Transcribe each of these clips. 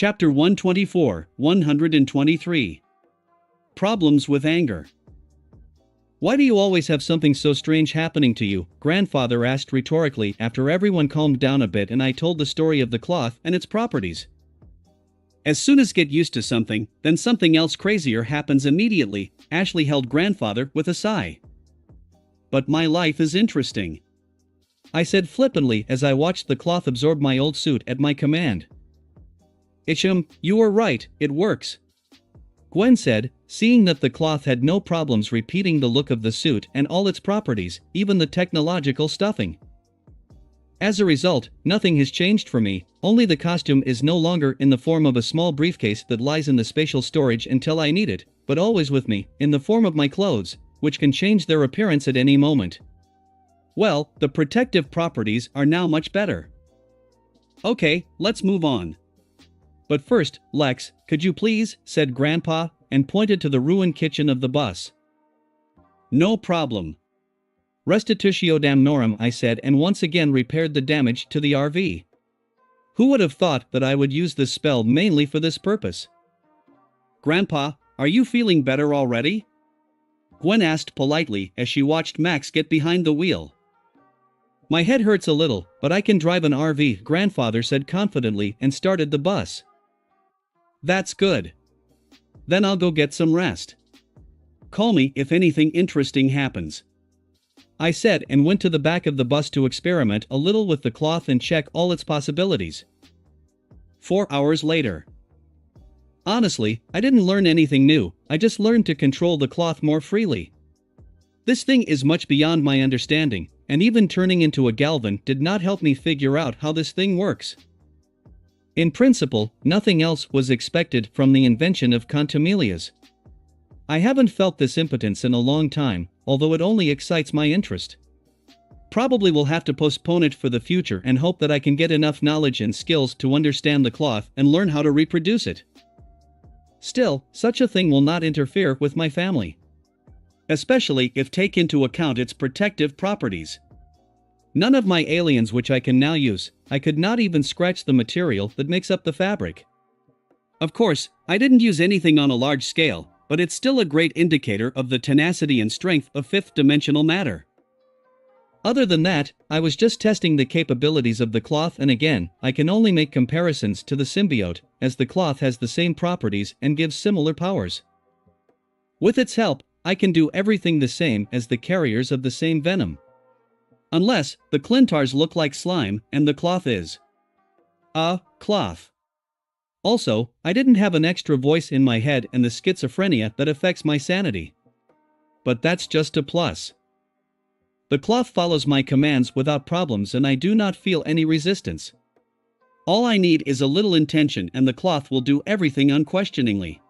Chapter 124, 123. Problems with anger. Why do you always have something so strange happening to you? Grandfather asked rhetorically after everyone calmed down a bit and I told the story of the cloth and its properties. As soon as get used to something, then something else crazier happens immediately, Ashley held grandfather with a sigh. But my life is interesting, I said flippantly as I watched the cloth absorb my old suit at my command. You were right, it works, Gwen said, seeing that the cloth had no problems repeating the look of the suit and all its properties, even the technological stuffing. As a result, nothing has changed for me, only the costume is no longer in the form of a small briefcase that lies in the spatial storage until I need it, but always with me, in the form of my clothes, which can change their appearance at any moment. Well, the protective properties are now much better. Okay, let's move on. But first, Lex, could you please, said Grandpa, and pointed to the ruined kitchen of the bus. No problem. Restitutio damnorum, I said, and once again repaired the damage to the RV. Who would have thought that I would use this spell mainly for this purpose? Grandpa, are you feeling better already? Gwen asked politely as she watched Max get behind the wheel. My head hurts a little, but I can drive an RV, Grandfather said confidently and started the bus. That's good. Then I'll go get some rest. Call me if anything interesting happens, I said and went to the back of the bus to experiment a little with the cloth and check all its possibilities. 4 hours later. Honestly, I didn't learn anything new, I just learned to control the cloth more freely. This thing is much beyond my understanding, and even turning into a Galvan did not help me figure out how this thing works. In principle, nothing else was expected from the invention of contumelias. I haven't felt this impotence in a long time, although it only excites my interest. Probably will have to postpone it for the future and hope that I can get enough knowledge and skills to understand the cloth and learn how to reproduce it. Still, such a thing will not interfere with my family, especially if take into account its protective properties. None of my aliens which I can now use, I could not even scratch the material that makes up the fabric. Of course, I didn't use anything on a large scale, but it's still a great indicator of the tenacity and strength of fifth-dimensional matter. Other than that, I was just testing the capabilities of the cloth, and again, I can only make comparisons to the symbiote, as the cloth has the same properties and gives similar powers. With its help, I can do everything the same as the carriers of the same venom. Unless, the Clintars look like slime, and the cloth is a cloth. Also, I didn't have an extra voice in my head and the schizophrenia that affects my sanity. But that's just a plus. The cloth follows my commands without problems and I do not feel any resistance. All I need is a little intention and the cloth will do everything unquestioningly.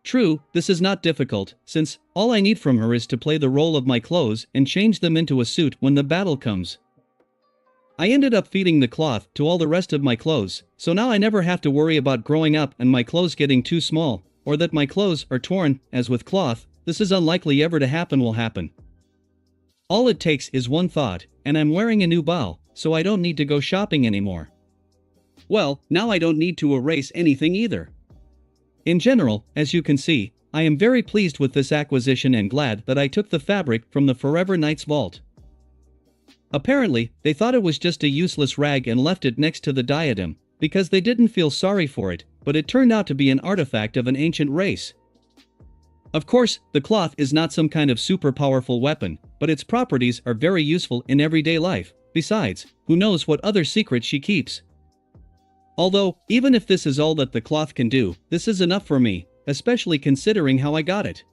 True, this is not difficult, since all I need from her is to play the role of my clothes and change them into a suit when the battle comes. I ended up feeding the cloth to all the rest of my clothes, so now I never have to worry about growing up and my clothes getting too small, or that my clothes are torn, as with cloth, this is unlikely ever to happen. All it takes is one thought, and I'm wearing a new bow, so I don't need to go shopping anymore. Well, now I don't need to erase anything either. In general, as you can see, I am very pleased with this acquisition and glad that I took the fabric from the Forever Knight's vault. Apparently, they thought it was just a useless rag and left it next to the diadem, because they didn't feel sorry for it, but it turned out to be an artifact of an ancient race. Of course, the cloth is not some kind of super powerful weapon, but its properties are very useful in everyday life. Besides, who knows what other secrets she keeps. Although, even if this is all that the cloth can do, this is enough for me, especially considering how I got it.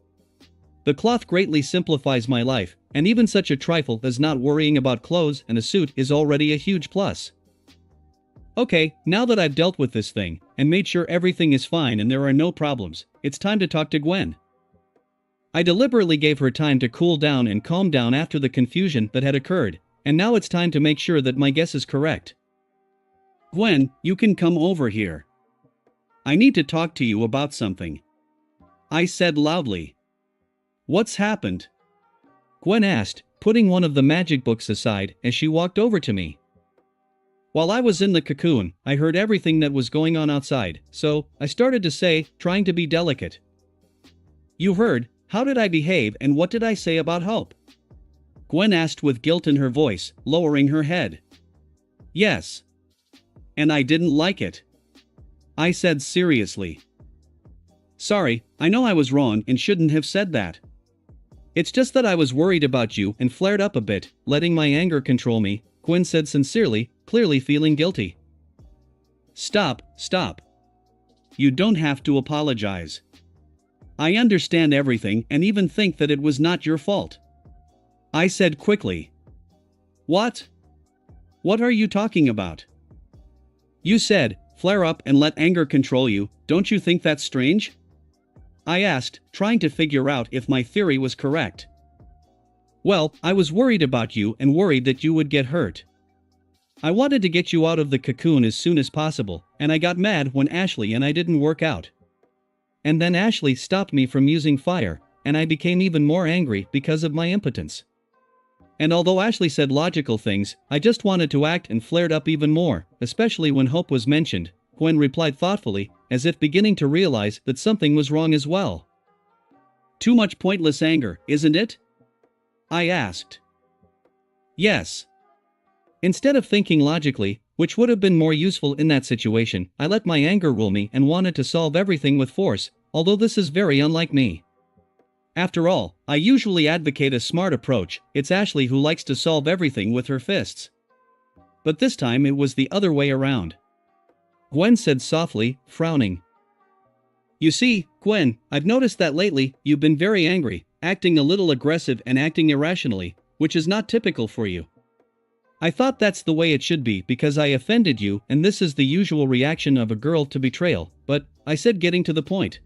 The cloth greatly simplifies my life, and even such a trifle as not worrying about clothes and a suit is already a huge plus. Okay, now that I've dealt with this thing, and made sure everything is fine and there are no problems, it's time to talk to Gwen. I deliberately gave her time to cool down and calm down after the confusion that had occurred, and now it's time to make sure that my guess is correct. Gwen, you can come over here. I need to talk to you about something, I said loudly. What's happened? Gwen asked, putting one of the magic books aside as she walked over to me. While I was in the cocoon, I heard everything that was going on outside, so I started to say, trying to be delicate. You heard, how did I behave and what did I say about hope? Gwen asked with guilt in her voice, lowering her head. Yes. And I didn't like it. I said seriously. Sorry, I know I was wrong and shouldn't have said that. It's just that I was worried about you and flared up a bit, letting my anger control me, Gwen said sincerely, clearly feeling guilty. Stop. You don't have to apologize. I understand everything and even think that it was not your fault. I said quickly. What? What are you talking about? You said, flare up and let anger control you, don't you think that's strange? I asked, trying to figure out if my theory was correct. Well, I was worried about you and worried that you would get hurt. I wanted to get you out of the cocoon as soon as possible, and I got mad when Ashley and I didn't work out. And then Ashley stopped me from using fire, and I became even more angry because of my impotence. And although Ashley said logical things, I just wanted to act and flared up even more, especially when hope was mentioned, Gwen replied thoughtfully, as if beginning to realize that something was wrong as well. Too much pointless anger, isn't it? I asked. Yes. Instead of thinking logically, which would have been more useful in that situation, I let my anger rule me and wanted to solve everything with force, although this is very unlike me. After all, I usually advocate a smart approach, it's Ashley who likes to solve everything with her fists. But this time it was the other way around. Gwen said softly, frowning. You see, Gwen, I've noticed that lately, you've been very angry, acting a little aggressive and acting irrationally, which is not typical for you. I thought that's the way it should be because I offended you and this is the usual reaction of a girl to betrayal, but, I said getting to the point.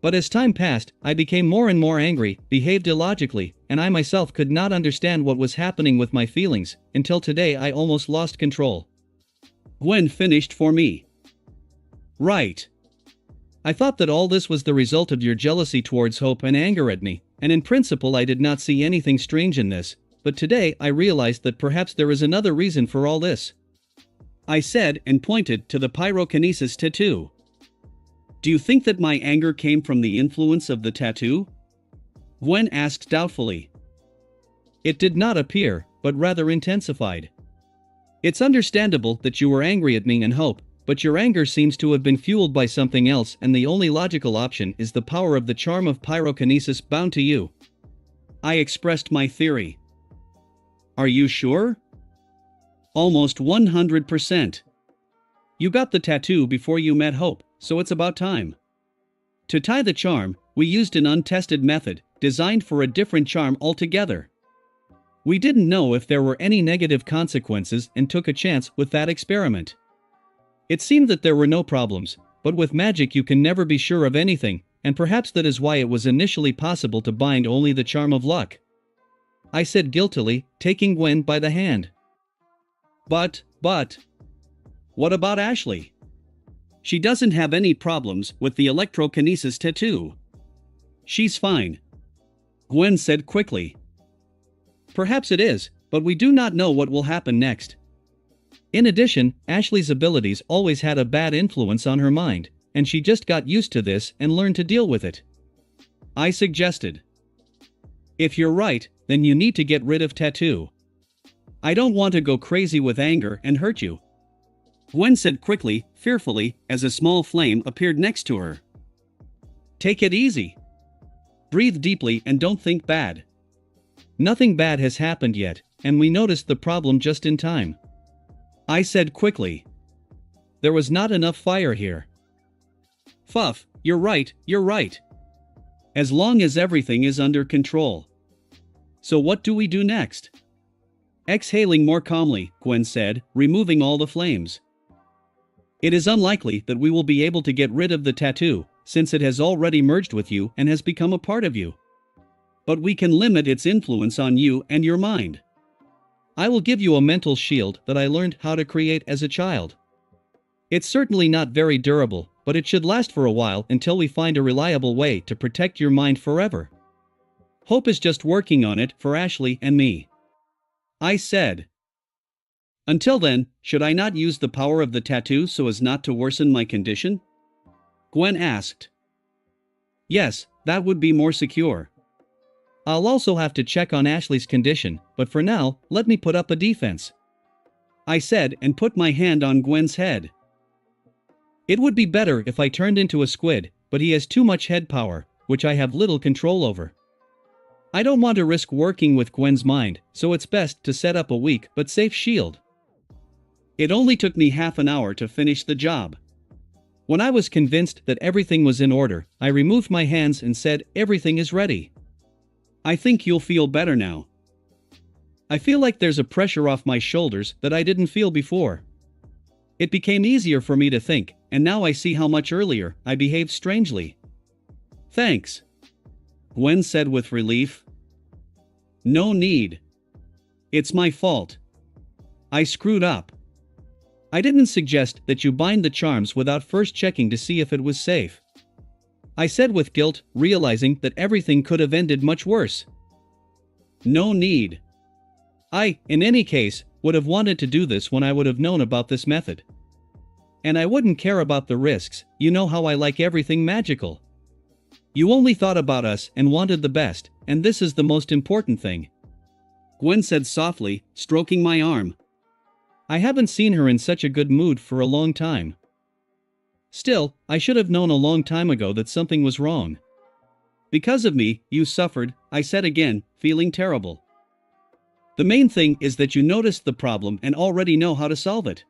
But as time passed, I became more and more angry, behaved illogically, and I myself could not understand what was happening with my feelings, until today I almost lost control. Gwen finished for me. Right. I thought that all this was the result of your jealousy towards Hope and anger at me, and in principle I did not see anything strange in this, but today I realized that perhaps there is another reason for all this. I said and pointed to the pyrokinesis tattoo. Do you think that my anger came from the influence of the tattoo? Gwen asked doubtfully. It did not appear, but rather intensified. It's understandable that you were angry at me and Hope, but your anger seems to have been fueled by something else and the only logical option is the power of the charm of pyrokinesis bound to you. I expressed my theory. Are you sure? Almost 100%. You got the tattoo before you met Hope, so it's about time. To tie the charm, we used an untested method, designed for a different charm altogether. We didn't know if there were any negative consequences and took a chance with that experiment. It seemed that there were no problems, but with magic you can never be sure of anything, and perhaps that is why it was initially possible to bind only the charm of luck. I said guiltily, taking Gwen by the hand. But, what about Ashley? She doesn't have any problems with the electrokinesis tattoo. She's fine. Gwen said quickly. Perhaps it is, but we do not know what will happen next. In addition, Ashley's abilities always had a bad influence on her mind, and she just got used to this and learned to deal with it. I suggested. If you're right, then you need to get rid of tattoo. I don't want to go crazy with anger and hurt you. Gwen said quickly, fearfully, as a small flame appeared next to her. Take it easy. Breathe deeply and don't think bad. Nothing bad has happened yet, and we noticed the problem just in time. I said quickly. There was not enough fire here. Fuff, you're right. As long as everything is under control. So what do we do next? Exhaling more calmly, Gwen said, removing all the flames. It is unlikely that we will be able to get rid of the tattoo, since it has already merged with you and has become a part of you. But we can limit its influence on you and your mind. I will give you a mental shield that I learned how to create as a child. It's certainly not very durable, but it should last for a while until we find a reliable way to protect your mind forever. Hope is just working on it for Ashley and me. I said. Until then, should I not use the power of the tattoo so as not to worsen my condition? Gwen asked. Yes, that would be more secure. I'll also have to check on Ashley's condition, but for now, let me put up a defense. I said and put my hand on Gwen's head. It would be better if I turned into a squid, but he has too much head power, which I have little control over. I don't want to risk working with Gwen's mind, so it's best to set up a weak but safe shield. It only took me half an hour to finish the job. When I was convinced that everything was in order, I removed my hands and said, "Everything is ready. I think you'll feel better now." I feel like there's a pressure off my shoulders that I didn't feel before. It became easier for me to think, and now I see how much earlier I behaved strangely. Thanks, Gwen said with relief. No need. It's my fault. I screwed up. I didn't suggest that you bind the charms without first checking to see if it was safe. I said with guilt, realizing that everything could have ended much worse. No need. I, in any case, would have wanted to do this when I would have known about this method. And I wouldn't care about the risks, you know how I like everything magical. You only thought about us and wanted the best, and this is the most important thing. Gwen said softly, stroking my arm. I haven't seen her in such a good mood for a long time. Still, I should have known a long time ago that something was wrong. Because of me, you suffered, I said again, feeling terrible. The main thing is that you noticed the problem and already know how to solve it.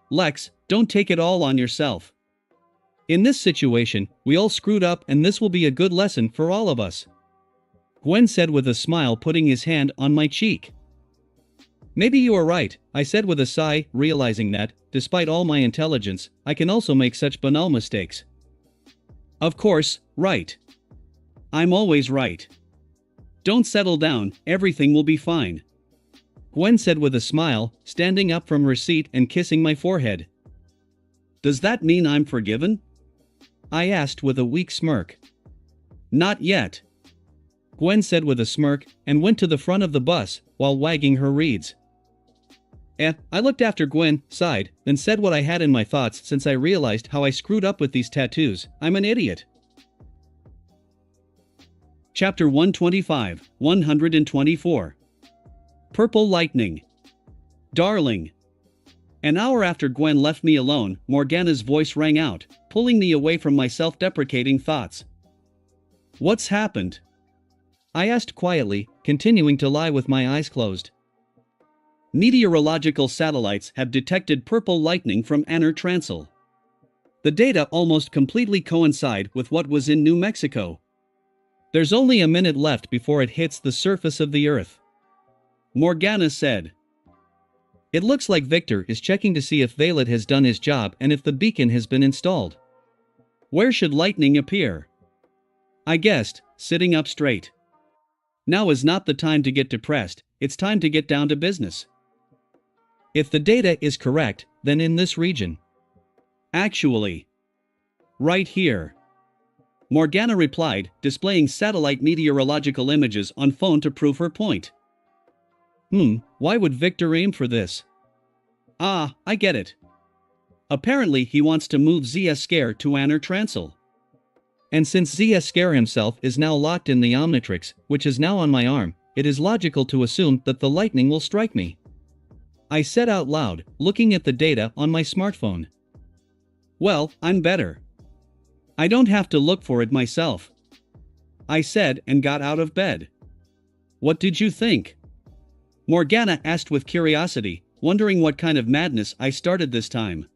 Lex, don't take it all on yourself. In this situation, we all screwed up and this will be a good lesson for all of us. Gwen said with a smile, putting his hand on my cheek. Maybe you are right, I said with a sigh, realizing that, despite all my intelligence, I can also make such banal mistakes. Of course, right. I'm always right. Don't settle down, everything will be fine. Gwen said with a smile, standing up from her seat and kissing my forehead. Does that mean I'm forgiven? I asked with a weak smirk. Not yet. Gwen said with a smirk, and went to the front of the bus, while wagging her reeds. I looked after Gwen, sighed, then said what I had in my thoughts since I realized how I screwed up with these tattoos. I'm an idiot. Chapter 125, 124. Purple Lightning. Darling. An hour after Gwen left me alone, Morgana's voice rang out, pulling me away from my self-deprecating thoughts. What's happened? I asked quietly, continuing to lie with my eyes closed. Meteorological satellites have detected purple lightning from Anner Transl. The data almost completely coincide with what was in New Mexico. There's only a minute left before it hits the surface of the Earth. Morgana said. It looks like Victor is checking to see if Valet has done his job and if the beacon has been installed. Where should lightning appear? I guessed, sitting up straight. Now is not the time to get depressed, it's time to get down to business. If the data is correct, then in this region. Actually. Right here. Morgana replied, displaying satellite meteorological images on phone to prove her point. Why would Victor aim for this? Ah, I get it. Apparently he wants to move Zia Scare to Anner Transl. And since Zia Scare himself is now locked in the Omnitrix, which is now on my arm, it is logical to assume that the lightning will strike me. I said out loud, looking at the data on my smartphone. Well, I'm better. I don't have to look for it myself. I said and got out of bed. What did you think? Morgana asked with curiosity, wondering what kind of madness I started this time.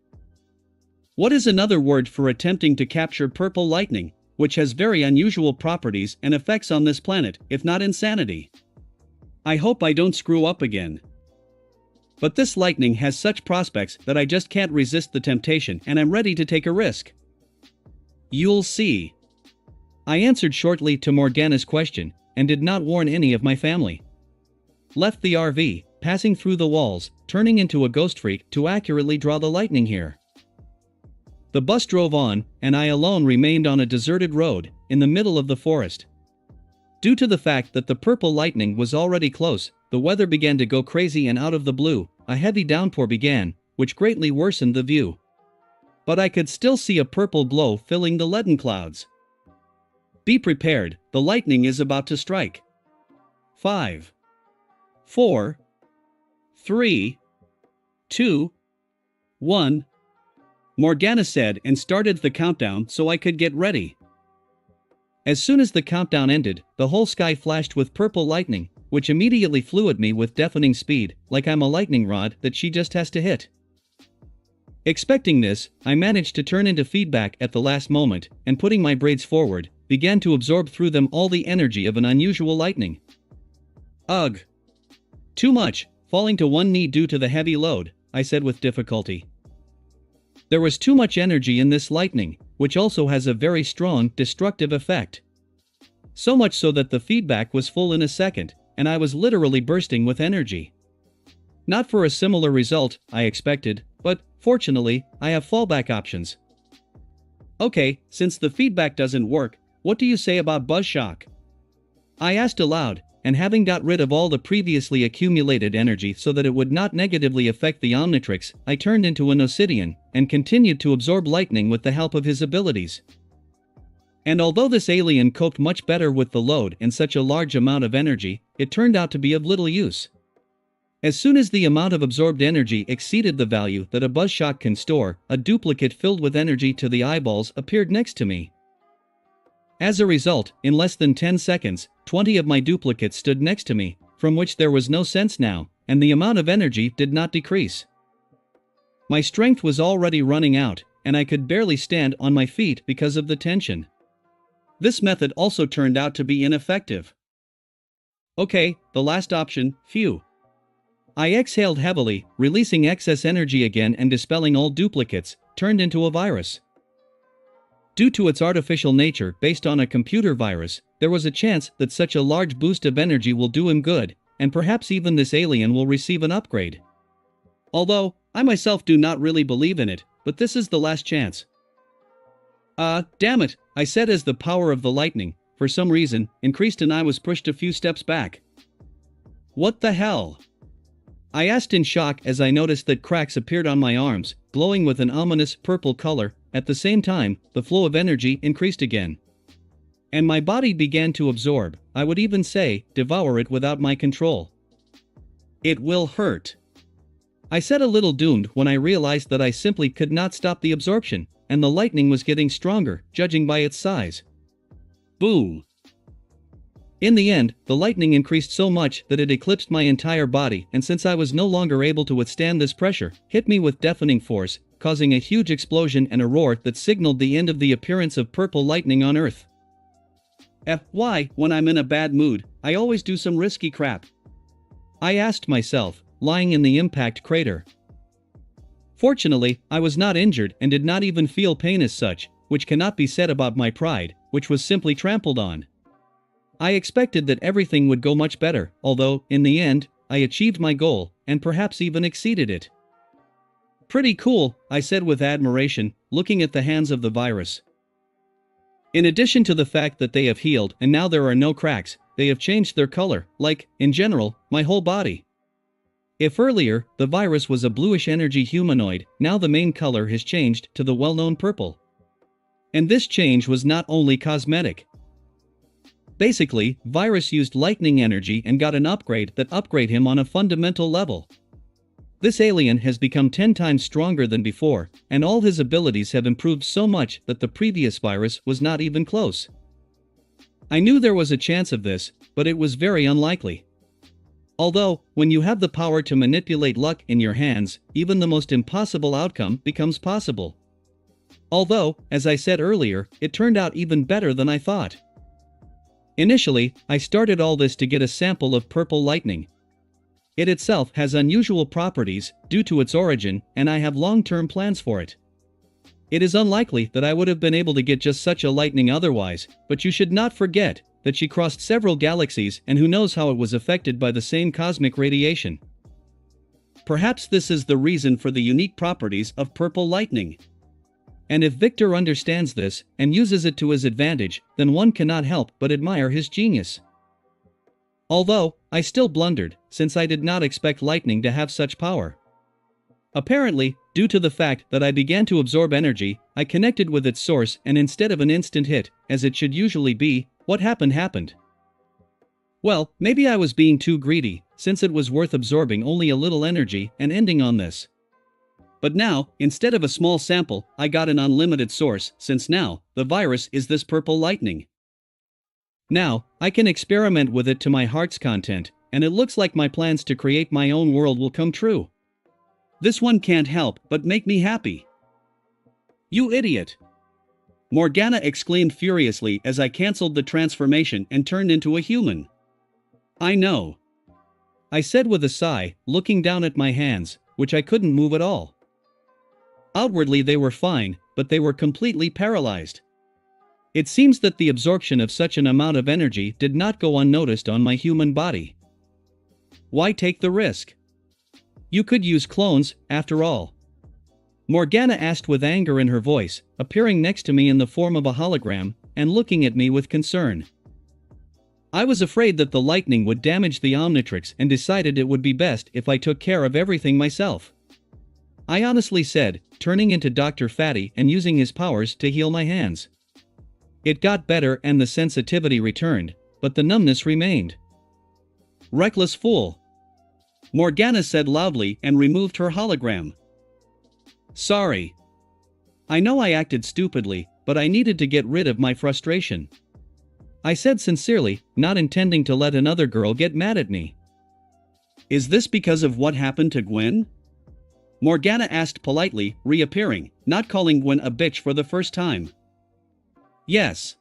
What is another word for attempting to capture purple lightning, which has very unusual properties and effects on this planet, if not insanity? I hope I don't screw up again. But this lightning has such prospects that I just can't resist the temptation and I'm ready to take a risk. You'll see. I answered shortly to Morgana's question, and did not warn any of my family. Left the RV, passing through the walls, turning into a ghost freak to accurately draw the lightning here. The bus drove on, and I alone remained on a deserted road, in the middle of the forest. Due to the fact that the purple lightning was already close, the weather began to go crazy and out of the blue, a heavy downpour began, which greatly worsened the view. But I could still see a purple glow filling the leaden clouds. Be prepared, the lightning is about to strike. 5, 4, 3, 2, 1. Morgana said and started the countdown so I could get ready. As soon as the countdown ended, the whole sky flashed with purple lightning, which immediately flew at me with deafening speed, like I'm a lightning rod that she just has to hit. Expecting this, I managed to turn into feedback at the last moment, and putting my braids forward, began to absorb through them all the energy of an unusual lightning. Ugh! Too much, falling to one knee due to the heavy load, I said with difficulty. There was too much energy in this lightning, which also has a very strong, destructive effect. So much so that the feedback was full in a second, and I was literally bursting with energy. Not for a similar result, I expected, but, fortunately, I have fallback options. Okay, since the feedback doesn't work, what do you say about buzz shock? I asked aloud, and having got rid of all the previously accumulated energy so that it would not negatively affect the Omnitrix, I turned into an Obsidian, and continued to absorb lightning with the help of his abilities. And although this alien coped much better with the load and such a large amount of energy, it turned out to be of little use. As soon as the amount of absorbed energy exceeded the value that a buzz shock can store, a duplicate filled with energy to the eyeballs appeared next to me. As a result, in less than 10 seconds, 20 of my duplicates stood next to me, from which there was no sense now, and the amount of energy did not decrease. My strength was already running out, and I could barely stand on my feet because of the tension. This method also turned out to be ineffective. Okay, the last option, phew. I exhaled heavily, releasing excess energy again and dispelling all duplicates, turned into a virus. Due to its artificial nature based on a computer virus, there was a chance that such a large boost of energy will do him good, and perhaps even this alien will receive an upgrade. Although, I myself do not really believe in it, but this is the last chance. Damn it, I said as the power of the lightning, for some reason, increased and I was pushed a few steps back. What the hell? I asked in shock as I noticed that cracks appeared on my arms, glowing with an ominous purple color. At the same time, the flow of energy increased again. And my body began to absorb, I would even say, devour it without my control. It will hurt. I said a little doomed when I realized that I simply could not stop the absorption, and the lightning was getting stronger, judging by its size. Boom! In the end, the lightning increased so much that it eclipsed my entire body, and since I was no longer able to withstand this pressure, hit me with deafening force, causing a huge explosion and a roar that signaled the end of the appearance of purple lightning on Earth. Why, when I'm in a bad mood, I always do some risky crap? I asked myself, lying in the impact crater. Fortunately, I was not injured and did not even feel pain as such, which cannot be said about my pride, which was simply trampled on. I expected that everything would go much better, although, in the end, I achieved my goal, and perhaps even exceeded it. Pretty cool, I said with admiration, looking at the hands of the virus. In addition to the fact that they have healed and now there are no cracks, they have changed their color, like, in general, my whole body. If earlier, the virus was a bluish energy humanoid, now the main color has changed to the well-known purple. And this change was not only cosmetic. Basically, virus used lightning energy and got an upgrade that upgraded him on a fundamental level. This alien has become 10 times stronger than before, and all his abilities have improved so much that the previous virus was not even close. I knew there was a chance of this, but it was very unlikely. Although, when you have the power to manipulate luck in your hands, even the most impossible outcome becomes possible. Although, as I said earlier, it turned out even better than I thought. Initially, I started all this to get a sample of purple lightning. It itself has unusual properties due to its origin, and I have long-term plans for it. It is unlikely that I would have been able to get just such a lightning otherwise, but you should not forget that she crossed several galaxies and who knows how it was affected by the same cosmic radiation. Perhaps this is the reason for the unique properties of purple lightning. And if Victor understands this and uses it to his advantage, then one cannot help but admire his genius. Although, I still blundered, since I did not expect lightning to have such power. Apparently, due to the fact that I began to absorb energy, I connected with its source, and instead of an instant hit, as it should usually be, what happened. Well, maybe I was being too greedy, since it was worth absorbing only a little energy and ending on this. But now, instead of a small sample, I got an unlimited source, since now, the virus is this purple lightning. Now, I can experiment with it to my heart's content, and it looks like my plans to create my own world will come true. This one can't help but make me happy. You idiot! Morgana exclaimed furiously as I cancelled the transformation and turned into a human. I know, I said with a sigh, looking down at my hands, which I couldn't move at all. Outwardly they were fine, but they were completely paralyzed. It seems that the absorption of such an amount of energy did not go unnoticed on my human body. Why take the risk? You could use clones, after all. Morgana asked with anger in her voice, appearing next to me in the form of a hologram, and looking at me with concern. I was afraid that the lightning would damage the Omnitrix and decided it would be best if I took care of everything myself. I honestly said, turning into Dr. Fatty and using his powers to heal my hands. It got better and the sensitivity returned, but the numbness remained. Reckless fool! Morgana said loudly and removed her hologram. Sorry. I know I acted stupidly, but I needed to get rid of my frustration. I said sincerely, not intending to let another girl get mad at me. Is this because of what happened to Gwen? Morgana asked politely, reappearing, not calling Gwen a bitch for the first time. Yes.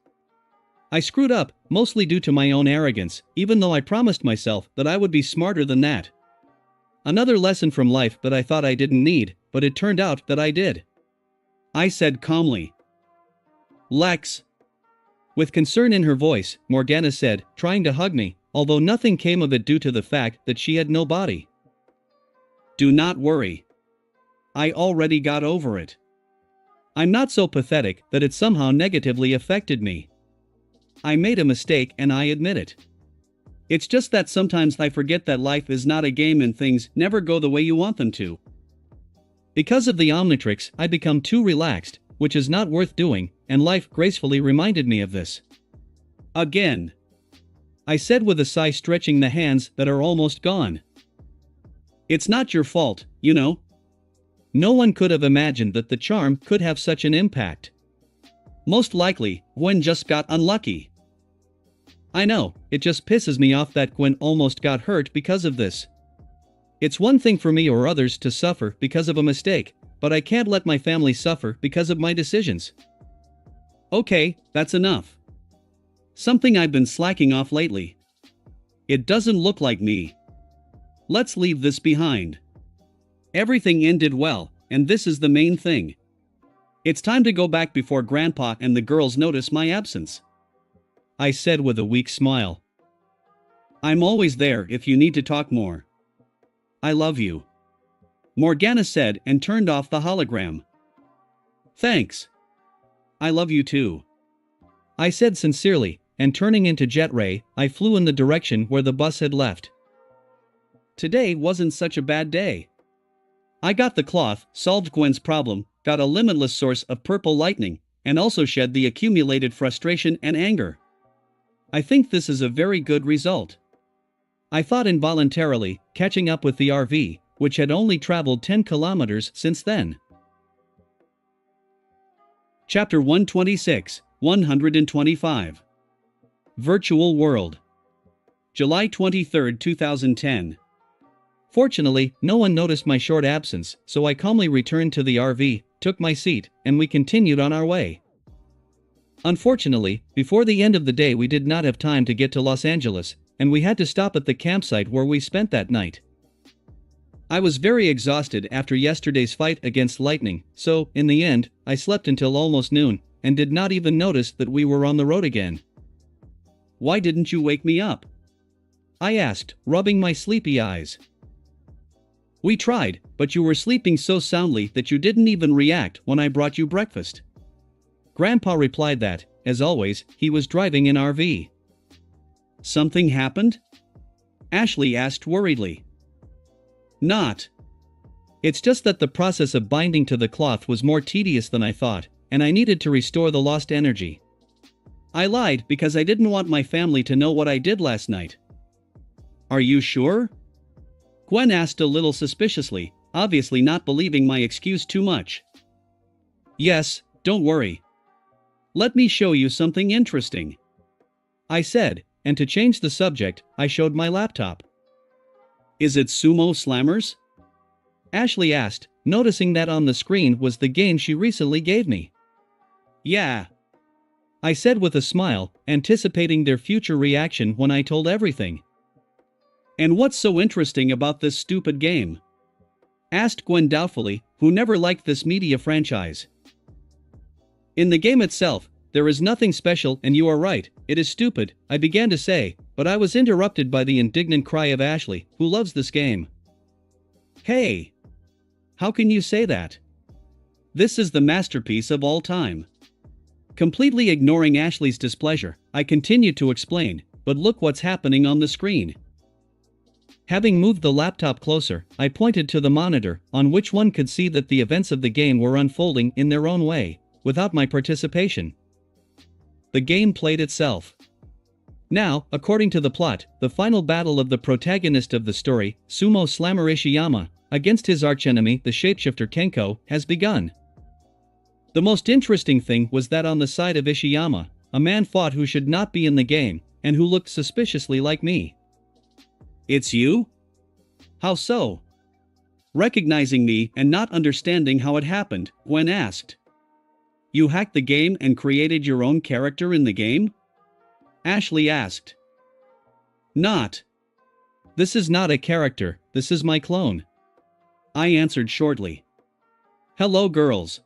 I screwed up, mostly due to my own arrogance, even though I promised myself that I would be smarter than that. Another lesson from life that I thought I didn't need, but it turned out that I did. I said calmly. Lex. With concern in her voice, Morgana said, trying to hug me, although nothing came of it due to the fact that she had no body. Do not worry. I already got over it. I'm not so pathetic that it somehow negatively affected me. I made a mistake and I admit it. It's just that sometimes I forget that life is not a game and things never go the way you want them to. Because of the Omnitrix, I become too relaxed, which is not worth doing, and life gracefully reminded me of this. Again. I said with a sigh, stretching the hands that are almost gone. It's not your fault, you know. No one could have imagined that the charm could have such an impact. Most likely, Gwen just got unlucky. I know, it just pisses me off that Gwen almost got hurt because of this. It's one thing for me or others to suffer because of a mistake, but I can't let my family suffer because of my decisions. Okay, that's enough. Something I've been slacking off lately. It doesn't look like me. Let's leave this behind. Everything ended well, and this is the main thing. It's time to go back before Grandpa and the girls notice my absence. I said with a weak smile. I'm always there if you need to talk more. I love you. Morgana said and turned off the hologram. Thanks. I love you too. I said sincerely, and turning into Jet Ray, I flew in the direction where the bus had left. Today wasn't such a bad day. I got the cloth, solved Gwen's problem, got a limitless source of purple lightning, and also shed the accumulated frustration and anger. I think this is a very good result. I thought involuntarily, catching up with the RV, which had only traveled 10 kilometers since then. Chapter 126, 125. Virtual World. July 23, 2010. Fortunately, no one noticed my short absence, so I calmly returned to the RV, took my seat, and we continued on our way. Unfortunately, before the end of the day we did not have time to get to Los Angeles, and we had to stop at the campsite where we spent that night. I was very exhausted after yesterday's fight against lightning, so, in the end, I slept until almost noon, and did not even notice that we were on the road again. Why didn't you wake me up? I asked, rubbing my sleepy eyes. We tried, but you were sleeping so soundly that you didn't even react when I brought you breakfast. Grandpa replied that, as always, he was driving an RV. Something happened? Ashley asked worriedly. Not. It's just that the process of binding to the cloth was more tedious than I thought, and I needed to restore the lost energy. I lied because I didn't want my family to know what I did last night. Are you sure? Gwen asked a little suspiciously, obviously not believing my excuse too much. Yes, don't worry. Let me show you something interesting, I said, and to change the subject, I showed my laptop. Is it Sumo Slammers? Ashley asked, noticing that on the screen was the game she recently gave me. Yeah, I said with a smile, anticipating their future reaction when I told everything. And what's so interesting about this stupid game? Asked Gwen doubtfully, who never liked this media franchise. In the game itself, there is nothing special, and you are right, it is stupid, I began to say, but I was interrupted by the indignant cry of Ashley, who loves this game. Hey! How can you say that? This is the masterpiece of all time. Completely ignoring Ashley's displeasure, I continued to explain, but look what's happening on the screen. Having moved the laptop closer, I pointed to the monitor, on which one could see that the events of the game were unfolding in their own way, without my participation. The game played itself. Now, according to the plot, the final battle of the protagonist of the story, Sumo Slammer Ishiyama, against his archenemy the shapeshifter Kenko, has begun. The most interesting thing was that on the side of Ishiyama, a man fought who should not be in the game, and who looked suspiciously like me. It's you? How so? Recognizing me and not understanding how it happened, Gwen asked. You hacked the game and created your own character in the game? Ashley asked. Not. This is not a character, this is my clone. I answered shortly. Hello girls.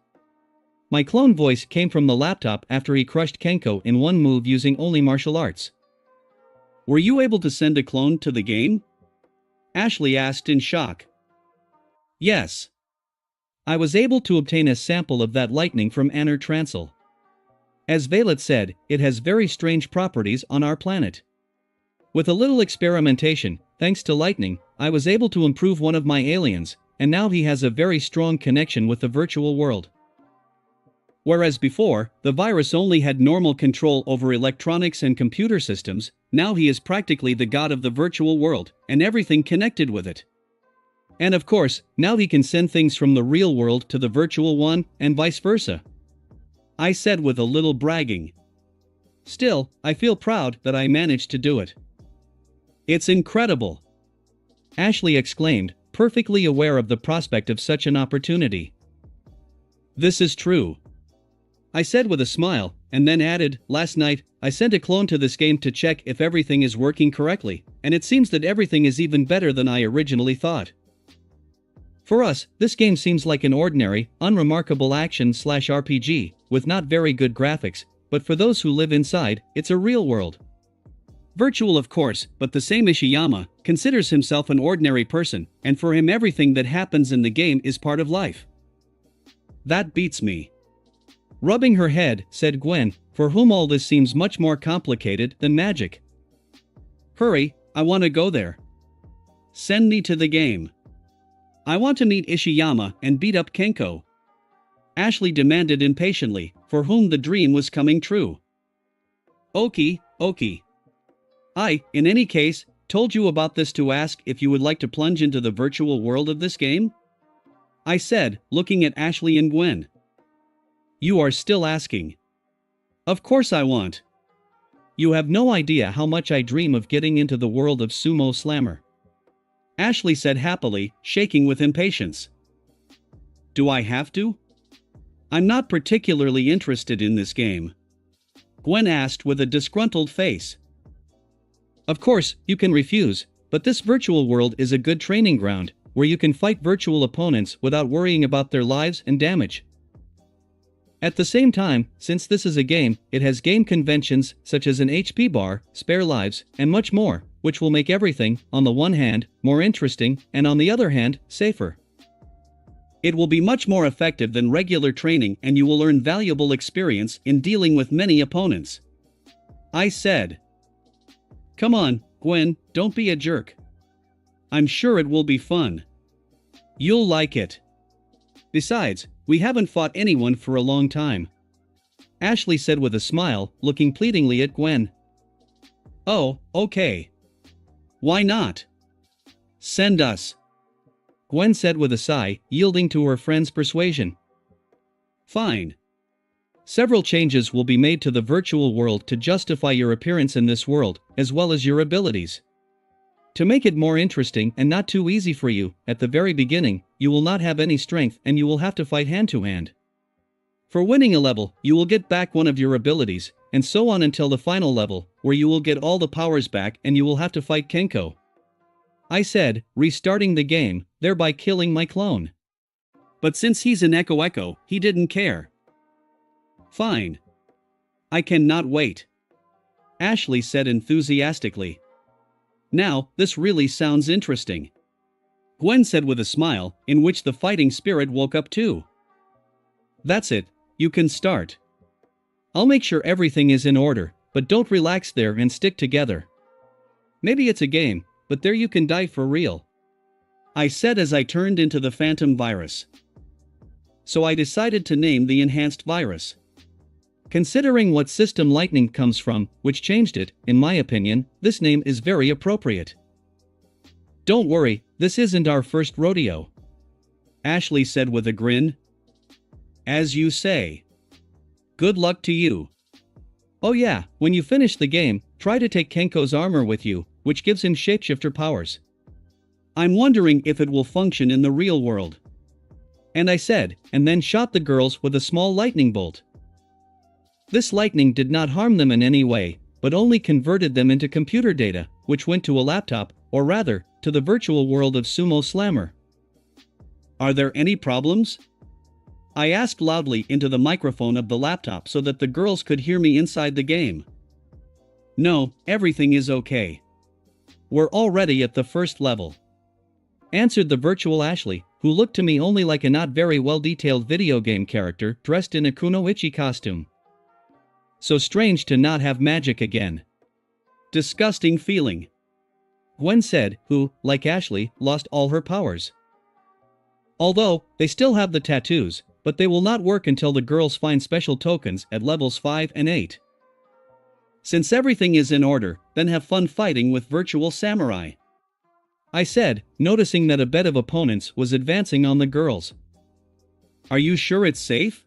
My clone voice came from the laptop after he crushed Kenko in one move using only martial arts. Were you able to send a clone to the game? Ashley asked in shock. Yes. I was able to obtain a sample of that lightning from Anner Trancel. As Violet said, it has very strange properties on our planet. With a little experimentation, thanks to lightning, I was able to improve one of my aliens, and now he has a very strong connection with the virtual world. Whereas before, the virus only had normal control over electronics and computer systems, now he is practically the god of the virtual world, and everything connected with it. And of course, now he can send things from the real world to the virtual one, and vice versa. I said with a little bragging. Still, I feel proud that I managed to do it. It's incredible! Ashley exclaimed, perfectly aware of the prospect of such an opportunity. This is true. I said with a smile, and then added, last night, I sent a clone to this game to check if everything is working correctly, and it seems that everything is even better than I originally thought. For us, this game seems like an ordinary, unremarkable action/RPG, with not very good graphics, but for those who live inside, it's a real world. Virtual of course, but the same Ishiyama considers himself an ordinary person, and for him everything that happens in the game is part of life. That beats me. Rubbing her head, said Gwen, for whom all this seems much more complicated than magic. Hurry, I want to go there. Send me to the game. I want to meet Ishiyama and beat up Kenko. Ashley demanded impatiently, for whom the dream was coming true. Okie. In any case, told you about this to ask if you would like to plunge into the virtual world of this game? I said, looking at Ashley and Gwen. You are still asking. Of course I want. You have no idea how much I dream of getting into the world of Sumo Slammer. Ashley said happily, shaking with impatience. Do I have to? I'm not particularly interested in this game. Gwen asked with a disgruntled face. Of course, you can refuse, but this virtual world is a good training ground, where you can fight virtual opponents without worrying about their lives and damage. At the same time, since this is a game, it has game conventions such as an HP bar, spare lives, and much more, which will make everything, on the one hand, more interesting, and on the other hand, safer. It will be much more effective than regular training and you will earn valuable experience in dealing with many opponents. I said. Come on, Gwen, don't be a jerk. I'm sure it will be fun. You'll like it. Besides, we haven't fought anyone for a long time. Ashley said with a smile, looking pleadingly at Gwen. Oh, okay. Why not? Send us. Gwen said with a sigh, yielding to her friend's persuasion. Fine. Several changes will be made to the virtual world to justify your appearance in this world, as well as your abilities. To make it more interesting and not too easy for you, at the very beginning, you will not have any strength and you will have to fight hand to hand. For winning a level, you will get back one of your abilities, and so on until the final level, where you will get all the powers back and you will have to fight Kenko. I said, restarting the game, thereby killing my clone. But since he's an Echo, he didn't care. Fine. I cannot wait. Ashley said enthusiastically. Now, this really sounds interesting. Gwen said with a smile, in which the fighting spirit woke up too. That's it, you can start. I'll make sure everything is in order, but don't relax there and stick together. Maybe it's a game, but there you can die for real. I said as I turned into the phantom virus. So I decided to name the enhanced virus. Considering what system Lightning comes from, which changed it, in my opinion, this name is very appropriate. Don't worry, this isn't our first rodeo. Ashley said with a grin. As you say. Good luck to you. Oh yeah, when you finish the game, try to take Kenko's armor with you, which gives him shapeshifter powers. I'm wondering if it will function in the real world. And I said, and then shot the girls with a small lightning bolt. This lightning did not harm them in any way, but only converted them into computer data, which went to a laptop, or rather, to the virtual world of Sumo Slammer. Are there any problems? I asked loudly into the microphone of the laptop so that the girls could hear me inside the game. No, everything is okay. We're already at the first level. Answered the virtual Ashley, who looked to me only like a not very well-detailed video game character dressed in a kunoichi costume. So strange to not have magic again. Disgusting feeling. Gwen said, who, like Ashley, lost all her powers. Although, they still have the tattoos, but they will not work until the girls find special tokens at levels 5 and 8. Since everything is in order, then have fun fighting with virtual samurai. I said, noticing that a bed of opponents was advancing on the girls. Are you sure it's safe?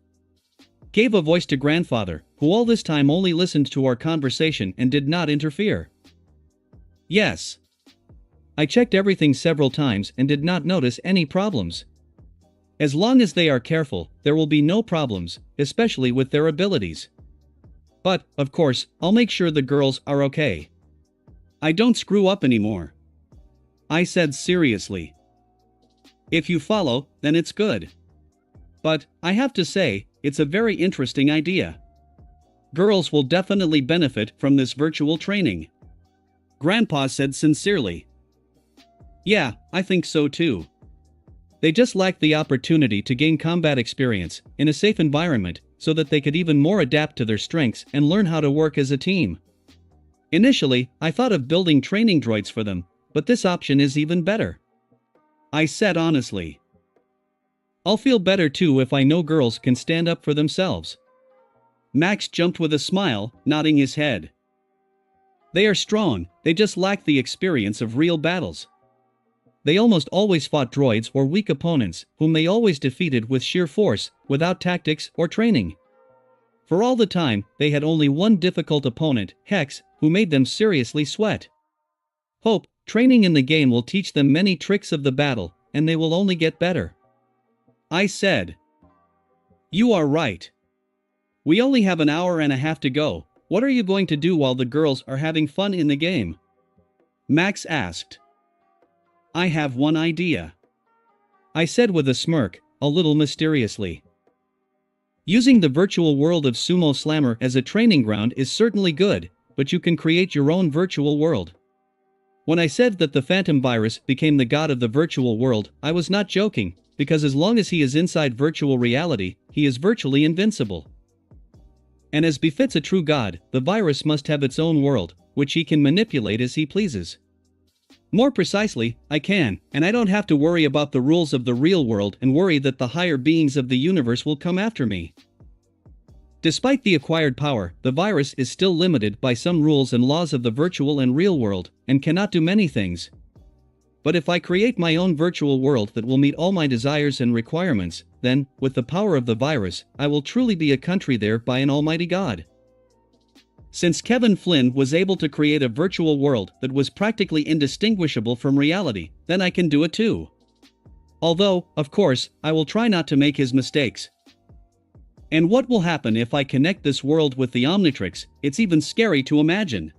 Gave a voice to grandfather, who all this time only listened to our conversation and did not interfere. Yes. I checked everything several times and did not notice any problems. As long as they are careful, there will be no problems, especially with their abilities. But, of course, I'll make sure the girls are okay. I don't screw up anymore. I said seriously. If you follow, then it's good. But, I have to say, it's a very interesting idea. Girls will definitely benefit from this virtual training. Grandpa said sincerely. Yeah, I think so too. They just lacked the opportunity to gain combat experience in a safe environment so that they could even more adapt to their strengths and learn how to work as a team. Initially, I thought of building training droids for them, but this option is even better. I said honestly. I'll feel better too if I know girls can stand up for themselves. Max jumped with a smile, nodding his head. They are strong, they just lack the experience of real battles. They almost always fought droids or weak opponents, whom they always defeated with sheer force, without tactics or training. For all the time, they had only one difficult opponent, Hex, who made them seriously sweat. Hope, training in the game will teach them many tricks of the battle, and they will only get better. I said. You are right. We only have an hour and a half to go. What are you going to do while the girls are having fun in the game? Max asked. I have one idea. I said with a smirk, a little mysteriously. Using the virtual world of Sumo Slammer as a training ground is certainly good, but you can create your own virtual world. When I said that the Phantom Virus became the god of the virtual world, I was not joking, because as long as he is inside virtual reality, he is virtually invincible. And as befits a true god, the virus must have its own world, which he can manipulate as he pleases. More precisely, I can, and I don't have to worry about the rules of the real world and worry that the higher beings of the universe will come after me. Despite the acquired power, the virus is still limited by some rules and laws of the virtual and real world, and cannot do many things. But if I create my own virtual world that will meet all my desires and requirements, then, with the power of the virus, I will truly be a country there by an almighty God. Since Kevin Flynn was able to create a virtual world that was practically indistinguishable from reality, then I can do it too. Although, of course, I will try not to make his mistakes. And what will happen if I connect this world with the Omnitrix? It's even scary to imagine.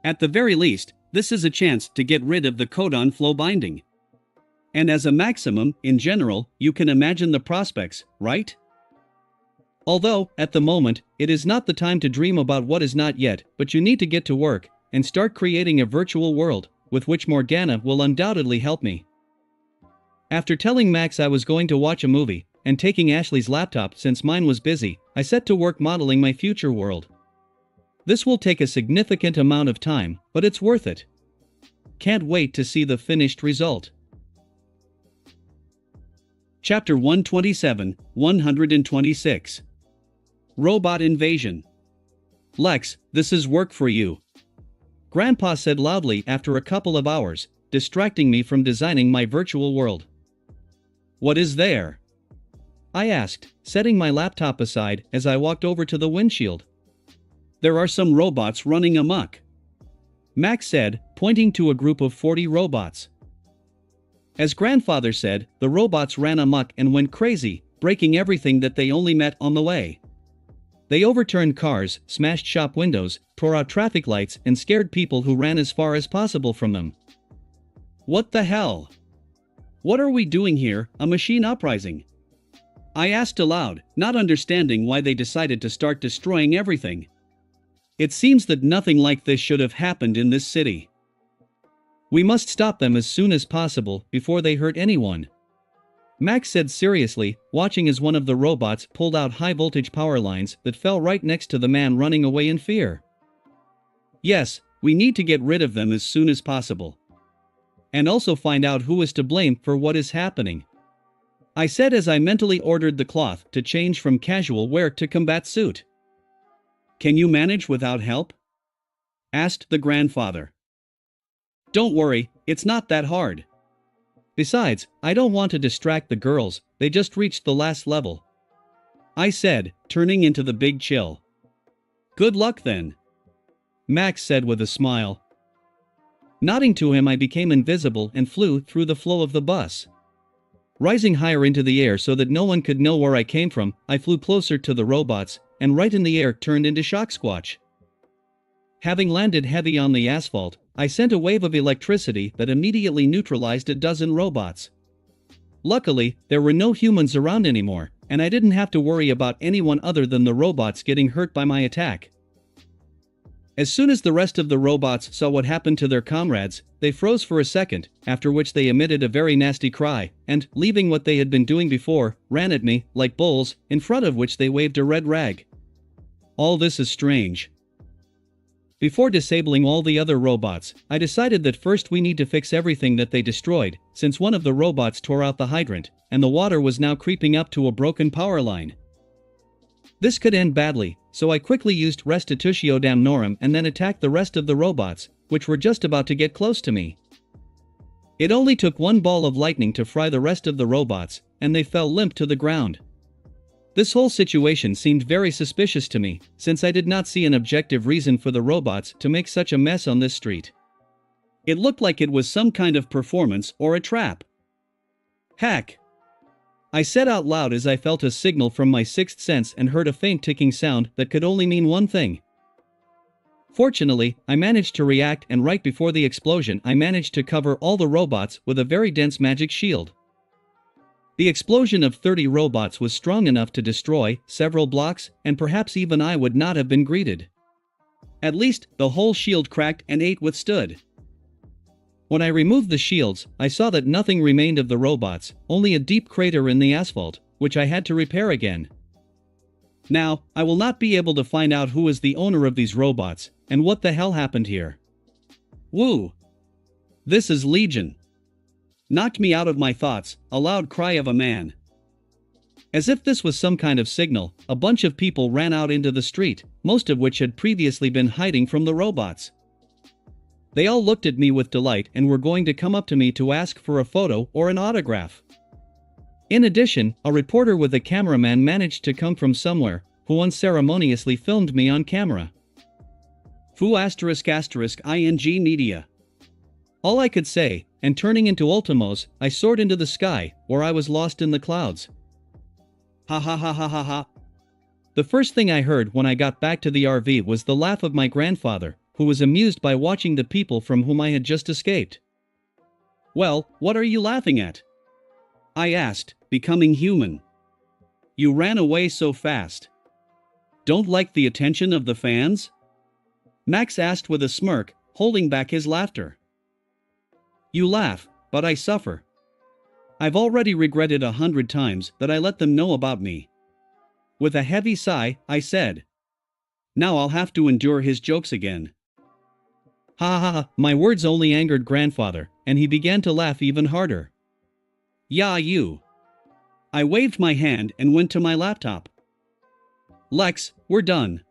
At the very least, this is a chance to get rid of the codon flow binding. And as a maximum, in general, you can imagine the prospects, right? Although, at the moment, it is not the time to dream about what is not yet, but you need to get to work, and start creating a virtual world, with which Morgana will undoubtedly help me. After telling Max I was going to watch a movie, and taking Ashley's laptop since mine was busy, I set to work modeling my future world. This will take a significant amount of time, but it's worth it. Can't wait to see the finished result. Chapter 127, 126. Robot Invasion. Lex, this is work for you. Grandpa said loudly after a couple of hours, distracting me from designing my virtual world. What is there? I asked, setting my laptop aside as I walked over to the windshield. There are some robots running amok. Max said, pointing to a group of 40 robots. As grandfather said, the robots ran amok and went crazy, breaking everything that they only met on the way. They overturned cars, smashed shop windows, tore out traffic lights, and scared people who ran as far as possible from them. What the hell? What are we doing here, a machine uprising? I asked aloud, not understanding why they decided to start destroying everything. It seems that nothing like this should have happened in this city. We must stop them as soon as possible before they hurt anyone. Max said seriously, watching as one of the robots pulled out high-voltage power lines that fell right next to the man running away in fear. Yes, we need to get rid of them as soon as possible. And also find out who is to blame for what is happening. I said as I mentally ordered the cloth to change from casual wear to combat suit. Can you manage without help? Asked the grandfather. Don't worry, it's not that hard. Besides, I don't want to distract the girls, they just reached the last level. I said, turning into the big chill. Good luck then. Max said with a smile. Nodding to him, I became invisible and flew through the flow of the bus. Rising higher into the air so that no one could know where I came from, I flew closer to the robots, and right in the air turned into shock squatch. Having landed heavy on the asphalt, I sent a wave of electricity that immediately neutralized a dozen robots. Luckily, there were no humans around anymore, and I didn't have to worry about anyone other than the robots getting hurt by my attack. As soon as the rest of the robots saw what happened to their comrades, they froze for a second, after which they emitted a very nasty cry, and, leaving what they had been doing before, ran at me, like bulls, in front of which they waved a red rag. All this is strange. Before disabling all the other robots, I decided that first we need to fix everything that they destroyed, since one of the robots tore out the hydrant, and the water was now creeping up to a broken power line. This could end badly, so I quickly used Restitutio Damnorum and then attacked the rest of the robots, which were just about to get close to me. It only took one ball of lightning to fry the rest of the robots, and they fell limp to the ground. This whole situation seemed very suspicious to me, since I did not see an objective reason for the robots to make such a mess on this street. It looked like it was some kind of performance or a trap. Hack! I said out loud as I felt a signal from my sixth sense and heard a faint ticking sound that could only mean one thing. Fortunately, I managed to react, and right before the explosion I managed to cover all the robots with a very dense magic shield. The explosion of 30 robots was strong enough to destroy several blocks, and perhaps even I would not have been greeted. At least, the whole shield cracked and 8 withstood. When I removed the shields, I saw that nothing remained of the robots, only a deep crater in the asphalt, which I had to repair again. Now, I will not be able to find out who is the owner of these robots, and what the hell happened here. Woo! This is Legion. Knocked me out of my thoughts, a loud cry of a man. As if this was some kind of signal, a bunch of people ran out into the street, most of which had previously been hiding from the robots. They all looked at me with delight and were going to come up to me to ask for a photo or an autograph. In addition, a reporter with a cameraman managed to come from somewhere, who unceremoniously filmed me on camera. Foo **ing media. All I could say, and turning into Ultimos, I soared into the sky, where I was lost in the clouds. Ha ha ha ha ha ha. The first thing I heard when I got back to the RV was the laugh of my grandfather, who was amused by watching the people from whom I had just escaped. Well, what are you laughing at? I asked, becoming human. You ran away so fast. Don't like the attention of the fans? Max asked with a smirk, holding back his laughter. You laugh, but I suffer. I've already regretted 100 times that I let them know about me. With a heavy sigh, I said. Now I'll have to endure his jokes again. Ha ha ha, my words only angered grandfather, and he began to laugh even harder. Yeah, you. I waved my hand and went to my laptop. Lex, we're done.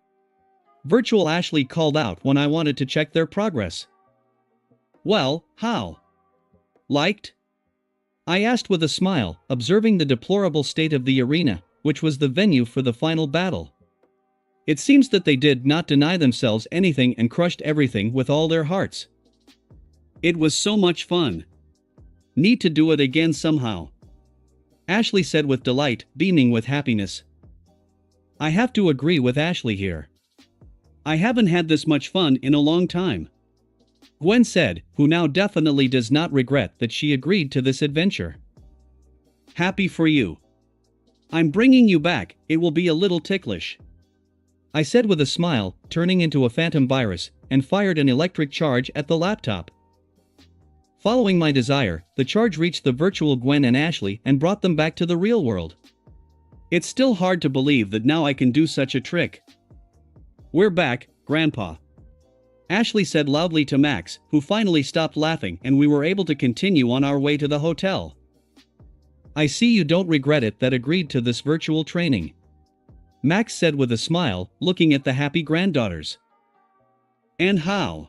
Virtual Ashley called out when I wanted to check their progress. Well, how? Liked? I asked with a smile, observing the deplorable state of the arena, which was the venue for the final battle. It seems that they did not deny themselves anything and crushed everything with all their hearts. It was so much fun. Need to do it again somehow. Ashley said with delight, beaming with happiness. I have to agree with Ashley here. I haven't had this much fun in a long time. Gwen said, who now definitely does not regret that she agreed to this adventure. Happy for you. I'm bringing you back, it will be a little ticklish. I said with a smile, turning into a phantom virus, and fired an electric charge at the laptop. Following my desire, the charge reached the virtual Gwen and Ashley and brought them back to the real world. It's still hard to believe that now I can do such a trick. We're back, Grandpa. Ashley said loudly to Max, who finally stopped laughing, and we were able to continue on our way to the hotel. I see you don't regret it that agreed to this virtual training. Max said with a smile, looking at the happy granddaughters. And how?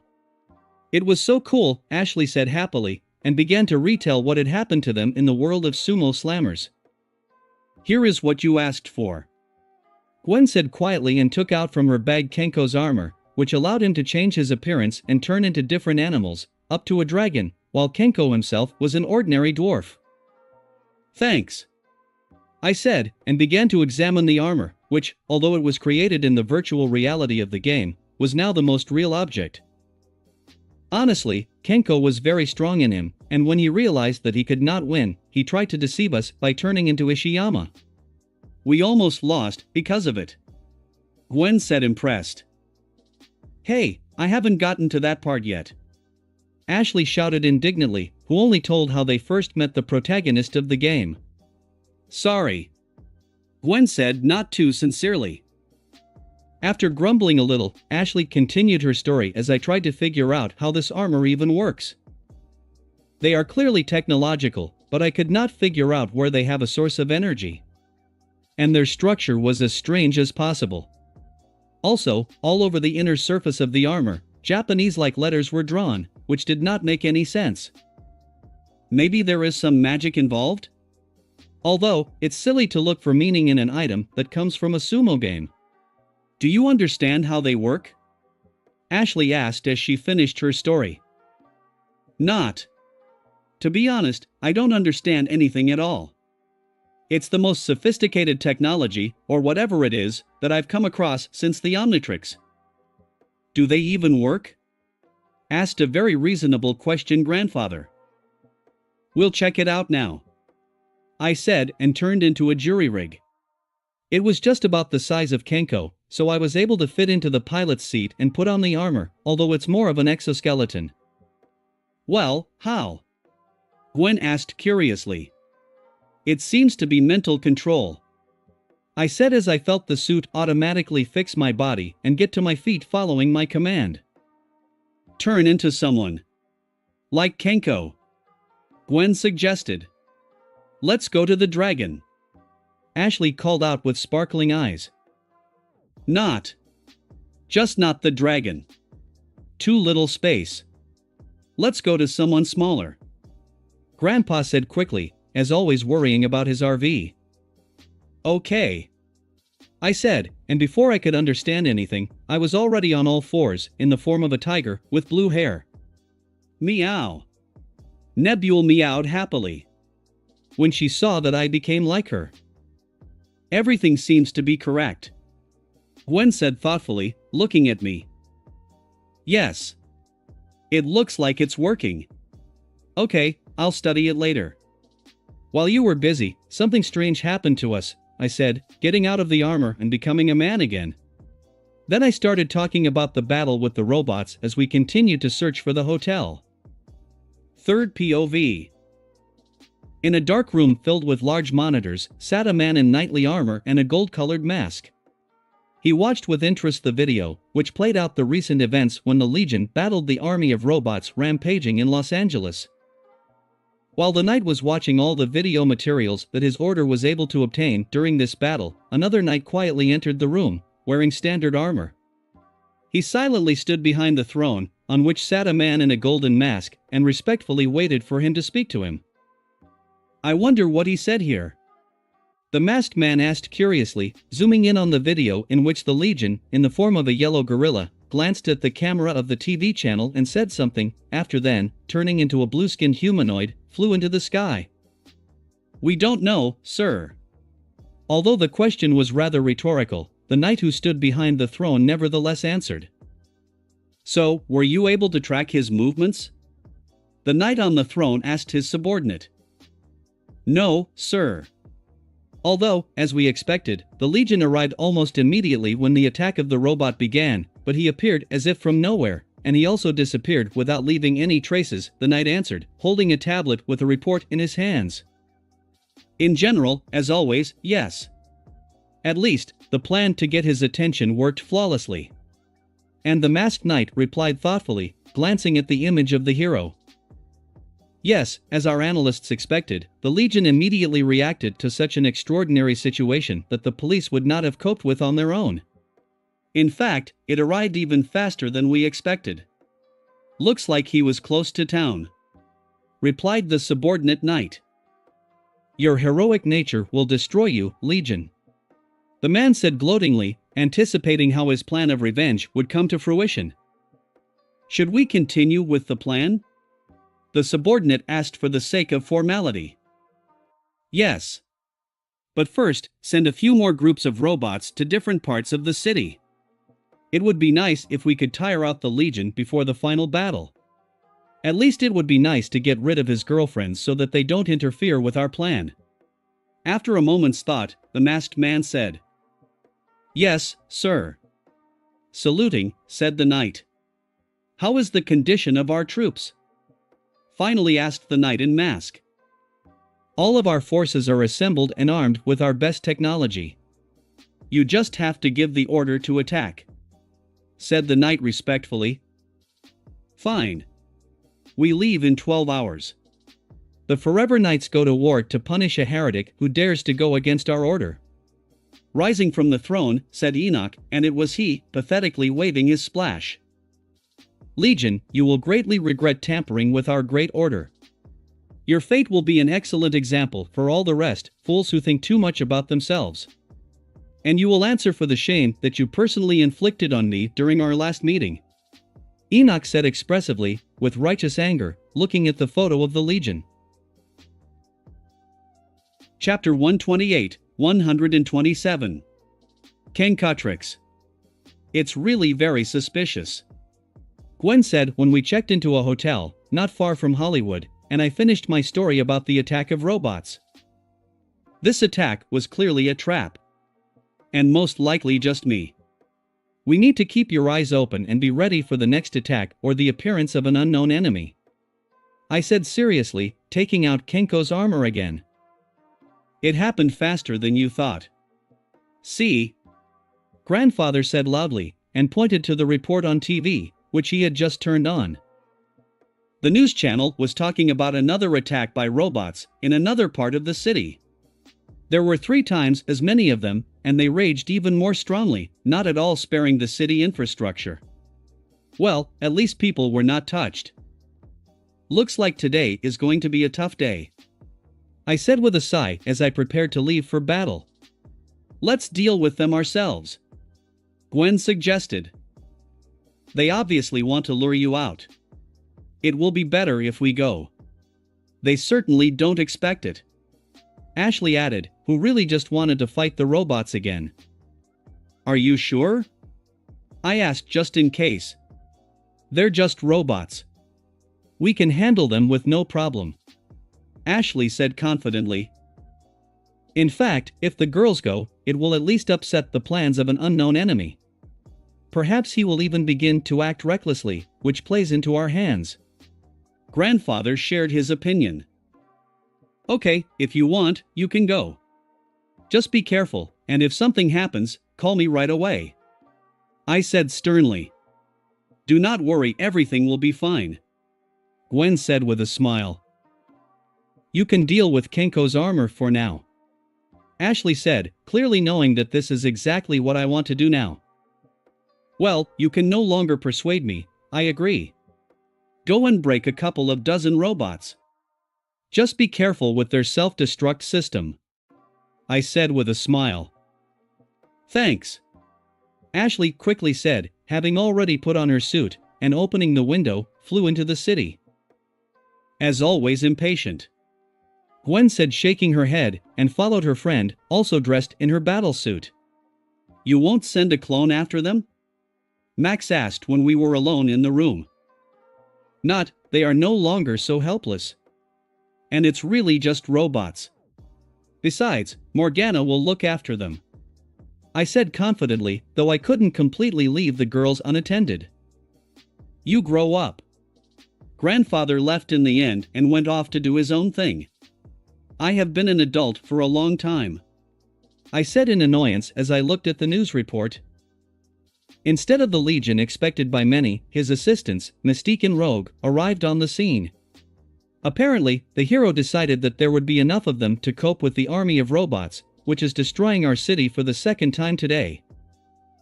It was so cool, Ashley said happily, and began to retell what had happened to them in the world of sumo slammers. Here is what you asked for. Gwen said quietly and took out from her bag Kenko's armor, which allowed him to change his appearance and turn into different animals, up to a dragon, while Kenko himself was an ordinary dwarf. Thanks. I said, and began to examine the armor, which, although it was created in the virtual reality of the game, was now the most real object. Honestly, Kenko was very strong in him, and when he realized that he could not win, he tried to deceive us by turning into Ishiyama. We almost lost because of it. Gwen said impressed. Hey, I haven't gotten to that part yet. Ashley shouted indignantly, who only told how they first met the protagonist of the game. Sorry. Gwen said not too sincerely. After grumbling a little, Ashley continued her story as I tried to figure out how this armor even works. They are clearly technological, but I could not figure out where they have a source of energy. And their structure was as strange as possible. Also, all over the inner surface of the armor, Japanese-like letters were drawn, which did not make any sense. Maybe there is some magic involved? Although, it's silly to look for meaning in an item that comes from a sumo game. Do you understand how they work? Ashley asked as she finished her story. Not. To be honest, I don't understand anything at all. It's the most sophisticated technology, or whatever it is, that I've come across since the Omnitrix. Do they even work? Asked a very reasonable question grandfather. We'll check it out now. I said and turned into a jury rig. It was just about the size of Kenko, so I was able to fit into the pilot's seat and put on the armor, although it's more of an exoskeleton. Well, how? Gwen asked curiously. It seems to be mental control. I said as I felt the suit automatically fix my body and get to my feet following my command. Turn into someone. Like Kenko. Gwen suggested. Let's go to the dragon. Ashley called out with sparkling eyes. Not. Just not the dragon. Too little space. Let's go to someone smaller. Grandpa said quickly, as always worrying about his RV. Okay. I said, and before I could understand anything, I was already on all fours, in the form of a tiger, with blue hair. Meow. Nebule meowed happily. When she saw that I became like her. Everything seems to be correct. Gwen said thoughtfully, looking at me. Yes. It looks like it's working. Okay, I'll study it later. While you were busy, something strange happened to us, I said, getting out of the armor and becoming a man again. Then I started talking about the battle with the robots as we continued to search for the hotel. Third POV. In a dark room filled with large monitors, sat a man in knightly armor and a gold-colored mask. He watched with interest the video, which played out the recent events when the Legion battled the army of robots rampaging in Los Angeles. While the knight was watching all the video materials that his order was able to obtain during this battle, another knight quietly entered the room, wearing standard armor. He silently stood behind the throne, on which sat a man in a golden mask, and respectfully waited for him to speak to him. I wonder what he said here. The masked man asked curiously, zooming in on the video in which the Legion, in the form of a yellow gorilla, glanced at the camera of the TV channel and said something, after then, turning into a blue-skinned humanoid, flew into the sky. We don't know, sir. Although the question was rather rhetorical, the knight who stood behind the throne nevertheless answered. So, were you able to track his movements? The knight on the throne asked his subordinate. No, sir. Although, as we expected, the Legion arrived almost immediately when the attack of the robot began, but he appeared as if from nowhere, and he also disappeared without leaving any traces, the knight answered, holding a tablet with a report in his hands. In general, as always, yes. At least, the plan to get his attention worked flawlessly. And the masked knight replied thoughtfully, glancing at the image of the hero. Yes, as our analysts expected, the Legion immediately reacted to such an extraordinary situation that the police would not have coped with on their own. In fact, it arrived even faster than we expected. Looks like he was close to town, replied the subordinate knight. Your heroic nature will destroy you, Legion. The man said gloatingly, anticipating how his plan of revenge would come to fruition. Should we continue with the plan? The subordinate asked for the sake of formality. Yes. But first, send a few more groups of robots to different parts of the city. It would be nice if we could tire out the Legion before the final battle. At least it would be nice to get rid of his girlfriends so that they don't interfere with our plan. After a moment's thought, the masked man said. Yes, sir. Saluting, said the knight. How is the condition of our troops? Finally asked the knight in mask. All of our forces are assembled and armed with our best technology. You just have to give the order to attack, said the knight respectfully. Fine. We leave in 12 hours. The Forever Knights go to war to punish a heretic who dares to go against our order. Rising from the throne, said Enoch, and it was he, pathetically waving his splash. Legion, you will greatly regret tampering with our great order. Your fate will be an excellent example for all the rest, fools who think too much about themselves. And you will answer for the shame that you personally inflicted on me during our last meeting. Enoch said expressively, with righteous anger, looking at the photo of the Legion. Chapter 128, 127. Kenkatrix. It's really very suspicious. Gwen said when we checked into a hotel, not far from Hollywood, and I finished my story about the attack of robots. This attack was clearly a trap. And most likely just me. We need to keep your eyes open and be ready for the next attack or the appearance of an unknown enemy. I said seriously, taking out Kenko's armor again. It happened faster than you thought. See? Grandfather said loudly, and pointed to the report on TV, which he had just turned on. The news channel was talking about another attack by robots in another part of the city. There were 3 times as many of them, and they raged even more strongly, not at all sparing the city infrastructure. Well, at least people were not touched. Looks like today is going to be a tough day, I said with a sigh as I prepared to leave for battle. Let's deal with them ourselves, Gwen suggested. They obviously want to lure you out. It will be better if we go. They certainly don't expect it, Ashley added, who really just wanted to fight the robots again. Are you sure? I asked just in case. They're just robots. We can handle them with no problem, Ashley said confidently. In fact, if the girls go, it will at least upset the plans of an unknown enemy. Perhaps he will even begin to act recklessly, which plays into our hands. Grandfather shared his opinion. Okay, if you want, you can go. Just be careful, and if something happens, call me right away, I said sternly. Do not worry, everything will be fine, Gwen said with a smile. You can deal with Kenko's armor for now, Ashley said, clearly knowing that this is exactly what I want to do now. Well, you can no longer persuade me, I agree. Go and break a couple of dozen robots. Just be careful with their self-destruct system, I said with a smile. Thanks, Ashley quickly said, having already put on her suit, and opening the window, flew into the city. As always impatient, Gwen said, shaking her head, and followed her friend, also dressed in her battle suit. You won't send a clone after them? Max asked when we were alone in the room. Not, they are no longer so helpless. And it's really just robots. Besides, Morgana will look after them, I said confidently, though I couldn't completely leave the girls unattended. You grow up. Grandfather left in the end and went off to do his own thing. I have been an adult for a long time, I said in annoyance as I looked at the news report. Instead of the legion expected by many, his assistants, Mystique and Rogue, arrived on the scene. Apparently, the hero decided that there would be enough of them to cope with the army of robots, which is destroying our city for the second time today.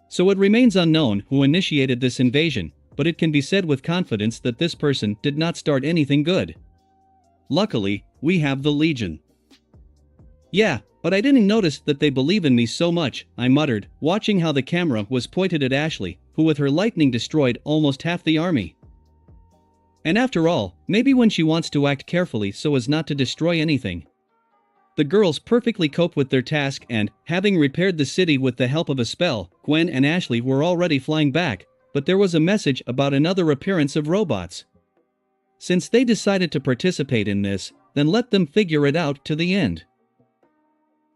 So it remains unknown who initiated this invasion, but it can be said with confidence that this person did not start anything good. Luckily, we have the Legion. Yeah, but I didn't notice that they believe in me so much, I muttered, watching how the camera was pointed at Ashley, who with her lightning destroyed almost half the army. And after all, maybe when she wants to act carefully so as not to destroy anything. The girls perfectly cope with their task and, having repaired the city with the help of a spell, Gwen and Ashley were already flying back, but there was a message about another appearance of robots. Since they decided to participate in this, then let them figure it out to the end.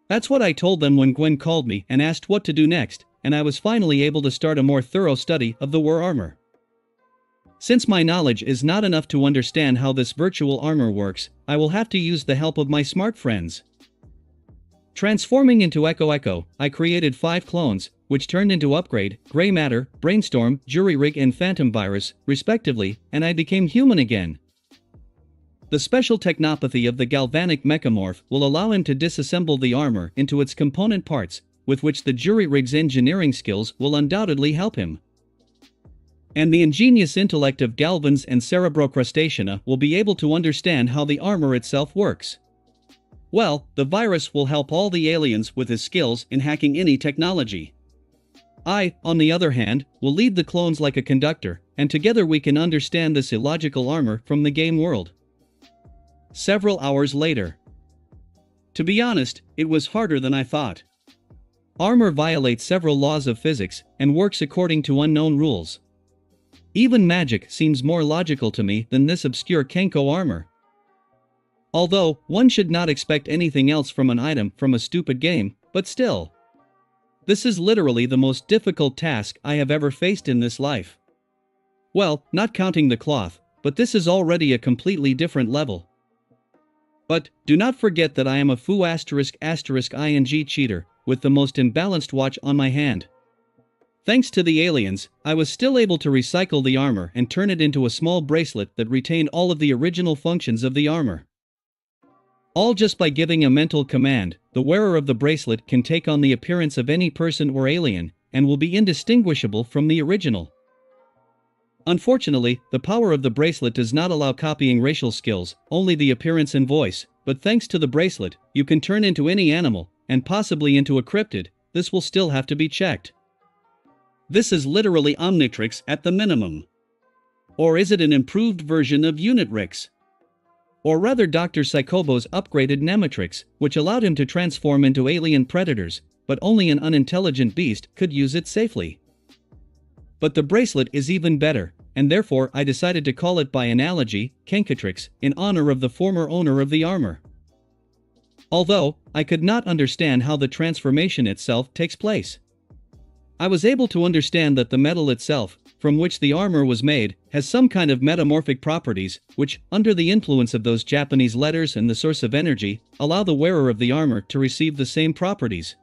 That's what I told them when Gwen called me and asked what to do next, and I was finally able to start a more thorough study of the war armor. Since my knowledge is not enough to understand how this virtual armor works, I will have to use the help of my smart friends. Transforming into Echo, I created 5 clones, which turned into Upgrade, Grey Matter, Brainstorm, Jury Rig and Phantom Virus, respectively, and I became human again. The special technopathy of the galvanic mechamorph will allow him to disassemble the armor into its component parts, with which the Jury Rig's engineering skills will undoubtedly help him. And the ingenious intellect of Galvans and Cerebrocrustacea will be able to understand how the armor itself works. Well, the virus will help all the aliens with his skills in hacking any technology. I, on the other hand, will lead the clones like a conductor, and together we can understand this illogical armor from the game world. Several hours later. To be honest, it was harder than I thought. Armor violates several laws of physics and works according to unknown rules. Even magic seems more logical to me than this obscure Kenko armor. Although, one should not expect anything else from an item from a stupid game, but still. This is literally the most difficult task I have ever faced in this life. Well, not counting the cloth, but this is already a completely different level. But, do not forget that I am a foo****ing cheater, with the most imbalanced watch on my hand. Thanks to the aliens, I was still able to recycle the armor and turn it into a small bracelet that retained all of the original functions of the armor. All just by giving a mental command. The wearer of the bracelet can take on the appearance of any person or alien, and will be indistinguishable from the original. Unfortunately, the power of the bracelet does not allow copying racial skills, only the appearance and voice, but thanks to the bracelet, you can turn into any animal, and possibly into a cryptid. This will still have to be checked. This is literally Omnitrix at the minimum. Or is it an improved version of Unitrix? Or rather Dr. Psychobo's upgraded Nematrix, which allowed him to transform into alien predators, but only an unintelligent beast could use it safely. But the bracelet is even better, and therefore I decided to call it by analogy, Kenkatrix, in honor of the former owner of the armor. Although, I could not understand how the transformation itself takes place. I was able to understand that the metal itself, from which the armor was made, has some kind of metamorphic properties, which, under the influence of those Japanese letters and the source of energy, allow the wearer of the armor to receive the same properties.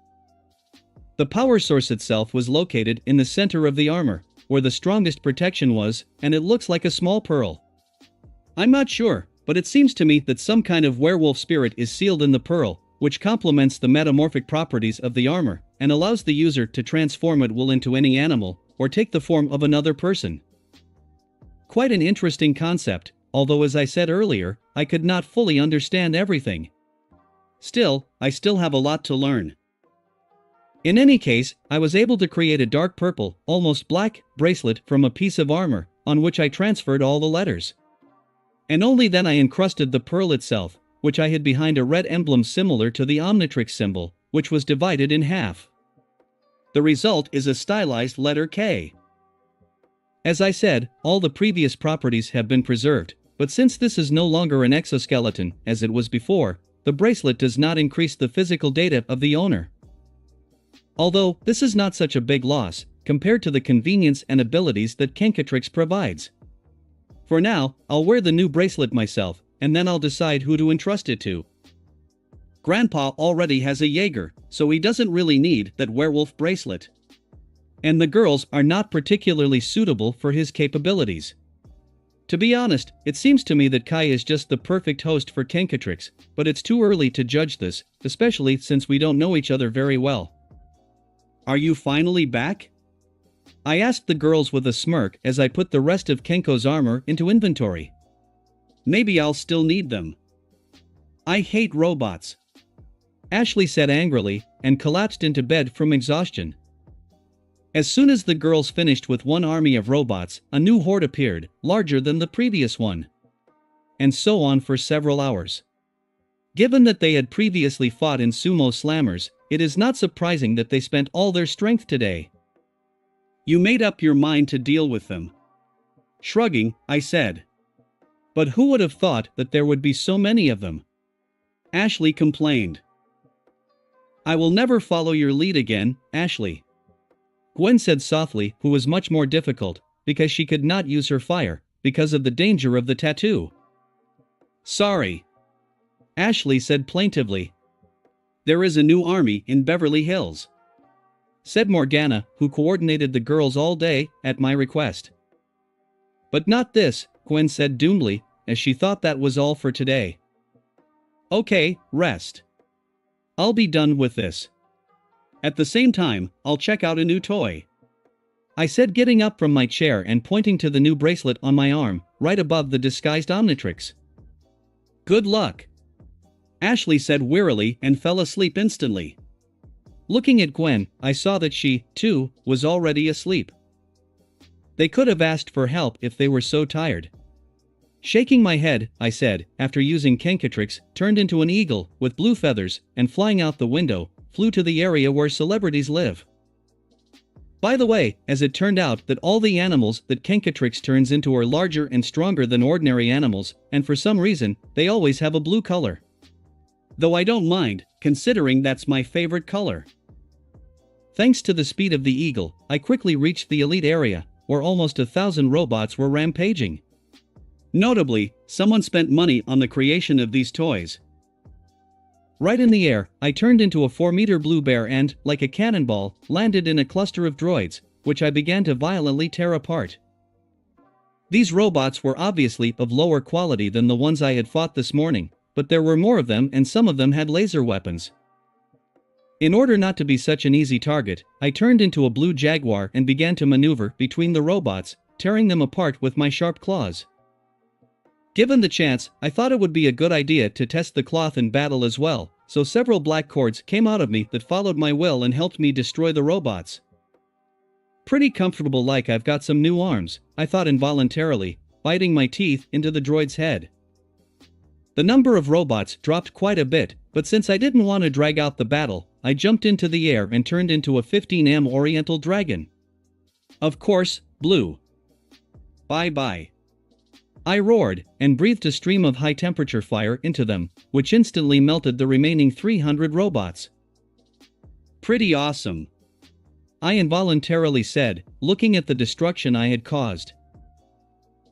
The power source itself was located in the center of the armor, where the strongest protection was, and it looks like a small pearl. I'm not sure, but it seems to me that some kind of werewolf spirit is sealed in the pearl, which complements the metamorphic properties of the armor, and allows the user to transform it into any animal, or take the form of another person. Quite an interesting concept, although as I said earlier, I could not fully understand everything. Still, I still have a lot to learn. In any case, I was able to create a dark purple, almost black, bracelet from a piece of armor, on which I transferred all the letters. And only then I encrusted the pearl itself, which I hid behind a red emblem similar to the Omnitrix symbol, which was divided in half. The result is a stylized letter K. As I said, all the previous properties have been preserved, but since this is no longer an exoskeleton, as it was before, the bracelet does not increase the physical data of the owner. Although, this is not such a big loss, compared to the convenience and abilities that Kenkatrix provides. For now, I'll wear the new bracelet myself, and then I'll decide who to entrust it to. Grandpa already has a Jaeger, so he doesn't really need that werewolf bracelet. And the girls are not particularly suitable for his capabilities. To be honest, it seems to me that Kai is just the perfect host for Kenkatrix, but it's too early to judge this, especially since we don't know each other very well. Are you finally back? I asked the girls with a smirk as I put the rest of Kenko's armor into inventory. Maybe I'll still need them. I hate robots. Ashley said angrily, and collapsed into bed from exhaustion. As soon as the girls finished with one army of robots, a new horde appeared, larger than the previous one. And so on for several hours. Given that they had previously fought in sumo slammers, it is not surprising that they spent all their strength today. You made up your mind to deal with them. Shrugging, I said. But who would have thought that there would be so many of them? Ashley complained. I will never follow your lead again, Ashley. Gwen said softly, who was much more difficult, because she could not use her fire, because of the danger of the tattoo. Sorry. Ashley said plaintively. There is a new army in Beverly Hills, said Morgana, who coordinated the girls all day, at my request. But not this, Gwen said doomedly, as she thought that was all for today. Okay, rest. I'll be done with this. At the same time, I'll check out a new toy. I said, getting up from my chair and pointing to the new bracelet on my arm, right above the disguised Omnitrix. Good luck. Ashley said wearily and fell asleep instantly. Looking at Gwen, I saw that she, too, was already asleep. They could have asked for help if they were so tired. Shaking my head, I said, after using Kenkatrix, turned into an eagle with blue feathers, and flying out the window, flew to the area where celebrities live. By the way, as it turned out that all the animals that Kenkatrix turns into are larger and stronger than ordinary animals, and for some reason, they always have a blue color. Though I don't mind, considering that's my favorite color. Thanks to the speed of the eagle, I quickly reached the elite area, where almost 1,000 robots were rampaging. Notably, someone spent money on the creation of these toys. Right in the air, I turned into a 4-meter blue bear and, like a cannonball, landed in a cluster of droids, which I began to violently tear apart. These robots were obviously of lower quality than the ones I had fought this morning, but there were more of them and some of them had laser weapons. In order not to be such an easy target, I turned into a blue jaguar and began to maneuver between the robots, tearing them apart with my sharp claws. Given the chance, I thought it would be a good idea to test the cloth in battle as well, so several black cords came out of me that followed my will and helped me destroy the robots. Pretty comfortable, like I've got some new arms, I thought involuntarily, biting my teeth into the droid's head. The number of robots dropped quite a bit, but since I didn't want to drag out the battle, I jumped into the air and turned into a 15M Oriental Dragon. Of course, blue. Bye-bye. I roared, and breathed a stream of high-temperature fire into them, which instantly melted the remaining 300 robots. Pretty awesome, I involuntarily said, looking at the destruction I had caused.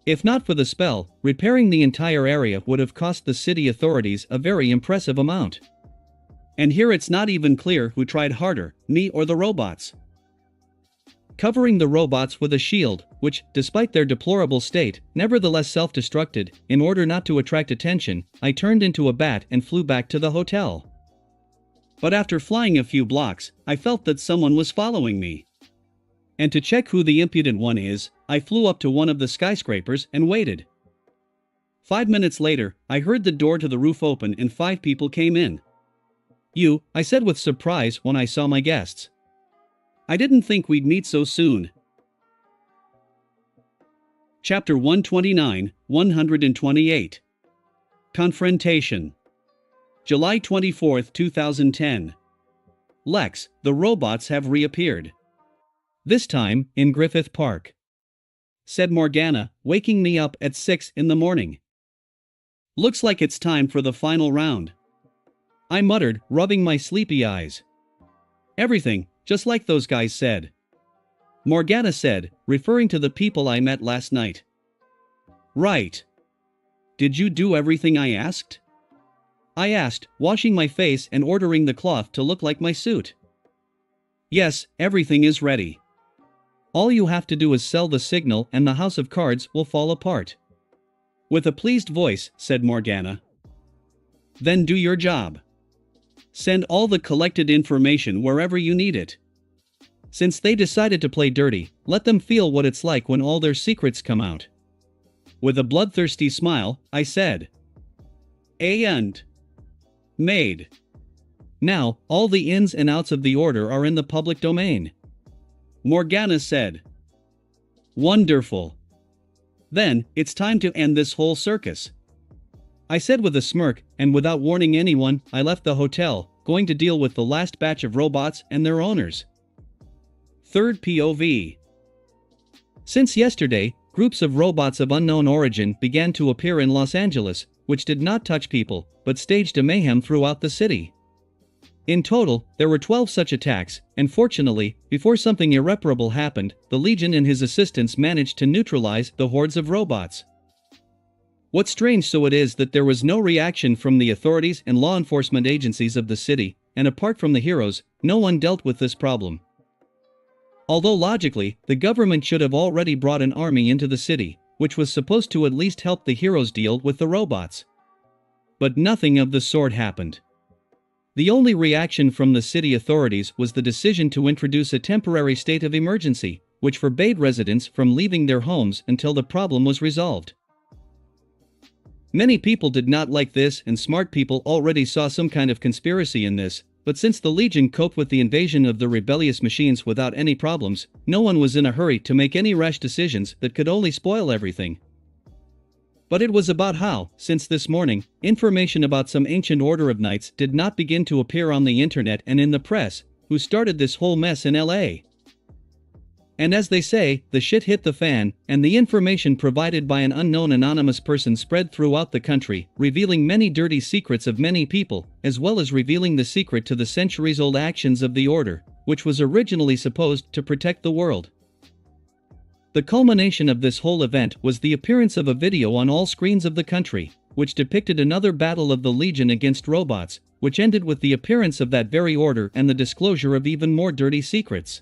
If not for the spell, repairing the entire area would have cost the city authorities a very impressive amount. And here it's not even clear who tried harder, me or the robots. Covering the robots with a shield, which, despite their deplorable state, nevertheless self-destructed, in order not to attract attention, I turned into a bat and flew back to the hotel. But after flying a few blocks, I felt that someone was following me. And to check who the impudent one is, I flew up to one of the skyscrapers and waited. 5 minutes later, I heard the door to the roof open and 5 people came in. "You," I said with surprise when I saw my guests. "I didn't think we'd meet so soon." Chapter 129, 128. Confrontation. July 24, 2010. Lex, the robots have reappeared. This time, in Griffith Park, said Morgana, waking me up at 6 in the morning. "Looks like it's time for the final round," I muttered, rubbing my sleepy eyes. "Everything, just like those guys said," Morgana said, referring to the people I met last night. "Right. Did you do everything I asked?" I asked, washing my face and ordering the cloth to look like my suit. "Yes, everything is ready. All you have to do is sell the signal and the house of cards will fall apart." With a pleased voice, said Morgana. "Then do your job. Send all the collected information wherever you need it. Since they decided to play dirty, let them feel what it's like when all their secrets come out." With a bloodthirsty smile, I said. "And made. Now, all the ins and outs of the order are in the public domain," Morgana said. "Wonderful. Then, it's time to end this whole circus," I said with a smirk, and without warning anyone, I left the hotel, going to deal with the last batch of robots and their owners. Third POV. Since yesterday, groups of robots of unknown origin began to appear in Los Angeles, which did not touch people, but staged a mayhem throughout the city. In total, there were 12 such attacks, and fortunately, before something irreparable happened, the Legion and his assistants managed to neutralize the hordes of robots. What's strange so it is that there was no reaction from the authorities and law enforcement agencies of the city, and apart from the heroes, no one dealt with this problem. Although logically, the government should have already brought an army into the city, which was supposed to at least help the heroes deal with the robots. But nothing of the sort happened. The only reaction from the city authorities was the decision to introduce a temporary state of emergency, which forbade residents from leaving their homes until the problem was resolved. Many people did not like this, and smart people already saw some kind of conspiracy in this, but since the Legion coped with the invasion of the rebellious machines without any problems, no one was in a hurry to make any rash decisions that could only spoil everything. But it was about how, since this morning, information about some ancient order of knights did not begin to appear on the internet and in the press, who started this whole mess in LA. And as they say, the shit hit the fan, and the information provided by an unknown anonymous person spread throughout the country, revealing many dirty secrets of many people, as well as revealing the secret to the centuries-old actions of the order, which was originally supposed to protect the world. The culmination of this whole event was the appearance of a video on all screens of the country, which depicted another battle of the Legion against robots, which ended with the appearance of that very order and the disclosure of even more dirty secrets.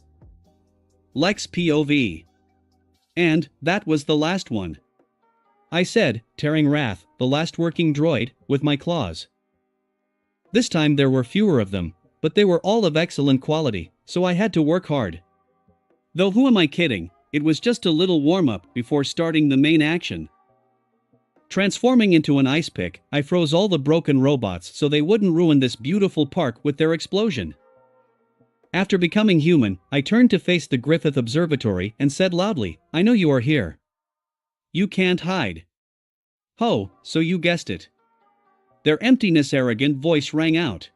Lex POV. And that was the last one. I said, tearing Wrath, the last working droid, with my claws. This time there were fewer of them, but they were all of excellent quality, so I had to work hard. Though who am I kidding, it was just a little warm-up before starting the main action. Transforming into an ice pick, I froze all the broken robots so they wouldn't ruin this beautiful park with their explosion. After becoming human, I turned to face the Griffith Observatory and said loudly, "I know you are here. You can't hide." "Oh, so you guessed it." Their emptiness arrogant voice rang out.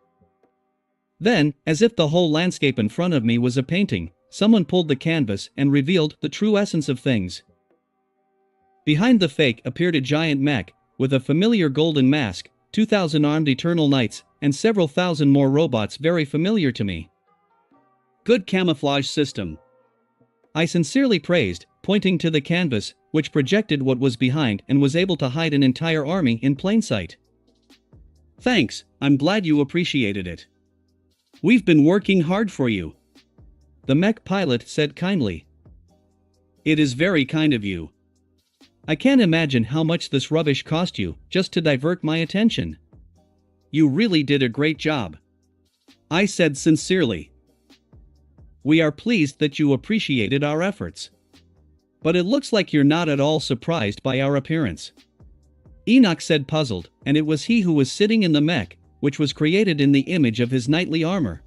Then, as if the whole landscape in front of me was a painting, someone pulled the canvas and revealed the true essence of things. Behind the fake appeared a giant mech, with a familiar golden mask, 2,000 armed Eternal Knights, and several thousand more robots very familiar to me. Good camouflage system, I sincerely praised, pointing to the canvas, which projected what was behind and was able to hide an entire army in plain sight. Thanks, I'm glad you appreciated it. We've been working hard for you, the mech pilot said kindly. It is very kind of you. I can't imagine how much this rubbish cost you, just to divert my attention. You really did a great job, I said sincerely. We are pleased that you appreciated our efforts. But it looks like you're not at all surprised by our appearance, Enoch said puzzled, and it was he who was sitting in the mech, which was created in the image of his knightly armor.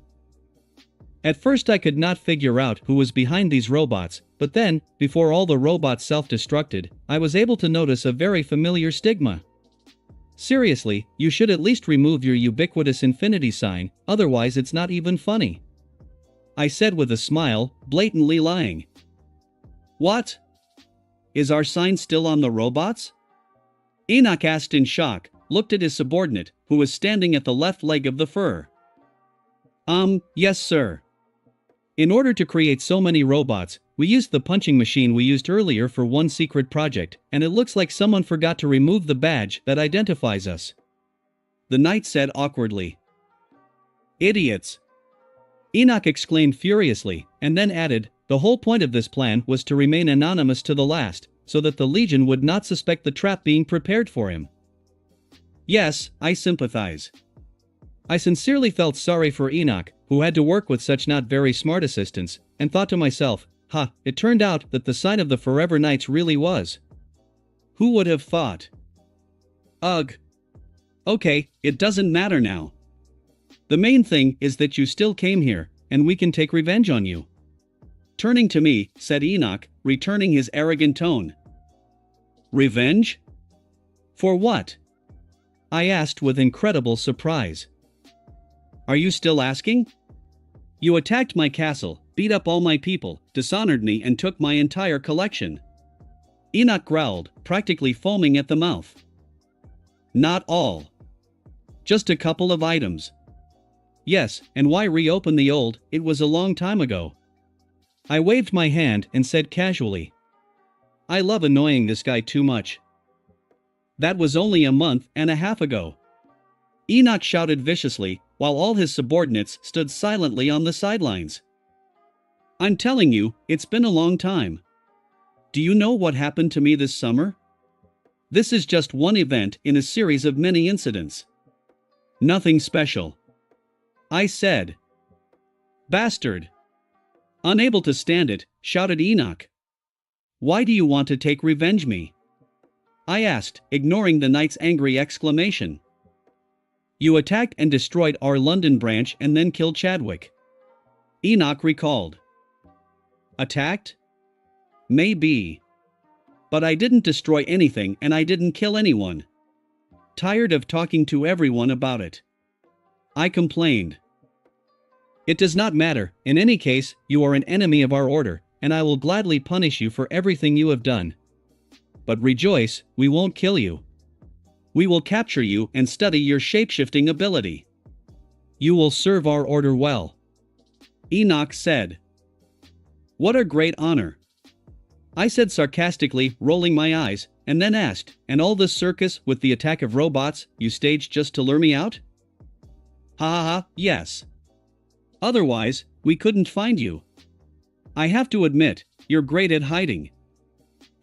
At first I could not figure out who was behind these robots, but then, before all the robots self-destructed, I was able to notice a very familiar stigma. Seriously, you should at least remove your ubiquitous infinity sign, otherwise it's not even funny, I said with a smile, blatantly lying. What? Is our sign still on the robots? Enoch asked in shock, looked at his subordinate, who was standing at the left leg of the fur. Yes sir. In order to create so many robots, we used the punching machine we used earlier for one secret project, and it looks like someone forgot to remove the badge that identifies us, the knight said awkwardly. Idiots! Enoch exclaimed furiously, and then added, the whole point of this plan was to remain anonymous to the last, so that the Legion would not suspect the trap being prepared for him. Yes, I sympathize. I sincerely felt sorry for Enoch, who had to work with such not very smart assistants, and thought to myself, it turned out that the sign of the Forever Knights really was. Who would have thought? Ugh. Okay, it doesn't matter now. The main thing is that you still came here, and we can take revenge on you. Turning to me, said Enoch, returning his arrogant tone. Revenge? For what? I asked with incredible surprise. Are you still asking? You attacked my castle, beat up all my people, dishonored me and took my entire collection. Enoch growled, practically foaming at the mouth. Not all. Just a couple of items. Yes, and why reopen the old? It was a long time ago. I waved my hand and said casually. I love annoying this guy too much. That was only a month and a half ago. Enoch shouted viciously, while all his subordinates stood silently on the sidelines. I'm telling you, it's been a long time. Do you know what happened to me this summer? This is just one event in a series of many incidents. Nothing special, I said. Bastard! Unable to stand it, shouted Enoch. Why do you want to take revenge me? I asked, ignoring the knight's angry exclamation. You attacked and destroyed our London branch and then killed Chadwick, Enoch recalled. Attacked? Maybe. But I didn't destroy anything and I didn't kill anyone. Tired of talking to everyone about it, I complained. It does not matter, in any case, you are an enemy of our order, and I will gladly punish you for everything you have done. But rejoice, we won't kill you. We will capture you and study your shape-shifting ability. You will serve our order well, Enoch said. What a great honor, I said sarcastically, rolling my eyes, and then asked, and all this circus with the attack of robots you staged just to lure me out? Ha ha ha, yes. Otherwise, we couldn't find you. I have to admit, you're great at hiding.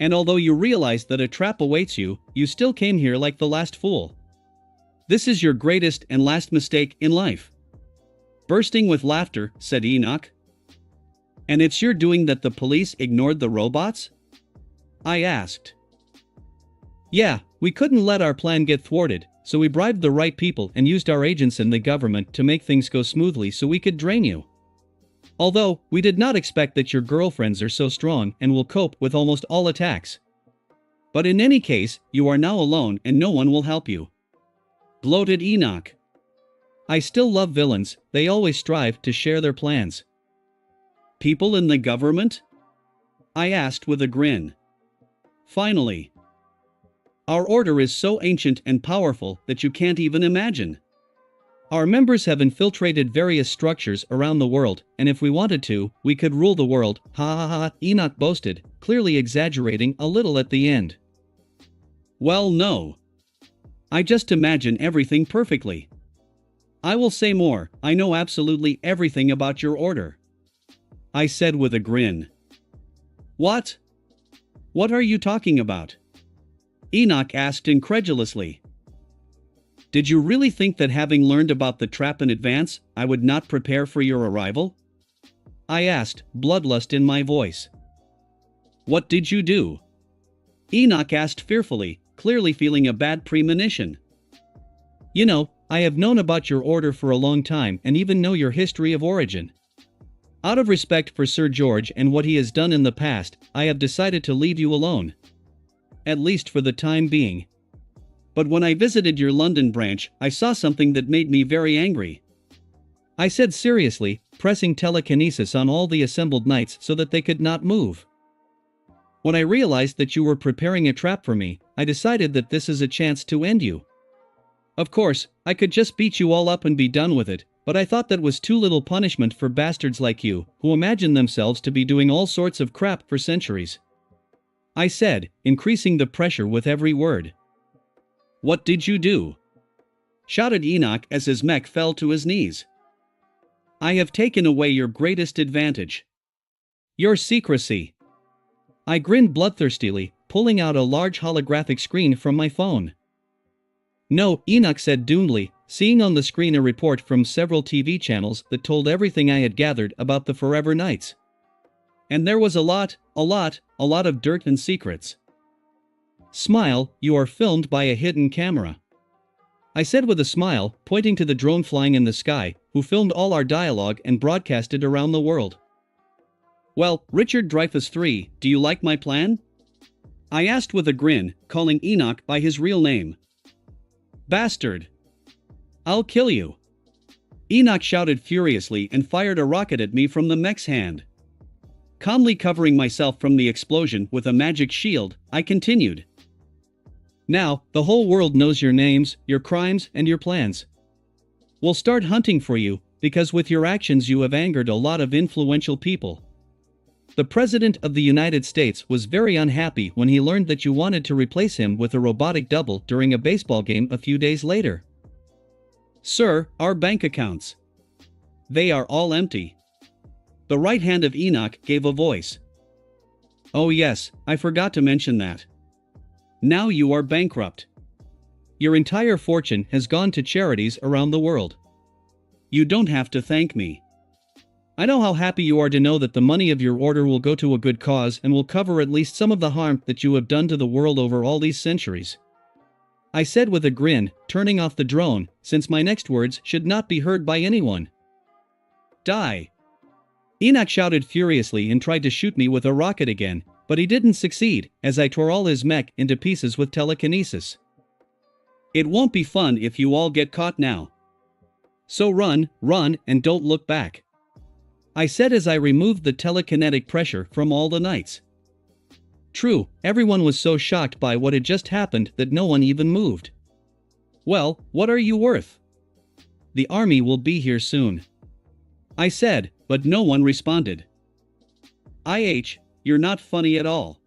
And although you realize that a trap awaits you, you still came here like the last fool. This is your greatest and last mistake in life. Bursting with laughter, said Enoch. And it's your doing that the police ignored the robots? I asked. Yeah, we couldn't let our plan get thwarted, so we bribed the right people and used our agents in the government to make things go smoothly so we could drain you. Although, we did not expect that your girlfriends are so strong and will cope with almost all attacks. But in any case, you are now alone and no one will help you. Gloated Enoch. I still love villains, they always strive to share their plans. People in the government? I asked with a grin. Finally. Our order is so ancient and powerful that you can't even imagine. Our members have infiltrated various structures around the world, and if we wanted to, we could rule the world, ha ha ha, Enoch boasted, clearly exaggerating a little at the end. Well, no. I just imagine everything perfectly. I will say more, I know absolutely everything about your order. I said with a grin. What? What are you talking about? Enoch asked incredulously. Did you really think that having learned about the trap in advance, I would not prepare for your arrival? I asked, bloodlust in my voice. What did you do? Enoch asked fearfully, clearly feeling a bad premonition. You know, I have known about your order for a long time and even know your history of origin. Out of respect for Sir George and what he has done in the past, I have decided to leave you alone. At least for the time being. But when I visited your London branch, I saw something that made me very angry. I said seriously, pressing telekinesis on all the assembled knights so that they could not move. When I realized that you were preparing a trap for me, I decided that this is a chance to end you. Of course, I could just beat you all up and be done with it, but I thought that was too little punishment for bastards like you, who imagine themselves to be doing all sorts of crap for centuries. I said, increasing the pressure with every word. What did you do? Shouted Enoch as his mech fell to his knees. I have taken away your greatest advantage. Your secrecy. I grinned bloodthirstily, pulling out a large holographic screen from my phone. No, Enoch said doomedly, seeing on the screen a report from several TV channels that told everything I had gathered about the Forever Knights. And there was a lot of dirt and secrets. Smile, you are filmed by a hidden camera. I said with a smile, pointing to the drone flying in the sky, who filmed all our dialogue and broadcasted around the world. Well, Richard Dreyfuss III, do you like my plan? I asked with a grin, calling Enoch by his real name. Bastard. I'll kill you. Enoch shouted furiously and fired a rocket at me from the mech's hand. Calmly covering myself from the explosion with a magic shield, I continued. Now, the whole world knows your names, your crimes, and your plans. We'll start hunting for you, because with your actions you have angered a lot of influential people. The President of the United States was very unhappy when he learned that you wanted to replace him with a robotic double during a baseball game a few days later. Sir, our bank accounts. They are all empty. The right hand of Enoch gave a voice. Oh yes, I forgot to mention that. Now you are bankrupt. Your entire fortune has gone to charities around the world. You don't have to thank me. I know how happy you are to know that the money of your order will go to a good cause and will cover at least some of the harm that you have done to the world over all these centuries. I said with a grin, turning off the drone, since my next words should not be heard by anyone. Die. Enoch shouted furiously and tried to shoot me with a rocket again, but he didn't succeed, as I tore all his mech into pieces with telekinesis. It won't be fun if you all get caught now. So run, and don't look back. I said as I removed the telekinetic pressure from all the knights. True, everyone was so shocked by what had just happened that no one even moved. Well, what are you worth? The army will be here soon. I said, but no one responded. You're not funny at all.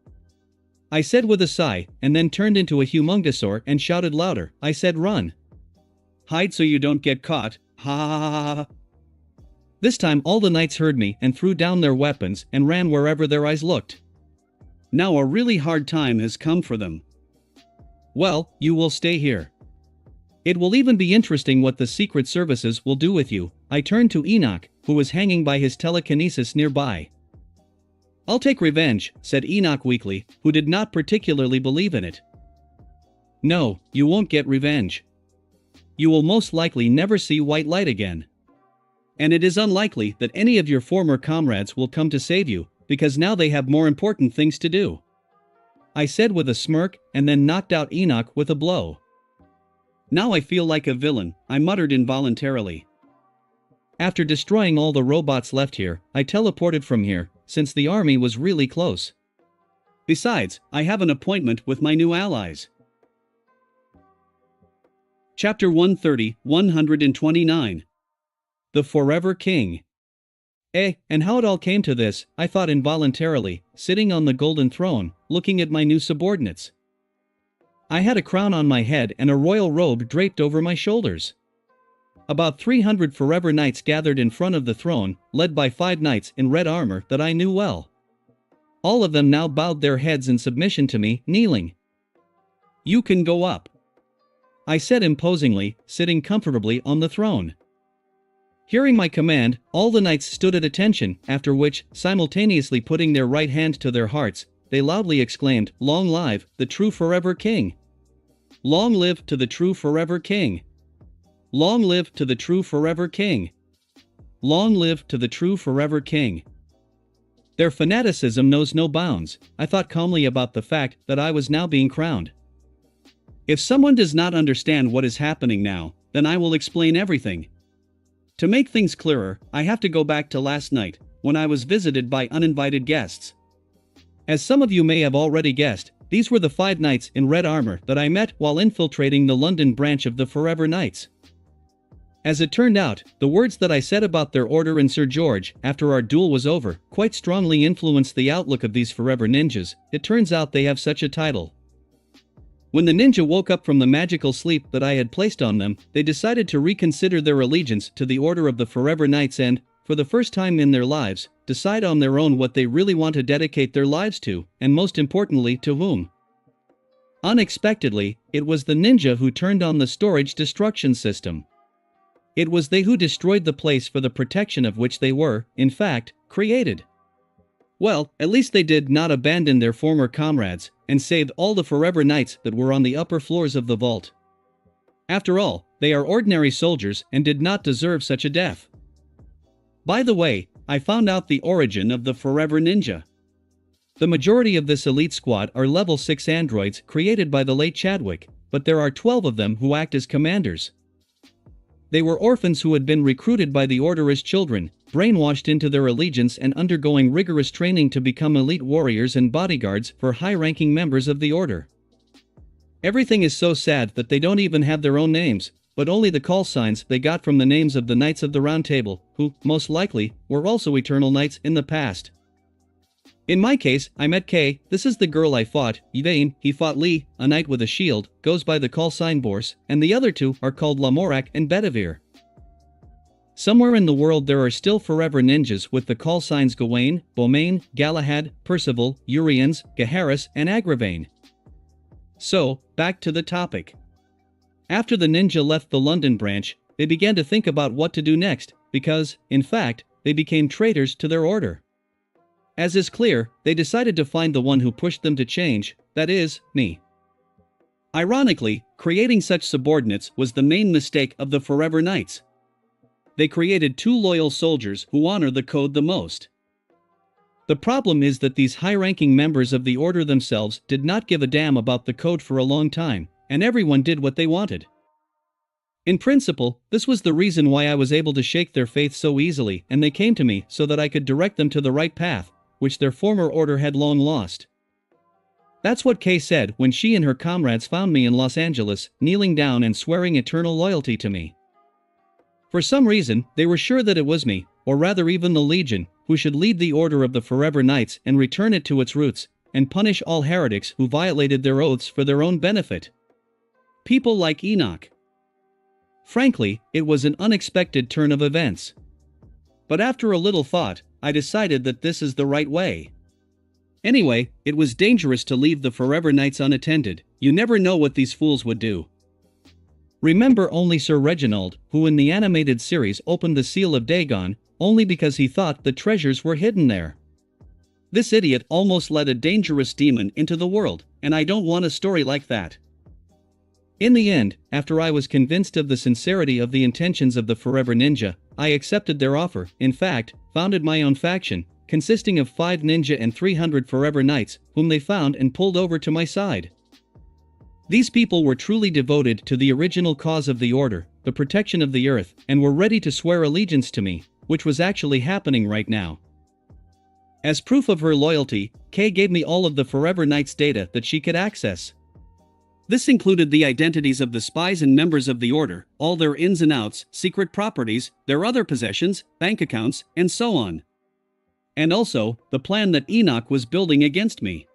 I said with a sigh, and then turned into a humongosaur and shouted louder. I said run. Hide so you don't get caught, ha ha ha ha ha. This time all the knights heard me and threw down their weapons and ran wherever their eyes looked. Now a really hard time has come for them. Well, you will stay here. It will even be interesting what the secret services will do with you. I turned to Enoch, who was hanging by his telekinesis nearby. I'll take revenge, said Enoch weakly, who did not particularly believe in it. No, you won't get revenge. You will most likely never see white light again. And it is unlikely that any of your former comrades will come to save you, because now they have more important things to do. I said with a smirk, and then knocked out Enoch with a blow. Now I feel like a villain, I muttered involuntarily. After destroying all the robots left here, I teleported from here, since the army was really close. Besides, I have an appointment with my new allies. Chapter 130, 129. The Forever King. And how it all came to this, I thought involuntarily, sitting on the golden throne, looking at my new subordinates. I had a crown on my head and a royal robe draped over my shoulders. About 300 Forever Knights gathered in front of the throne, led by 5 knights in red armor that I knew well. All of them now bowed their heads in submission to me, kneeling. You can go up, I said imposingly, sitting comfortably on the throne. Hearing my command, all the knights stood at attention, after which, simultaneously putting their right hand to their hearts, they loudly exclaimed, "Long live the true Forever King! Long live to the true Forever King! Long live to the true Forever King! Long live to the true Forever King!" Their fanaticism knows no bounds. I thought calmly about the fact that I was now being crowned. If someone does not understand what is happening now, then I will explain everything. To make things clearer, I have to go back to last night, when I was visited by uninvited guests. As some of you may have already guessed, these were the 5 knights in red armor that I met while infiltrating the London branch of the Forever Knights. As it turned out, the words that I said about their order and Sir George, after our duel was over, quite strongly influenced the outlook of these Forever Ninjas. It turns out they have such a title. When the ninja woke up from the magical sleep that I had placed on them, they decided to reconsider their allegiance to the Order of the Forever Knights and, for the first time in their lives, decide on their own what they really want to dedicate their lives to, and most importantly to whom. Unexpectedly, it was the ninja who turned on the storage destruction system. It was they who destroyed the place for the protection of which they were, in fact, created. Well, at least they did not abandon their former comrades, and saved all the Forever Knights that were on the upper floors of the vault. After all, they are ordinary soldiers and did not deserve such a death. By the way, I found out the origin of the Forever Ninja. The majority of this elite squad are level 6 androids created by the late Chadwick, but there are 12 of them who act as commanders. They were orphans who had been recruited by the Order as children, brainwashed into their allegiance and undergoing rigorous training to become elite warriors and bodyguards for high-ranking members of the Order. Everything is so sad that they don't even have their own names, but only the call signs they got from the names of the Knights of the Round Table, who, most likely, were also eternal knights in the past. In my case, I met Kay. This is the girl I fought. Yvain, he fought Lee, a knight with a shield, goes by the call sign Bors, and the other 2 are called Lamorak and Bedivere. Somewhere in the world there are still Forever Ninjas with the call signs Gawain, Beaumain, Galahad, Percival, Uriens, Gaheris, and Agravain. So, back to the topic. After the ninja left the London branch, they began to think about what to do next, because, in fact, they became traitors to their order. As is clear, they decided to find the one who pushed them to change, that is, me. Ironically, creating such subordinates was the main mistake of the Forever Knights. They created 2 loyal soldiers who honor the code the most. The problem is that these high-ranking members of the Order themselves did not give a damn about the code for a long time, and everyone did what they wanted. In principle, this was the reason why I was able to shake their faith so easily, and they came to me so that I could direct them to the right path, which their former order had long lost. That's what Kay said when she and her comrades found me in Los Angeles, kneeling down and swearing eternal loyalty to me. For some reason, they were sure that it was me, or rather even the Legion, who should lead the Order of the Forever Knights and return it to its roots, and punish all heretics who violated their oaths for their own benefit. People like Enoch. Frankly, it was an unexpected turn of events. But after a little thought, I decided that this is the right way. Anyway, it was dangerous to leave the Forever Knights unattended. You never know what these fools would do. Remember only Sir Reginald, who in the animated series opened the Seal of Dagon, only because he thought the treasures were hidden there. This idiot almost let a dangerous demon into the world, and I don't want a story like that. In the end, after I was convinced of the sincerity of the intentions of the Forever Ninja, I accepted their offer, in fact, founded my own faction, consisting of 5 ninja and 300 Forever Knights, whom they found and pulled over to my side. These people were truly devoted to the original cause of the order, the protection of the earth, and were ready to swear allegiance to me, which was actually happening right now. As proof of her loyalty, Kay gave me all of the Forever Knights' data that she could access. This included the identities of the spies and members of the order, all their ins and outs, secret properties, their other possessions, bank accounts, and so on. And also, the plan that Enoch was building against me.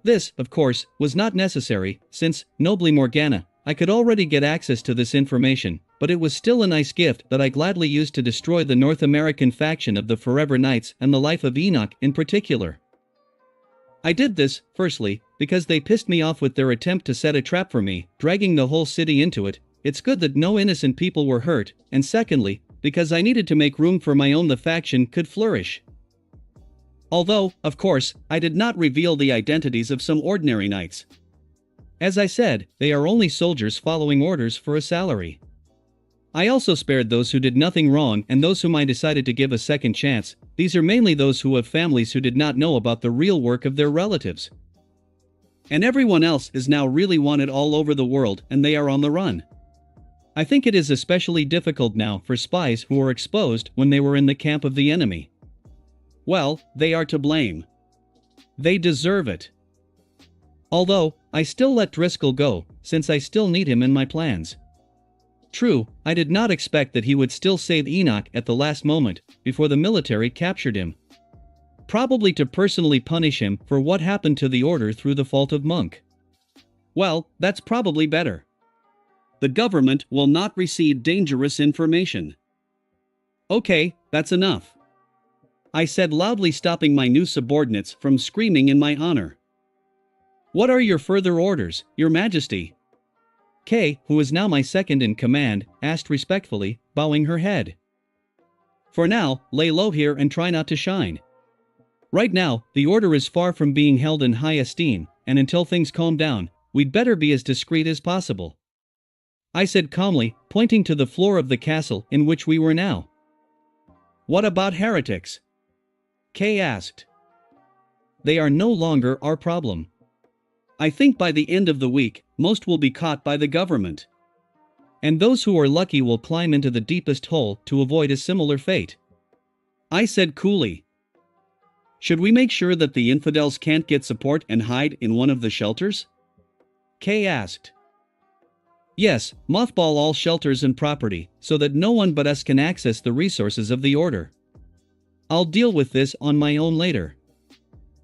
This, of course, was not necessary, since, nobly Morgana, I could already get access to this information, but it was still a nice gift that I gladly used to destroy the North American faction of the Forever Knights and the life of Enoch in particular. I did this, firstly, because they pissed me off with their attempt to set a trap for me, dragging the whole city into it. It's good that no innocent people were hurt, and secondly, because I needed to make room for my own the faction could flourish. Although, of course, I did not reveal the identities of some ordinary knights. As I said, they are only soldiers following orders for a salary. I also spared those who did nothing wrong and those whom I decided to give a second chance. These are mainly those who have families who did not know about the real work of their relatives. And everyone else is now really wanted all over the world and they are on the run. I think it is especially difficult now for spies who were exposed when they were in the camp of the enemy. Well, they are to blame. They deserve it. Although, I still let Driscoll go, since I still need him in my plans. True, I did not expect that he would still save Enoch at the last moment, before the military captured him. Probably to personally punish him for what happened to the order through the fault of Monk. Well, that's probably better. The government will not receive dangerous information. Okay, that's enough. I said loudly, stopping my new subordinates from screaming in my honor. What are your further orders, Your Majesty? Kay, who is now my second in command, asked respectfully, bowing her head. For now, lay low here and try not to shine. Right now, the order is far from being held in high esteem, and until things calm down, we'd better be as discreet as possible. I said calmly, pointing to the floor of the castle in which we were now. What about heretics? Kay asked. They are no longer our problem. I think by the end of the week, most will be caught by the government. And those who are lucky will climb into the deepest hole to avoid a similar fate. I said coolly. Should we make sure that the infidels can't get support and hide in one of the shelters? Kay asked. Yes, mothball all shelters and property, so that no one but us can access the resources of the order. I'll deal with this on my own later.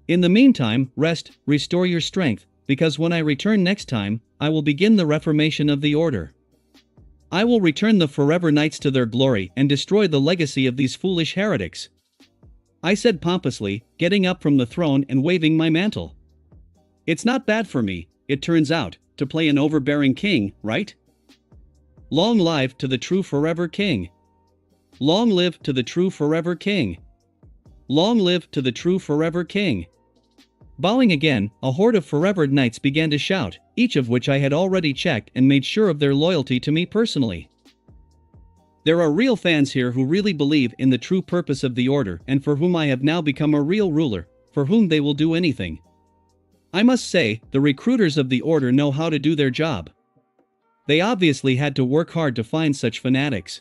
In the meantime, rest, restore your strength, because when I return next time, I will begin the reformation of the order. I will return the Forever Knights to their glory and destroy the legacy of these foolish heretics. I said pompously, getting up from the throne and waving my mantle. It's not bad for me, it turns out, to play an overbearing king, right? Long live to the true forever king. Long live to the true forever king. Long live to the true forever king. Bowing again, a horde of Forever Knights began to shout, each of which I had already checked and made sure of their loyalty to me personally. There are real fans here who really believe in the true purpose of the order and for whom I have now become a real ruler, for whom they will do anything. I must say, the recruiters of the order know how to do their job. They obviously had to work hard to find such fanatics.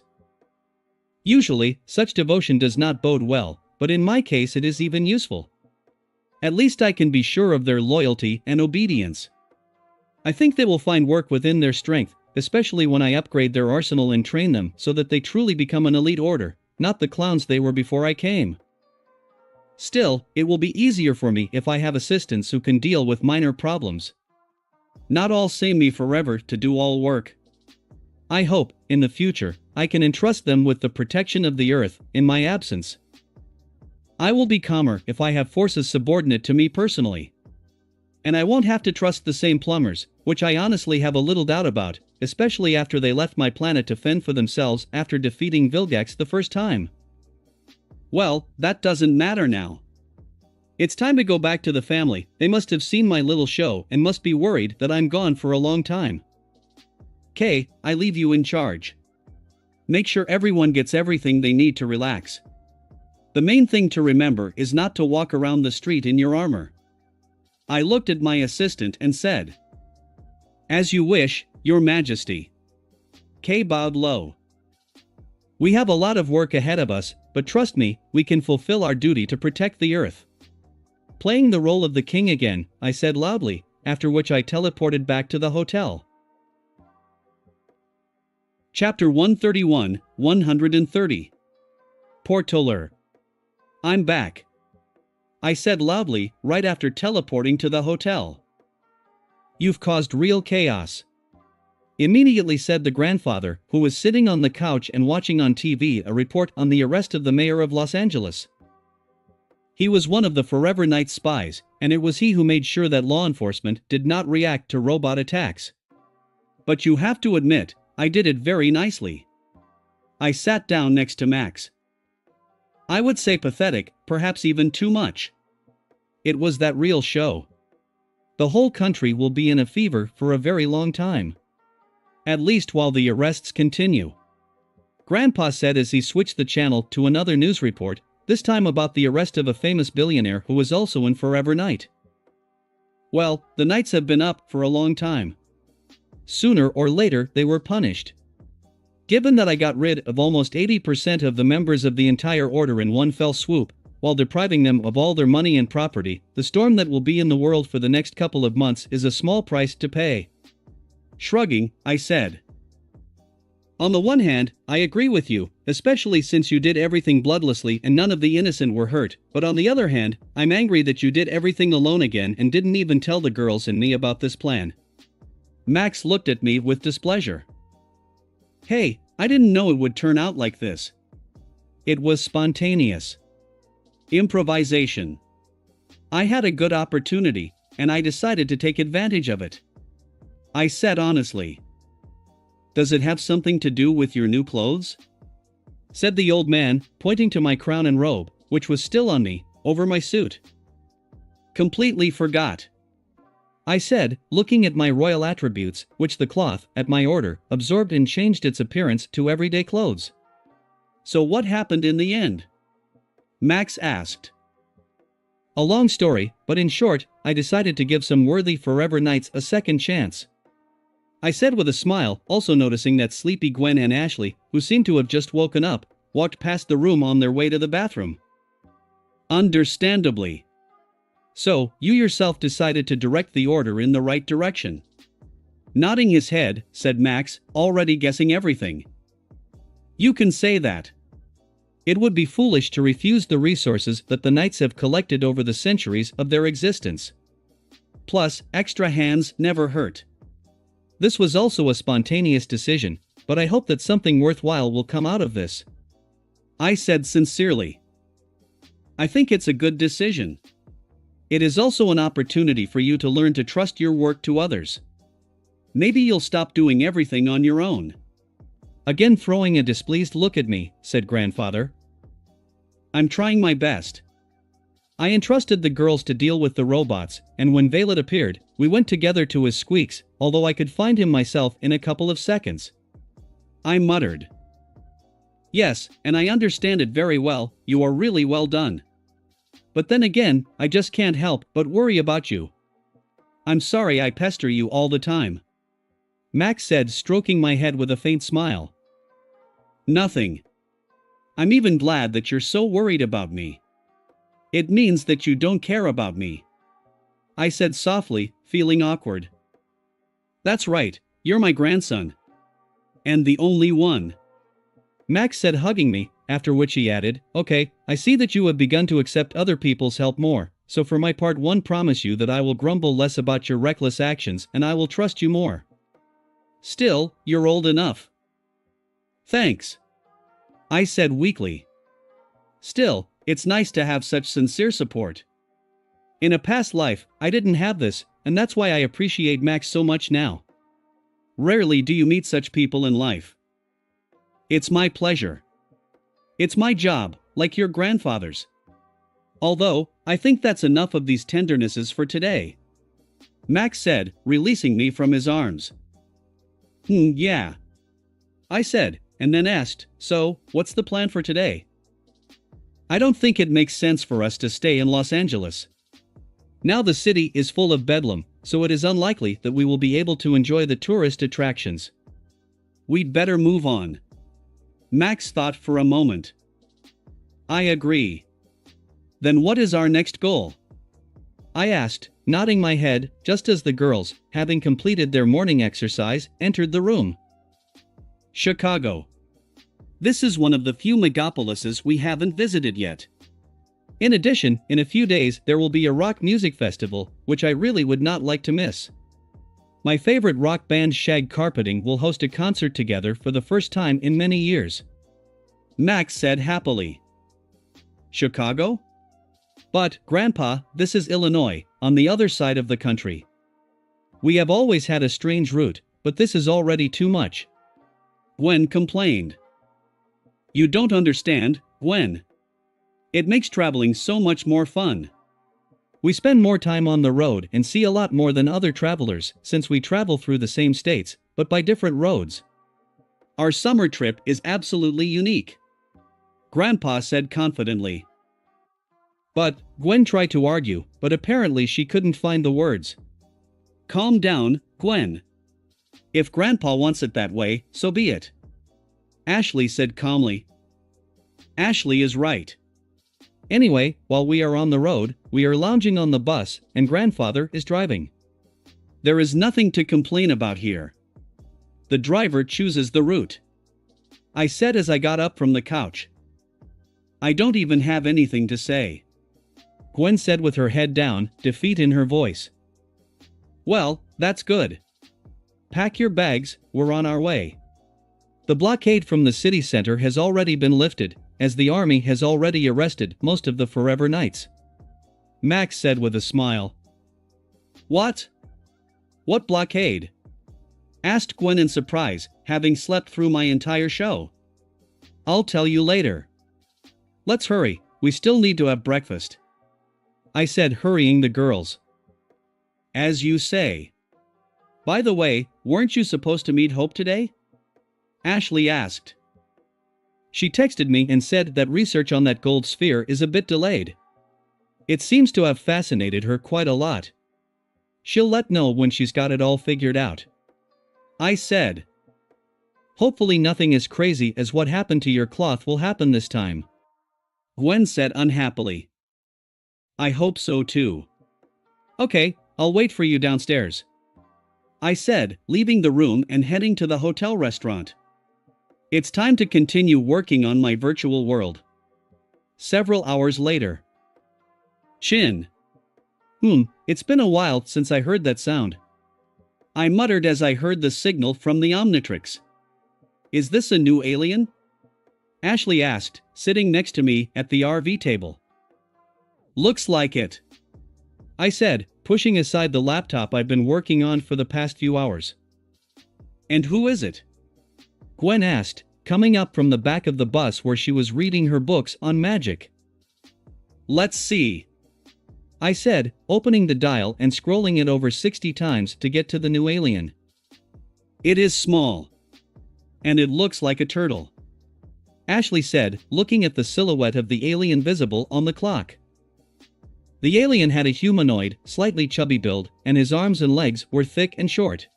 Usually, such devotion does not bode well, but in my case it is even useful. At least I can be sure of their loyalty and obedience. I think they will find work within their strength, especially when I upgrade their arsenal and train them so that they truly become an elite order, not the clowns they were before I came. Still, it will be easier for me if I have assistants who can deal with minor problems. Not all same me forever to do all work. I hope, in the future, I can entrust them with the protection of the earth, in my absence. I will be calmer if I have forces subordinate to me personally. And I won't have to trust the same plumbers, which I honestly have a little doubt about, especially after they left my planet to fend for themselves after defeating Vilgax the first time. Well, that doesn't matter now. It's time to go back to the family. They must have seen my little show and must be worried that I'm gone for a long time. Kay, I leave you in charge. Make sure everyone gets everything they need to relax. The main thing to remember is not to walk around the street in your armor. I looked at my assistant and said, "As you wish, Your Majesty." Kay bowed low. "We have a lot of work ahead of us, but trust me, we can fulfill our duty to protect the Earth." Playing the role of the king again, I said loudly, after which I teleported back to the hotel. Chapter 131, 130. Portoler. I'm back. I said loudly, right after teleporting to the hotel. You've caused real chaos. Immediately said the grandfather, who was sitting on the couch and watching on TV a report on the arrest of the mayor of Los Angeles. He was one of the Forever Knight spies, and it was he who made sure that law enforcement did not react to robot attacks. But you have to admit, I did it very nicely. I sat down next to Max. I would say pathetic, perhaps even too much. It was that real show. The whole country will be in a fever for a very long time. At least while the arrests continue. Grandpa said as he switched the channel to another news report, this time about the arrest of a famous billionaire who was also in Forever Knight. Well, the Knights have been up for a long time. Sooner or later they were punished. Given that I got rid of almost 80% of the members of the entire order in one fell swoop, while depriving them of all their money and property, the storm that will be in the world for the next couple of months is a small price to pay. Shrugging, I said. On the one hand, I agree with you, especially since you did everything bloodlessly and none of the innocent were hurt, but on the other hand, I'm angry that you did everything alone again and didn't even tell the girls and me about this plan. Max looked at me with displeasure. Hey, I didn't know it would turn out like this. It was spontaneous. Improvisation. I had a good opportunity, and I decided to take advantage of it. I said honestly. Does it have something to do with your new clothes? Said the old man, pointing to my crown and robe, which was still on me, over my suit. Completely forgot. I said, looking at my royal attributes, which the cloth, at my order, absorbed and changed its appearance to everyday clothes. So what happened in the end? Max asked. A long story, but in short, I decided to give some worthy Forever Knights a second chance. I said with a smile, also noticing that sleepy Gwen and Ashley, who seemed to have just woken up, walked past the room on their way to the bathroom. Understandably. So, you yourself decided to direct the order in the right direction. Nodding his head, said Max, already guessing everything. You can say that. It would be foolish to refuse the resources that the Knights have collected over the centuries of their existence. Plus, extra hands never hurt. This was also a spontaneous decision, but I hope that something worthwhile will come out of this. I said sincerely. I think it's a good decision. It is also an opportunity for you to learn to trust your work to others. Maybe you'll stop doing everything on your own. Again throwing a displeased look at me, said Grandfather. I'm trying my best. I entrusted the girls to deal with the robots, and when Valet appeared, we went together to his squeaks, although I could find him myself in a couple of seconds. I muttered. Yes, and I understand it very well, you are really well done. But then again, I just can't help but worry about you. I'm sorry I pester you all the time. Max said, stroking my head with a faint smile. Nothing. I'm even glad that you're so worried about me. It means that you don't care about me. I said softly, feeling awkward. That's right, you're my grandson. And the only one. Max said, hugging me, after which he added, okay, I see that you have begun to accept other people's help more, so for my part promise you that I will grumble less about your reckless actions and I will trust you more. Still, you're old enough. Thanks, I said weakly. Still, it's nice to have such sincere support. In a past life, I didn't have this, and that's why I appreciate Max so much now. Rarely do you meet such people in life. It's my pleasure. It's my job, like your grandfather's. Although, I think that's enough of these tendernesses for today, Max said, releasing me from his arms. Yeah, I said, and then asked, so, what's the plan for today? I don't think it makes sense for us to stay in Los Angeles. Now the city is full of bedlam, so it is unlikely that we will be able to enjoy the tourist attractions. We'd better move on. Max thought for a moment. I agree. Then what is our next goal? I asked, nodding my head, just as the girls, having completed their morning exercise, entered the room. Chicago. This is one of the few megapolises we haven't visited yet. In addition, in a few days there will be a rock music festival, which I really would not like to miss. My favorite rock band Shag Carpeting will host a concert together for the first time in many years. Max said happily. Chicago? But, Grandpa, this is Illinois, on the other side of the country. We have always had a strange route, but this is already too much. Gwen complained. You don't understand, Gwen. It makes traveling so much more fun. We spend more time on the road and see a lot more than other travelers since we travel through the same states, but by different roads. Our summer trip is absolutely unique, Grandpa said confidently. But, Gwen tried to argue, but apparently she couldn't find the words. Calm down, Gwen. If Grandpa wants it that way, so be it, Ashley said calmly. Ashley is right. Anyway, while we are on the road, we are lounging on the bus, and Grandfather is driving. There is nothing to complain about here. The driver chooses the route, I said as I got up from the couch. I don't even have anything to say, Gwen said with her head down, defeat in her voice. Well, that's good. Pack your bags, we're on our way. The blockade from the city center has already been lifted, as the army has already arrested most of the Forever Knights, Max said with a smile. What? What blockade? Asked Gwen in surprise, having slept through my entire show. I'll tell you later. Let's hurry, we still need to have breakfast, I said, hurrying the girls. As you say. By the way, weren't you supposed to meet Hope today? Ashley asked. She texted me and said that research on that gold sphere is a bit delayed. It seems to have fascinated her quite a lot. She'll let know when she's got it all figured out, I said. Hopefully nothing as crazy as what happened to your cloth will happen this time, Gwen said unhappily. I hope so too. Okay, I'll wait for you downstairs, I said, leaving the room and heading to the hotel restaurant. It's time to continue working on my virtual world. Several hours later. Chin. It's been a while since I heard that sound, I muttered as I heard the signal from the Omnitrix. Is this a new alien? Ashley asked, sitting next to me at the RV table. Looks like it, I said, pushing aside the laptop I've been working on for the past few hours. And who is it? Gwen asked, coming up from the back of the bus where she was reading her books on magic. Let's see, I said, opening the dial and scrolling it over 60 times to get to the new alien. It is small. And it looks like a turtle, Ashley said, looking at the silhouette of the alien visible on the clock. The alien had a humanoid, slightly chubby build, and his arms and legs were thick and short.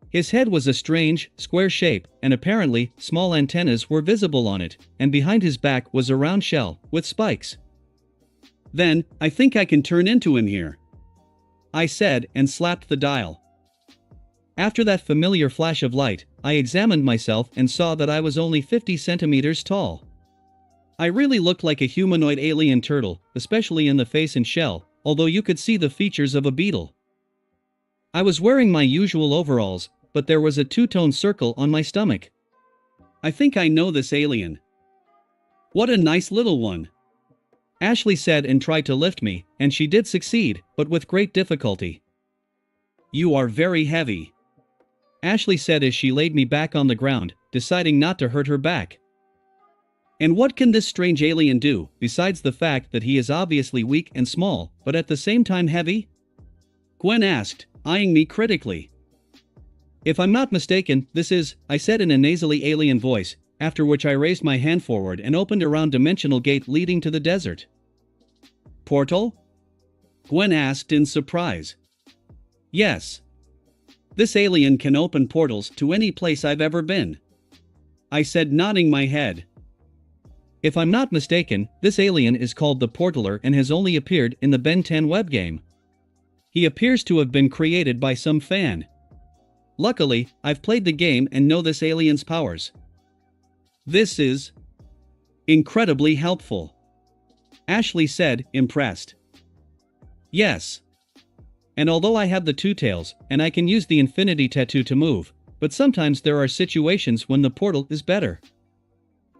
His head was a strange, square shape, and apparently, small antennas were visible on it, and behind his back was a round shell, with spikes. Then, I think I can turn into him here, I said and slapped the dial. After that familiar flash of light, I examined myself and saw that I was only 50 centimeters tall. I really looked like a humanoid alien turtle, especially in the face and shell, although you could see the features of a beetle. I was wearing my usual overalls, but there was a two-tone circle on my stomach. I think I know this alien. What a nice little one. Ashley said and tried to lift me, and she did succeed, but with great difficulty. You are very heavy. Ashley said as she laid me back on the ground, deciding not to hurt her back. And what can this strange alien do, besides the fact that he is obviously weak and small, but at the same time heavy? Gwen asked, eyeing me critically. If I'm not mistaken, this is, I said in a nasally alien voice, after which I raised my hand forward and opened a round-dimensional gate leading to the desert. Portal? Gwen asked in surprise. Yes. This alien can open portals to any place I've ever been. I said, nodding my head. If I'm not mistaken, this alien is called the Portaler and has only appeared in the Ben 10 web game. He appears to have been created by some fan. Luckily, I've played the game and know this alien's powers. This is incredibly helpful, Ashley said, impressed. Yes. And although I have the two tails, and I can use the infinity tattoo to move, but sometimes there are situations when the portal is better.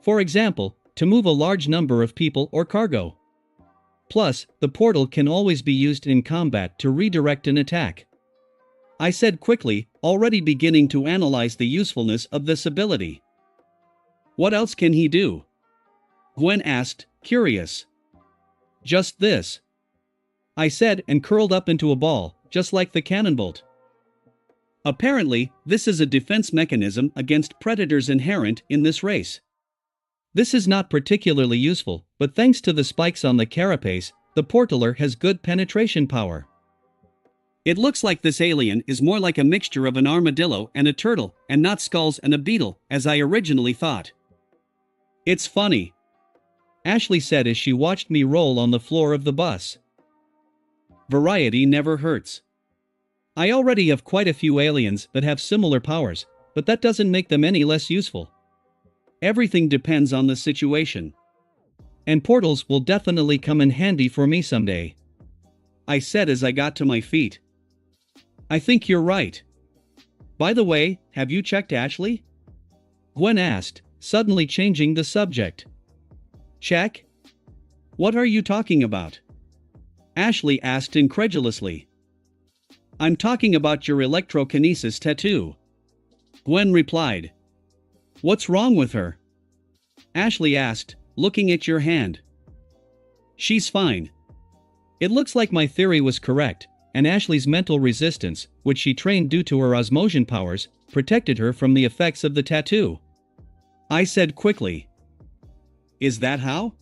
For example, to move a large number of people or cargo. Plus, the portal can always be used in combat to redirect an attack. I said quickly, already beginning to analyze the usefulness of this ability. What else can he do? Gwen asked, curious. Just this. I said and curled up into a ball, just like the cannon bolt. Apparently, this is a defense mechanism against predators inherent in this race. This is not particularly useful, but thanks to the spikes on the carapace, the Portaler has good penetration power. It looks like this alien is more like a mixture of an armadillo and a turtle, and not skulls and a beetle, as I originally thought. It's funny, Ashley said as she watched me roll on the floor of the bus. Variety never hurts. I already have quite a few aliens that have similar powers, but that doesn't make them any less useful. Everything depends on the situation. And portals will definitely come in handy for me someday, I said as I got to my feet. I think you're right. By the way, have you checked Ashley? Gwen asked, suddenly changing the subject. Check? What are you talking about? Ashley asked incredulously. I'm talking about your electrokinesis tattoo. Gwen replied. What's wrong with her? Ashley asked, looking at your hand. She's fine. It looks like my theory was correct, and Ashley's mental resistance, which she trained due to her osmosion powers, protected her from the effects of the tattoo. I said quickly. Is that how?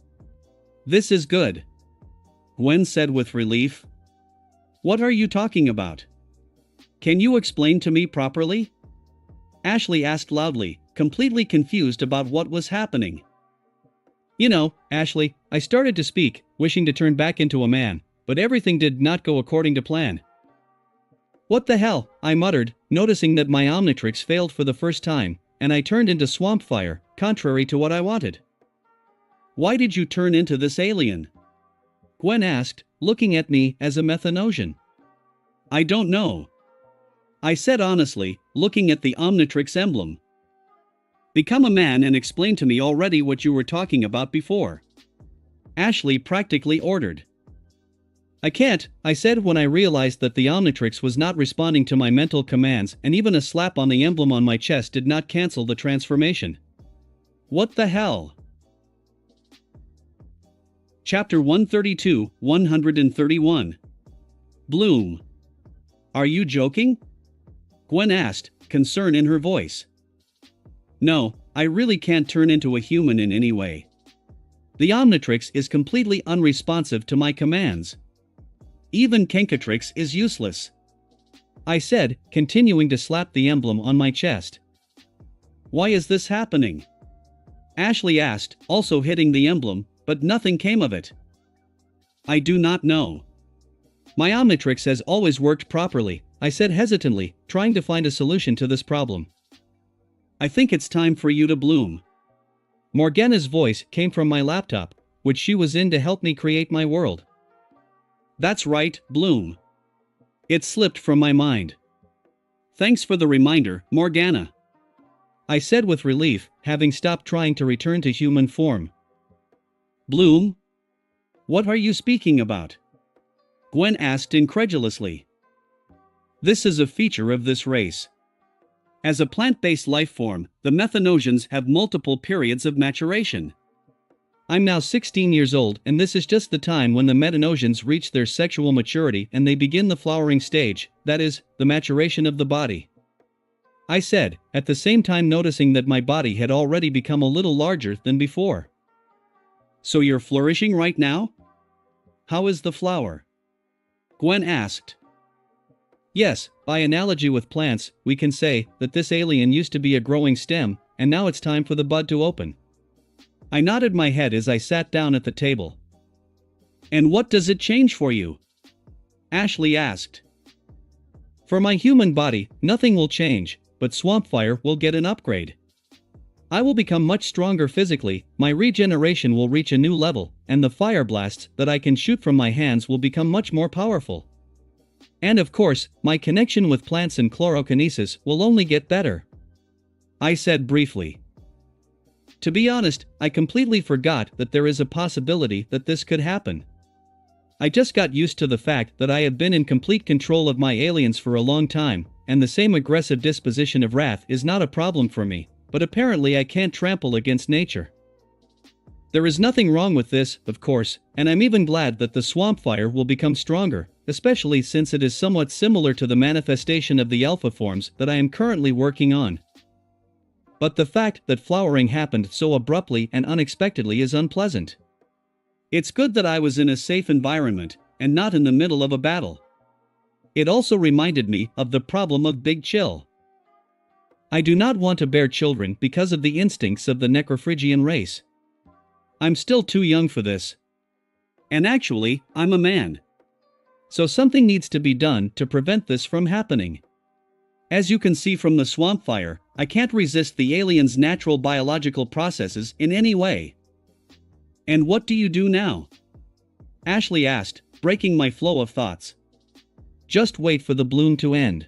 This is good, Gwen said with relief. What are you talking about? Can you explain to me properly? Ashley asked loudly, completely confused about what was happening. You know, Ashley, I started to speak, wishing to turn back into a man, but everything did not go according to plan. What the hell, I muttered, noticing that my Omnitrix failed for the first time, and I turned into swamp fire, contrary to what I wanted. Why did you turn into this alien? Gwen asked, looking at me as a Methanosian. I don't know, I said honestly, looking at the Omnitrix emblem. Become a man and explain to me already what you were talking about before, Ashley practically ordered. I can't, I said when I realized that the Omnitrix was not responding to my mental commands, and even a slap on the emblem on my chest did not cancel the transformation. What the hell? Chapter 132, 131. Bloom. Are you joking? Gwen asked, concern in her voice. No, I really can't turn into a human in any way. The Omnitrix is completely unresponsive to my commands. Even Kenkatrix is useless, I said, continuing to slap the emblem on my chest. Why is this happening? Ashley asked, also hitting the emblem, but nothing came of it. I do not know. My Omnitrix has always worked properly, I said hesitantly, trying to find a solution to this problem. I think it's time for you to bloom. Morgana's voice came from my laptop, which she was in to help me create my world. That's right, bloom. It slipped from my mind. Thanks for the reminder, Morgana. I said with relief, having stopped trying to return to human form. Bloom? What are you speaking about? Gwen asked incredulously. This is a feature of this race. As a plant-based life form, the methanosians have multiple periods of maturation. I'm now 16 years old, and this is just the time when the methanosians reach their sexual maturity and they begin the flowering stage, that is, the maturation of the body. I said, at the same time noticing that my body had already become a little larger than before. So you're flourishing right now? How is the flower? Gwen asked. Yes, by analogy with plants, we can say that this alien used to be a growing stem, and now it's time for the bud to open. I nodded my head as I sat down at the table. And what does it change for you? Ashley asked. For my human body, nothing will change, but Swampfire will get an upgrade. I will become much stronger physically, my regeneration will reach a new level, and the fire blasts that I can shoot from my hands will become much more powerful. And of course, my connection with plants and chlorokinesis will only get better. I said briefly. To be honest, I completely forgot that there is a possibility that this could happen. I just got used to the fact that I have been in complete control of my aliens for a long time, and the same aggressive disposition of wrath is not a problem for me, but apparently I can't trample against nature. There is nothing wrong with this, of course, and I'm even glad that the Swampfire will become stronger, especially since it is somewhat similar to the manifestation of the alpha forms that I am currently working on. But the fact that flowering happened so abruptly and unexpectedly is unpleasant. It's good that I was in a safe environment, and not in the middle of a battle. It also reminded me of the problem of Big Chill. I do not want to bear children because of the instincts of the Necrophrygian race. I'm still too young for this. And actually, I'm a man. So something needs to be done to prevent this from happening. As you can see from the Swampfire, I can't resist the aliens' natural biological processes in any way. And what do you do now? Ashley asked, breaking my flow of thoughts. Just wait for the bloom to end.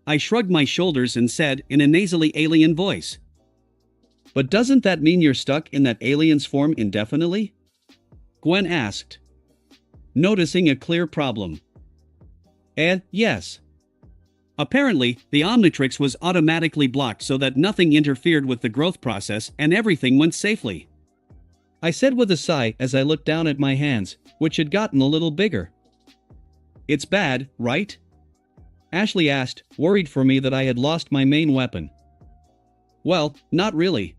I shrugged my shoulders and said in a nasally alien voice. But doesn't that mean you're stuck in that alien's form indefinitely? Gwen asked, noticing a clear problem. Yes. Apparently, the Omnitrix was automatically blocked so that nothing interfered with the growth process and everything went safely. I said with a sigh as I looked down at my hands, which had gotten a little bigger. It's bad, right? Ashley asked, worried for me that I had lost my main weapon. Well, not really.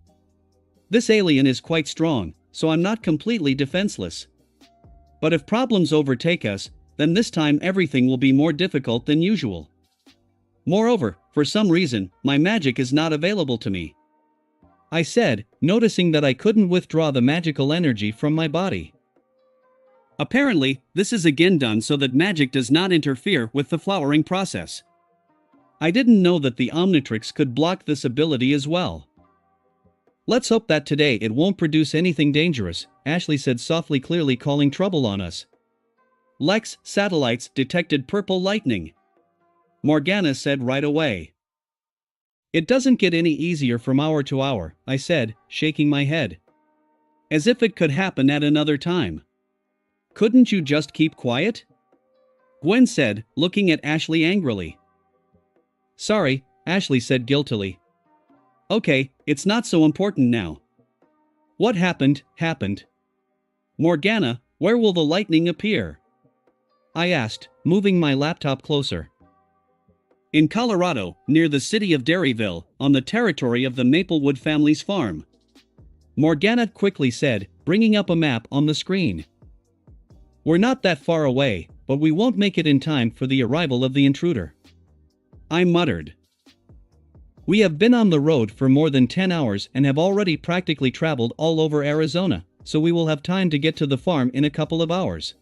This alien is quite strong, so I'm not completely defenseless. But if problems overtake us, then this time everything will be more difficult than usual. Moreover, for some reason, my magic is not available to me. I said, noticing that I couldn't withdraw the magical energy from my body. Apparently, this is again done so that magic does not interfere with the flowering process. I didn't know that the Omnitrix could block this ability as well. Let's hope that today it won't produce anything dangerous, Ashley said softly, clearly calling trouble on us. Lex, satellites detected purple lightning. Morgana said right away. It doesn't get any easier from hour to hour, I said, shaking my head. As if it could happen at another time. Couldn't you just keep quiet? Gwen said, looking at Ashley angrily. Sorry, Ashley said guiltily. Okay, it's not so important now. What happened, happened. Morgana, where will the lightning appear? I asked, moving my laptop closer. In Colorado, near the city of Derryville, on the territory of the Maplewood family's farm. Morgana quickly said, bringing up a map on the screen. We're not that far away, but we won't make it in time for the arrival of the intruder. I muttered. We have been on the road for more than 10 hours and have already practically traveled all over Arizona, so we will have time to get to the farm in a couple of hours.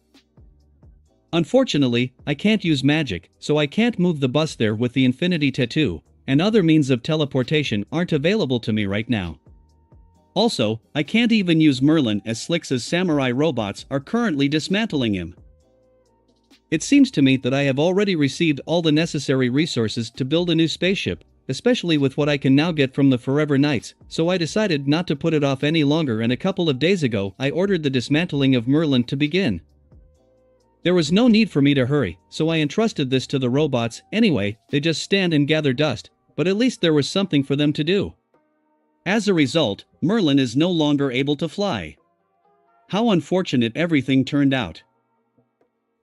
Unfortunately, I can't use magic, so I can't move the bus there with the infinity tattoo, and other means of teleportation aren't available to me right now. Also, I can't even use Merlin as Slick's samurai robots are currently dismantling him. It seems to me that I have already received all the necessary resources to build a new spaceship, especially with what I can now get from the Forever Knights, so I decided not to put it off any longer, and a couple of days ago I ordered the dismantling of Merlin to begin. There was no need for me to hurry, so I entrusted this to the robots. Anyway, they just stand and gather dust, but at least there was something for them to do. As a result, Merlin is no longer able to fly. How unfortunate everything turned out.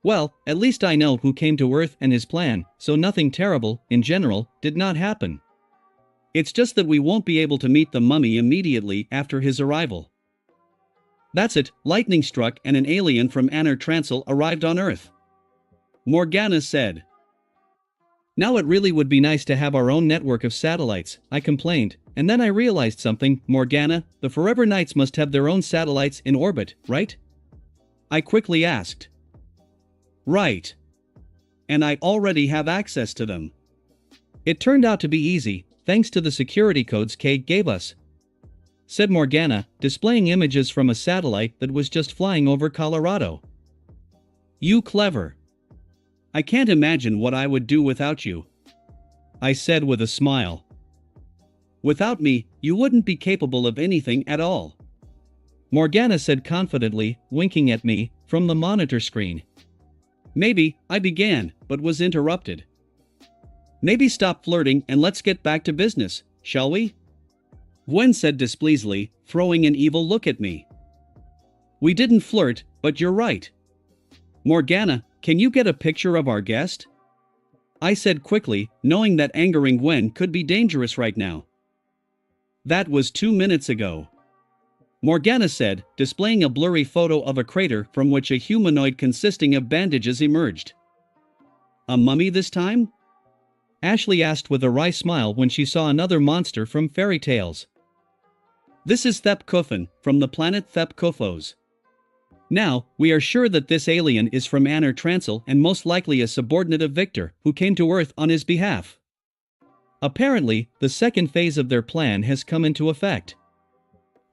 Well, at least I know who came to Earth and his plan, so nothing terrible, in general, did not happen. It's just that we won't be able to meet the mummy immediately after his arrival. That's it, lightning struck and an alien from Aner Trancel arrived on Earth. Morgana said. Now it really would be nice to have our own network of satellites, I complained, and then I realized something. Morgana, the Forever Knights must have their own satellites in orbit, right? I quickly asked. Right. And I already have access to them. It turned out to be easy, thanks to the security codes Kay gave us, said Morgana, displaying images from a satellite that was just flying over Colorado. You clever. I can't imagine what I would do without you, I said with a smile. Without me, you wouldn't be capable of anything at all, Morgana said confidently, winking at me from the monitor screen. Maybe, I began, but was interrupted. Maybe stop flirting and let's get back to business, shall we? Gwen said displeasedly, throwing an evil look at me. We didn't flirt, but you're right. Morgana, can you get a picture of our guest? I said quickly, knowing that angering Gwen could be dangerous right now. That was 2 minutes ago, Morgana said, displaying a blurry photo of a crater from which a humanoid consisting of bandages emerged. A mummy this time? Ashley asked with a wry smile when she saw another monster from fairy tales. This is Thep Kufin, from the planet Thep Kufos. Now, we are sure that this alien is from Aner Trancel and most likely a subordinate of Victor, who came to Earth on his behalf. Apparently, the second phase of their plan has come into effect,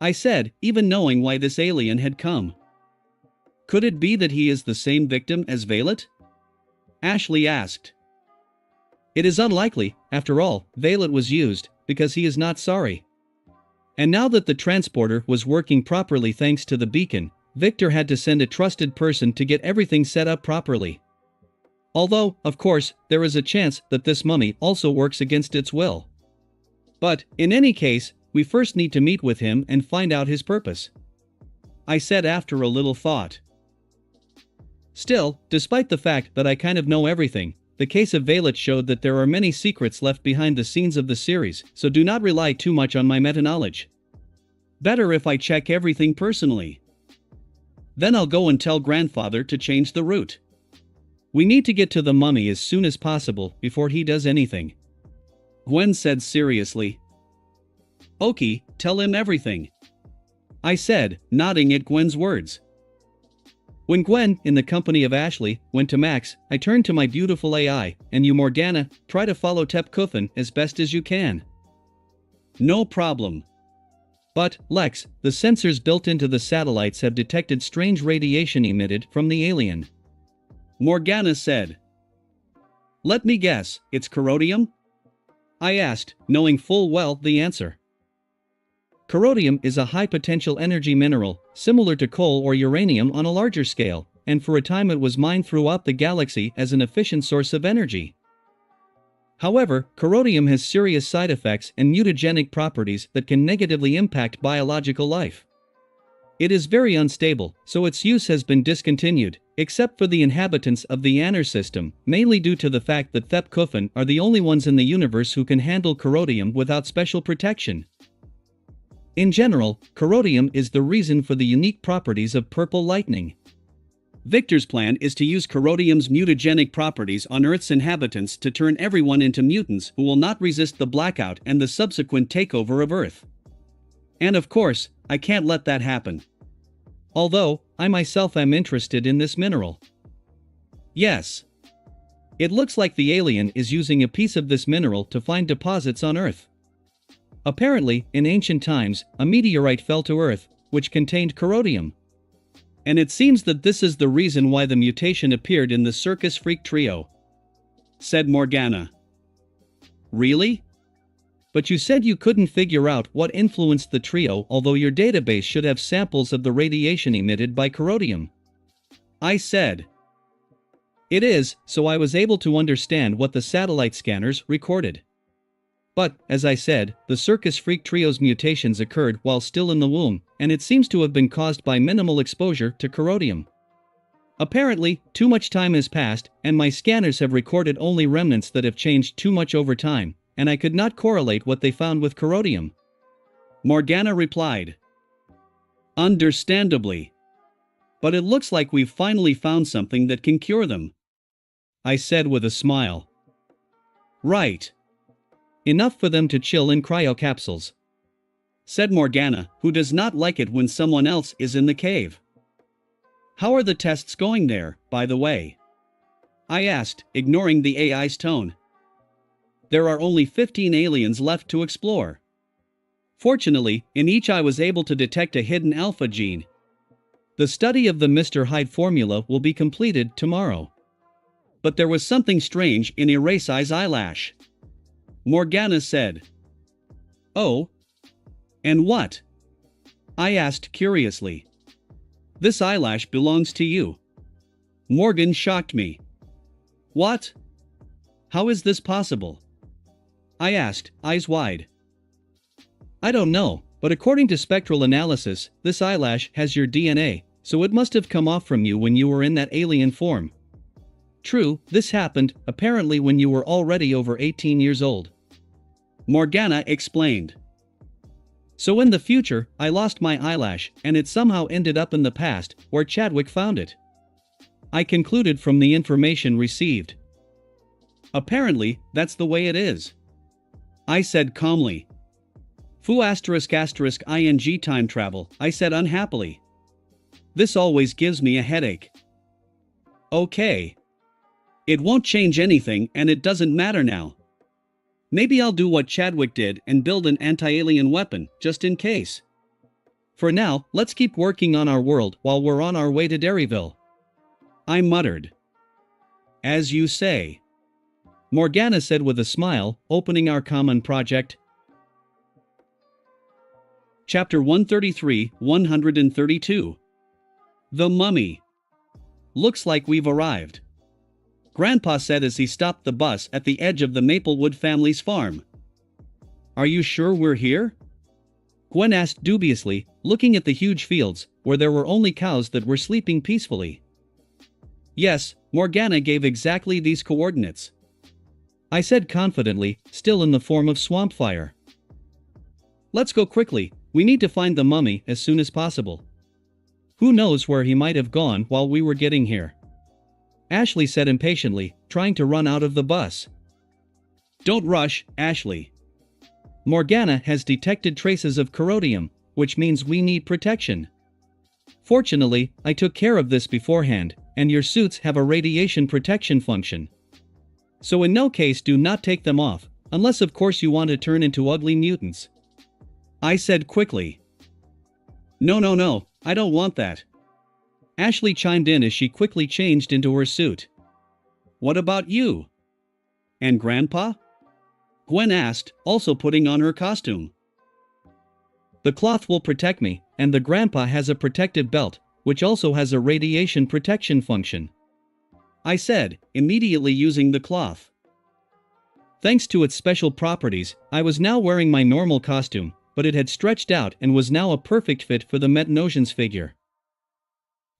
I said, even knowing why this alien had come. Could it be that he is the same victim as Violet? Ashley asked. It is unlikely, after all, Violet was used, because he is not sorry. And now that the transporter was working properly thanks to the beacon, Victor had to send a trusted person to get everything set up properly. Although, of course, there is a chance that this mummy also works against its will. But, in any case, we first need to meet with him and find out his purpose, I said after a little thought. Still, despite the fact that I kind of know everything, the case of Violet showed that there are many secrets left behind the scenes of the series, so do not rely too much on my meta-knowledge. Better if I check everything personally. Then I'll go and tell grandfather to change the route. We need to get to the mummy as soon as possible before he does anything, Gwen said seriously. Okay, tell him everything, I said, nodding at Gwen's words. When Gwen, in the company of Ashley, went to Max, I turned to my beautiful AI, and you Morgana, try to follow Thep Kufin as best as you can. No problem. But, Lex, the sensors built into the satellites have detected strange radiation emitted from the alien, Morgana said. Let me guess, it's corrodium? I asked, knowing full well the answer. Corrodium is a high-potential energy mineral, similar to coal or uranium on a larger scale, and for a time it was mined throughout the galaxy as an efficient source of energy. However, corrodium has serious side effects and mutagenic properties that can negatively impact biological life. It is very unstable, so its use has been discontinued, except for the inhabitants of the Aner system, mainly due to the fact that Thep Kufin are the only ones in the universe who can handle corrodium without special protection. In general, corrodium is the reason for the unique properties of purple lightning. Victor's plan is to use corrodium's mutagenic properties on Earth's inhabitants to turn everyone into mutants who will not resist the blackout and the subsequent takeover of Earth. And of course, I can't let that happen. Although, I myself am interested in this mineral. Yes. It looks like the alien is using a piece of this mineral to find deposits on Earth. Apparently, in ancient times, a meteorite fell to Earth, which contained corrodium. And it seems that this is the reason why the mutation appeared in the Circus Freak trio, said Morgana. Really? But you said you couldn't figure out what influenced the trio, although your database should have samples of the radiation emitted by coronium. I said. It is, so I was able to understand what the satellite scanners recorded. But, as I said, the circus freak trio's mutations occurred while still in the womb, and it seems to have been caused by minimal exposure to coronium. Apparently, too much time has passed, and my scanners have recorded only remnants that have changed too much over time, and I could not correlate what they found with coronium. Morgana replied. Understandably. But it looks like we've finally found something that can cure them. I said with a smile. Right. Enough for them to chill in cryocapsules, said Morgana, who does not like it when someone else is in the cave. How are the tests going there, by the way? I asked, ignoring the AI's tone. There are only 15 aliens left to explore. Fortunately, in each I was able to detect a hidden alpha gene. The study of the Mr. Hyde formula will be completed tomorrow. But there was something strange in Erasai's eyelash. Morgana said. Oh? And what? I asked curiously. This eyelash belongs to you. Morgan shocked me. What? How is this possible? I asked, eyes wide. I don't know, but according to spectral analysis, this eyelash has your DNA, so it must have come off from you when you were in that alien form. True, this happened, apparently when you were already over 18 years old. Morgana explained. So in the future, I lost my eyelash, and it somehow ended up in the past, where Chadwick found it. I concluded from the information received. Apparently, that's the way it is. I said calmly. Fu ***ing time travel, I said unhappily. This always gives me a headache. Okay. It won't change anything and it doesn't matter now. Maybe I'll do what Chadwick did and build an anti-alien weapon, just in case. For now, let's keep working on our world while we're on our way to Derryville. I muttered. As you say. Morgana said with a smile, opening our common project. Chapter 133, 132. The Mummy. Looks like we've arrived. Grandpa said as he stopped the bus at the edge of the Maplewood family's farm. Are you sure we're here? Gwen asked dubiously, looking at the huge fields, where there were only cows that were sleeping peacefully. Yes, Morgana gave exactly these coordinates. I said confidently, still in the form of swamp fire. Let's go quickly, we need to find the mummy as soon as possible. Who knows where he might have gone while we were getting here? Ashley said impatiently, trying to run out of the bus. Don't rush, Ashley. Morgana has detected traces of coronium, which means we need protection. Fortunately, I took care of this beforehand, and your suits have a radiation protection function. So in no case do not take them off, unless of course you want to turn into ugly mutants. I said quickly. No, I don't want that. Ashley chimed in as she quickly changed into her suit. What about you? And Grandpa? Gwen asked, also putting on her costume. The cloth will protect me, and the Grandpa has a protective belt, which also has a radiation protection function. I said, immediately using the cloth. Thanks to its special properties, I was now wearing my normal costume, but it had stretched out and was now a perfect fit for the Metnosian's figure.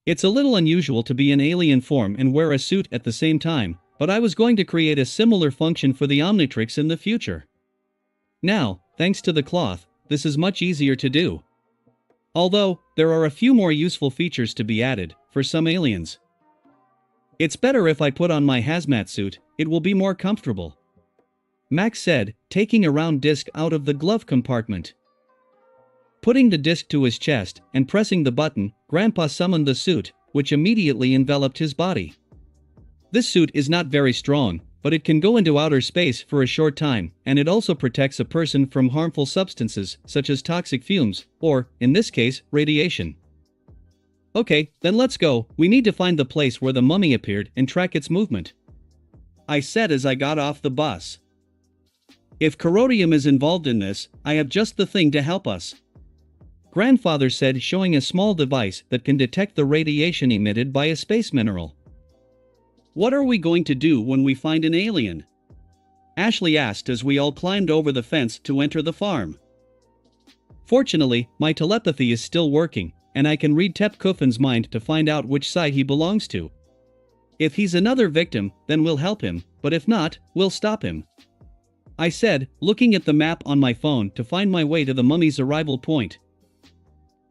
It's a little unusual to be in alien form and wear a suit at the same time, but I was going to create a similar function for the Omnitrix in the future. Now, thanks to the cloth, this is much easier to do. Although, there are a few more useful features to be added, for some aliens. It's better if I put on my hazmat suit, it will be more comfortable. Max said, taking a round disc out of the glove compartment. Putting the disc to his chest and pressing the button, Grandpa summoned the suit, which immediately enveloped his body. This suit is not very strong, but it can go into outer space for a short time, and it also protects a person from harmful substances such as toxic fumes, or, in this case, radiation. Okay, then let's go, we need to find the place where the mummy appeared and track its movement. I said as I got off the bus. If corrodium is involved in this, I have just the thing to help us. Grandfather said, showing a small device that can detect the radiation emitted by a space mineral. What are we going to do when we find an alien? Ashley asked as we all climbed over the fence to enter the farm. Fortunately, my telepathy is still working, and I can read Tep Kuffin's mind to find out which side he belongs to. If he's another victim, then we'll help him, but if not, we'll stop him. I said, looking at the map on my phone to find my way to the mummy's arrival point.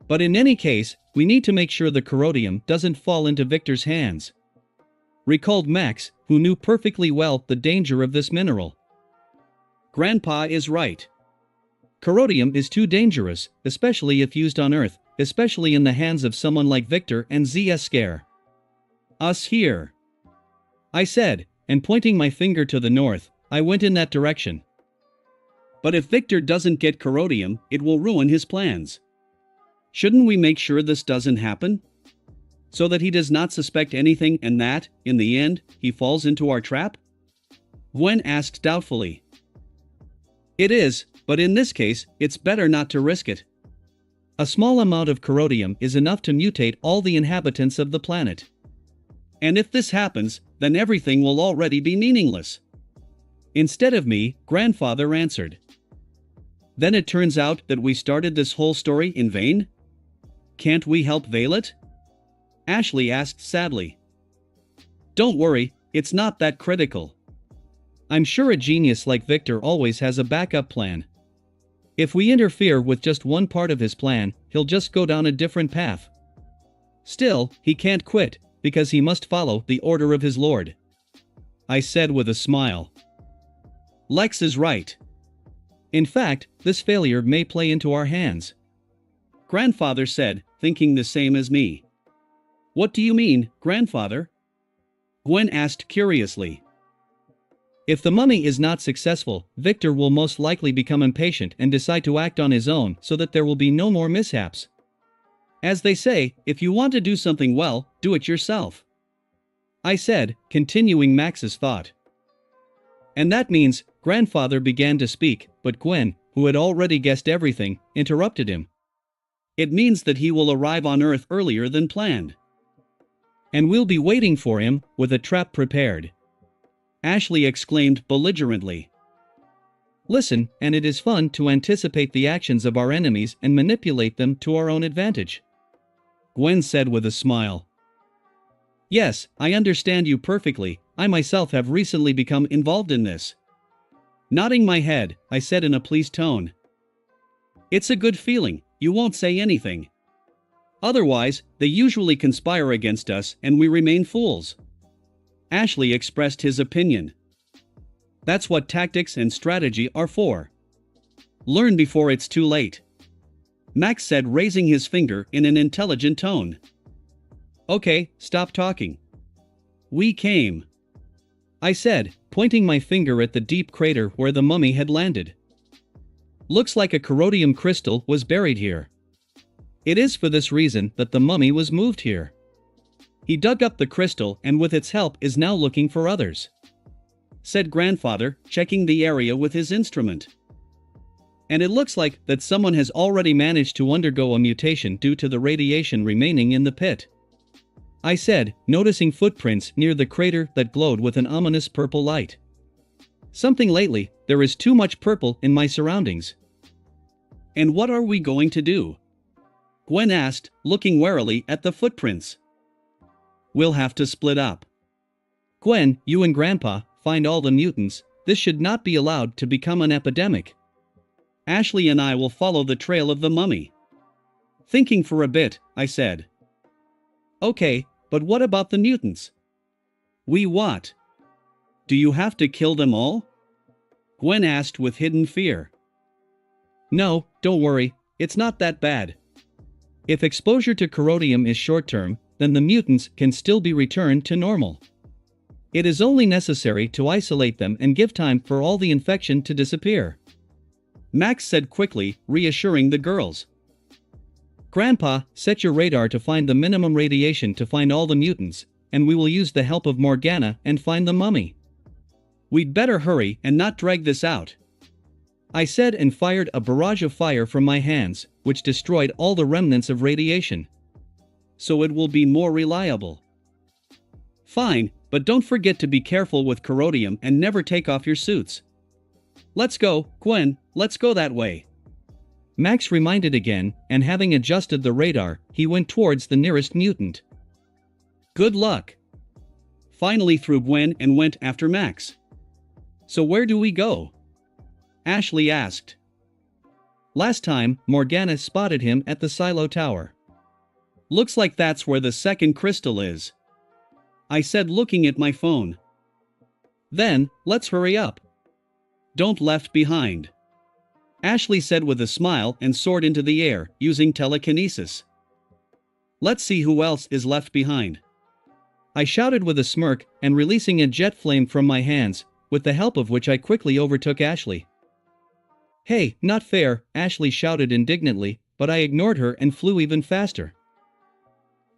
But in any case, we need to make sure the corrodium doesn't fall into Victor's hands. Recalled Max, who knew perfectly well the danger of this mineral. Grandpa is right. Corrodium is too dangerous, especially if used on Earth, especially in the hands of someone like Victor and ZS Scare. Us here. I said, and pointing my finger to the north, I went in that direction. But if Victor doesn't get corrodium, it will ruin his plans. Shouldn't we make sure this doesn't happen? So that he does not suspect anything and that, in the end, he falls into our trap? Gwen asked doubtfully. It is, but in this case, it's better not to risk it. A small amount of corrodium is enough to mutate all the inhabitants of the planet. And if this happens, then everything will already be meaningless. Instead of me, Grandfather answered. Then it turns out that we started this whole story in vain? Can't we help Violet? Ashley asked sadly. Don't worry, it's not that critical. I'm sure a genius like Victor always has a backup plan. If we interfere with just one part of his plan, he'll just go down a different path. Still, he can't quit, because he must follow the order of his lord. I said with a smile. Lex is right. In fact, this failure may play into our hands. Grandfather said, thinking the same as me. What do you mean, Grandfather? Gwen asked curiously. If the mummy is not successful, Victor will most likely become impatient and decide to act on his own so that there will be no more mishaps. As they say, if you want to do something well, do it yourself. I said, continuing Max's thought. And that means, Grandfather began to speak, but Gwen, who had already guessed everything, interrupted him. It means that he will arrive on Earth earlier than planned. And we'll be waiting for him, with a trap prepared. Ashley exclaimed belligerently. Listen, and it is fun to anticipate the actions of our enemies and manipulate them to our own advantage. Gwen said with a smile. Yes, I understand you perfectly, I myself have recently become involved in this. Nodding my head, I said in a pleased tone. It's a good feeling, you won't say anything. Otherwise, they usually conspire against us and we remain fools. Ashley expressed his opinion. That's what tactics and strategy are for. Learn before it's too late. Max said, raising his finger in an intelligent tone. Okay, stop talking. We came. I said, pointing my finger at the deep crater where the mummy had landed. Looks like a corrodium crystal was buried here. It is for this reason that the mummy was moved here. He dug up the crystal and with its help is now looking for others. Said Grandfather, checking the area with his instrument. And it looks like that someone has already managed to undergo a mutation due to the radiation remaining in the pit. I said, noticing footprints near the crater that glowed with an ominous purple light. Something lately, there is too much purple in my surroundings. And what are we going to do? Gwen asked, looking warily at the footprints. We'll have to split up. Gwen, you and Grandpa, find all the mutants, this should not be allowed to become an epidemic. Ashley and I will follow the trail of the mummy. Thinking for a bit, I said. Okay, but what about the mutants? We what? Do you have to kill them all? Gwen asked with hidden fear. No, don't worry, it's not that bad. If exposure to corrodium is short-term, then the mutants can still be returned to normal. It is only necessary to isolate them and give time for all the infection to disappear. Max said quickly, reassuring the girls. Grandpa, set your radar to find the minimum radiation to find all the mutants, and we will use the help of Morgana and find the mummy. We'd better hurry and not drag this out. I said and fired a barrage of fire from my hands, which destroyed all the remnants of radiation. So it will be more reliable. Fine, but don't forget to be careful with corrodium and never take off your suits. Let's go, Gwen, let's go that way. Max reminded again, and having adjusted the radar, he went towards the nearest mutant. Good luck. Finally threw Gwen and went after Max. So where do we go? Ashley asked. Last time, Morgana spotted him at the silo tower. Looks like that's where the second crystal is. I said looking at my phone. Then, let's hurry up. Don't left behind. Ashley said with a smile and soared into the air, using telekinesis. Let's see who else is left behind. I shouted with a smirk and releasing a jet flame from my hands, with the help of which I quickly overtook Ashley. Hey, not fair, Ashley shouted indignantly, but I ignored her and flew even faster.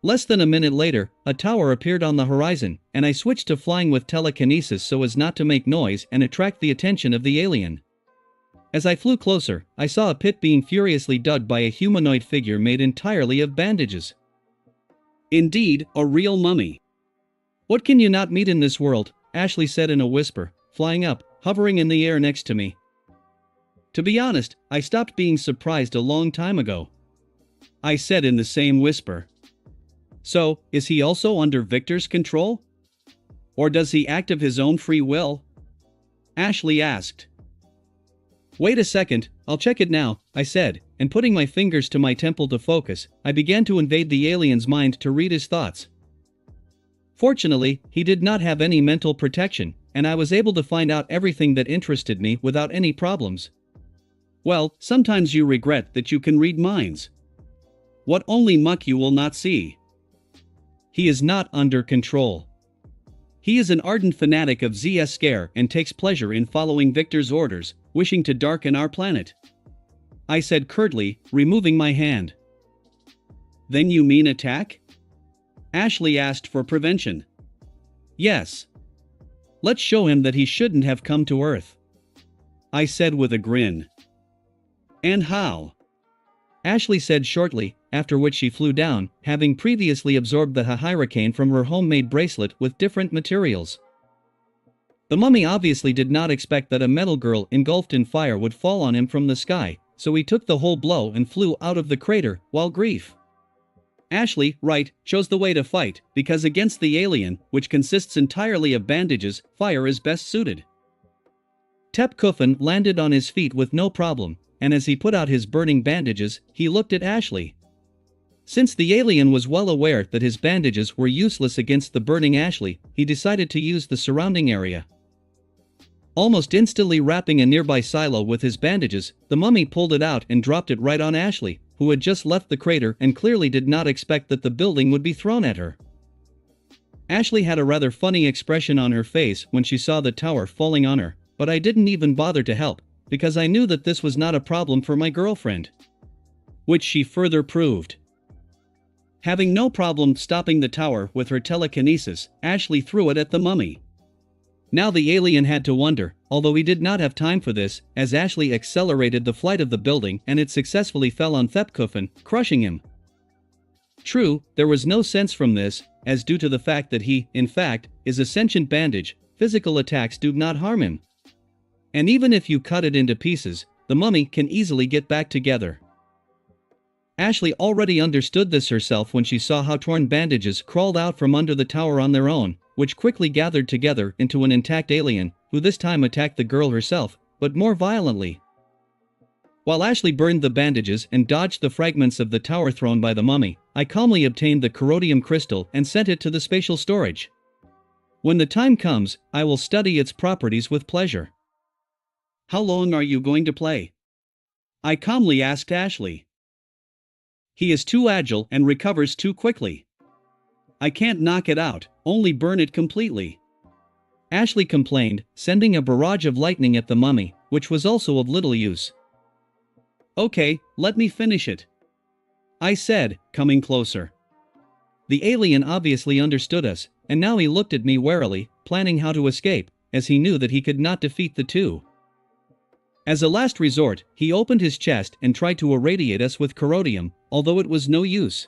Less than a minute later, a tower appeared on the horizon, and I switched to flying with telekinesis so as not to make noise and attract the attention of the alien. As I flew closer, I saw a pit being furiously dug by a humanoid figure made entirely of bandages. Indeed, a real mummy. What can you not meet in this world? Ashley said in a whisper, flying up, hovering in the air next to me. To be honest, I stopped being surprised a long time ago. I said in the same whisper. So, is he also under Victor's control? Or does he act of his own free will? Ashley asked. Wait a second, I'll check it now, I said, and putting my fingers to my temple to focus, I began to invade the alien's mind to read his thoughts. Fortunately, he did not have any mental protection, and I was able to find out everything that interested me without any problems. Well, sometimes you regret that you can read minds. What only muck you will not see. He is not under control. He is an ardent fanatic of ZS Scare and takes pleasure in following Victor's orders, wishing to darken our planet. I said curtly, removing my hand. Then you mean attack? Ashley asked for prevention. Yes. Let's show him that he shouldn't have come to Earth. I said with a grin. And how? Ashley said shortly, after which she flew down, having previously absorbed the hurricane from her homemade bracelet with different materials. The mummy obviously did not expect that a metal girl engulfed in fire would fall on him from the sky, so he took the whole blow and flew out of the crater, while grief. Ashley, right, chose the way to fight, because against the alien, which consists entirely of bandages, fire is best suited. Tep Kuffin landed on his feet with no problem, and as he put out his burning bandages, he looked at Ashley. Since the alien was well aware that his bandages were useless against the burning Ashley, he decided to use the surrounding area. Almost instantly wrapping a nearby silo with his bandages, the mummy pulled it out and dropped it right on Ashley, who had just left the crater and clearly did not expect that the building would be thrown at her. Ashley had a rather funny expression on her face when she saw the tower falling on her, but I didn't even bother to help, because I knew that this was not a problem for my girlfriend. Which she further proved. Having no problem stopping the tower with her telekinesis, Ashley threw it at the mummy. Now the alien had to wonder, although he did not have time for this, as Ashley accelerated the flight of the building and it successfully fell on Thepkuffen, crushing him. True, there was no sense from this, as due to the fact that he, in fact, is a sentient bandage, physical attacks do not harm him. And even if you cut it into pieces, the mummy can easily get back together. Ashley already understood this herself when she saw how torn bandages crawled out from under the tower on their own, which quickly gathered together into an intact alien, who this time attacked the girl herself, but more violently. While Ashley burned the bandages and dodged the fragments of the tower thrown by the mummy, I calmly obtained the corrodium crystal and sent it to the spatial storage. When the time comes, I will study its properties with pleasure. How long are you going to play? I calmly asked Ashley. He is too agile and recovers too quickly. I can't knock it out, only burn it completely. Ashley complained, sending a barrage of lightning at the mummy, which was also of little use. Okay, let me finish it. I said, coming closer. The alien obviously understood us, and now he looked at me warily, planning how to escape, as he knew that he could not defeat the two. As a last resort, he opened his chest and tried to irradiate us with corrodium, although it was no use.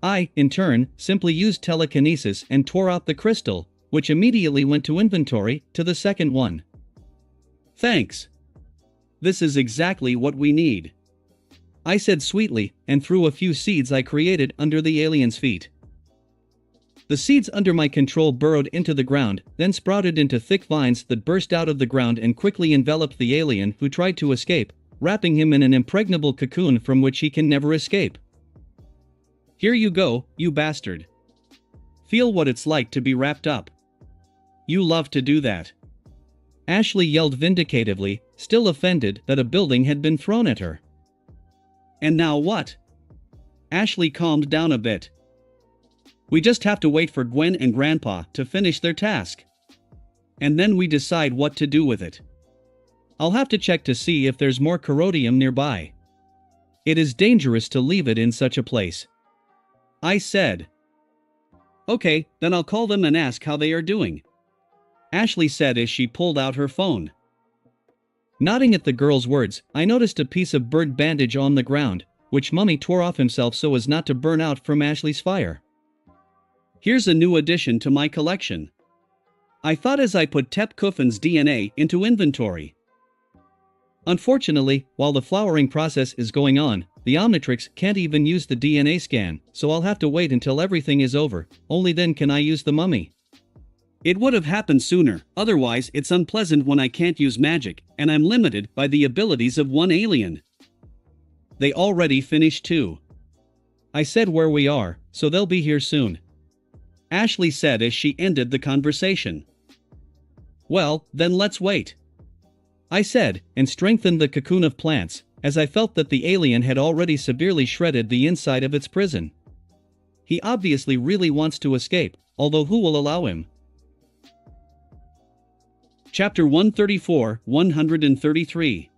I, in turn, simply used telekinesis and tore out the crystal, which immediately went to inventory, to the second one. Thanks. This is exactly what we need, I said sweetly, and threw a few seeds I created under the alien's feet. The seeds under my control burrowed into the ground, then sprouted into thick vines that burst out of the ground and quickly enveloped the alien who tried to escape, wrapping him in an impregnable cocoon from which he can never escape. Here you go, you bastard. Feel what it's like to be wrapped up. You love to do that. Ashley yelled vindicatively, still offended that a building had been thrown at her. And now what? Ashley calmed down a bit. We just have to wait for Gwen and Grandpa to finish their task. And then we decide what to do with it. I'll have to check to see if there's more corrodium nearby. It is dangerous to leave it in such a place, I said. Okay, then I'll call them and ask how they are doing, Ashley said as she pulled out her phone. Nodding at the girl's words, I noticed a piece of burnt bandage on the ground, which Mummy tore off himself so as not to burn out from Ashley's fire. Here's a new addition to my collection, I thought as I put Tep Kuffin's DNA into inventory. Unfortunately, while the flowering process is going on, the Omnitrix can't even use the DNA scan, so I'll have to wait until everything is over, only then can I use the mummy. It would have happened sooner, otherwise it's unpleasant when I can't use magic, and I'm limited by the abilities of one alien. They already finished too, I said where we are, so they'll be here soon, Ashley said as she ended the conversation. Well, then let's wait, I said, and strengthened the cocoon of plants, as I felt that the alien had already severely shredded the inside of its prison. He obviously really wants to escape, although who will allow him? Chapter 134, 133.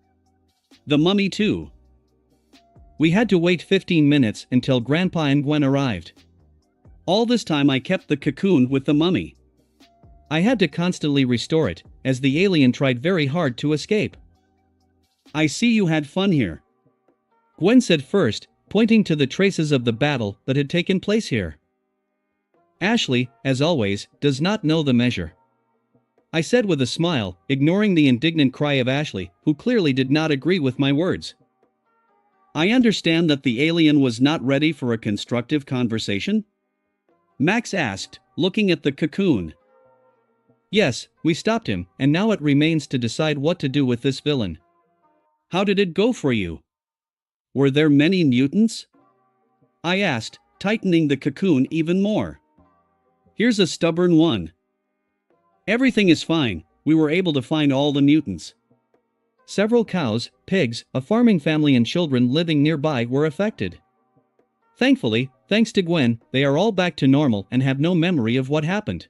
The Mummy 2. We had to wait 15 minutes until Grandpa and Gwen arrived. All this time I kept the cocoon with the mummy. I had to constantly restore it, as the alien tried very hard to escape. I see you had fun here, Gwen said first, pointing to the traces of the battle that had taken place here. Ashley, as always, does not know the measure, I said with a smile, ignoring the indignant cry of Ashley, who clearly did not agree with my words. I understand that the alien was not ready for a constructive conversation? Max asked, looking at the cocoon. Yes, we stopped him, and now it remains to decide what to do with this villain. How did it go for you? Were there many mutants? I asked, tightening the cocoon even more. Here's a stubborn one. Everything is fine, we were able to find all the mutants. Several cows, pigs, a farming family and children living nearby were affected. Thankfully, thanks to Gwen, they are all back to normal and have no memory of what happened,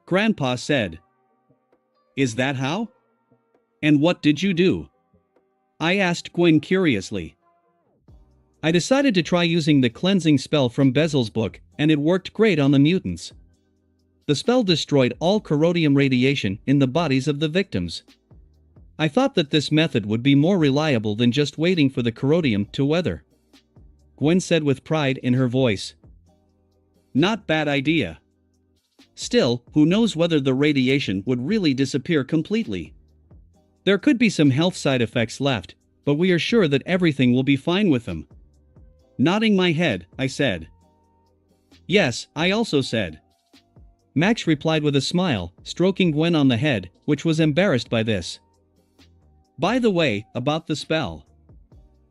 Grandpa said. Is that how? And what did you do? I asked Gwen curiously. I decided to try using the cleansing spell from Bezel's book, and it worked great on the mutants. The spell destroyed all corrodium radiation in the bodies of the victims. I thought that this method would be more reliable than just waiting for the corrodium to weather, Gwen said with pride in her voice. Not bad idea. Still, who knows whether the radiation would really disappear completely. There could be some health side effects left, but we are sure that everything will be fine with them. Nodding my head, I said. Yes, I also said. Max replied with a smile, stroking Gwen on the head, which was embarrassed by this. By the way, about the spell.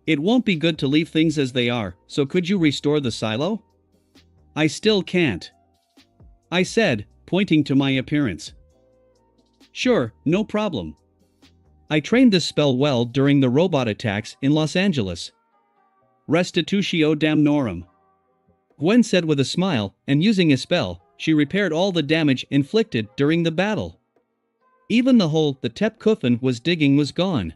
It won't be good to leave things as they are, so could you restore the silo? I still can't, I said, pointing to my appearance. Sure, no problem. I trained this spell well during the robot attacks in Los Angeles. Restitutio damnorum, Gwen said with a smile, and using a spell, she repaired all the damage inflicted during the battle. Even the hole the Tep Kuffin was digging was gone.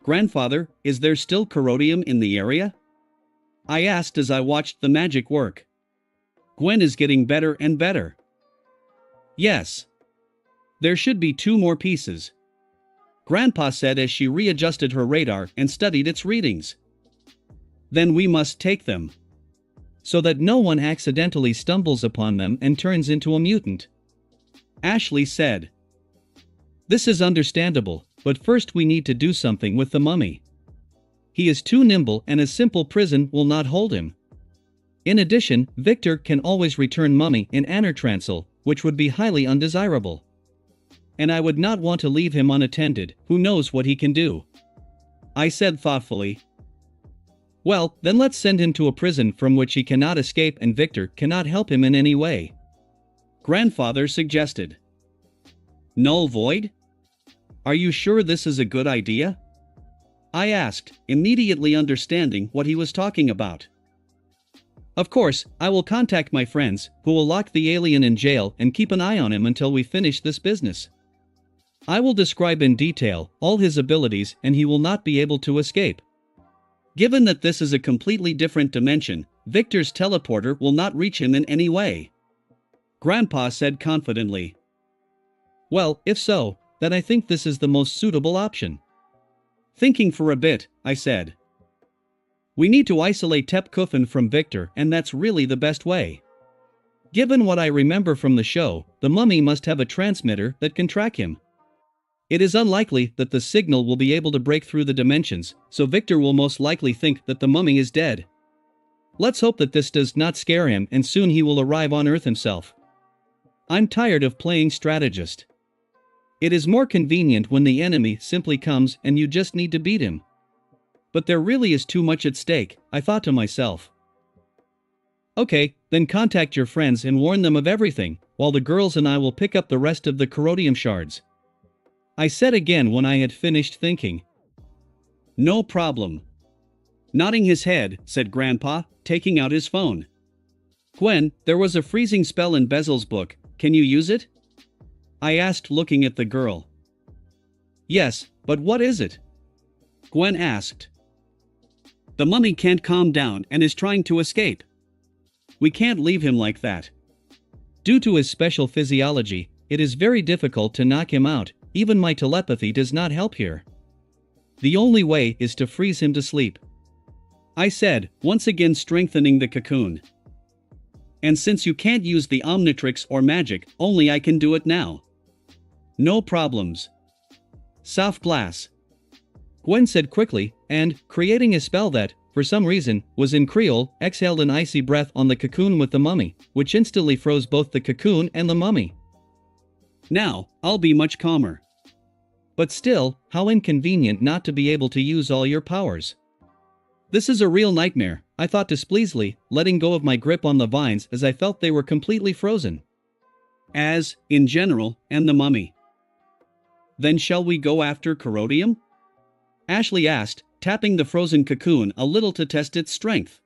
Grandfather, is there still corrodium in the area? I asked as I watched the magic work. Gwen is getting better and better. Yes. There should be 2 more pieces. Grandpa said as she readjusted her radar and studied its readings. Then we must take them, so that no one accidentally stumbles upon them and turns into a mutant. Ashley said. This is understandable, but first we need to do something with the mummy. He is too nimble and a simple prison will not hold him. In addition, Victor can always return mummy in Anertransel, which would be highly undesirable. And I would not want to leave him unattended, who knows what he can do. I said thoughtfully. Well, then let's send him to a prison from which he cannot escape and Victor cannot help him in any way. Grandfather suggested. Null void? Are you sure this is a good idea? I asked, immediately understanding what he was talking about. Of course, I will contact my friends, who will lock the alien in jail and keep an eye on him until we finish this business. I will describe in detail all his abilities and he will not be able to escape. Given that this is a completely different dimension, Victor's teleporter will not reach him in any way. Grandpa said confidently. Well, if so, then I think this is the most suitable option. Thinking for a bit, I said. We need to isolate Tepkufin from Victor and that's really the best way. Given what I remember from the show, the mummy must have a transmitter that can track him. It is unlikely that the signal will be able to break through the dimensions, so Victor will most likely think that the mummy is dead. Let's hope that this does not scare him and soon he will arrive on Earth himself. I'm tired of playing strategist. It is more convenient when the enemy simply comes and you just need to beat him. But there really is too much at stake, I thought to myself. Okay, then contact your friends and warn them of everything, while the girls and I will pick up the rest of the corrodium shards. I said again when I had finished thinking. No problem. Nodding his head, said Grandpa, taking out his phone. Gwen, there was a freezing spell in Bezel's book, can you use it? I asked looking at the girl. Yes, but what is it? Gwen asked. The mummy can't calm down and is trying to escape. We can't leave him like that. Due to his special physiology, it is very difficult to knock him out, even my telepathy does not help here. The only way is to freeze him to sleep. I said, once again strengthening the cocoon. And since you can't use the Omnitrix or magic, only I can do it now. No problems. Soft glass. Gwen said quickly, and, creating a spell that, for some reason, was in Creole, exhaled an icy breath on the cocoon with the mummy, which instantly froze both the cocoon and the mummy. Now, I'll be much calmer. But still, how inconvenient not to be able to use all your powers. This is a real nightmare, I thought displeasantly, letting go of my grip on the vines as I felt they were completely frozen. As, in general, and the mummy. Then shall we go after corrodium? Ashley asked, tapping the frozen cocoon a little to test its strength.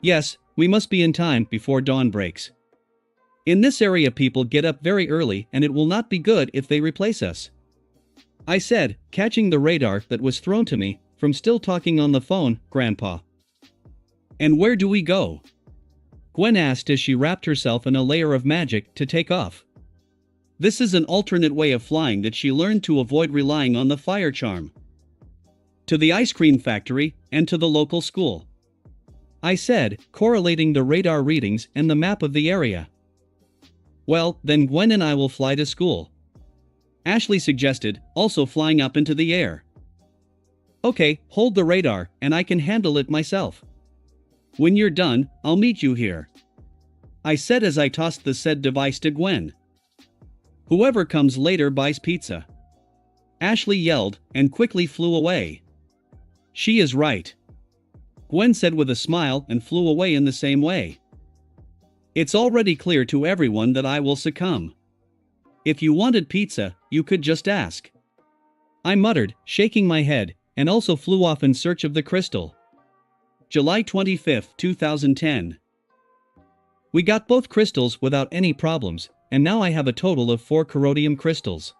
Yes, we must be in time before dawn breaks. In this area people get up very early and it will not be good if they replace us. I said, catching the radar that was thrown to me, from still talking on the phone, Grandpa. And where do we go? Gwen asked as she wrapped herself in a layer of magic to take off. This is an alternate way of flying that she learned to avoid relying on the fire charm. To the ice cream factory, and to the local school. I said, correlating the radar readings and the map of the area. Well, then Gwen and I will fly to school. Ashley suggested, also flying up into the air. Okay, hold the radar, and I can handle it myself. When you're done, I'll meet you here. I said as I tossed the said device to Gwen. Whoever comes later buys pizza. Ashley yelled, and quickly flew away. She is right. Gwen said with a smile and flew away in the same way. It's already clear to everyone that I will succumb. If you wanted pizza, you could just ask. I muttered, shaking my head, and also flew off in search of the crystal. July 25, 2010. We got both crystals without any problems, and now I have a total of 4 corrodium crystals.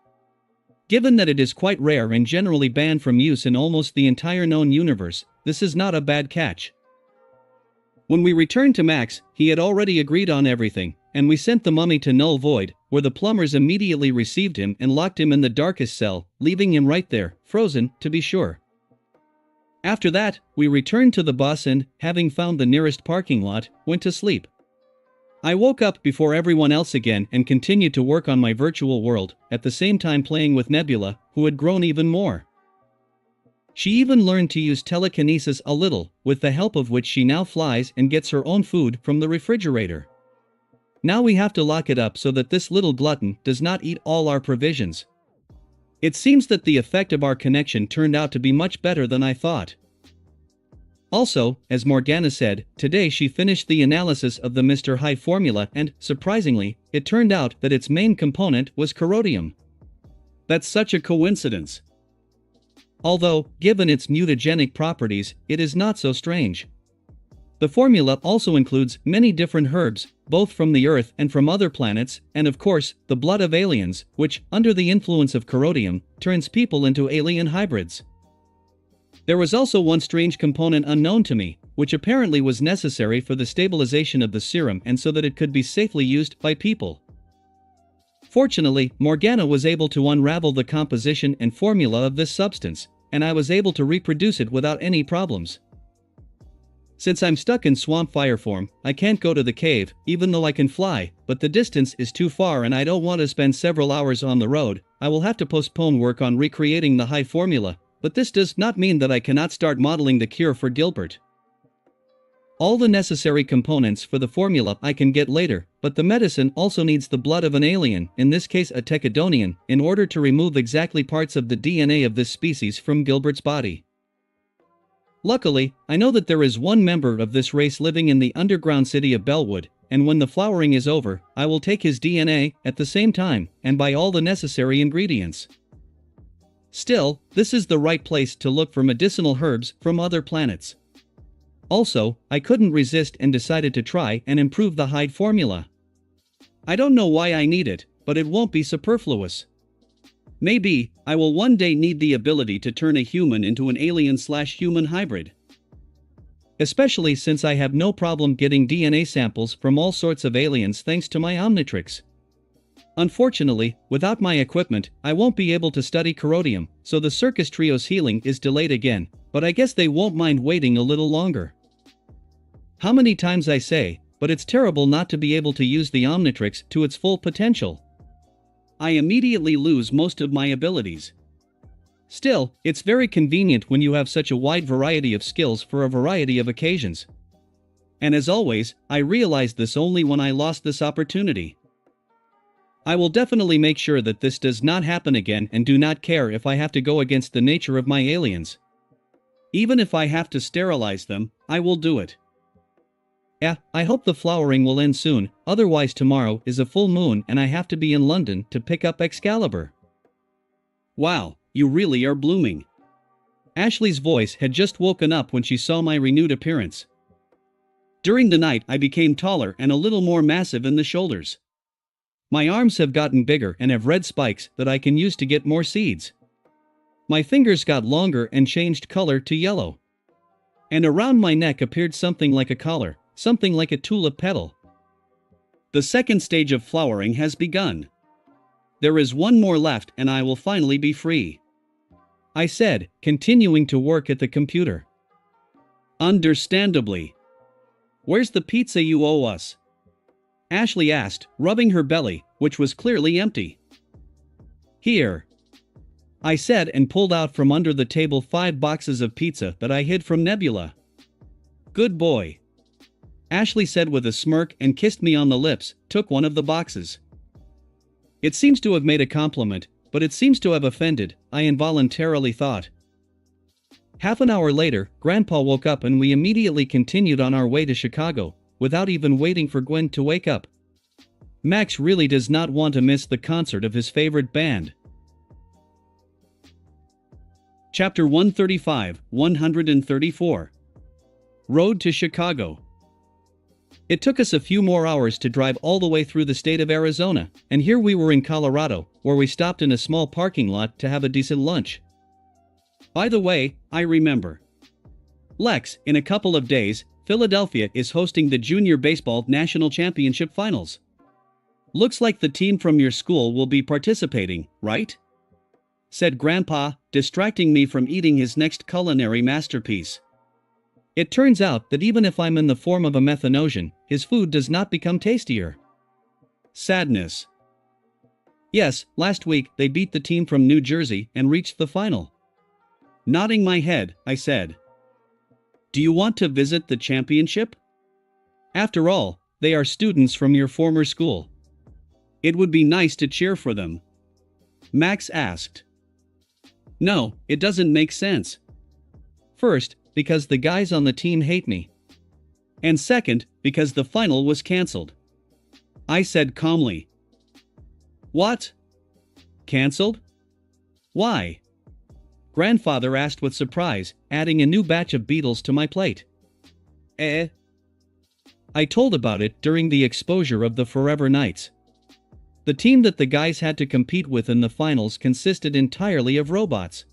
Given that it is quite rare and generally banned from use in almost the entire known universe, this is not a bad catch. When we returned to Max, he had already agreed on everything, and we sent the mummy to Null Void, where the plumbers immediately received him and locked him in the darkest cell, leaving him right there, frozen, to be sure. After that, we returned to the bus and, having found the nearest parking lot, went to sleep. I woke up before everyone else again and continued to work on my virtual world, at the same time playing with Nebula, who had grown even more. She even learned to use telekinesis a little, with the help of which she now flies and gets her own food from the refrigerator. Now we have to lock it up so that this little glutton does not eat all our provisions. It seems that the effect of our connection turned out to be much better than I thought. Also, as Morgana said, today she finished the analysis of the Mr. High formula and, surprisingly, it turned out that its main component was corrodium. That's such a coincidence. Although, given its mutagenic properties, it is not so strange. The formula also includes many different herbs, both from the Earth and from other planets, and of course, the blood of aliens, which, under the influence of corrodium, turns people into alien hybrids. There was also one strange component unknown to me, which apparently was necessary for the stabilization of the serum and so that it could be safely used by people. Fortunately, Morgana was able to unravel the composition and formula of this substance, and I was able to reproduce it without any problems. Since I'm stuck in swamp fire form, I can't go to the cave, even though I can fly, but the distance is too far and I don't want to spend several hours on the road. I will have to postpone work on recreating the high formula, but this does not mean that I cannot start modeling the cure for Gilbert. All the necessary components for the formula I can get later, but the medicine also needs the blood of an alien, in this case a Tekadonian, in order to remove exactly parts of the DNA of this species from Gilbert's body. Luckily, I know that there is one member of this race living in the underground city of Bellwood, and when the flowering is over, I will take his DNA at the same time and buy all the necessary ingredients. Still, this is the right place to look for medicinal herbs from other planets. Also, I couldn't resist and decided to try and improve the hide formula. I don't know why I need it, but it won't be superfluous. Maybe, I will one day need the ability to turn a human into an alien/human hybrid. Especially since I have no problem getting DNA samples from all sorts of aliens thanks to my Omnitrix. Unfortunately, without my equipment, I won't be able to study corrodium, so the Circus Trio's healing is delayed again, but I guess they won't mind waiting a little longer. How many times I say, but it's terrible not to be able to use the Omnitrix to its full potential. I immediately lose most of my abilities. Still, it's very convenient when you have such a wide variety of skills for a variety of occasions. And as always, I realized this only when I lost this opportunity. I will definitely make sure that this does not happen again and do not care if I have to go against the nature of my aliens. Even if I have to sterilize them, I will do it. Yeah, I hope the flowering will end soon, otherwise tomorrow is a full moon and I have to be in London to pick up Excalibur. Wow, you really are blooming. Ashley's voice had just woken up when she saw my renewed appearance. During the night I became taller and a little more massive in the shoulders. My arms have gotten bigger and have red spikes that I can use to get more seeds. My fingers got longer and changed color to yellow. And around my neck appeared something like a collar, something like a tulip petal. The second stage of flowering has begun. There is one more left and I will finally be free. I said, continuing to work at the computer. Understandably. Where's the pizza you owe us? Ashley asked, rubbing her belly, which was clearly empty. Here. I said and pulled out from under the table 5 boxes of pizza that I hid from Nebula. Good boy. Ashley said with a smirk and kissed me on the lips, took one of the boxes. It seems to have made a compliment, but it seems to have offended, I involuntarily thought. Half an hour later, Grandpa woke up and we immediately continued on our way to Chicago, without even waiting for Gwen to wake up. Max really does not want to miss the concert of his favorite band. Chapter 135, 134. Road to Chicago. It took us a few more hours to drive all the way through the state of Arizona, and here we were in Colorado, where we stopped in a small parking lot to have a decent lunch. By the way, I remember. Lex, in a couple of days, Philadelphia is hosting the Junior Baseball National Championship Finals. Looks like the team from your school will be participating, right? Said Grandpa, distracting me from eating his next culinary masterpiece. It turns out that even if I'm in the form of a methanosian, his food does not become tastier. Sadness. Yes, last week they beat the team from New Jersey and reached the final. Nodding my head, I said, "Do you want to visit the championship? After all, they are students from your former school. It would be nice to cheer for them." Max asked. No, it doesn't make sense. First, because the guys on the team hate me. And second, because the final was cancelled. I said calmly. What? Cancelled? Why? Grandfather asked with surprise, adding a new batch of beetles to my plate. I told about it during the exposure of the Forever Knights. The team that the guys had to compete with in the finals consisted entirely of robots.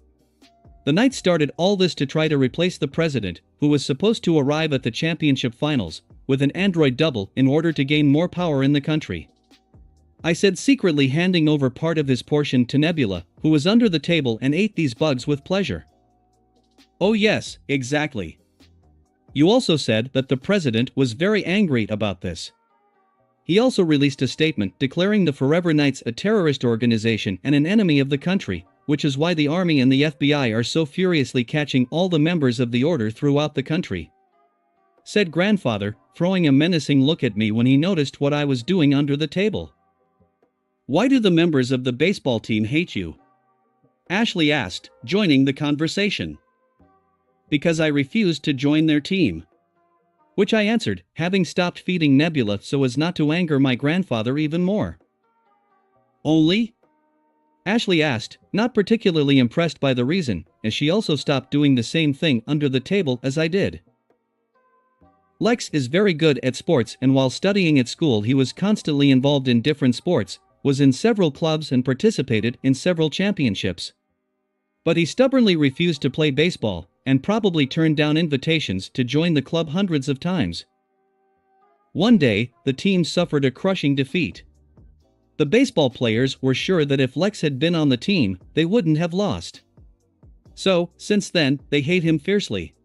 The Knights started all this to try to replace the president, who was supposed to arrive at the championship finals, with an android double in order to gain more power in the country. I said, secretly handing over part of his portion to Nebula, who was under the table and ate these bugs with pleasure. Oh yes, exactly. You also said that the president was very angry about this. He also released a statement declaring the Forever Knights a terrorist organization and an enemy of the country, which is why the army and the FBI are so furiously catching all the members of the order throughout the country. Said Grandfather, throwing a menacing look at me when he noticed what I was doing under the table. Why do the members of the baseball team hate you? Ashley asked, joining the conversation. Because I refused to join their team. Which I answered, having stopped feeding Nebula so as not to anger my grandfather even more. Only? Ashley asked, not particularly impressed by the reason, as she also stopped doing the same thing under the table as I did. Lex is very good at sports, and while studying at school he was constantly involved in different sports, was in several clubs and participated in several championships. But he stubbornly refused to play baseball, and probably turned down invitations to join the club hundreds of times. One day, the team suffered a crushing defeat. The baseball players were sure that if Lex had been on the team, they wouldn't have lost. So, since then, they hate him fiercely.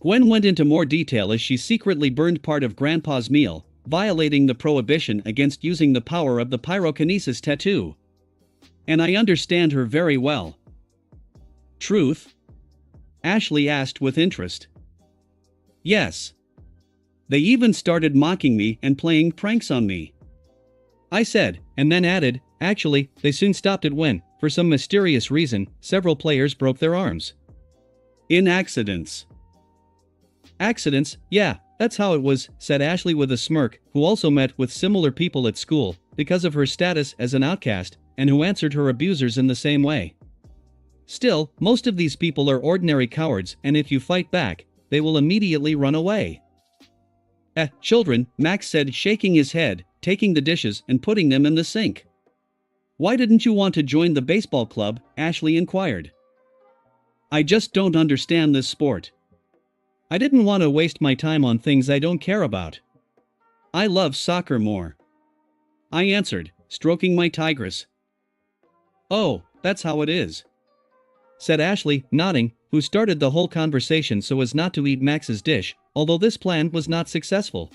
Gwen went into more detail as she secretly burned part of Grandpa's meal, violating the prohibition against using the power of the pyrokinesis tattoo. And I understand her very well. Truth? Ashley asked with interest. Yes. They even started mocking me and playing pranks on me. I said, and then added, actually, they soon stopped it when, for some mysterious reason, several players broke their arms. In accidents. Accidents, yeah, that's how it was, said Ashley with a smirk, who also met with similar people at school, because of her status as an outcast, and who answered her abusers in the same way. Still, most of these people are ordinary cowards, and if you fight back, they will immediately run away. Children, Max said, shaking his head, taking the dishes and putting them in the sink. Why didn't you want to join the baseball club? Ashley inquired. I just don't understand this sport. I didn't want to waste my time on things I don't care about. I love soccer more. I answered, stroking my tigress. Oh, that's how it is. Said Ashley, nodding, who started the whole conversation so as not to eat Max's dish, although this plan was not successful.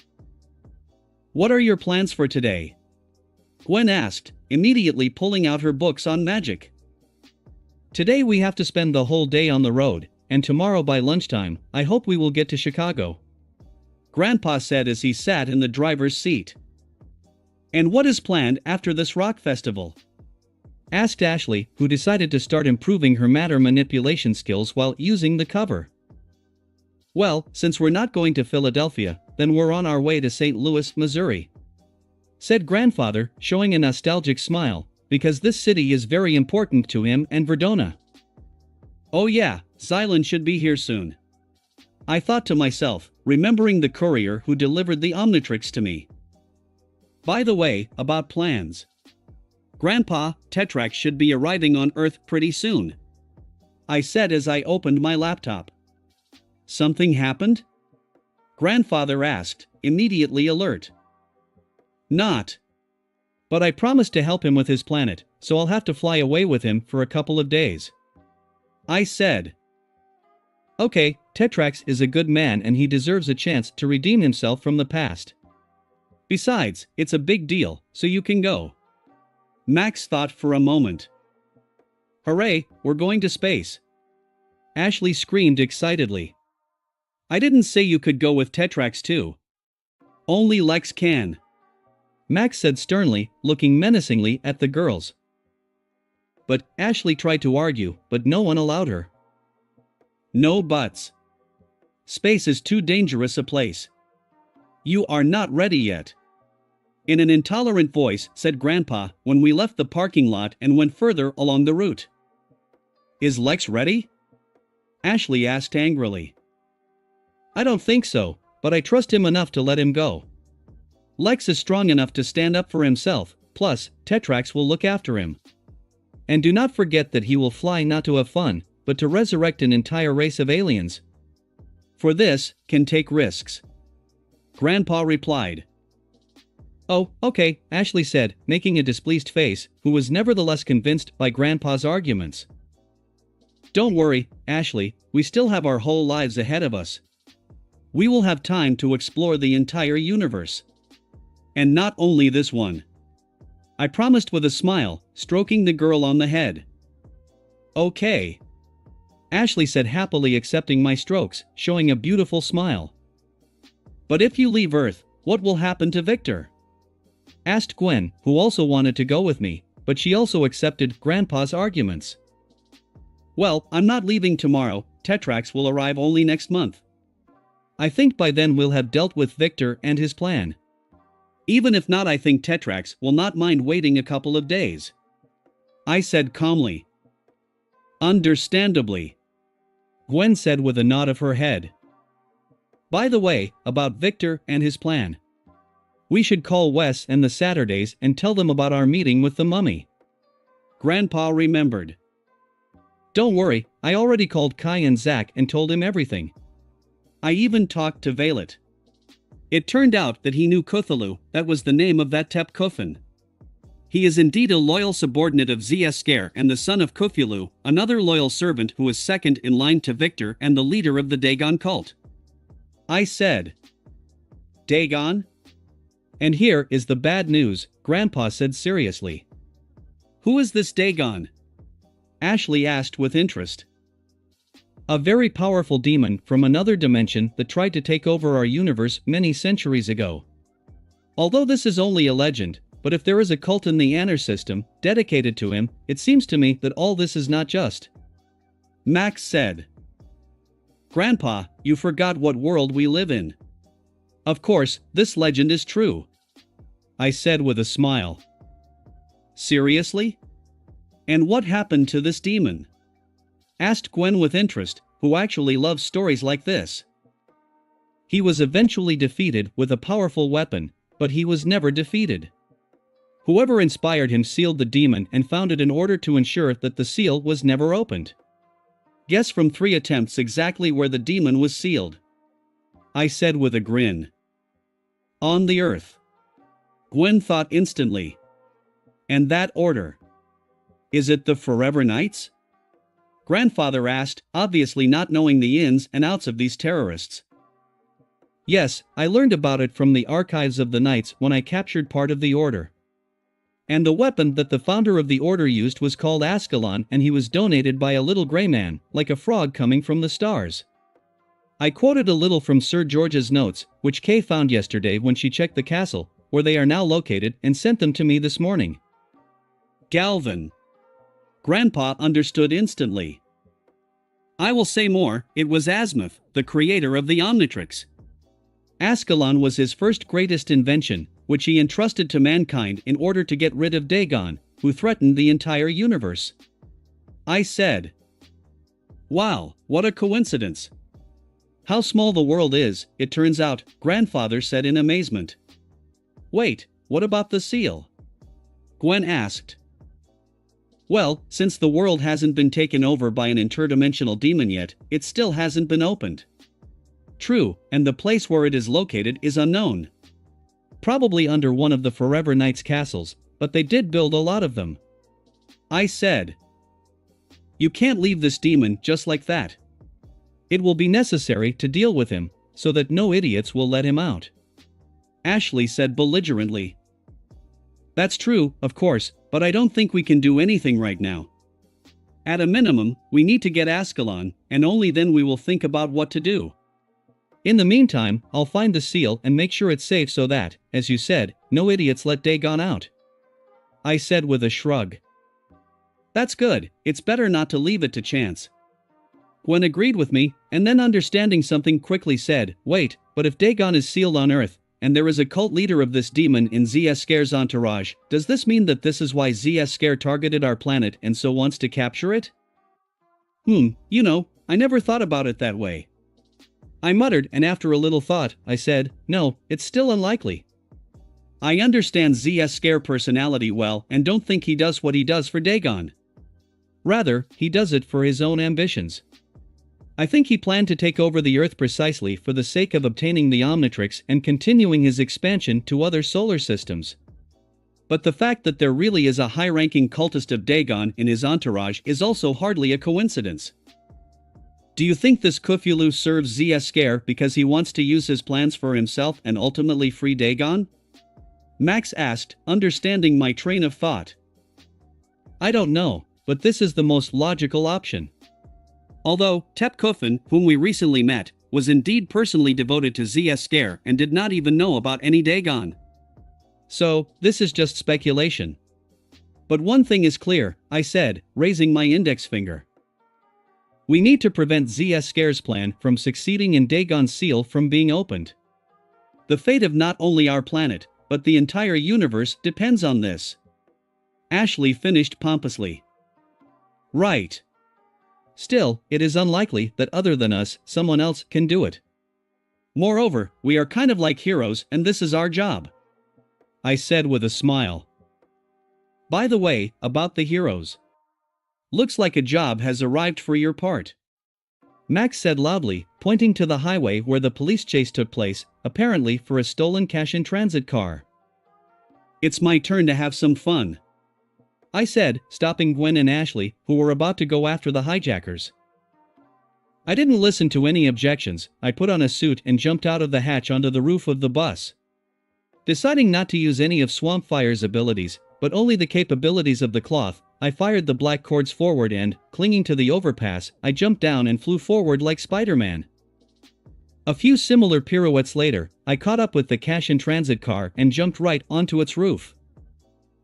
What are your plans for today? Gwen asked, immediately pulling out her books on magic. Today we have to spend the whole day on the road, and tomorrow by lunchtime, I hope we will get to Chicago. Grandpa said as he sat in the driver's seat. And what is planned after this rock festival? Asked Ashley, who decided to start improving her matter manipulation skills while using the cover. Well, since we're not going to Philadelphia, then we're on our way to St. Louis, Missouri. Said Grandfather, showing a nostalgic smile, because this city is very important to him and Verdona. Oh yeah, Xylan should be here soon. I thought to myself, remembering the courier who delivered the Omnitrix to me. By the way, about plans. Grandpa, Tetrax should be arriving on Earth pretty soon. I said as I opened my laptop. Something happened? Grandfather asked, immediately alert. Not. But I promised to help him with his planet, so I'll have to fly away with him for a couple of days. I said. Okay, Tetrax is a good man and he deserves a chance to redeem himself from the past. Besides, it's a big deal, so you can go. Max thought for a moment. Hooray, we're going to space. Ashley screamed excitedly. I didn't say you could go with Tetrax too. Only Lex can. Max said sternly, looking menacingly at the girls. But Ashley tried to argue, but no one allowed her. No buts. Space is too dangerous a place. You are not ready yet. In an intolerant voice, said Grandpa when we left the parking lot and went further along the route. Is Lex ready? Ashley asked angrily. I don't think so, but I trust him enough to let him go. Lex is strong enough to stand up for himself, plus, Tetrax will look after him. And do not forget that he will fly not to have fun, but to resurrect an entire race of aliens. For this, can take risks. Grandpa replied. Oh, okay, Ashley said, making a displeased face, who was nevertheless convinced by Grandpa's arguments. Don't worry, Ashley, we still have our whole lives ahead of us. We will have time to explore the entire universe. And not only this one. I promised with a smile, stroking the girl on the head. Okay. Ashley said happily, accepting my strokes, showing a beautiful smile. But if you leave Earth, what will happen to Victor? Asked Gwen, who also wanted to go with me, but she also accepted Grandpa's arguments. Well, I'm not leaving tomorrow, Tetrax will arrive only next month. I think by then we'll have dealt with Victor and his plan. Even if not, I think Tetrax will not mind waiting a couple of days. I said calmly. Understandably. Gwen said with a nod of her head. By the way, about Victor and his plan. We should call Wes and the Saturdays and tell them about our meeting with the mummy. Grandpa remembered. Don't worry, I already called Kai and Zach and told him everything. I even talked to Violet. It turned out that he knew Cthulhu, that was the name of that Tep Kuffin. He is indeed a loyal subordinate of Zskar and the son of Cthulhu, another loyal servant who is second in line to Victor and the leader of the Dagon cult. I said. Dagon? And here is the bad news, Grandpa said seriously. Who is this Dagon? Ashley asked with interest. A very powerful demon from another dimension that tried to take over our universe many centuries ago. Although this is only a legend, but if there is a cult in the Anner system dedicated to him, it seems to me that all this is not just. Max said. Grandpa, you forgot what world we live in. Of course, this legend is true. I said with a smile. Seriously? And what happened to this demon? Asked Gwen with interest, who actually loves stories like this. He was eventually defeated with a powerful weapon, but he was never defeated. Whoever inspired him sealed the demon and found it in order to ensure that the seal was never opened. Guess from 3 attempts exactly where the demon was sealed. I said with a grin. On the Earth. Gwen thought instantly. And that order. Is it the Forever Knights? Grandfather asked, obviously not knowing the ins and outs of these terrorists. Yes, I learned about it from the archives of the Knights when I captured part of the order. And the weapon that the founder of the order used was called Ascalon, and he was donated by a little gray man, like a frog coming from the stars. I quoted a little from Sir George's notes, which Kay found yesterday when she checked the castle, where they are now located, and sent them to me this morning. Galvin. Grandpa understood instantly. I will say more, it was Azimuth, the creator of the Omnitrix. Ascalon was his first greatest invention, which he entrusted to mankind in order to get rid of Dagon, who threatened the entire universe. I said. Wow, what a coincidence. How small the world is, it turns out, Grandfather said in amazement. Wait, what about the seal? Gwen asked. Well, since the world hasn't been taken over by an interdimensional demon yet, it still hasn't been opened. True, and the place where it is located is unknown. Probably under one of the Forever Knights' castles, but they did build a lot of them. I said. You can't leave this demon just like that. It will be necessary to deal with him, so that no idiots will let him out. Ashley said belligerently. That's true, of course, but I don't think we can do anything right now. At a minimum, we need to get Ascalon, and only then we will think about what to do. In the meantime, I'll find the seal and make sure it's safe so that, as you said, no idiots let Dagon out. I said with a shrug. That's good, it's better not to leave it to chance. Gwen agreed with me, and then understanding something quickly said, wait, but if Dagon is sealed on Earth, and there is a cult leader of this demon in Zscare's entourage, does this mean that this is why Zscare targeted our planet and so wants to capture it? You know, I never thought about it that way. I muttered, and after a little thought, I said, no, it's still unlikely. I understand Zscare personality well and don't think he does what he does for Dagon. Rather, he does it for his own ambitions. I think he planned to take over the Earth precisely for the sake of obtaining the Omnitrix and continuing his expansion to other solar systems. But the fact that there really is a high-ranking cultist of Dagon in his entourage is also hardly a coincidence. Do you think this Cthulhu serves Zscare because he wants to use his plans for himself and ultimately free Dagon? Max asked, understanding my train of thought. I don't know, but this is the most logical option. Although, Tep Kufin, whom we recently met, was indeed personally devoted to Zscare and did not even know about any Dagon. So, this is just speculation. But one thing is clear, I said, raising my index finger. We need to prevent Zscare's plan from succeeding and Dagon's seal from being opened. The fate of not only our planet, but the entire universe depends on this. Ashley finished pompously. Right. Still, it is unlikely that other than us, someone else can do it. Moreover, we are kind of like heroes and this is our job. I said with a smile. By the way, about the heroes. Looks like a job has arrived for your part. Max said loudly, pointing to the highway where the police chase took place, apparently for a stolen cash-in-transit car. It's my turn to have some fun. I said, stopping Gwen and Ashley, who were about to go after the hijackers. I didn't listen to any objections. I put on a suit and jumped out of the hatch onto the roof of the bus. Deciding not to use any of Swampfire's abilities, but only the capabilities of the cloth, I fired the black cords forward and, clinging to the overpass, I jumped down and flew forward like Spider-Man. A few similar pirouettes later, I caught up with the cash-in-transit car and jumped right onto its roof.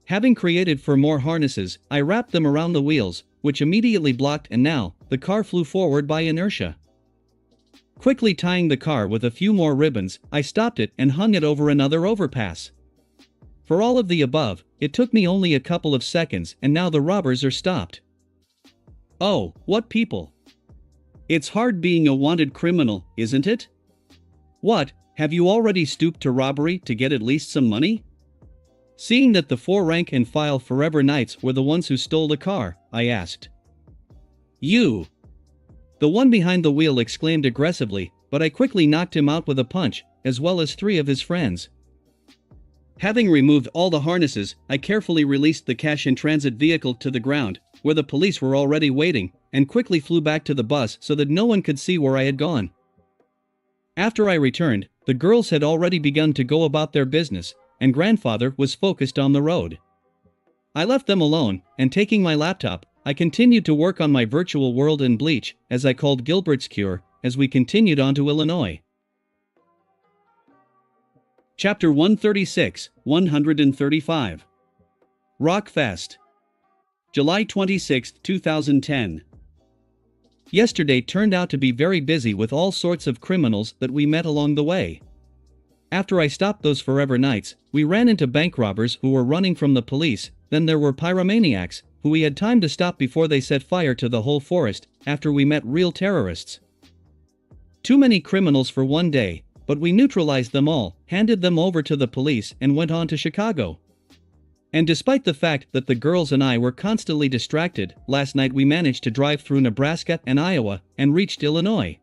Having created 4 more harnesses, I wrapped them around the wheels, which immediately blocked, and now, the car flew forward by inertia. Quickly tying the car with a few more ribbons, I stopped it and hung it over another overpass. For all of the above, it took me only a couple of seconds and now the robbers are stopped. Oh, what people! It's hard being a wanted criminal, isn't it? What, have you already stooped to robbery to get at least some money? Seeing that the 4 rank-and-file Forever Knights were the ones who stole the car, I asked. You! The one behind the wheel exclaimed aggressively, but I quickly knocked him out with a punch, as well as 3 of his friends. Having removed all the harnesses, I carefully released the cash-in-transit vehicle to the ground, where the police were already waiting, and quickly flew back to the bus so that no one could see where I had gone. After I returned, the girls had already begun to go about their business, and grandfather was focused on the road. I left them alone, and taking my laptop, I continued to work on my virtual world in Bleach, as I called Gilbert's Cure, as we continued on to Illinois. Chapter 136, 135. Rockfest. July 26, 2010. Yesterday turned out to be very busy with all sorts of criminals that we met along the way. After I stopped those Forever Knights, we ran into bank robbers who were running from the police, then there were pyromaniacs, who we had time to stop before they set fire to the whole forest, after we met real terrorists. Too many criminals for one day, but we neutralized them all, handed them over to the police and went on to Chicago. And despite the fact that the girls and I were constantly distracted, last night we managed to drive through Nebraska and Iowa and reached Illinois.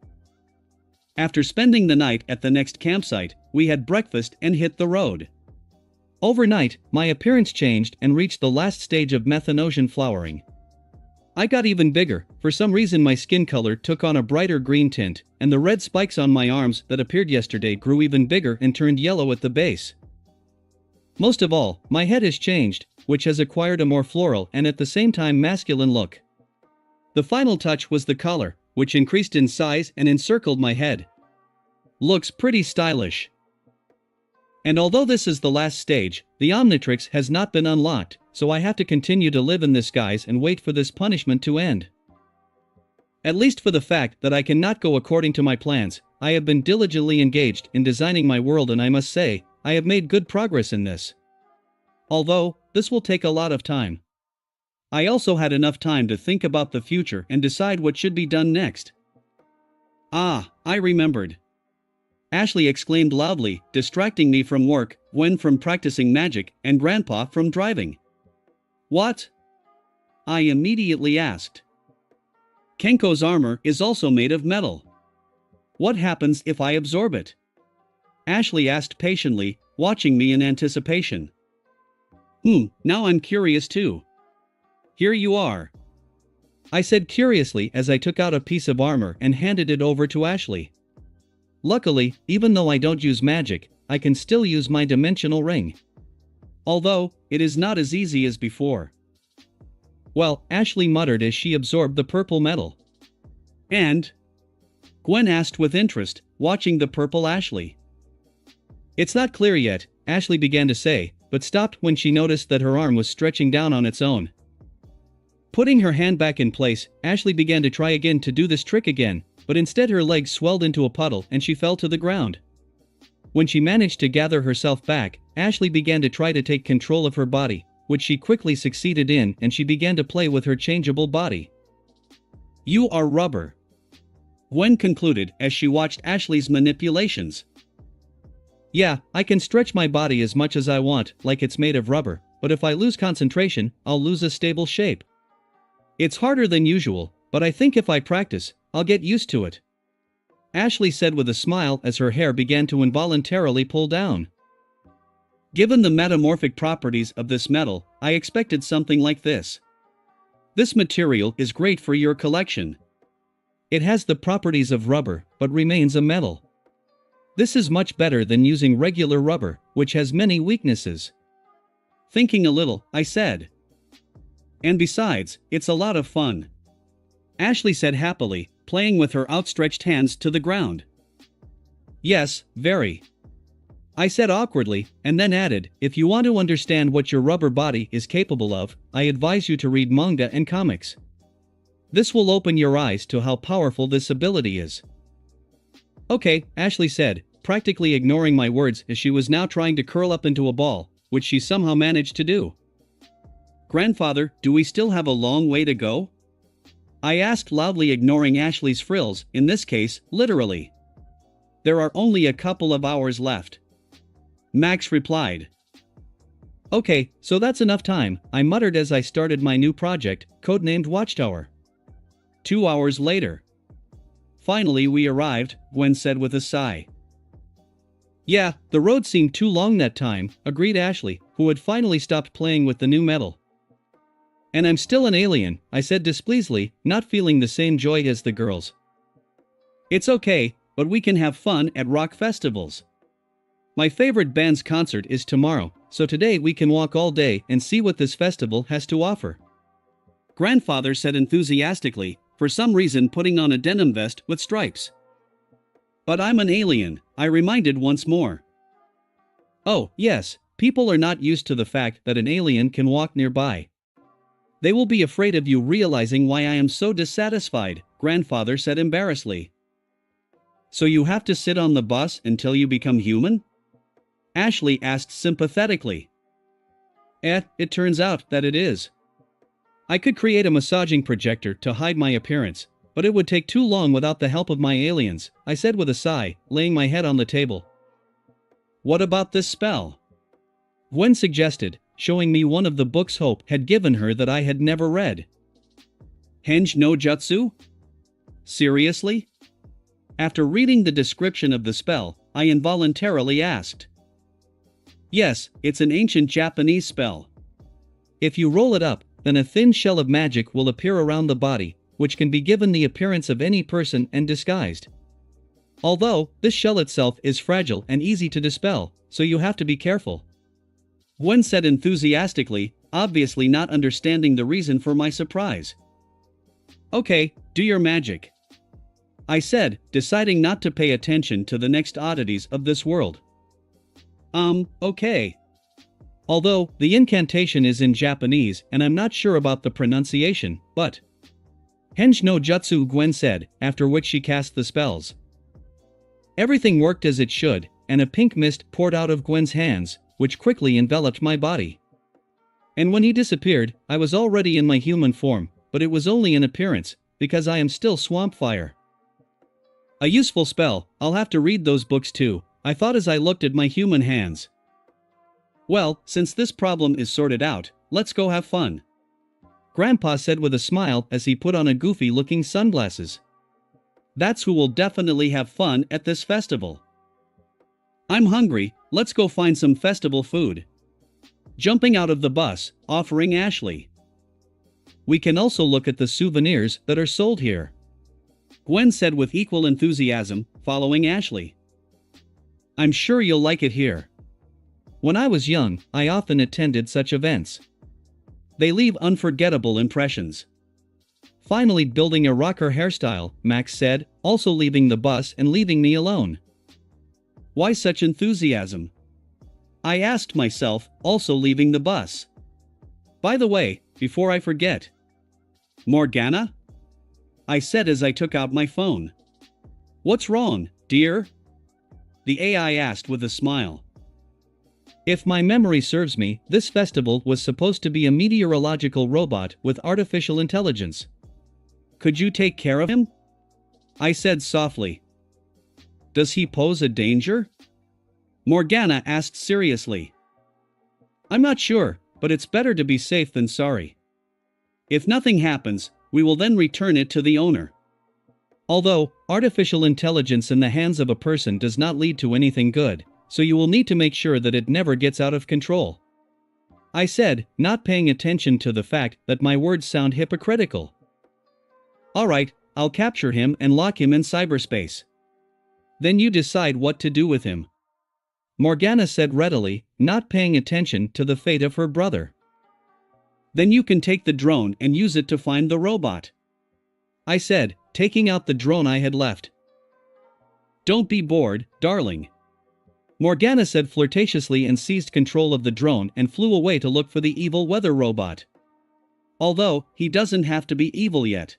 After spending the night at the next campsite, we had breakfast and hit the road. Overnight, my appearance changed and reached the last stage of methanosian flowering. I got even bigger. For some reason my skin color took on a brighter green tint, and the red spikes on my arms that appeared yesterday grew even bigger and turned yellow at the base. Most of all, my head has changed, which has acquired a more floral and at the same time masculine look. The final touch was the collar, which increased in size and encircled my head. Looks pretty stylish. And although this is the last stage, the Omnitrix has not been unlocked, so I have to continue to live in this guise and wait for this punishment to end. At least for the fact that I cannot go according to my plans, I have been diligently engaged in designing my world, and I must say, I have made good progress in this. Although, this will take a lot of time. I also had enough time to think about the future and decide what should be done next. Ah, I remembered. Ashley exclaimed loudly, distracting me from work, Gwen from practicing magic, and Grandpa from driving. What? I immediately asked. Kenko's armor is also made of metal. What happens if I absorb it? Ashley asked patiently, watching me in anticipation. Now I'm curious too. Here you are. I said curiously as I took out a piece of armor and handed it over to Ashley. Luckily, even though I don't use magic, I can still use my dimensional ring. Although, it is not as easy as before. Well, Ashley muttered as she absorbed the purple metal. And? Gwen asked with interest, watching the purple Ashley. It's not clear yet, Ashley began to say, but stopped when she noticed that her arm was stretching down on its own. Putting her hand back in place, Ashley began to try again to do this trick again, but instead her legs swelled into a puddle and she fell to the ground. When she managed to gather herself back, Ashley began to try to take control of her body, which she quickly succeeded in, and she began to play with her changeable body. You are rubber. Gwen concluded as she watched Ashley's manipulations. Yeah, I can stretch my body as much as I want, like it's made of rubber, but if I lose concentration, I'll lose a stable shape. It's harder than usual, but I think if I practice, I'll get used to it. Ashley said with a smile as her hair began to involuntarily pull down. Given the metamorphic properties of this metal, I expected something like this. This material is great for your collection. It has the properties of rubber, but remains a metal. This is much better than using regular rubber, which has many weaknesses. Thinking a little, I said. And besides, it's a lot of fun. Ashley said happily, playing with her outstretched hands to the ground. Yes, very. I said awkwardly, and then added, if you want to understand what your rubber body is capable of, I advise you to read manga and comics. This will open your eyes to how powerful this ability is. Okay, Ashley said, practically ignoring my words as she was now trying to curl up into a ball, which she somehow managed to do. Grandfather, do we still have a long way to go? I asked loudly, ignoring Ashley's frills, in this case, literally. There are only a couple of hours left. Max replied. Okay, so that's enough time, I muttered as I started my new project, codenamed Watchtower. 2 hours later. Finally we arrived, Gwen said with a sigh. Yeah, the road seemed too long that time, agreed Ashley, who had finally stopped playing with the new metal. And I'm still an alien, I said displeasedly, not feeling the same joy as the girls. It's okay, but we can have fun at rock festivals. My favorite band's concert is tomorrow, so today we can walk all day and see what this festival has to offer. Grandfather said enthusiastically, for some reason putting on a denim vest with stripes. But I'm an alien, I reminded once more. Oh, yes, people are not used to the fact that an alien can walk nearby. They will be afraid of you realizing why I am so dissatisfied, Grandfather said embarrassedly. So you have to sit on the bus until you become human? Ashley asked sympathetically. It turns out that it is. I could create a massaging projector to hide my appearance, but it would take too long without the help of my aliens, I said with a sigh, laying my head on the table. What about this spell? Gwen suggested, showing me one of the books Hope had given her that I had never read. Henge no Jutsu? Seriously? After reading the description of the spell, I involuntarily asked. Yes, it's an ancient Japanese spell. If you roll it up, then a thin shell of magic will appear around the body, which can be given the appearance of any person and disguised. Although, this shell itself is fragile and easy to dispel, so you have to be careful. Gwen said enthusiastically, obviously not understanding the reason for my surprise. Okay, do your magic. I said, deciding not to pay attention to the next oddities of this world. Okay. Although, the incantation is in Japanese and I'm not sure about the pronunciation, but... Henge no jutsu, Gwen said, after which she cast the spells. Everything worked as it should, and a pink mist poured out of Gwen's hands, which quickly enveloped my body. And when he disappeared, I was already in my human form, but it was only an appearance, because I am still Swampfire. A useful spell, I'll have to read those books too, I thought as I looked at my human hands. Well, since this problem is sorted out, let's go have fun. Grandpa said with a smile as he put on a goofy-looking sunglasses. That's who will definitely have fun at this festival. I'm hungry, let's go find some festival food. Jumping out of the bus, offering Ashley. We can also look at the souvenirs that are sold here. Gwen said with equal enthusiasm, following Ashley. I'm sure you'll like it here. When I was young, I often attended such events. They leave unforgettable impressions. Finally building a rocker hairstyle, Max said, also leaving the bus and leaving me alone. Why such enthusiasm? I asked myself, also leaving the bus. By the way, before I forget. Morgana? I said as I took out my phone. What's wrong, dear? The AI asked with a smile. If my memory serves me, this festival was supposed to be a meteorological robot with artificial intelligence. Could you take care of him? I said softly. Does he pose a danger? Morgana asked seriously. I'm not sure, but it's better to be safe than sorry. If nothing happens, we will then return it to the owner. Although, artificial intelligence in the hands of a person does not lead to anything good, so you will need to make sure that it never gets out of control. I said, not paying attention to the fact that my words sound hypocritical. Alright, I'll capture him and lock him in cyberspace. Then you decide what to do with him. Morgana said readily, not paying attention to the fate of her brother. Then you can take the drone and use it to find the robot. I said, taking out the drone I had left. Don't be bored, darling. Morgana said flirtatiously and seized control of the drone and flew away to look for the evil weather robot. Although, he doesn't have to be evil yet.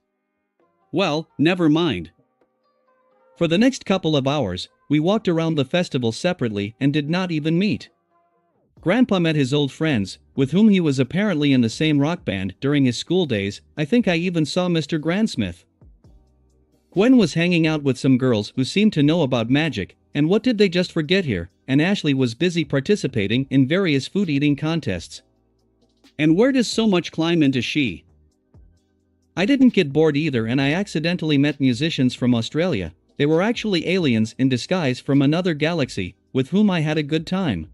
Well, never mind. For the next couple of hours, we walked around the festival separately and did not even meet. Grandpa met his old friends, with whom he was apparently in the same rock band during his school days. I think I even saw Mr. Grandsmith. Gwen was hanging out with some girls who seemed to know about magic, and what did they just forget here, and Ashley was busy participating in various food-eating contests. And where does so much climb into she? I didn't get bored either, and I accidentally met musicians from Australia. They were actually aliens in disguise from another galaxy, with whom I had a good time.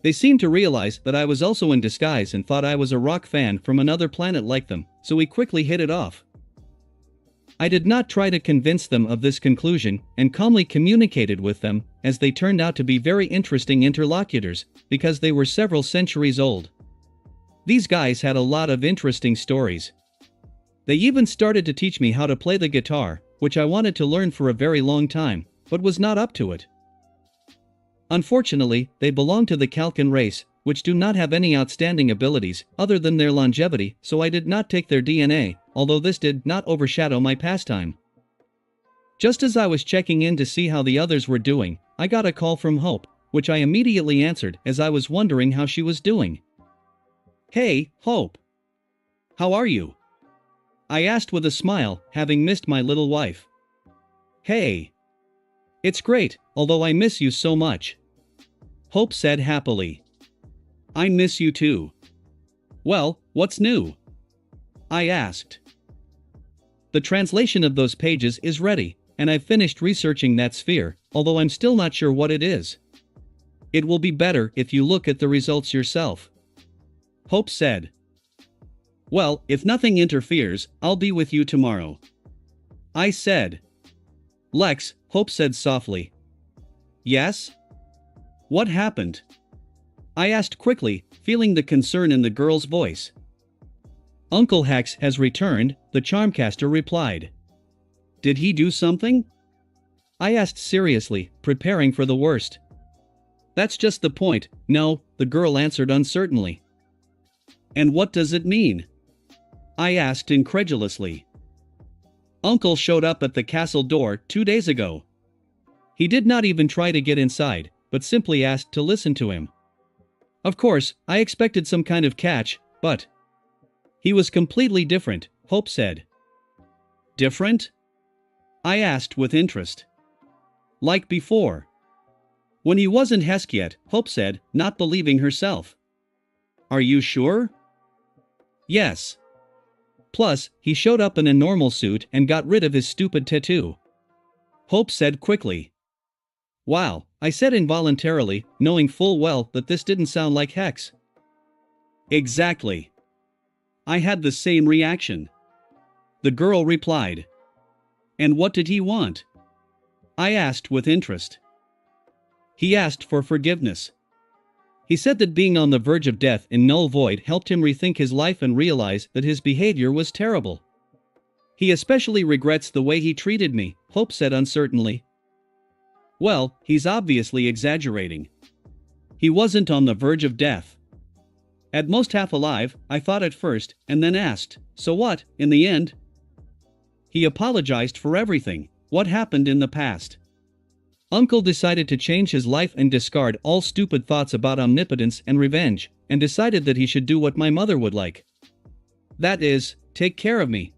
They seemed to realize that I was also in disguise and thought I was a rock fan from another planet like them, so we quickly hit it off. I did not try to convince them of this conclusion, and calmly communicated with them, as they turned out to be very interesting interlocutors, because they were several centuries old. These guys had a lot of interesting stories. They even started to teach me how to play the guitar, which I wanted to learn for a very long time, but was not up to it. Unfortunately, they belong to the Kalkan race, which do not have any outstanding abilities other than their longevity, so I did not take their DNA, although this did not overshadow my pastime. Just as I was checking in to see how the others were doing, I got a call from Hope, which I immediately answered as I was wondering how she was doing. Hey, Hope. How are you? I asked with a smile, having missed my little wife. Hey. It's great, although I miss you so much. Hope said happily. I miss you too. Well, what's new? I asked. The translation of those pages is ready, and I've finished researching that sphere, although I'm still not sure what it is. It will be better if you look at the results yourself. Hope said. Well, if nothing interferes, I'll be with you tomorrow. I said. Lex, Hope said softly. Yes? What happened? I asked quickly, feeling the concern in the girl's voice. Uncle Hex has returned, the Charmcaster replied. Did he do something? I asked seriously, preparing for the worst. That's just the point, no, the girl answered uncertainly. And what does it mean? I asked incredulously. Uncle showed up at the castle door 2 days ago. He did not even try to get inside, but simply asked to listen to him. Of course, I expected some kind of catch, but he was completely different, Hope said. Different? I asked with interest. Like before. When he wasn't Hesk yet, Hope said, not believing herself. Are you sure? Yes. Plus, he showed up in a normal suit and got rid of his stupid tattoo. Hope said quickly. Wow, I said involuntarily, knowing full well that this didn't sound like Hex. Exactly. I had the same reaction. The girl replied. And what did he want? I asked with interest. He asked for forgiveness. He said that being on the verge of death in Null Void helped him rethink his life and realize that his behavior was terrible. He especially regrets the way he treated me, Hope said uncertainly. Well, he's obviously exaggerating. He wasn't on the verge of death. At most half alive, I thought at first, and then asked, so what, in the end? He apologized for everything, what happened in the past. Uncle decided to change his life and discard all stupid thoughts about omnipotence and revenge, and decided that he should do what my mother would like. That is, take care of me.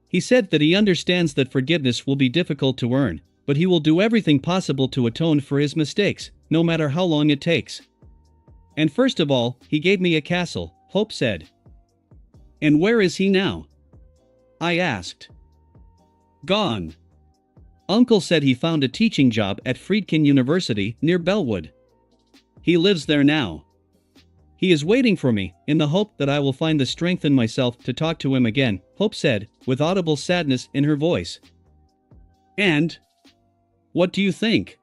He said that he understands that forgiveness will be difficult to earn, but he will do everything possible to atone for his mistakes, no matter how long it takes. And first of all, he gave me a castle, Hope said. And where is he now? I asked. Gone. Uncle said he found a teaching job at Friedkin University near Bellwood. He lives there now. He is waiting for me, in the hope that I will find the strength in myself to talk to him again, Hope said, with audible sadness in her voice. And? What do you think?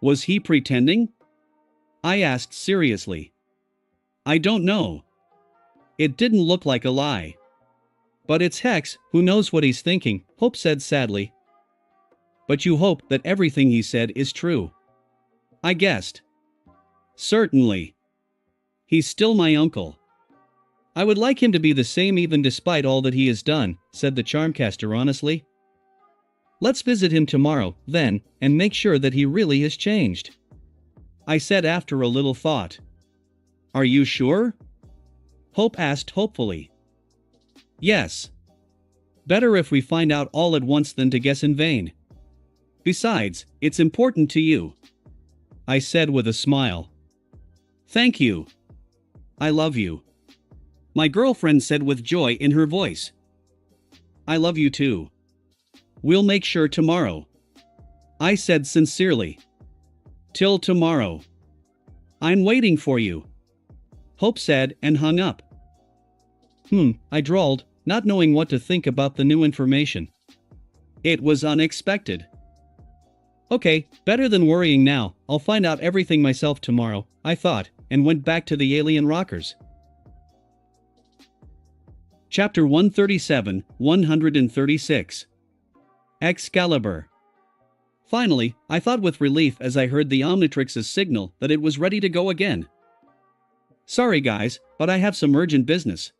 Was he pretending? I asked seriously. I don't know. It didn't look like a lie. But it's Hex, who knows what he's thinking, Hope said sadly. But you hope that everything he said is true. I guessed. Certainly. He's still my uncle. I would like him to be the same even despite all that he has done, said the Charmcaster honestly. Let's visit him tomorrow, then, and make sure that he really has changed. I said after a little thought. Are you sure? Hope asked hopefully. Yes. Better if we find out all at once than to guess in vain. Besides, it's important to you. I said with a smile. Thank you. I love you. My girlfriend said with joy in her voice. I love you too. We'll make sure tomorrow. I said sincerely. Till tomorrow. I'm waiting for you. Hope said and hung up. I drawled, not knowing what to think about the new information. It was unexpected. Okay, better than worrying now, I'll find out everything myself tomorrow, I thought, and went back to the alien rockers. Chapter 137, 136. Excalibur. Finally, I thought with relief as I heard the Omnitrix's signal that it was ready to go again. Sorry guys, but I have some urgent business.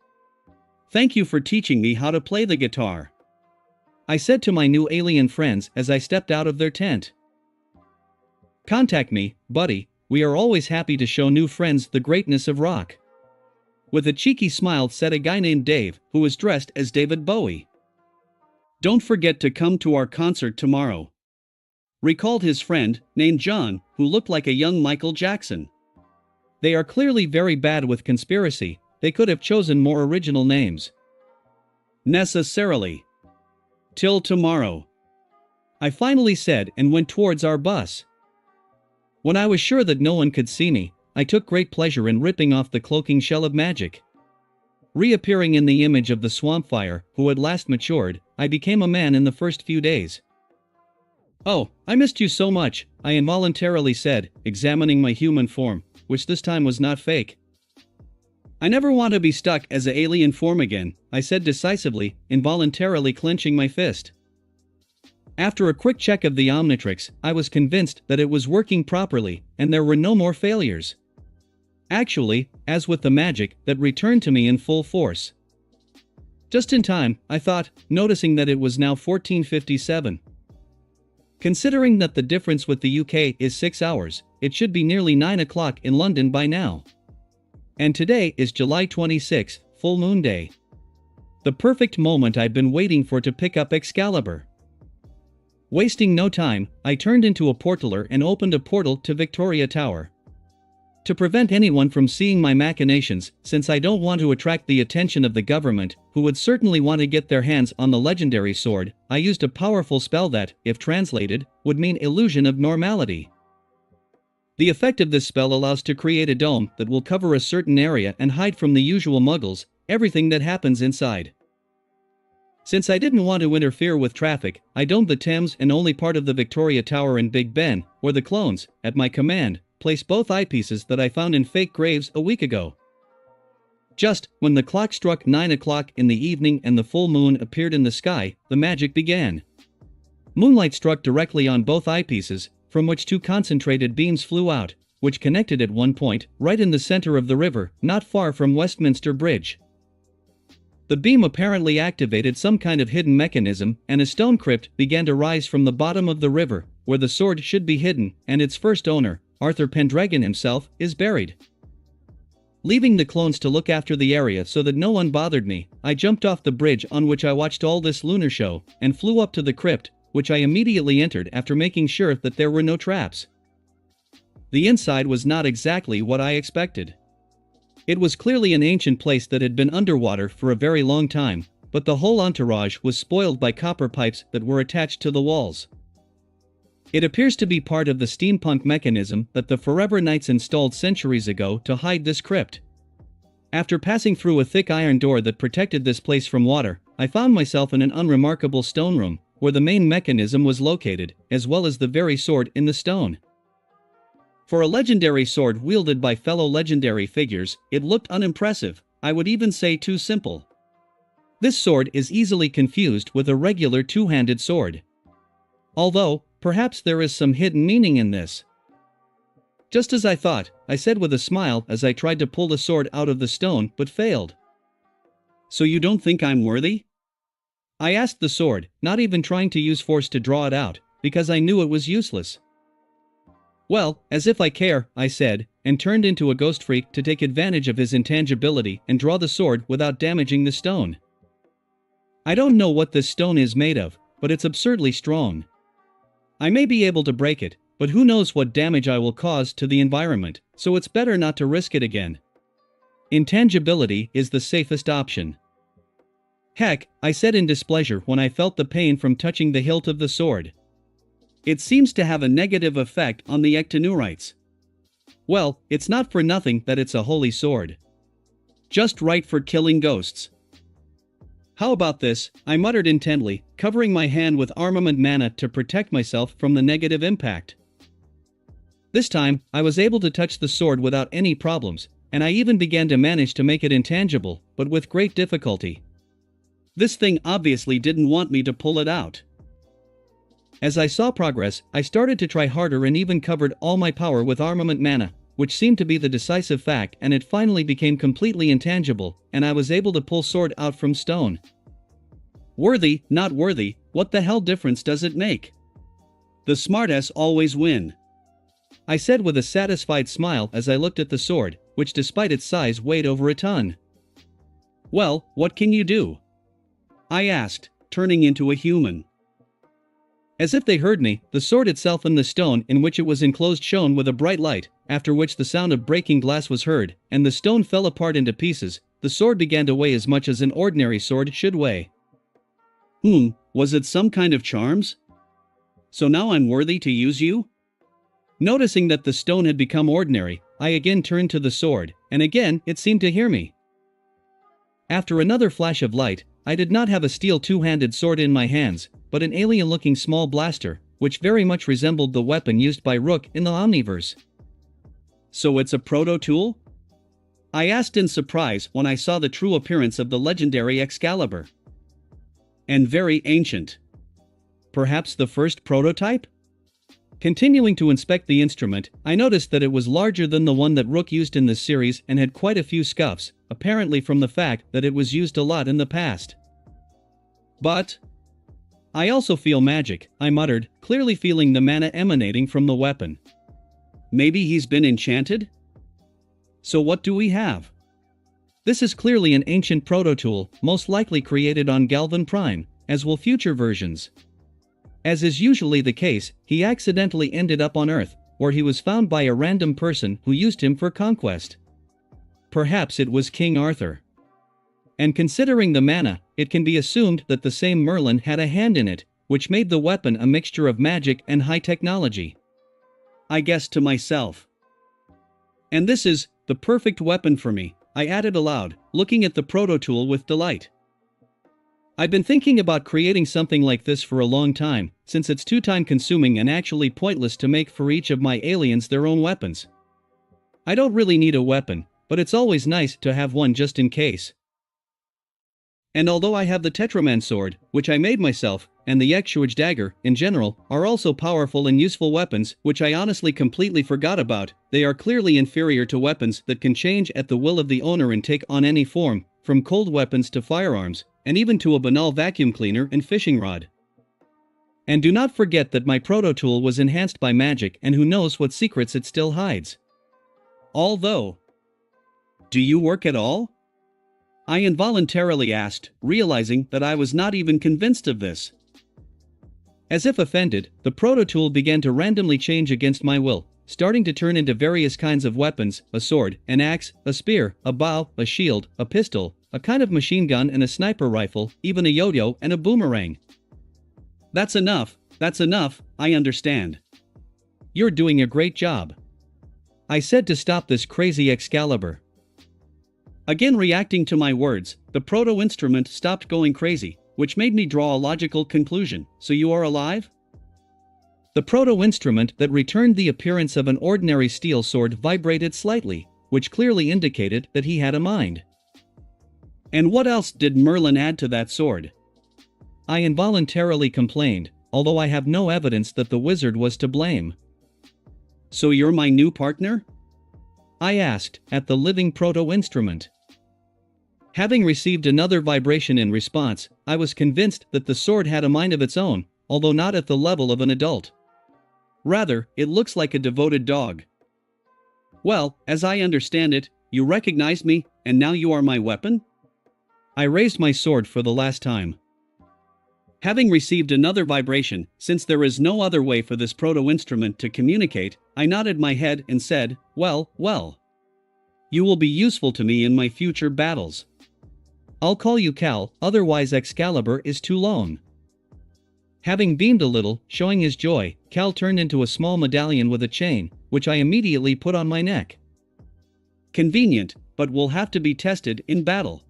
Thank you for teaching me how to play the guitar. I said to my new alien friends as I stepped out of their tent. Contact me, buddy, we are always happy to show new friends the greatness of rock. With a cheeky smile said a guy named Dave, who was dressed as David Bowie. Don't forget to come to our concert tomorrow. Recalled his friend, named John, who looked like a young Michael Jackson. They are clearly very bad with conspiracy, they could have chosen more original names. Necessarily. Till tomorrow. I finally said and went towards our bus. When I was sure that no one could see me, I took great pleasure in ripping off the cloaking shell of magic. Reappearing in the image of the swamp fire, who had last matured, I became a man in the first few days. "Oh, I missed you so much," I involuntarily said, examining my human form, which this time was not fake. "I never want to be stuck as an alien form again," I said decisively, involuntarily clenching my fist. After a quick check of the Omnitrix, I was convinced that it was working properly, and there were no more failures. Actually, as with the magic, that returned to me in full force. Just in time, I thought, noticing that it was now 14:57. Considering that the difference with the UK is 6 hours, it should be nearly 9 o'clock in London by now. And today is July 26th, full moon day. The perfect moment I'd been waiting for to pick up Excalibur. Wasting no time, I turned into a portaler and opened a portal to Victoria Tower. To prevent anyone from seeing my machinations, since I don't want to attract the attention of the government, who would certainly want to get their hands on the legendary sword, I used a powerful spell that, if translated, would mean illusion of normality. The effect of this spell allows to create a dome that will cover a certain area and hide from the usual muggles everything that happens inside. Since I didn't want to interfere with traffic, I domed the Thames and only part of the Victoria Tower in Big Ben, where the clones, at my command, placed both eyepieces that I found in fake graves a week ago. Just when the clock struck 9 o'clock in the evening and the full moon appeared in the sky, the magic began. Moonlight struck directly on both eyepieces, from which two concentrated beams flew out, which connected at one point, right in the center of the river, not far from Westminster Bridge. The beam apparently activated some kind of hidden mechanism, and a stone crypt began to rise from the bottom of the river, where the sword should be hidden, and its first owner, Arthur Pendragon himself, is buried. Leaving the clones to look after the area so that no one bothered me, I jumped off the bridge on which I watched all this lunar show, and flew up to the crypt, which I immediately entered after making sure that there were no traps. The inside was not exactly what I expected. It was clearly an ancient place that had been underwater for a very long time, but the whole entourage was spoiled by copper pipes that were attached to the walls. It appears to be part of the steampunk mechanism that the Forever Knights installed centuries ago to hide this crypt. After passing through a thick iron door that protected this place from water, I found myself in an unremarkable stone room, where the main mechanism was located, as well as the very sword in the stone. For a legendary sword wielded by fellow legendary figures, it looked unimpressive, I would even say too simple. This sword is easily confused with a regular two-handed sword. Although, perhaps there is some hidden meaning in this. Just as I thought, I said with a smile as I tried to pull the sword out of the stone but failed. "So you don't think I'm worthy?" I asked the sword, not even trying to use force to draw it out, because I knew it was useless. "Well, as if I care," I said, and turned into a ghost freak to take advantage of his intangibility and draw the sword without damaging the stone. I don't know what this stone is made of, but it's absurdly strong. I may be able to break it, but who knows what damage I will cause to the environment, so it's better not to risk it again. Intangibility is the safest option. "Heck," I said in displeasure when I felt the pain from touching the hilt of the sword. "It seems to have a negative effect on the Ectonurites. Well, it's not for nothing that it's a holy sword. Just right for killing ghosts." "How about this?" I muttered intently, covering my hand with armament mana to protect myself from the negative impact. This time, I was able to touch the sword without any problems, and I even began to manage to make it intangible, but with great difficulty. This thing obviously didn't want me to pull it out. As I saw progress, I started to try harder and even covered all my power with armament mana, which seemed to be the decisive fact, and it finally became completely intangible, and I was able to pull sword out from stone. Worthy, not worthy, what the hell difference does it make? The smartass always win. I said with a satisfied smile as I looked at the sword, which despite its size weighed over a ton. "Well, what can you do?" I asked, turning into a human. As if they heard me, the sword itself and the stone in which it was enclosed shone with a bright light, after which the sound of breaking glass was heard, and the stone fell apart into pieces. The sword began to weigh as much as an ordinary sword should weigh. Was it some kind of charms? So now I'm worthy to use you? Noticing that the stone had become ordinary, I again turned to the sword, and again it seemed to hear me. After another flash of light, I did not have a steel two-handed sword in my hands, but an alien-looking small blaster, which very much resembled the weapon used by Rook in the Omniverse. So it's a proto-tool? I asked in surprise when I saw the true appearance of the legendary Excalibur. And very ancient. Perhaps the first prototype? Continuing to inspect the instrument, I noticed that it was larger than the one that Rook used in this series and had quite a few scuffs, apparently from the fact that it was used a lot in the past. But I also feel magic, I muttered, clearly feeling the mana emanating from the weapon. Maybe he's been enchanted? So what do we have? This is clearly an ancient proto-tool, most likely created on Galvan Prime, as will future versions. As is usually the case, he accidentally ended up on Earth, where he was found by a random person who used him for conquest. Perhaps it was King Arthur. And considering the mana, it can be assumed that the same Merlin had a hand in it, which made the weapon a mixture of magic and high technology. I guessed to myself. And this is the perfect weapon for me, I added aloud, looking at the proto-tool with delight. I've been thinking about creating something like this for a long time, since it's too time-consuming and actually pointless to make for each of my aliens their own weapons. I don't really need a weapon, but it's always nice to have one just in case. And although I have the Tetraman sword, which I made myself, and the Ykshuage dagger, in general, are also powerful and useful weapons, which I honestly completely forgot about, they are clearly inferior to weapons that can change at the will of the owner and take on any form, from cold weapons to firearms, and even to a banal vacuum cleaner and fishing rod. And do not forget that my proto-tool was enhanced by magic, and who knows what secrets it still hides. Although, do you work at all? I involuntarily asked, realizing that I was not even convinced of this. As if offended, the proto-tool began to randomly change against my will, starting to turn into various kinds of weapons: a sword, an axe, a spear, a bow, a shield, a pistol, a kind of machine gun and a sniper rifle, even a yo-yo and a boomerang. That's enough, I understand. You're doing a great job. I said to stop this crazy Excalibur. Again reacting to my words, the proto-instrument stopped going crazy, which made me draw a logical conclusion. So you are alive? The proto-instrument that returned the appearance of an ordinary steel sword vibrated slightly, which clearly indicated that he had a mind. And what else did Merlin add to that sword? I involuntarily complained, although I have no evidence that the wizard was to blame. So you're my new partner? I asked, at the living proto-instrument. Having received another vibration in response, I was convinced that the sword had a mind of its own, although not at the level of an adult. Rather, it looks like a devoted dog. Well, as I understand it, you recognized me, and now you are my weapon? I raised my sword for the last time. Having received another vibration, since there is no other way for this proto-instrument to communicate, I nodded my head and said, well. You will be useful to me in my future battles. I'll call you Cal, otherwise Excalibur is too long. Having beamed a little, showing his joy, Cal turned into a small medallion with a chain, which I immediately put on my neck. Convenient, but will have to be tested in battle.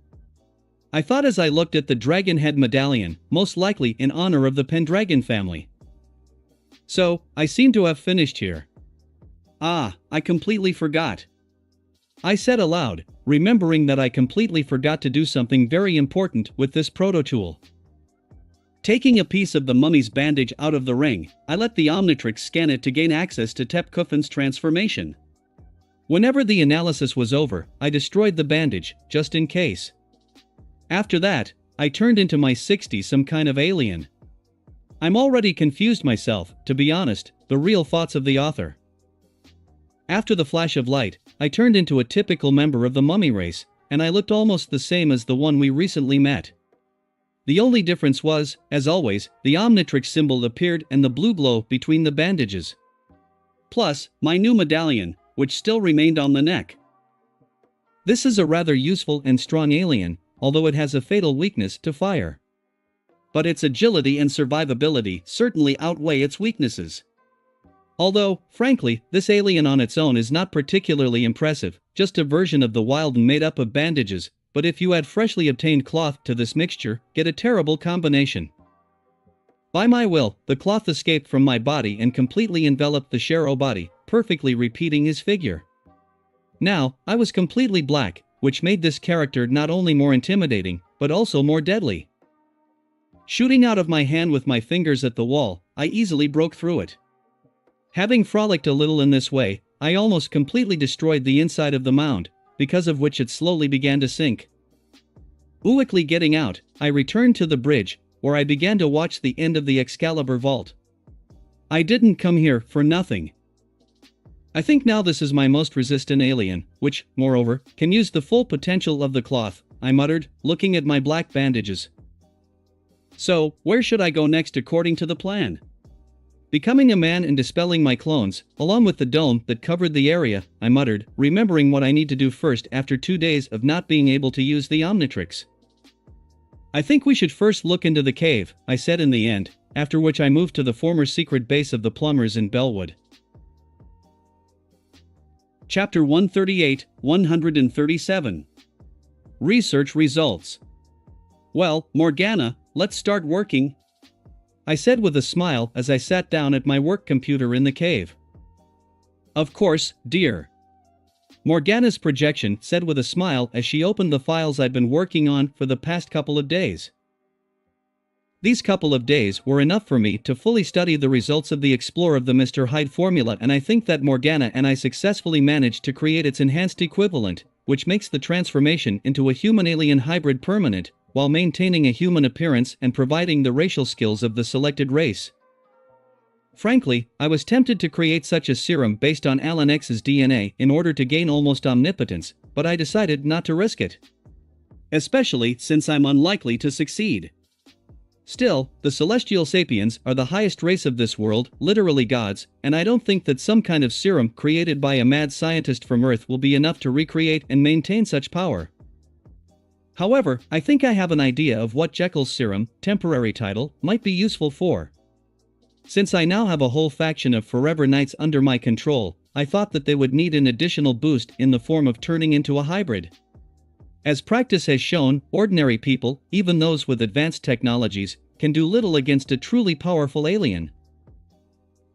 I thought as I looked at the dragon head medallion, most likely in honor of the Pendragon family. So, I seem to have finished here. Ah, I completely forgot. I said aloud, remembering that I completely forgot to do something very important with this proto-tool. Taking a piece of the mummy's bandage out of the ring, I let the Omnitrix scan it to gain access to Tepkuffin's transformation. Whenever the analysis was over, I destroyed the bandage, just in case. After that, I turned into my 60s some kind of alien. I'm already confused myself, to be honest, the real thoughts of the author. After the flash of light, I turned into a typical member of the mummy race, and I looked almost the same as the one we recently met. The only difference was, as always, the Omnitrix symbol appeared and the blue glow between the bandages. Plus, my new medallion, which still remained on the neck. This is a rather useful and strong alien, although it has a fatal weakness to fire. But its agility and survivability certainly outweigh its weaknesses. Although, frankly, this alien on its own is not particularly impressive, just a version of the wild and made up of bandages, but if you add freshly obtained cloth to this mixture, get a terrible combination. By my will, the cloth escaped from my body and completely enveloped the Shero body, perfectly repeating his figure. Now, I was completely black, which made this character not only more intimidating, but also more deadly. Shooting out of my hand with my fingers at the wall, I easily broke through it. Having frolicked a little in this way, I almost completely destroyed the inside of the mound, because of which it slowly began to sink. Quickly getting out, I returned to the bridge, where I began to watch the end of the Excalibur vault. I didn't come here for nothing. I think now this is my most resistant alien, which, moreover, can use the full potential of the cloth, I muttered, looking at my black bandages. So, where should I go next according to the plan? Becoming a man and dispelling my clones, along with the dome that covered the area, I muttered, remembering what I need to do first after 2 days of not being able to use the Omnitrix. I think we should first look into the cave, I said in the end, after which I moved to the former secret base of the plumbers in Bellwood. Chapter 138, 137. Research results. Well, Morgana, let's start working, I said with a smile as I sat down at my work computer in the cave. Of course, dear. Morgana's projection said with a smile as she opened the files I'd been working on for the past couple of days. These couple of days were enough for me to fully study the results of the Explorer of the Mr. Hyde formula, and I think that Morgana and I successfully managed to create its enhanced equivalent, which makes the transformation into a human-alien hybrid permanent, while maintaining a human appearance and providing the racial skills of the selected race. Frankly, I was tempted to create such a serum based on Alan X's DNA in order to gain almost omnipotence, but I decided not to risk it. Especially since I'm unlikely to succeed. Still, the Celestial Sapiens are the highest race of this world, literally gods, and I don't think that some kind of serum created by a mad scientist from Earth will be enough to recreate and maintain such power. However, I think I have an idea of what Jekyll's serum, temporary title, might be useful for. Since I now have a whole faction of Forever Knights under my control, I thought that they would need an additional boost in the form of turning into a hybrid. As practice has shown, ordinary people, even those with advanced technologies, can do little against a truly powerful alien.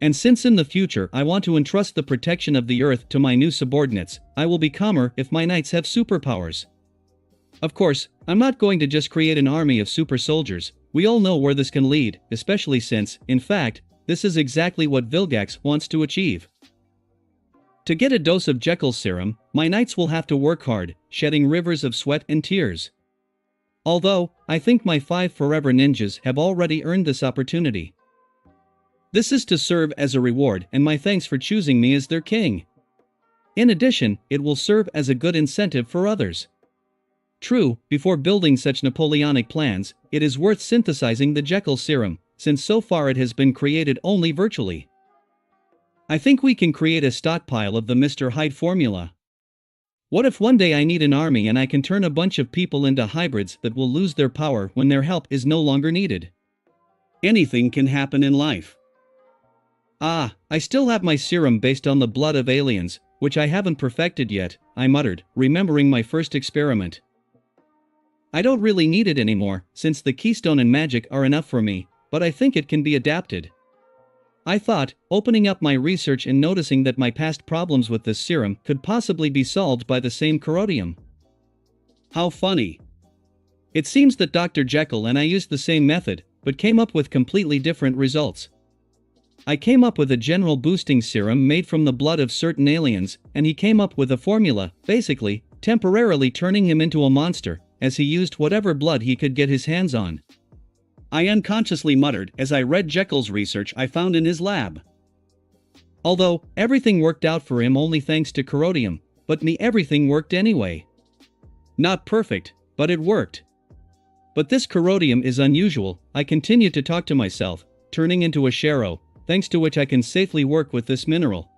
And since in the future I want to entrust the protection of the Earth to my new subordinates, I will be calmer if my knights have superpowers. Of course, I'm not going to just create an army of super soldiers. We all know where this can lead, especially since, in fact, this is exactly what Vilgax wants to achieve. To get a dose of Jekyll's serum, my knights will have to work hard, shedding rivers of sweat and tears. Although, I think my 5 forever ninjas have already earned this opportunity. This is to serve as a reward and my thanks for choosing me as their king. In addition, it will serve as a good incentive for others. True, before building such Napoleonic plans, it is worth synthesizing the Jekyll serum, since so far it has been created only virtually. I think we can create a stockpile of the Mr. Hyde formula. What if one day I need an army and I can turn a bunch of people into hybrids that will lose their power when their help is no longer needed? Anything can happen in life. Ah, I still have my serum based on the blood of aliens, which I haven't perfected yet, I muttered, remembering my first experiment. I don't really need it anymore, since the keystone and magic are enough for me, but I think it can be adapted. I thought, opening up my research and noticing that my past problems with this serum could possibly be solved by the same corrodium. How funny. It seems that Dr. Jekyll and I used the same method, but came up with completely different results. I came up with a general boosting serum made from the blood of certain aliens, and he came up with a formula, basically, temporarily turning him into a monster, as he used whatever blood he could get his hands on. I unconsciously muttered as I read Jekyll's research I found in his lab. Although, everything worked out for him only thanks to corrodium, but me everything worked anyway. Not perfect, but it worked. But this corrodium is unusual, I continued to talk to myself, turning into a Shero, thanks to which I can safely work with this mineral.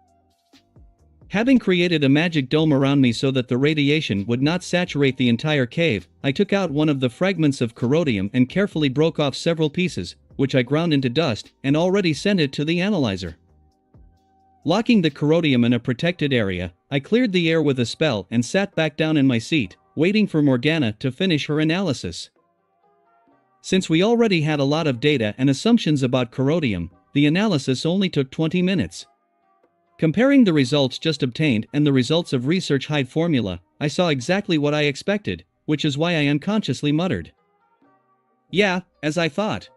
Having created a magic dome around me so that the radiation would not saturate the entire cave, I took out one of the fragments of corrodium and carefully broke off several pieces, which I ground into dust and already sent it to the analyzer. Locking the corrodium in a protected area, I cleared the air with a spell and sat back down in my seat, waiting for Morgana to finish her analysis. Since we already had a lot of data and assumptions about corrodium, the analysis only took 20 minutes. Comparing the results just obtained and the results of research hide formula, I saw exactly what I expected, which is why I unconsciously muttered. Yeah, as I thought.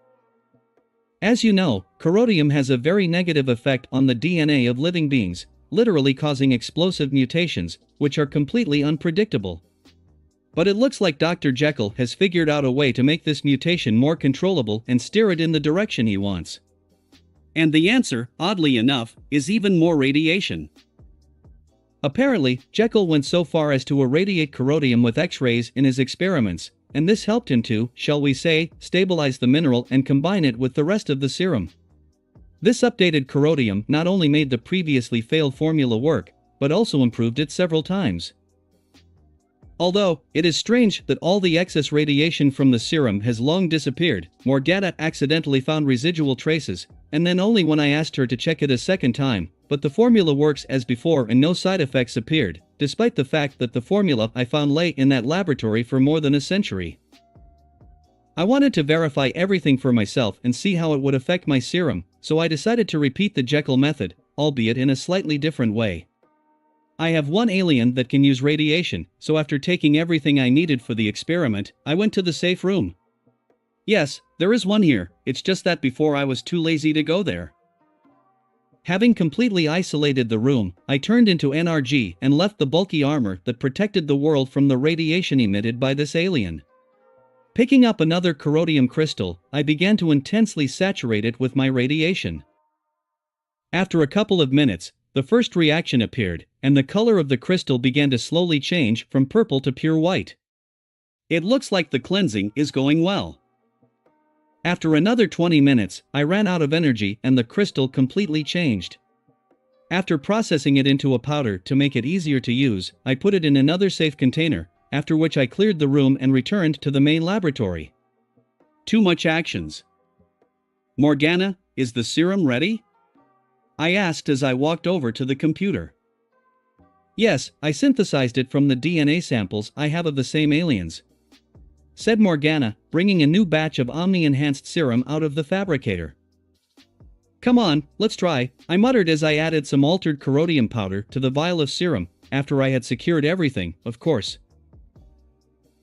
As you know, corrodium has a very negative effect on the DNA of living beings, literally causing explosive mutations, which are completely unpredictable. But it looks like Dr. Jekyll has figured out a way to make this mutation more controllable and steer it in the direction he wants. And the answer, oddly enough, is even more radiation. Apparently, Jekyll went so far as to irradiate corrodium with X-rays in his experiments, and this helped him to, shall we say, stabilize the mineral and combine it with the rest of the serum. This updated corrodium not only made the previously failed formula work, but also improved it several times. Although, it is strange that all the excess radiation from the serum has long disappeared, Morgana accidentally found residual traces, and then only when I asked her to check it a second time, but the formula works as before and no side effects appeared, despite the fact that the formula I found lay in that laboratory for more than a century. I wanted to verify everything for myself and see how it would affect my serum, so I decided to repeat the Jekyll method, albeit in a slightly different way. I have one alien that can use radiation, so after taking everything I needed for the experiment, I went to the safe room. Yes, there is one here, it's just that before I was too lazy to go there. Having completely isolated the room, I turned into NRG and left the bulky armor that protected the world from the radiation emitted by this alien. Picking up another corrodium crystal, I began to intensely saturate it with my radiation. After a couple of minutes, the first reaction appeared, and the color of the crystal began to slowly change from purple to pure white. It looks like the cleansing is going well. After another 20 minutes, I ran out of energy and the crystal completely changed. After processing it into a powder to make it easier to use, I put it in another safe container, after which I cleared the room and returned to the main laboratory. Too much actions. Morgana, is the serum ready? I asked as I walked over to the computer. Yes, I synthesized it from the DNA samples I have of the same aliens, said Morgana, bringing a new batch of Omni-enhanced serum out of the fabricator. Come on, let's try, I muttered as I added some altered corrodium powder to the vial of serum, after I had secured everything, of course.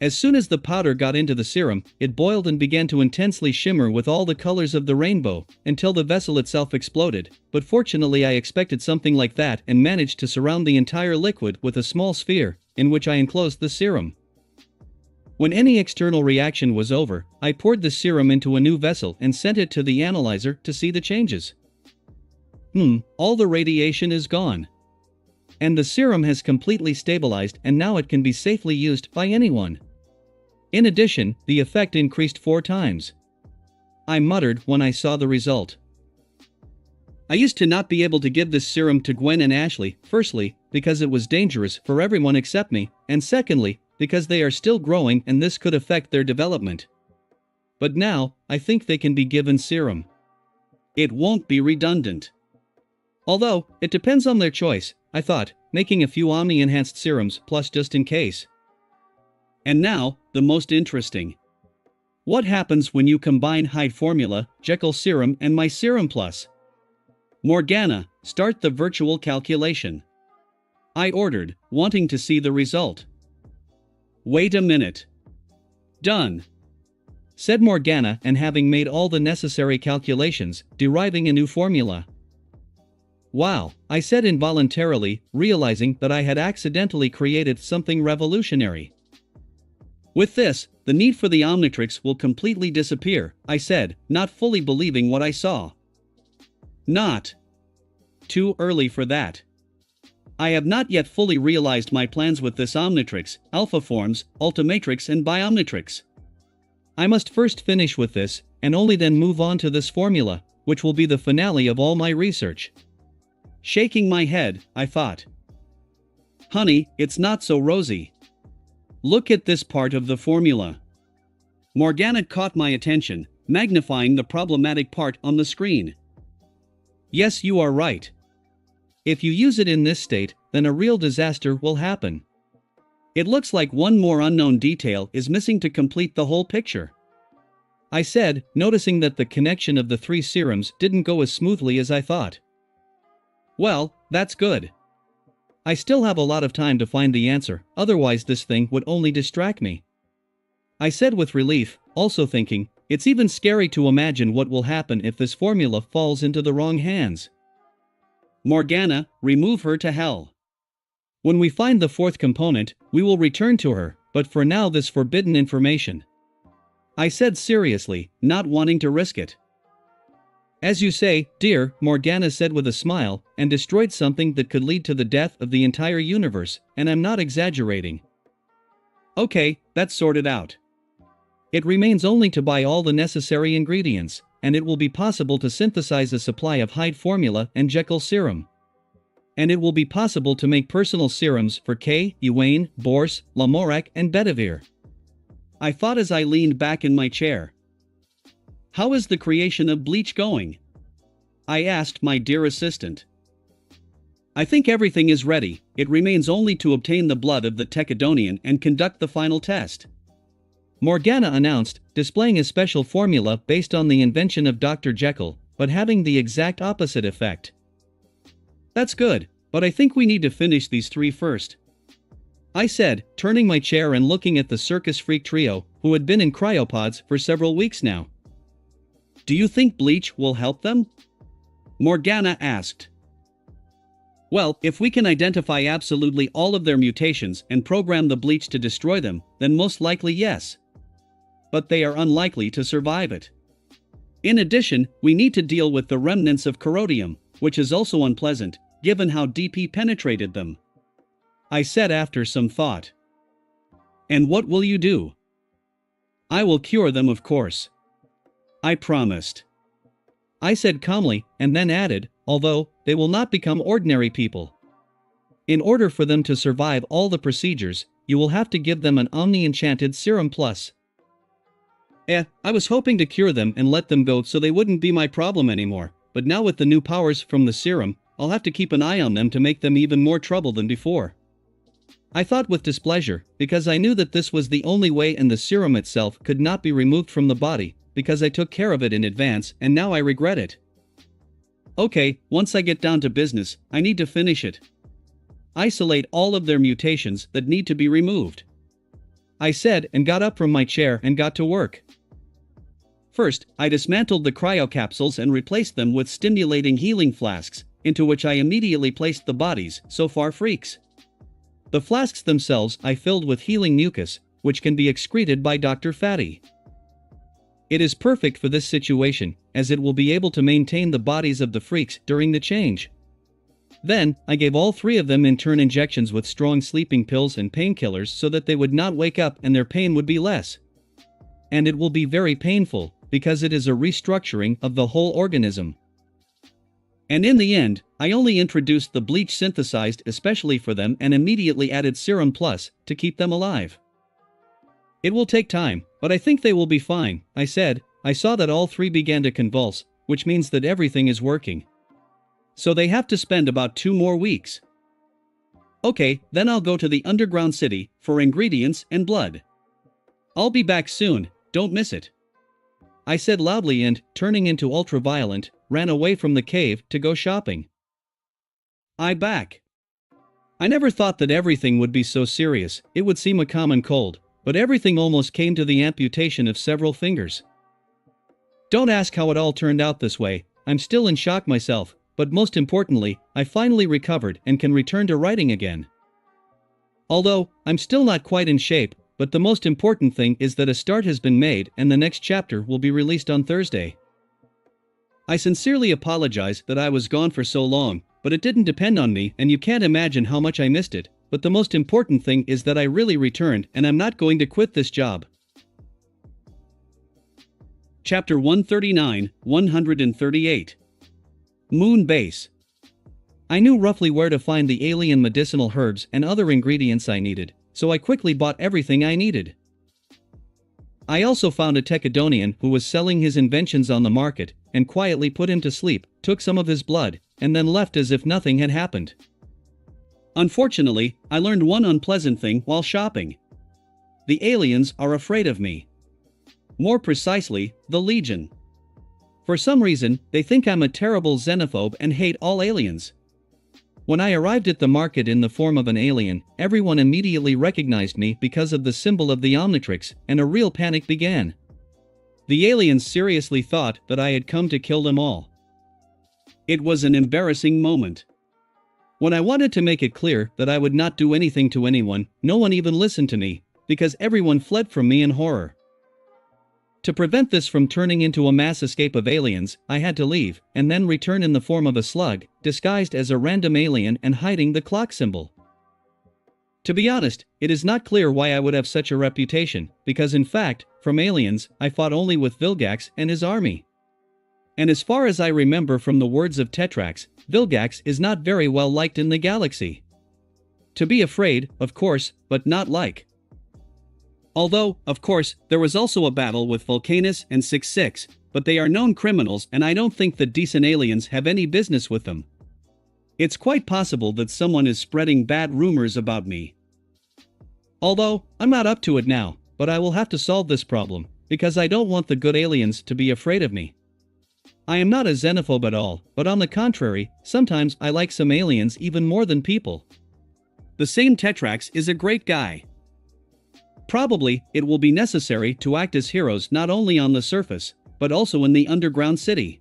As soon as the powder got into the serum, it boiled and began to intensely shimmer with all the colors of the rainbow, until the vessel itself exploded, but fortunately I expected something like that and managed to surround the entire liquid with a small sphere, in which I enclosed the serum. When any external reaction was over, I poured the serum into a new vessel and sent it to the analyzer to see the changes. All the radiation is gone. And the serum has completely stabilized and now it can be safely used by anyone. In addition, the effect increased 4 times. I muttered when I saw the result. I used to not be able to give this serum to Gwen and Ashley, firstly, because it was dangerous for everyone except me, and secondly, because they are still growing and this could affect their development. But now, I think they can be given serum. It won't be redundant. Although, it depends on their choice, I thought, making a few Omni-enhanced serums plus just in case. And now, the most interesting. What happens when you combine Hyde formula, Jekyll serum and my serum plus? Morgana, start the virtual calculation. I ordered, wanting to see the result. Wait a minute. Done, said Morgana, and having made all the necessary calculations, deriving a new formula. Wow, I said involuntarily, realizing that I had accidentally created something revolutionary. With this, the need for the Omnitrix will completely disappear, I said, not fully believing what I saw. Not too early for that. I have not yet fully realized my plans with this Omnitrix, Alpha Forms, Ultimatrix and Biomnitrix. I must first finish with this, and only then move on to this formula, which will be the finale of all my research. Shaking my head, I thought. Honey, it's not so rosy. Look at this part of the formula. Morgana caught my attention, magnifying the problematic part on the screen. Yes, you are right. If you use it in this state, then a real disaster will happen. It looks like one more unknown detail is missing to complete the whole picture. I said, noticing that the connection of the 3 serums didn't go as smoothly as I thought. Well, that's good. I still have a lot of time to find the answer, otherwise this thing would only distract me. I said with relief, also thinking, it's even scary to imagine what will happen if this formula falls into the wrong hands. Morgana, remove her to hell. When we find the 4th component, we will return to her, but for now this forbidden information. I said seriously, not wanting to risk it. As you say, dear, Morgana said with a smile, and destroyed something that could lead to the death of the entire universe, and I'm not exaggerating. Okay, that's sorted out. It remains only to buy all the necessary ingredients, and it will be possible to synthesize a supply of Hyde formula and Jekyll serum. And it will be possible to make personal serums for Kay, Ewain, Bors, Lamorak, and Bedivere. I thought as I leaned back in my chair. How is the creation of bleach going? I asked my dear assistant. I think everything is ready, it remains only to obtain the blood of the Tekadonian and conduct the final test. Morgana announced, displaying a special formula based on the invention of Dr. Jekyll, but having the exact opposite effect. That's good, but I think we need to finish these 3 first. I said, turning my chair and looking at the circus freak trio, who had been in cryopods for several weeks now. Do you think bleach will help them? Morgana asked. Well, if we can identify absolutely all of their mutations and program the bleach to destroy them, then most likely yes. But they are unlikely to survive it. In addition, we need to deal with the remnants of corrodium, which is also unpleasant, given how deep he penetrated them. I said after some thought. And what will you do? I will cure them, of course. I promised. I said calmly, and then added, although, they will not become ordinary people. In order for them to survive all the procedures, you will have to give them an Omni-Enchanted Serum Plus. I was hoping to cure them and let them go so they wouldn't be my problem anymore, but now with the new powers from the serum, I'll have to keep an eye on them to make them even more trouble than before. I thought with displeasure, because I knew that this was the only way and the serum itself could not be removed from the body, because I took care of it in advance and now I regret it. Okay, once I get down to business, I need to finish it. Isolate all of their mutations that need to be removed. I said and got up from my chair and got to work. First, I dismantled the cryocapsules and replaced them with stimulating healing flasks, into which I immediately placed the bodies, so far freaks. The flasks themselves I filled with healing mucus, which can be excreted by Dr. Fatty. It is perfect for this situation, as it will be able to maintain the bodies of the freaks during the change. Then, I gave all 3 of them in turn injections with strong sleeping pills and painkillers so that they would not wake up and their pain would be less. And it will be very painful, because it is a restructuring of the whole organism. And in the end, I only introduced the bleach synthesized especially for them and immediately added Serum Plus to keep them alive. It will take time, but I think they will be fine, I said. I saw that all 3 began to convulse, which means that everything is working. So they have to spend about 2 more weeks. Okay, then I'll go to the underground city for ingredients and blood. I'll be back soon, don't miss it. I said loudly and, turning into ultraviolet, ran away from the cave to go shopping. I never thought that everything would be so serious, it would seem a common cold, but everything almost came to the amputation of several fingers. Don't ask how it all turned out this way, I'm still in shock myself, but most importantly, I finally recovered and can return to writing again. Although, I'm still not quite in shape, but the most important thing is that a start has been made and the next chapter will be released on Thursday. I sincerely apologize that I was gone for so long, but it didn't depend on me and you can't imagine how much I missed it, but the most important thing is that I really returned and I'm not going to quit this job. Chapter 139, 138. Moon Base. I knew roughly where to find the alien medicinal herbs and other ingredients I needed, so I quickly bought everything I needed. I also found a Tekadonian who was selling his inventions on the market, and quietly put him to sleep, took some of his blood, and then left as if nothing had happened. Unfortunately, I learned one unpleasant thing while shopping. The aliens are afraid of me. More precisely, the Legion. For some reason, they think I'm a terrible xenophobe and hate all aliens. When I arrived at the market in the form of an alien, everyone immediately recognized me because of the symbol of the Omnitrix, and a real panic began. The aliens seriously thought that I had come to kill them all. It was an embarrassing moment. When I wanted to make it clear that I would not do anything to anyone, no one even listened to me, because everyone fled from me in horror. To prevent this from turning into a mass escape of aliens, I had to leave, and then return in the form of a slug, disguised as a random alien and hiding the clock symbol. To be honest, it is not clear why I would have such a reputation, because in fact, from aliens, I fought only with Vilgax and his army. And as far as I remember from the words of Tetrax, Vilgax is not very well liked in the galaxy. To be afraid, of course, but not like. Although, of course, there was also a battle with Vulcanus and 6-6, but they are known criminals and I don't think that decent aliens have any business with them. It's quite possible that someone is spreading bad rumors about me. Although, I'm not up to it now, but I will have to solve this problem, because I don't want the good aliens to be afraid of me. I am not a xenophobe at all, but on the contrary, sometimes I like some aliens even more than people. The same Tetrax is a great guy. Probably, it will be necessary to act as heroes not only on the surface, but also in the underground city.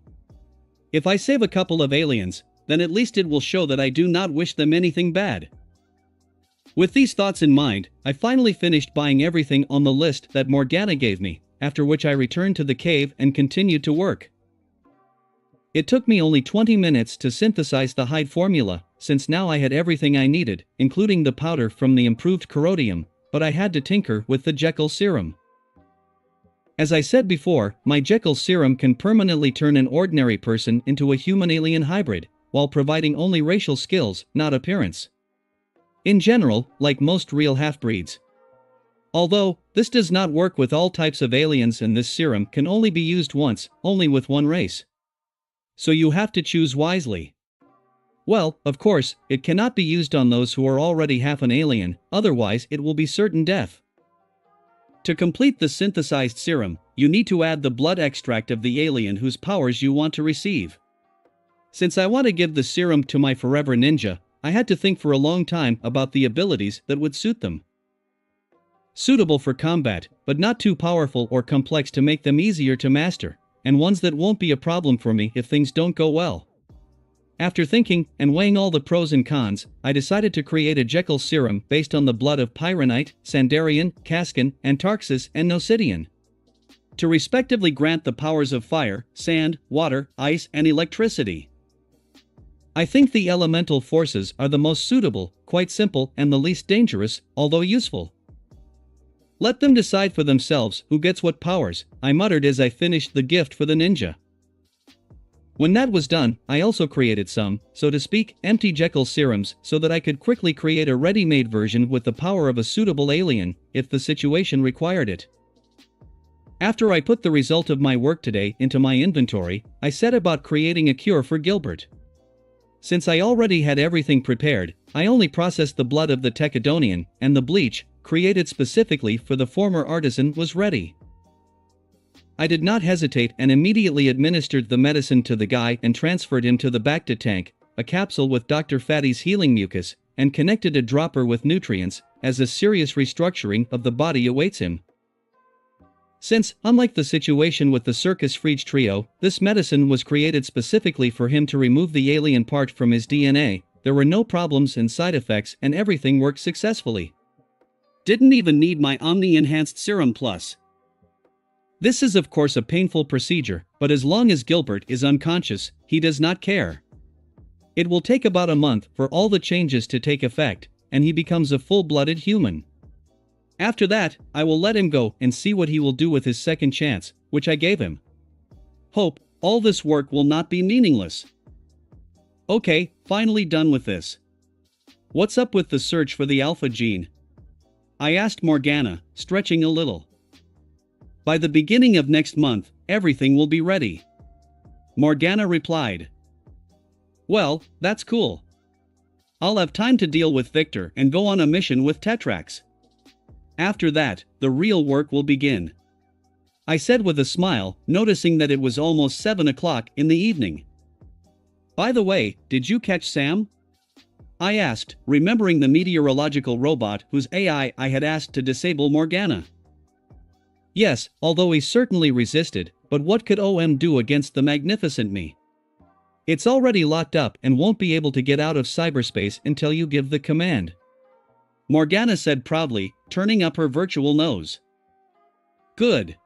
If I save a couple of aliens, then at least it will show that I do not wish them anything bad. With these thoughts in mind, I finally finished buying everything on the list that Morgana gave me, after which I returned to the cave and continued to work. It took me only 20 minutes to synthesize the hide formula, since now I had everything I needed, including the powder from the improved corrodium, but I had to tinker with the Jekyll serum. As I said before, my Jekyll serum can permanently turn an ordinary person into a human-alien hybrid, while providing only racial skills, not appearance. In general, like most real half-breeds. Although, this does not work with all types of aliens and this serum can only be used once, only with one race. So you have to choose wisely. Well, of course, it cannot be used on those who are already half an alien, otherwise it will be certain death. To complete the synthesized serum, you need to add the blood extract of the alien whose powers you want to receive. Since I want to give the serum to my forever ninja, I had to think for a long time about the abilities that would suit them. Suitable for combat, but not too powerful or complex to make them easier to master, and ones that won't be a problem for me if things don't go well. After thinking and weighing all the pros and cons, I decided to create a Jekyll serum based on the blood of Pyronite, Sandarian, Kaskin, Antarxis, and Nocidian, to respectively grant the powers of fire, sand, water, ice, and electricity. I think the elemental forces are the most suitable, quite simple, and the least dangerous, although useful. Let them decide for themselves who gets what powers, I muttered as I finished the gift for the ninja. When that was done, I also created some, so to speak, empty Jekyll serums so that I could quickly create a ready-made version with the power of a suitable alien, if the situation required it. After I put the result of my work today into my inventory, I set about creating a cure for Gilbert. Since I already had everything prepared, I only processed the blood of the Techadonian, and the bleach, created specifically for the former artisan, was ready. I did not hesitate and immediately administered the medicine to the guy and transferred him to the Bacta tank, a capsule with Dr. Fatty's healing mucus, and connected a dropper with nutrients, as a serious restructuring of the body awaits him. Since, unlike the situation with the Circus Freege trio, this medicine was created specifically for him to remove the alien part from his DNA, there were no problems and side effects and everything worked successfully. Didn't even need my Omni-Enhanced Serum Plus. This is of course a painful procedure, but as long as Gilbert is unconscious, he does not care. It will take about a month for all the changes to take effect, and he becomes a full-blooded human. After that, I will let him go and see what he will do with his second chance, which I gave him. Hope, all this work will not be meaningless. Okay, finally done with this. What's up with the search for the alpha gene? I asked Morgana, stretching a little. By the beginning of next month, everything will be ready. Morgana replied. Well, that's cool. I'll have time to deal with Victor and go on a mission with Tetrax. After that, the real work will begin. I said with a smile, noticing that it was almost 7 o'clock in the evening. By the way, did you catch Sam? I asked, remembering the meteorological robot whose AI I had asked to disable Morgana. Yes, although he certainly resisted, but what could OM do against the magnificent me? It's already locked up and won't be able to get out of cyberspace until you give the command. Morgana said proudly, turning up her virtual nose. Good.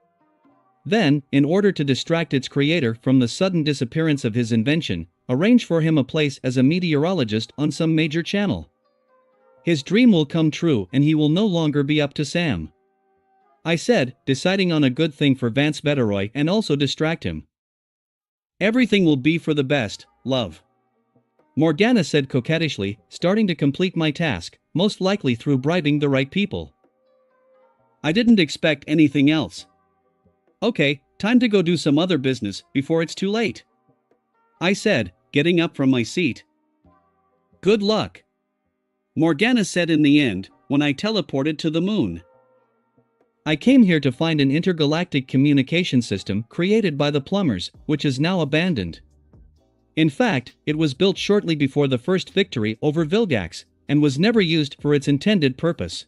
Then, in order to distract its creator from the sudden disappearance of his invention, arrange for him a place as a meteorologist on some major channel. His dream will come true and he will no longer be up to Sam. I said, deciding on a good thing for Vance Betteroy and also distract him. Everything will be for the best, love. Morgana said coquettishly, starting to complete my task, most likely through bribing the right people. I didn't expect anything else. Okay, time to go do some other business before it's too late. I said, getting up from my seat. Good luck. Morgana said in the end, when I teleported to the moon. I came here to find an intergalactic communication system created by the plumbers, which is now abandoned. In fact, it was built shortly before the first victory over Vilgax, and was never used for its intended purpose.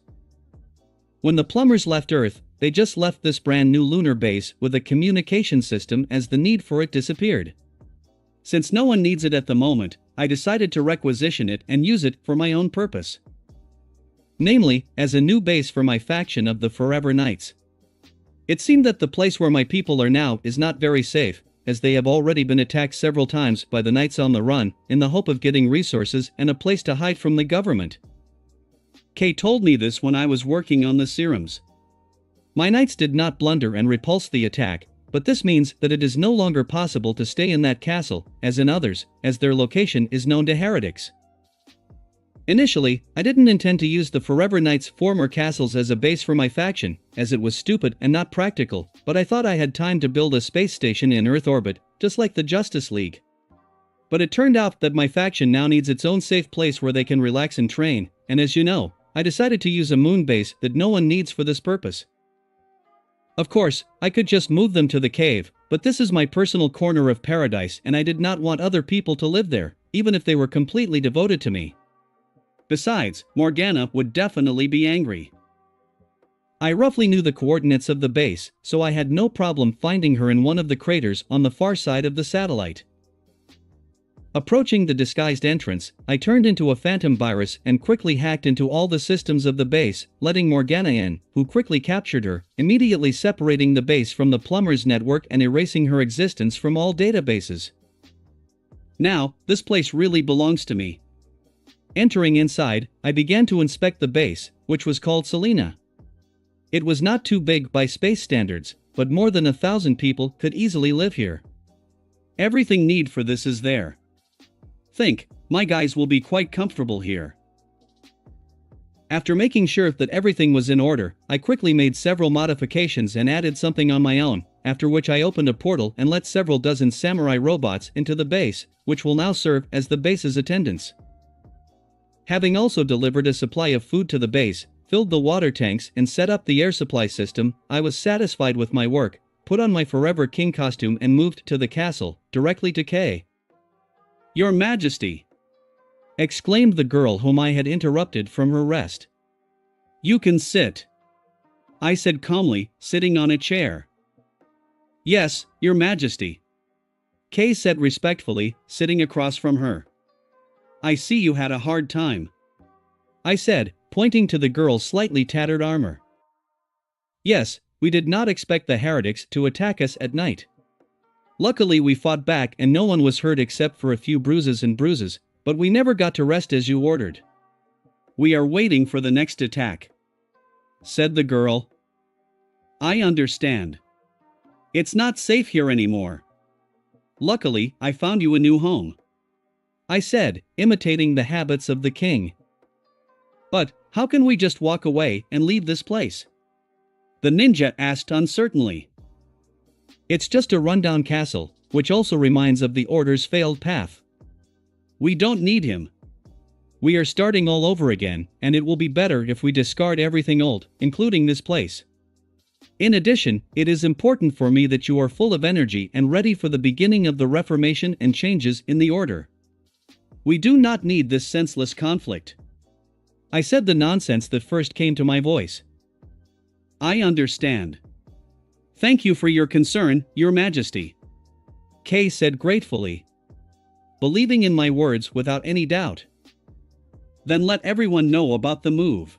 When the plumbers left Earth, they just left this brand new lunar base with a communication system as the need for it disappeared. Since no one needs it at the moment, I decided to requisition it and use it for my own purpose. Namely, as a new base for my faction of the Forever Knights. It seemed that the place where my people are now is not very safe, as they have already been attacked several times by the Knights on the run, in the hope of getting resources and a place to hide from the government. Kay told me this when I was working on the serums. My Knights did not blunder and repulse the attack, but this means that it is no longer possible to stay in that castle, as in others, as their location is known to heretics. Initially, I didn't intend to use the Forever Knights' former castles as a base for my faction, as it was stupid and not practical, but I thought I had time to build a space station in Earth orbit, just like the Justice League. But it turned out that my faction now needs its own safe place where they can relax and train, and as you know, I decided to use a moon base that no one needs for this purpose. Of course, I could just move them to the cave, but this is my personal corner of paradise and I did not want other people to live there, even if they were completely devoted to me. Besides, Morgana would definitely be angry. I roughly knew the coordinates of the base, so I had no problem finding her in one of the craters on the far side of the satellite. Approaching the disguised entrance, I turned into a phantom virus and quickly hacked into all the systems of the base, letting Morgana in, who quickly captured her, immediately separating the base from the plumber's network and erasing her existence from all databases. Now, this place really belongs to me. Entering inside, I began to inspect the base, which was called Selena. It was not too big by space standards, but more than 1,000 people could easily live here. Everything needed for this is there. Think, my guys will be quite comfortable here. After making sure that everything was in order, I quickly made several modifications and added something on my own, after which I opened a portal and let several dozen samurai robots into the base, which will now serve as the base's attendants. Having also delivered a supply of food to the base, filled the water tanks and set up the air supply system, I was satisfied with my work, put on my Forever King costume and moved to the castle, directly to Kay. "Your Majesty!" exclaimed the girl whom I had interrupted from her rest. "You can sit," I said calmly, sitting on a chair. "Yes, Your Majesty," Kay said respectfully, sitting across from her. "I see you had a hard time," I said, pointing to the girl's slightly tattered armor. "Yes, we did not expect the heretics to attack us at night. Luckily we fought back and no one was hurt except for a few bruises, but we never got to rest as you ordered. We are waiting for the next attack," said the girl. "I understand. It's not safe here anymore. Luckily, I found you a new home," I said, imitating the habits of the king. "But, how can we just walk away and leave this place?" the ninja asked uncertainly. "It's just a rundown castle, which also reminds of the Order's failed path. We don't need him. We are starting all over again, and it will be better if we discard everything old, including this place. In addition, it is important for me that you are full of energy and ready for the beginning of the Reformation and changes in the order. We do not need this senseless conflict. I said the nonsense that first came to my voice. I understand. Thank you for your concern, Your Majesty. Kay said gratefully, believing in my words without any doubt. Then let everyone know about the move.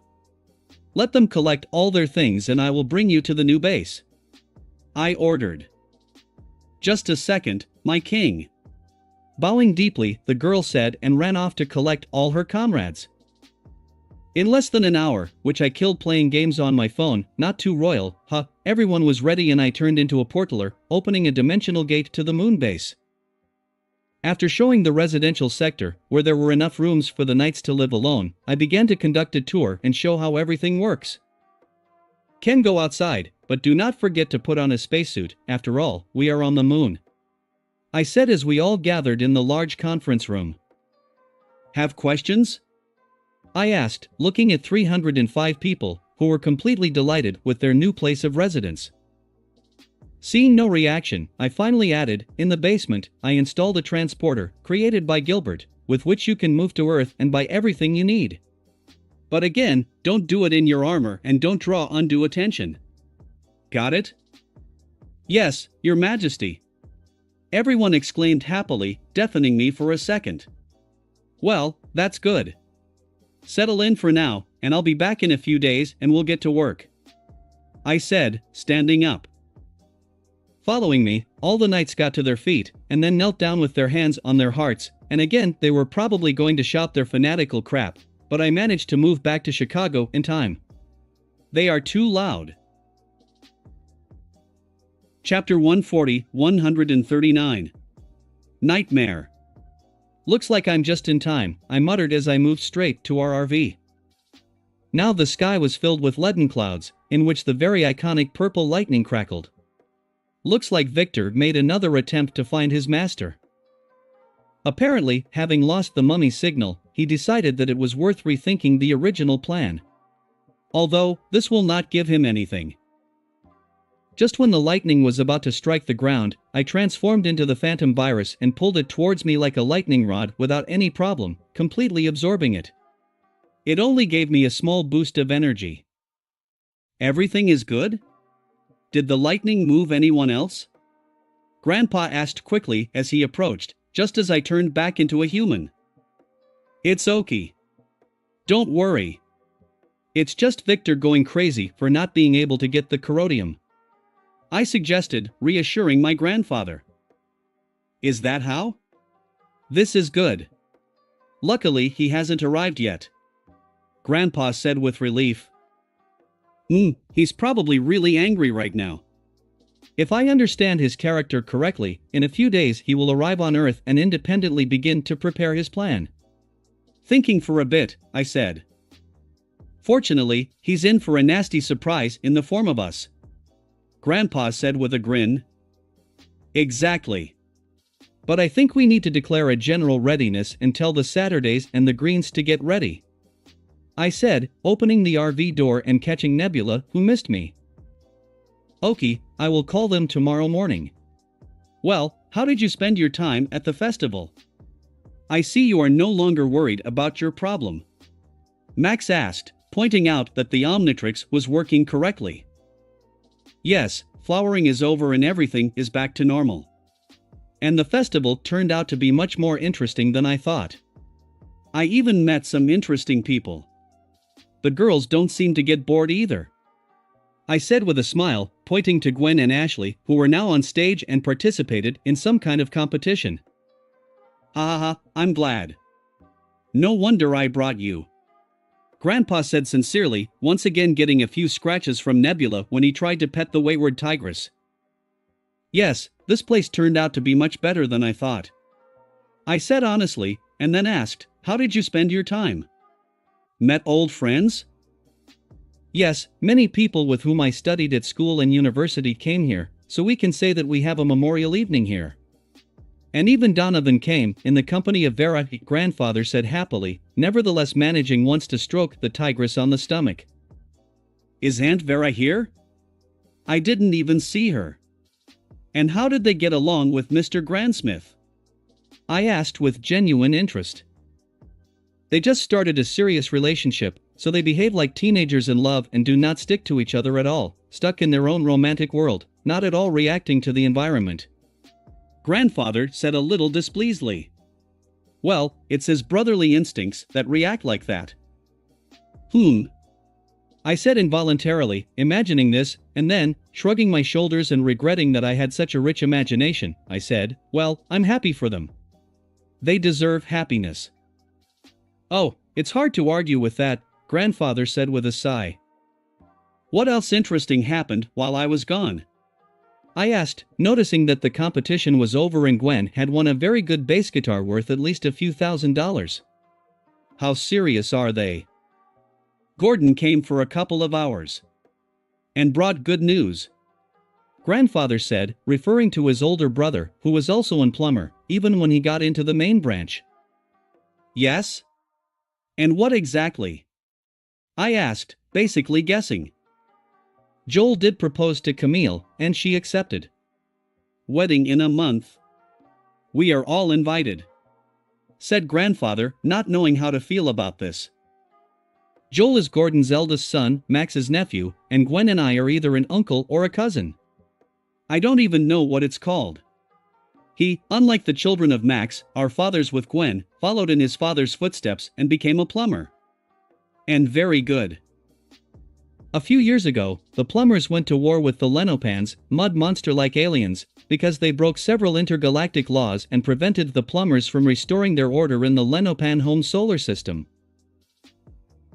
Let them collect all their things and I will bring you to the new base. I ordered. Just a second, my king. Bowing deeply, the girl said and ran off to collect all her comrades. In less than an hour, which I killed playing games on my phone, not too royal, everyone was ready and I turned into a portaler, opening a dimensional gate to the moon base. After showing the residential sector, where there were enough rooms for the knights to live alone, I began to conduct a tour and show how everything works. Can go outside, but do not forget to put on a spacesuit, after all, we are on the moon. I said as we all gathered in the large conference room. Have questions? I asked, looking at 305 people, who were completely delighted with their new place of residence. Seeing no reaction, I finally added, in the basement, I installed a transporter, created by Gilbert, with which you can move to Earth and buy everything you need. But again, don't do it in your armor and don't draw undue attention. Got it? Yes, Your Majesty. Everyone exclaimed happily, deafening me for a second. Well, that's good. Settle in for now, and I'll be back in a few days and we'll get to work. I said, standing up. Following me, all the knights got to their feet, and then knelt down with their hands on their hearts, and again they were probably going to shout their fanatical crap, but I managed to move back to Chicago in time. They are too loud. Chapter 140-139. Nightmare. Looks like I'm just in time, I muttered as I moved straight to our RV. Now the sky was filled with leaden clouds, in which the very iconic purple lightning crackled. Looks like Victor made another attempt to find his master. Apparently, having lost the mummy signal, he decided that it was worth rethinking the original plan. Although, this will not give him anything. Just when the lightning was about to strike the ground, I transformed into the phantom virus and pulled it towards me like a lightning rod without any problem, completely absorbing it. It only gave me a small boost of energy. Everything is good? Did the lightning move anyone else? Grandpa asked quickly as he approached, just as I turned back into a human. It's okay. Don't worry. It's just Victor going crazy for not being able to get the corrodium. I suggested, reassuring my grandfather. Is that how? This is good. Luckily he hasn't arrived yet. Grandpa said with relief. He's probably really angry right now. If I understand his character correctly, in a few days he will arrive on Earth and independently begin to prepare his plan. Thinking for a bit, I said. Fortunately, he's in for a nasty surprise in the form of us. Grandpa said with a grin. Exactly. But I think we need to declare a general readiness and tell the Saturdays and the Greens to get ready. I said, opening the RV door and catching Nebula, who missed me. Okay, I will call them tomorrow morning. Well, how did you spend your time at the festival? I see you are no longer worried about your problem. Max asked, pointing out that the Omnitrix was working correctly. Yes, flowering is over and everything is back to normal. And the festival turned out to be much more interesting than I thought. I even met some interesting people. The girls don't seem to get bored either. I said with a smile, pointing to Gwen and Ashley, who were now on stage and participated in some kind of competition. I'm glad. No wonder I brought you. Grandpa said sincerely, once again getting a few scratches from Nebula when he tried to pet the wayward tigress. Yes, this place turned out to be much better than I thought. I said honestly, and then asked, how did you spend your time? Met old friends? Yes, many people with whom I studied at school and university came here, so we can say that we have a memorial evening here. And even Donovan came, in the company of Vera, grandfather said happily, nevertheless managing once to stroke the tigress on the stomach. Is Aunt Vera here? I didn't even see her. And how did they get along with Mr. Grandsmith? I asked with genuine interest. They just started a serious relationship, so they behave like teenagers in love and do not stick to each other at all, stuck in their own romantic world, not at all reacting to the environment. Grandfather said a little displeasedly. Well, it's his brotherly instincts that react like that. I said involuntarily, imagining this, and then, shrugging my shoulders and regretting that I had such a rich imagination, I said, well, I'm happy for them. They deserve happiness. Oh, it's hard to argue with that, grandfather said with a sigh. What else interesting happened while I was gone? I asked, noticing that the competition was over and Gwen had won a very good bass guitar worth at least a few $1,000s. How serious are they? Gordon came for a couple of hours. And brought good news. Grandfather said, referring to his older brother, who was also a plumber, even when he got into the main branch. Yes? And what exactly? I asked, basically guessing. Joel did propose to Camille, and she accepted. Wedding in a month. We are all invited, said grandfather, not knowing how to feel about this. Joel is Gordon's eldest son, Max's nephew, and Gwen and I are either an uncle or a cousin. I don't even know what it's called. He, unlike the children of Max, our fathers with Gwen, followed in his father's footsteps and became a plumber. And very good. A few years ago, the plumbers went to war with the Lenopans, mud monster-like aliens, because they broke several intergalactic laws and prevented the plumbers from restoring their order in the Lenopan home solar system.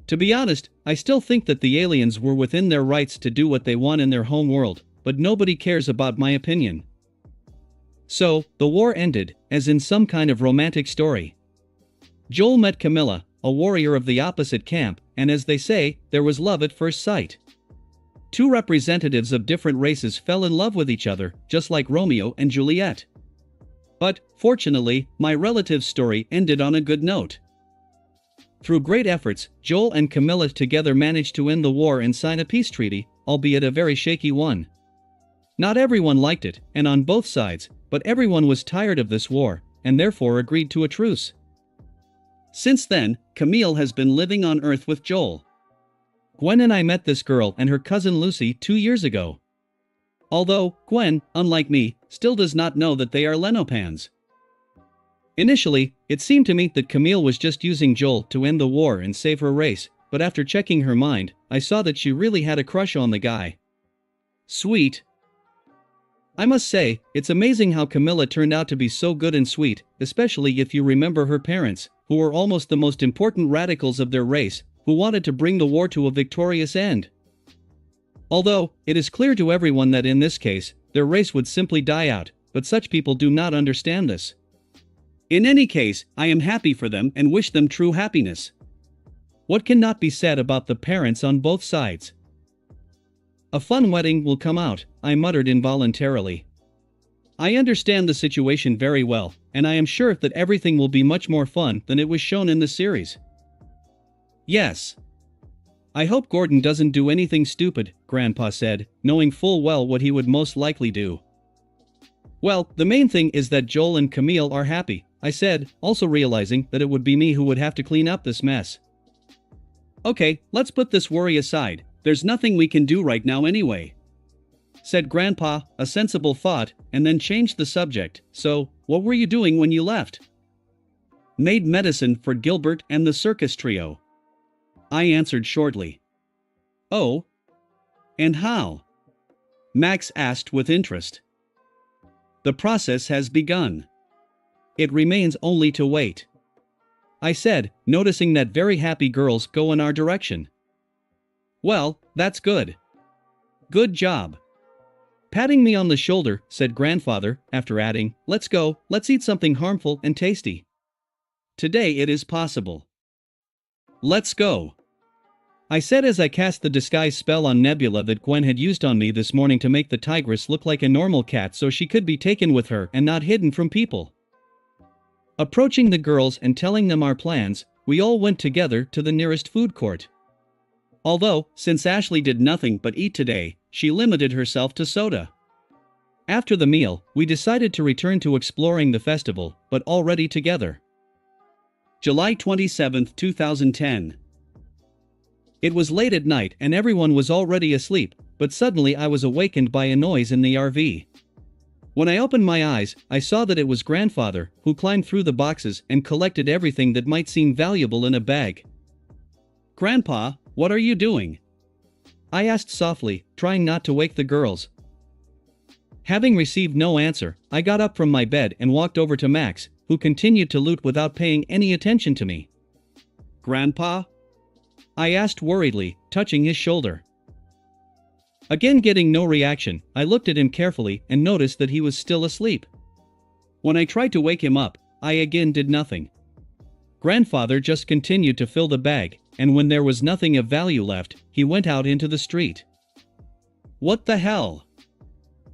To be honest, I still think that the aliens were within their rights to do what they want in their home world, but nobody cares about my opinion. So, the war ended, as in some kind of romantic story. Joel met Camilla, a warrior of the opposite camp, and as they say, there was love at first sight. Two representatives of different races fell in love with each other, just like Romeo and Juliet. But, fortunately, my relative's story ended on a good note. Through great efforts, Joel and Camilla together managed to end the war and sign a peace treaty, albeit a very shaky one. Not everyone liked it, and on both sides, but everyone was tired of this war, and therefore agreed to a truce. Since then, Camille has been living on Earth with Joel. Gwen and I met this girl and her cousin Lucy 2 years ago. Although, Gwen, unlike me, still does not know that they are Lenopans. Initially, it seemed to me that Camille was just using Joel to end the war and save her race, but after checking her mind, I saw that she really had a crush on the guy. Sweet. I must say, it's amazing how Camilla turned out to be so good and sweet, especially if you remember her parents, who were almost the most important radicals of their race, who wanted to bring the war to a victorious end. Although, it is clear to everyone that in this case, their race would simply die out, but such people do not understand this. In any case, I am happy for them and wish them true happiness. What cannot be said about the parents on both sides? A fun wedding will come out, I muttered involuntarily. I understand the situation very well, and I am sure that everything will be much more fun than it was shown in the series. Yes. I hope Gordon doesn't do anything stupid, Grandpa said, knowing full well what he would most likely do. Well, the main thing is that Joel and Camille are happy, I said, also realizing that it would be me who would have to clean up this mess. Okay, let's put this worry aside, there's nothing we can do right now anyway, said Grandpa, a sensible thought, and then changed the subject. So, what were you doing when you left? Made medicine for Gilbert and the circus trio, I answered shortly. Oh? And how? Max asked with interest. The process has begun. It remains only to wait, I said, noticing that very happy girls go in our direction. Well, that's good. Good job. Patting me on the shoulder, said Grandfather, after adding, let's go, let's eat something harmful and tasty. Today it is possible. Let's go, I said as I cast the disguise spell on Nebula that Gwen had used on me this morning to make the tigress look like a normal cat so she could be taken with her and not hidden from people. Approaching the girls and telling them our plans, we all went together to the nearest food court. Although, since Ashley did nothing but eat today, she limited herself to soda. After the meal, we decided to return to exploring the festival, but already together. July 27, 2010. It was late at night and everyone was already asleep, but suddenly I was awakened by a noise in the RV. When I opened my eyes, I saw that it was grandfather, who climbed through the boxes and collected everything that might seem valuable in a bag. "Grandpa, what are you doing?" I asked softly, trying not to wake the girls. Having received no answer, I got up from my bed and walked over to Max, who continued to loot without paying any attention to me. "Grandpa?" I asked worriedly, touching his shoulder. Again getting no reaction, I looked at him carefully and noticed that he was still asleep. When I tried to wake him up, I again did nothing. Grandfather just continued to fill the bag, and when there was nothing of value left, he went out into the street. "What the hell?"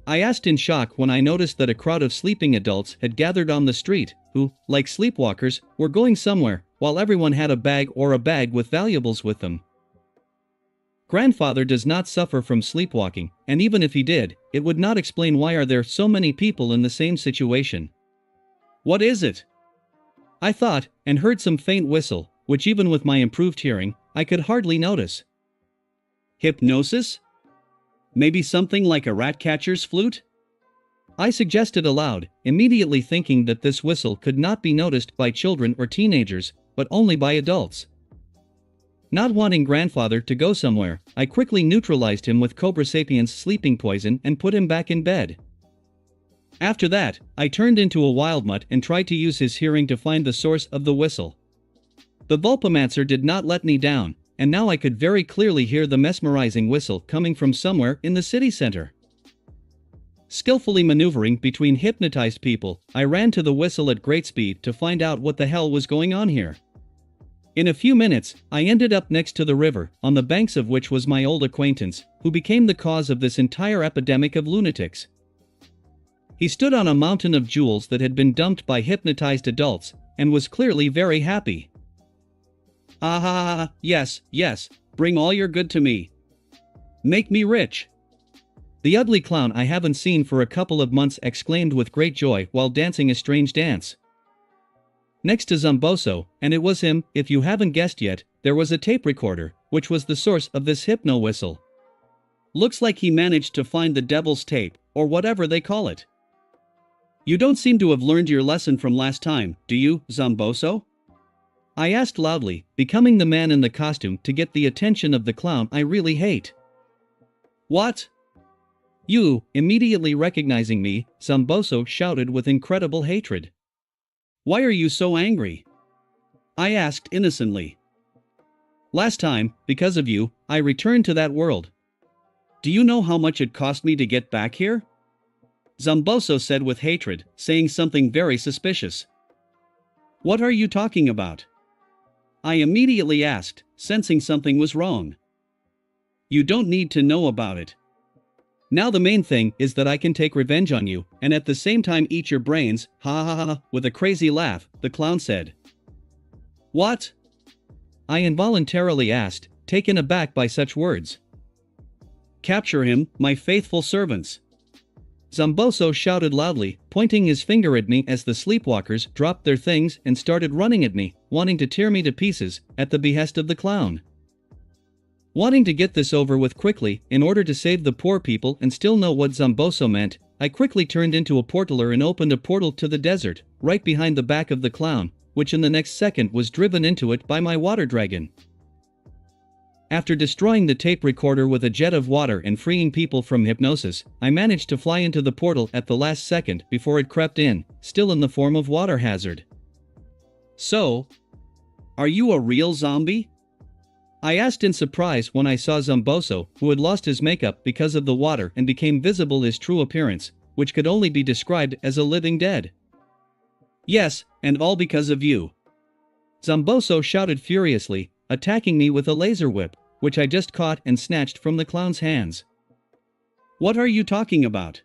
I asked in shock when I noticed that a crowd of sleeping adults had gathered on the street, who, like sleepwalkers, were going somewhere, while everyone had a bag with valuables with them. Grandfather does not suffer from sleepwalking, and even if he did, it would not explain why are there so many people in the same situation. "What is it?" I thought, and heard some faint whistle, which even with my improved hearing, I could hardly notice. "Hypnosis? Maybe something like a rat catcher's flute?" I suggested aloud, immediately thinking that this whistle could not be noticed by children or teenagers, but only by adults. Not wanting grandfather to go somewhere, I quickly neutralized him with Cobra Sapiens sleeping poison and put him back in bed. After that, I turned into a wild mutt and tried to use his hearing to find the source of the whistle. The Vulpomancer did not let me down, and now I could very clearly hear the mesmerizing whistle coming from somewhere in the city center. Skillfully maneuvering between hypnotized people, I ran to the whistle at great speed to find out what the hell was going on here. In a few minutes, I ended up next to the river, on the banks of which was my old acquaintance, who became the cause of this entire epidemic of lunatics. He stood on a mountain of jewels that had been dumped by hypnotized adults, and was clearly very happy. "Ah ha ha, yes, yes, bring all your good to me. Make me rich." The ugly clown I haven't seen for a couple of months exclaimed with great joy while dancing a strange dance. Next to Zomboso, and it was him, if you haven't guessed yet, there was a tape recorder, which was the source of this hypno whistle. Looks like he managed to find the devil's tape, or whatever they call it. "You don't seem to have learned your lesson from last time, do you, Zomboso?" I asked loudly, becoming the man in the costume to get the attention of the clown I really hate. "What?" "You," immediately recognizing me, Zomboso shouted with incredible hatred. "Why are you so angry?" I asked innocently. "Last time, because of you, I returned to that world. Do you know how much it cost me to get back here?" Zomboso said with hatred, saying something very suspicious. "What are you talking about?" I immediately asked, sensing something was wrong. "You don't need to know about it. Now the main thing is that I can take revenge on you, and at the same time eat your brains, ha ha ha," with a crazy laugh, the clown said. "What?" I involuntarily asked, taken aback by such words. "Capture him, my faithful servants." Zomboso shouted loudly, pointing his finger at me as the sleepwalkers dropped their things and started running at me, wanting to tear me to pieces, at the behest of the clown. Wanting to get this over with quickly, in order to save the poor people and still know what Zomboso meant, I quickly turned into a portaler and opened a portal to the desert, right behind the back of the clown, which in the next second was driven into it by my water dragon. After destroying the tape recorder with a jet of water and freeing people from hypnosis, I managed to fly into the portal at the last second before it crept in, still in the form of water hazard. "So, are you a real zombie?" I asked in surprise when I saw Zomboso, who had lost his makeup because of the water and became visible his true appearance, which could only be described as a living dead. "Yes, and all because of you." Zomboso shouted furiously, attacking me with a laser whip, which I just caught and snatched from the clown's hands. "What are you talking about?"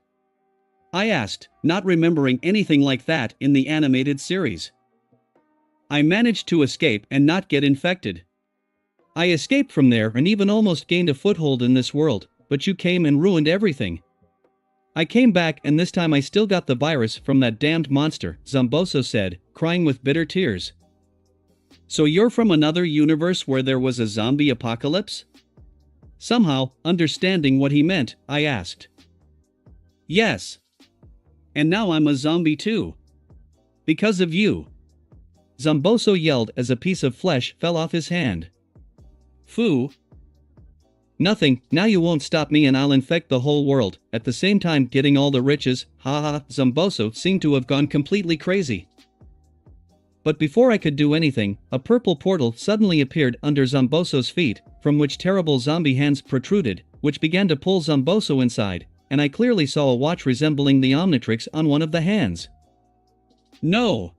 I asked, not remembering anything like that in the animated series. I managed to escape and not get infected. I escaped from there and even almost gained a foothold in this world, but you came and ruined everything. I came back and this time I still got the virus from that damned monster, Zomboso said, crying with bitter tears. So you're from another universe where there was a zombie apocalypse? Somehow, understanding what he meant, I asked. Yes. And now I'm a zombie too. Because of you. Zomboso yelled as a piece of flesh fell off his hand. Phoo. Nothing, now you won't stop me and I'll infect the whole world, at the same time getting all the riches, haha. Zomboso seemed to have gone completely crazy. But before I could do anything, a purple portal suddenly appeared under Zomboso's feet, from which terrible zombie hands protruded, which began to pull Zomboso inside, and I clearly saw a watch resembling the Omnitrix on one of the hands. No.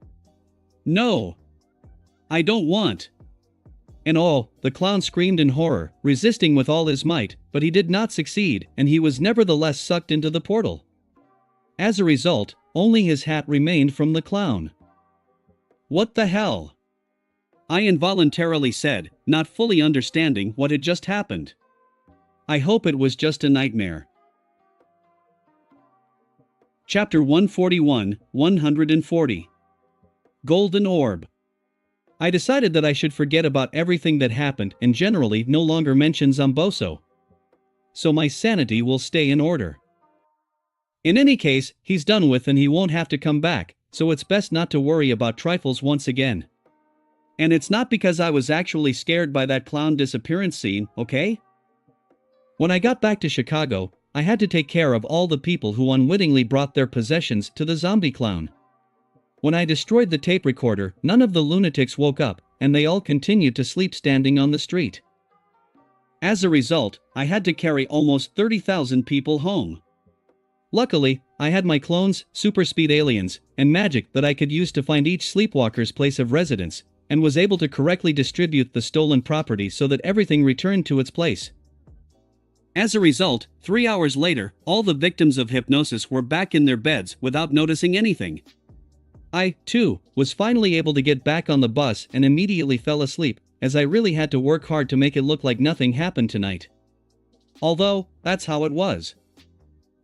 No. I don't want. And oh, the clown screamed in horror, resisting with all his might, but he did not succeed, and he was nevertheless sucked into the portal. As a result, only his hat remained from the clown. What the hell? I involuntarily said, not fully understanding what had just happened. I hope it was just a nightmare. Chapter 141, 140. Golden Orb. I decided that I should forget about everything that happened and generally no longer mention Zomboso. So my sanity will stay in order. In any case, he's done with and he won't have to come back, so it's best not to worry about trifles once again. And it's not because I was actually scared by that clown disappearance scene, okay? When I got back to Chicago, I had to take care of all the people who unwittingly brought their possessions to the zombie clown. When I destroyed the tape recorder, none of the lunatics woke up, and they all continued to sleep standing on the street. As a result, I had to carry almost 30,000 people home. Luckily, I had my clones, super speed aliens, and magic that I could use to find each sleepwalker's place of residence, and was able to correctly distribute the stolen property so that everything returned to its place. As a result, 3 hours later, all the victims of hypnosis were back in their beds without noticing anything. I, too, was finally able to get back on the bus and immediately fell asleep, as I really had to work hard to make it look like nothing happened tonight. Although, that's how it was.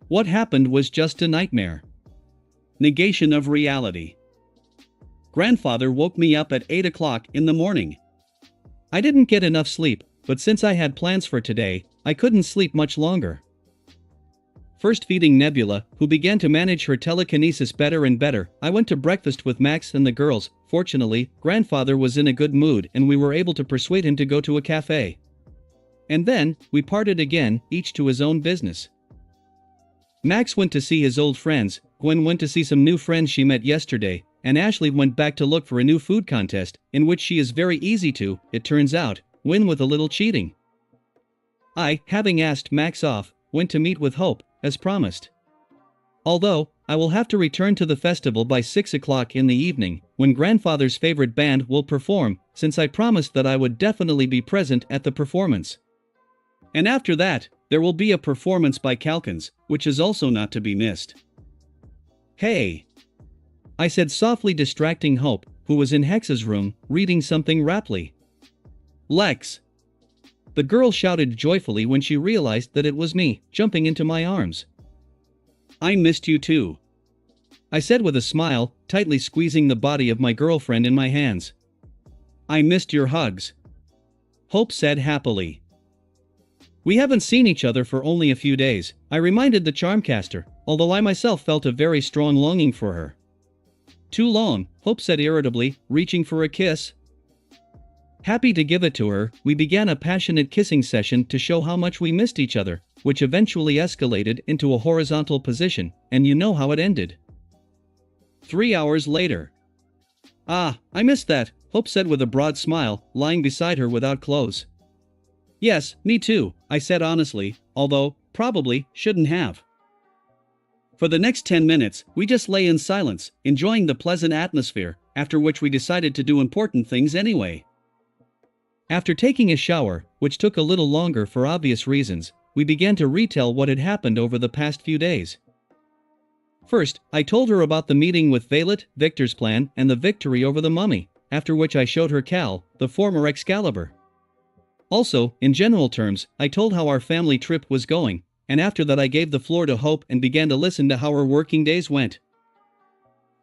What happened was just a nightmare. Negation of reality. Grandfather woke me up at 8 o'clock in the morning. I didn't get enough sleep, but since I had plans for today, I couldn't sleep much longer. First feeding Nebula, who began to manage her telekinesis better and better, I went to breakfast with Max and the girls. Fortunately, Grandfather was in a good mood and we were able to persuade him to go to a cafe. And then, we parted again, each to his own business. Max went to see his old friends, Gwen went to see some new friends she met yesterday, and Ashley went back to look for a new food contest, in which she is very easy to, it turns out, win with a little cheating. I, having asked Max off, went to meet with Hope, as promised. Although, I will have to return to the festival by 6 o'clock in the evening, when Grandfather's favorite band will perform, since I promised that I would definitely be present at the performance. And after that, there will be a performance by Calkins, which is also not to be missed. Hey! I said softly, distracting Hope, who was in Hex's room, reading something raptly. Lex! The girl shouted joyfully when she realized that it was me, jumping into my arms. I missed you too. I said with a smile, tightly squeezing the body of my girlfriend in my hands. I missed your hugs. Hope said happily. We haven't seen each other for only a few days, I reminded the Charmcaster, although I myself felt a very strong longing for her. Too long, Hope said irritably, reaching for a kiss. Happy to give it to her, we began a passionate kissing session to show how much we missed each other, which eventually escalated into a horizontal position, and you know how it ended. 3 hours later. Ah, I missed that, Hope said with a broad smile, lying beside her without clothes. Yes, me too, I said honestly, although, probably, shouldn't have. For the next 10 minutes, we just lay in silence, enjoying the pleasant atmosphere, after which we decided to do important things anyway. After taking a shower, which took a little longer for obvious reasons, we began to retell what had happened over the past few days. First, I told her about the meeting with Violet, Victor's plan, and the victory over the mummy, after which I showed her Cal, the former Excalibur. Also, in general terms, I told how our family trip was going, and after that I gave the floor to Hope and began to listen to how her working days went.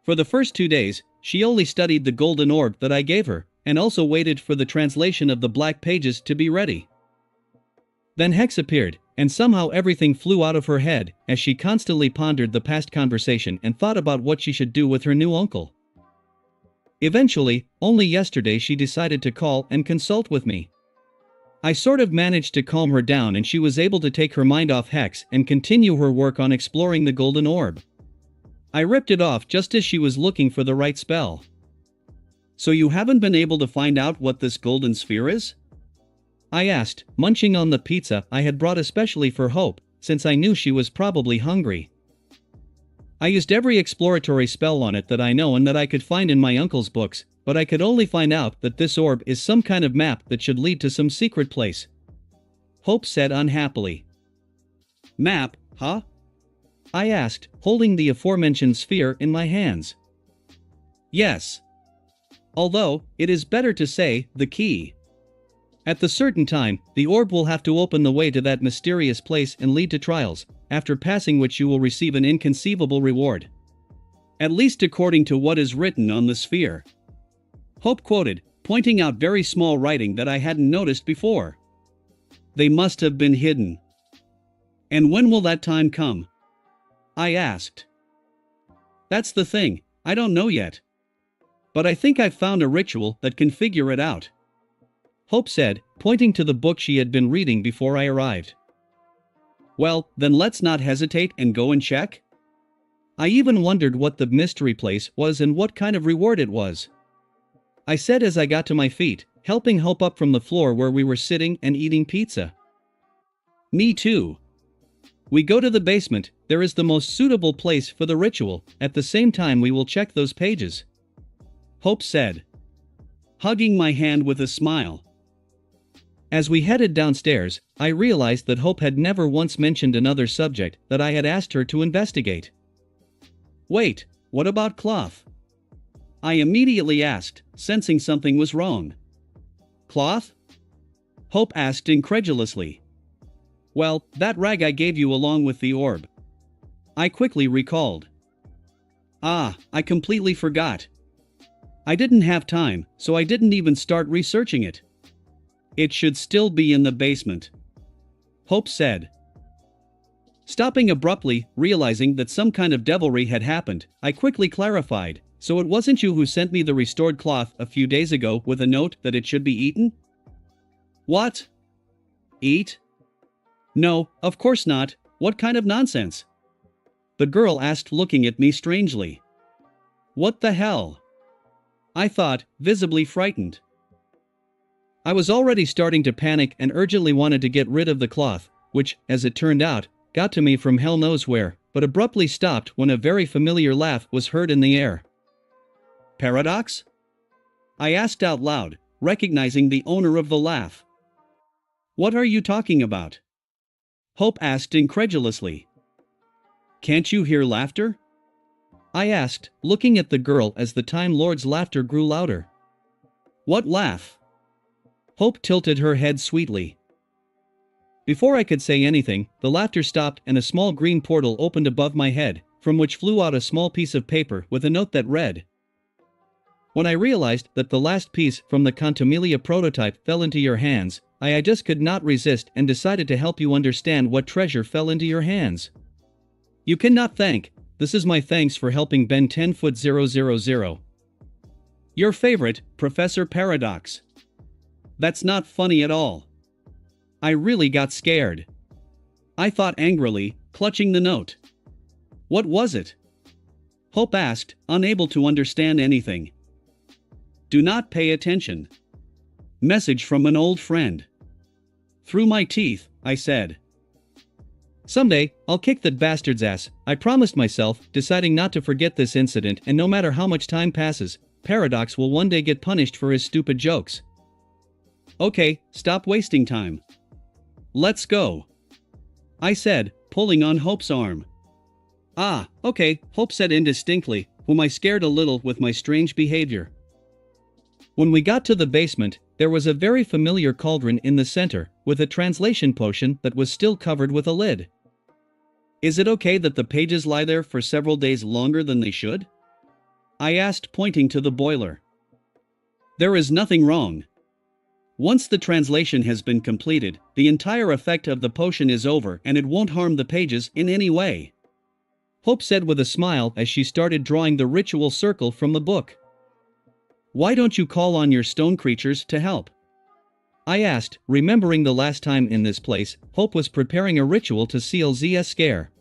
For the first 2 days, she only studied the golden orb that I gave her, and also waited for the translation of the black pages to be ready. Then Hex appeared, and somehow everything flew out of her head as she constantly pondered the past conversation and thought about what she should do with her new uncle. Eventually, only yesterday she decided to call and consult with me. I sort of managed to calm her down and she was able to take her mind off Hex and continue her work on exploring the golden orb. I ripped it off just as she was looking for the right spell. "So you haven't been able to find out what this golden sphere is?" I asked, munching on the pizza I had brought especially for Hope, since I knew she was probably hungry. I used every exploratory spell on it that I know and that I could find in my uncle's books, but I could only find out that this orb is some kind of map that should lead to some secret place. Hope said unhappily. "Map, huh?" I asked, holding the aforementioned sphere in my hands. "Yes. Although, it is better to say, the key. At the certain time, the orb will have to open the way to that mysterious place and lead to trials, after passing which you will receive an inconceivable reward. At least according to what is written on the sphere." Hope quoted, pointing out very small writing that I hadn't noticed before. "They must have been hidden. And when will that time come?" I asked. "That's the thing, I don't know yet. But I think I've found a ritual that can figure it out," Hope said, pointing to the book she had been reading before I arrived. "Well, then let's not hesitate and go and check?" I even wondered what the mystery place was and what kind of reward it was. I said as I got to my feet, helping Hope up from the floor where we were sitting and eating pizza. "Me too. We go to the basement, there is the most suitable place for the ritual, at the same time we will check those pages," Hope said, hugging my hand with a smile. As we headed downstairs, I realized that Hope had never once mentioned another subject that I had asked her to investigate. "Wait, what about cloth?" I immediately asked, sensing something was wrong. "Cloth?" Hope asked incredulously. "Well, that rag I gave you along with the orb," I quickly recalled. "Ah, I completely forgot. I didn't have time, so I didn't even start researching it. It should still be in the basement," Hope said. Stopping abruptly, realizing that some kind of devilry had happened, I quickly clarified, "So it wasn't you who sent me the restored cloth a few days ago with a note that it should be eaten?" "What? Eat? No, of course not, what kind of nonsense?" the girl asked, looking at me strangely. "What the hell?" I thought, visibly frightened. I was already starting to panic and urgently wanted to get rid of the cloth, which, as it turned out, got to me from hell knows where, but abruptly stopped when a very familiar laugh was heard in the air. "Paradox?" I asked out loud, recognizing the owner of the laugh. "What are you talking about?" Hope asked incredulously. "Can't you hear laughter?" I asked, looking at the girl as the Time Lord's laughter grew louder. "What laugh?" Hope tilted her head sweetly. Before I could say anything, the laughter stopped and a small green portal opened above my head, from which flew out a small piece of paper with a note that read. "When I realized that the last piece from the Contumelia prototype fell into your hands, I just could not resist and decided to help you understand what treasure fell into your hands. You cannot thank, this is my thanks for helping Ben 10-000. Your favorite, Professor Paradox." That's not funny at all. I really got scared. I thought angrily, clutching the note. "What was it?" Hope asked, unable to understand anything. "Do not pay attention. Message from an old friend." Through my teeth, I said. "Someday, I'll kick that bastard's ass," I promised myself, deciding not to forget this incident, and no matter how much time passes, Paradox will one day get punished for his stupid jokes. "Okay, stop wasting time. Let's go," I said, pulling on Hope's arm. "Ah, okay," Hope said indistinctly, whom I scared a little with my strange behavior. When we got to the basement, there was a very familiar cauldron in the center, with a translation potion that was still covered with a lid. Is it okay that the pages lie there for several days longer than they should? I asked, pointing to the boiler. There is nothing wrong. Once the translation has been completed, the entire effect of the potion is over and it won't harm the pages in any way. Hope said with a smile as she started drawing the ritual circle from the book. Why don't you call on your stone creatures to help? I asked, remembering the last time in this place, Hope was preparing a ritual to seal Zia's scare.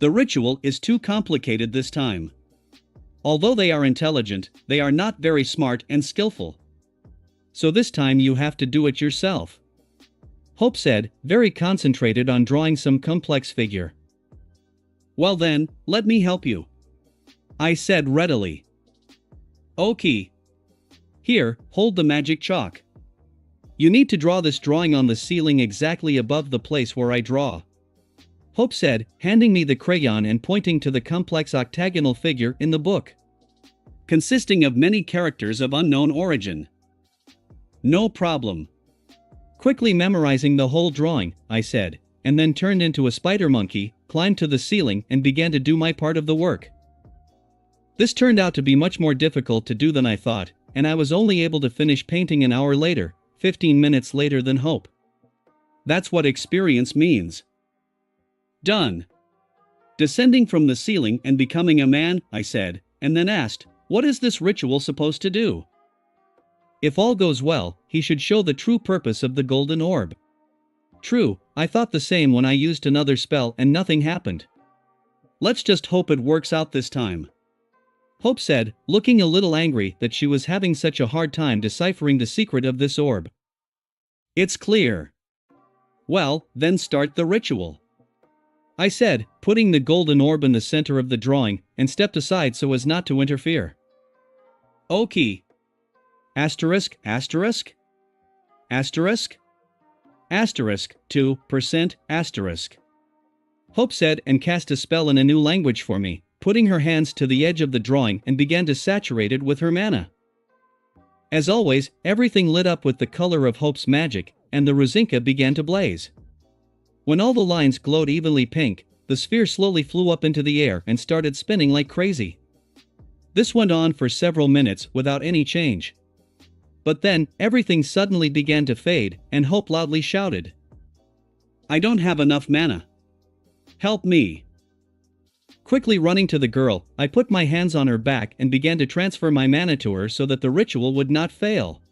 The ritual is too complicated this time. Although they are intelligent, they are not very smart and skillful. So this time you have to do it yourself. Hope said, very concentrated on drawing some complex figure. Well then, let me help you. I said readily. Okay. Here, hold the magic chalk. You need to draw this drawing on the ceiling exactly above the place where I draw. Hope said, handing me the crayon and pointing to the complex octagonal figure in the book, consisting of many characters of unknown origin. No problem. Quickly memorizing the whole drawing, I said, and then turned into a spider monkey, climbed to the ceiling and began to do my part of the work. This turned out to be much more difficult to do than I thought, and I was only able to finish painting an hour later, 15 minutes later than Hope. That's what experience means. Done. Descending from the ceiling and becoming a man, I said, and then asked, what is this ritual supposed to do? If all goes well, he should show the true purpose of the golden orb. True, I thought the same when I used another spell and nothing happened. Let's just hope it works out this time. Hope said, looking a little angry that she was having such a hard time deciphering the secret of this orb. It's clear. Well, then start the ritual. I said, putting the golden orb in the center of the drawing, and stepped aside so as not to interfere. Okay. Asterisk, asterisk? Asterisk? Asterisk, 2%, asterisk. Hope said and cast a spell in a new language for me, putting her hands to the edge of the drawing and began to saturate it with her mana. As always, everything lit up with the color of Hope's magic, and the Rosinka began to blaze. When all the lines glowed evenly pink, the sphere slowly flew up into the air and started spinning like crazy. This went on for several minutes without any change. But then, everything suddenly began to fade, and Hope loudly shouted, I don't have enough mana. Help me. Quickly running to the girl, I put my hands on her back and began to transfer my mana to her so that the ritual would not fail.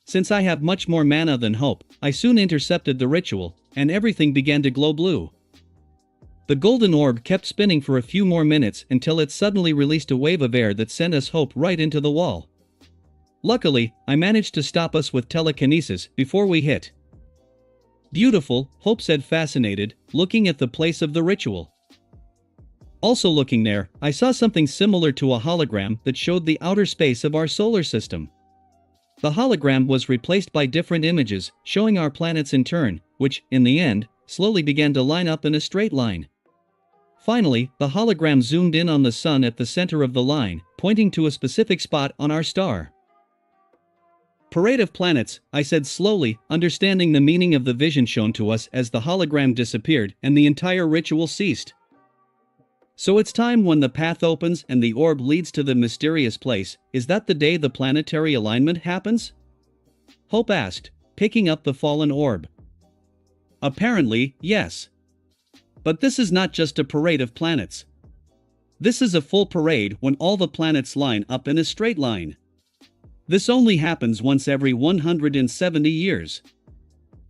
Since I have much more mana than Hope, I soon intercepted the ritual, and everything began to glow blue. The golden orb kept spinning for a few more minutes until it suddenly released a wave of air that sent us Hope right into the wall. Luckily, I managed to stop us with telekinesis before we hit. Beautiful, Hope said fascinated, looking at the place of the ritual. Also looking there, I saw something similar to a hologram that showed the outer space of our solar system. The hologram was replaced by different images, showing our planets in turn, which, in the end, slowly began to line up in a straight line. Finally, the hologram zoomed in on the sun at the center of the line, pointing to a specific spot on our star. Parade of planets, I said slowly, understanding the meaning of the vision shown to us as the hologram disappeared and the entire ritual ceased. So it's time when the path opens and the orb leads to the mysterious place. Is that the day the planetary alignment happens? Hope asked, picking up the fallen orb. Apparently, yes. But this is not just a parade of planets. This is a full parade when all the planets line up in a straight line. This only happens once every 170 years.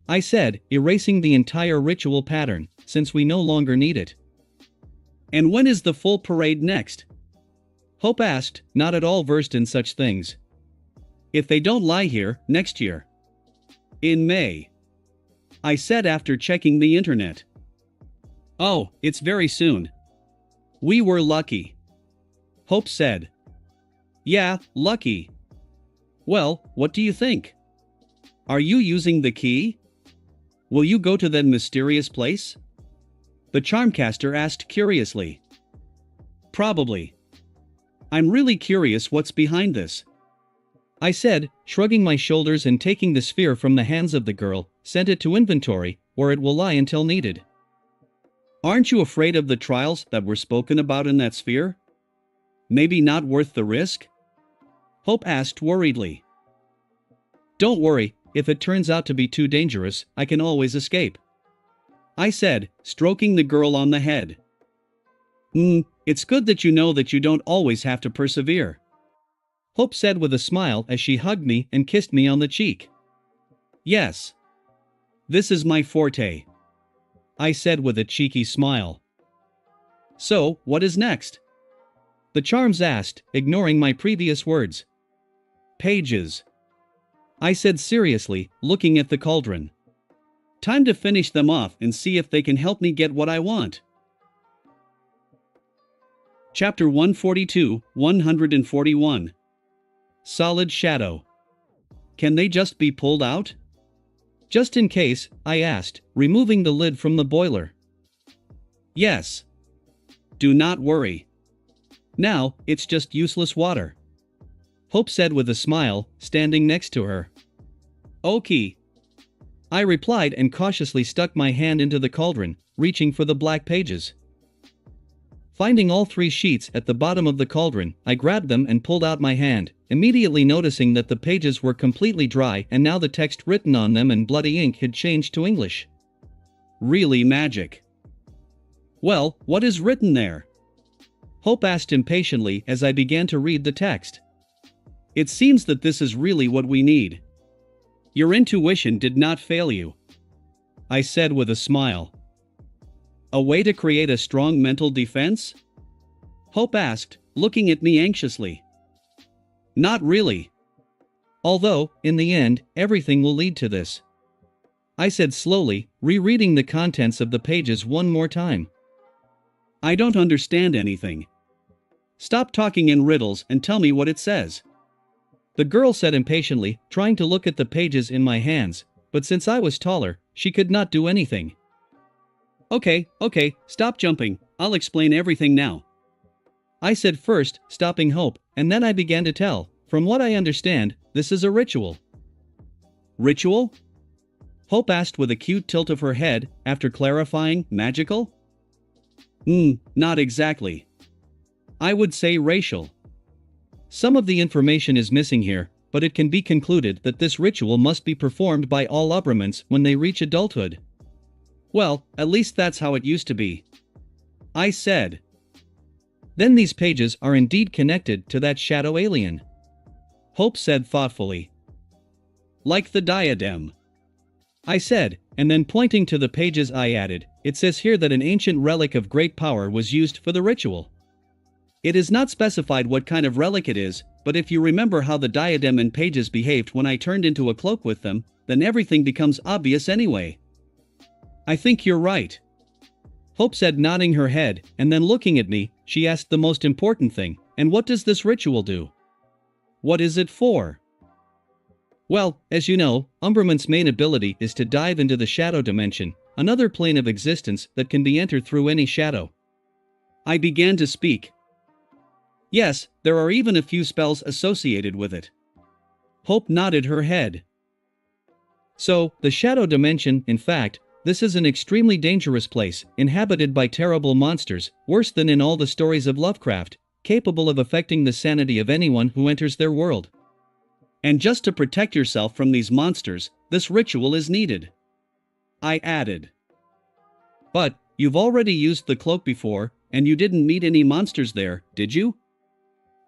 I said, erasing the entire ritual pattern, since we no longer need it. And when is the full parade next? Hope asked, not at all versed in such things. If they don't lie here, next year. In May. I said after checking the internet. Oh, it's very soon. We were lucky. Hope said. Yeah, lucky. Well, what do you think? Are you using the key? Will you go to that mysterious place? The Charmcaster asked curiously. Probably. I'm really curious what's behind this. I said, shrugging my shoulders and taking the sphere from the hands of the girl. Send it to inventory, where it will lie until needed. Aren't you afraid of the trials that were spoken about in that sphere? Maybe not worth the risk? Hope asked worriedly. Don't worry, if it turns out to be too dangerous, I can always escape. I said, stroking the girl on the head. It's good that you don't always have to persevere. Hope said with a smile as she hugged me and kissed me on the cheek. Yes. This is my forte. I said with a cheeky smile. So, what is next? The charms asked, ignoring my previous words. Pages. I said seriously, looking at the cauldron. Time to finish them off and see if they can help me get what I want. Chapter 142, 141. Solid shadow. Can they just be pulled out? Just in case, I asked, removing the lid from the boiler. Yes. Do not worry. Now, it's just useless water. Hope said with a smile, standing next to her. Okay. I replied and cautiously stuck my hand into the cauldron, reaching for the black pages. Finding all 3 sheets at the bottom of the cauldron, I grabbed them and pulled out my hand, immediately noticing that the pages were completely dry and now the text written on them in bloody ink had changed to English. Really magic. Well, what is written there? Hope asked impatiently as I began to read the text. It seems that this is really what we need. Your intuition did not fail you. I said with a smile. A way to create a strong mental defense? Hope asked, looking at me anxiously. Not really. Although, in the end, everything will lead to this. I said slowly, rereading the contents of the pages one more time. I don't understand anything. Stop talking in riddles and tell me what it says. The girl said impatiently, trying to look at the pages in my hands, but since I was taller, she could not do anything. Okay, stop jumping, I'll explain everything now. I said first, stopping Hope, and then I began to tell. From what I understand, this is a ritual. Ritual? Hope asked with a cute tilt of her head, after clarifying, magical? Not exactly. I would say racial. Some of the information is missing here, but it can be concluded that this ritual must be performed by all Umbraments when they reach adulthood. Well, at least that's how it used to be. I said. Then these pages are indeed connected to that shadow alien. Hope said thoughtfully. Like the diadem. I said, and then pointing to the pages I added, it says here that an ancient relic of great power was used for the ritual. It is not specified what kind of relic it is, but if you remember how the diadem and pages behaved when I turned into a cloak with them, then everything becomes obvious anyway. I think you're right. Hope said, nodding her head, and then looking at me, she asked the most important thing, and what does this ritual do? What is it for? Well, as you know, Umbrament's main ability is to dive into the shadow dimension, another plane of existence that can be entered through any shadow. I began to speak. Yes, there are even a few spells associated with it. Hope nodded her head. So, the shadow dimension, in fact, this is an extremely dangerous place, inhabited by terrible monsters, worse than in all the stories of Lovecraft, capable of affecting the sanity of anyone who enters their world. And just to protect yourself from these monsters, this ritual is needed. I added. But, you've already used the cloak before, and you didn't meet any monsters there, did you?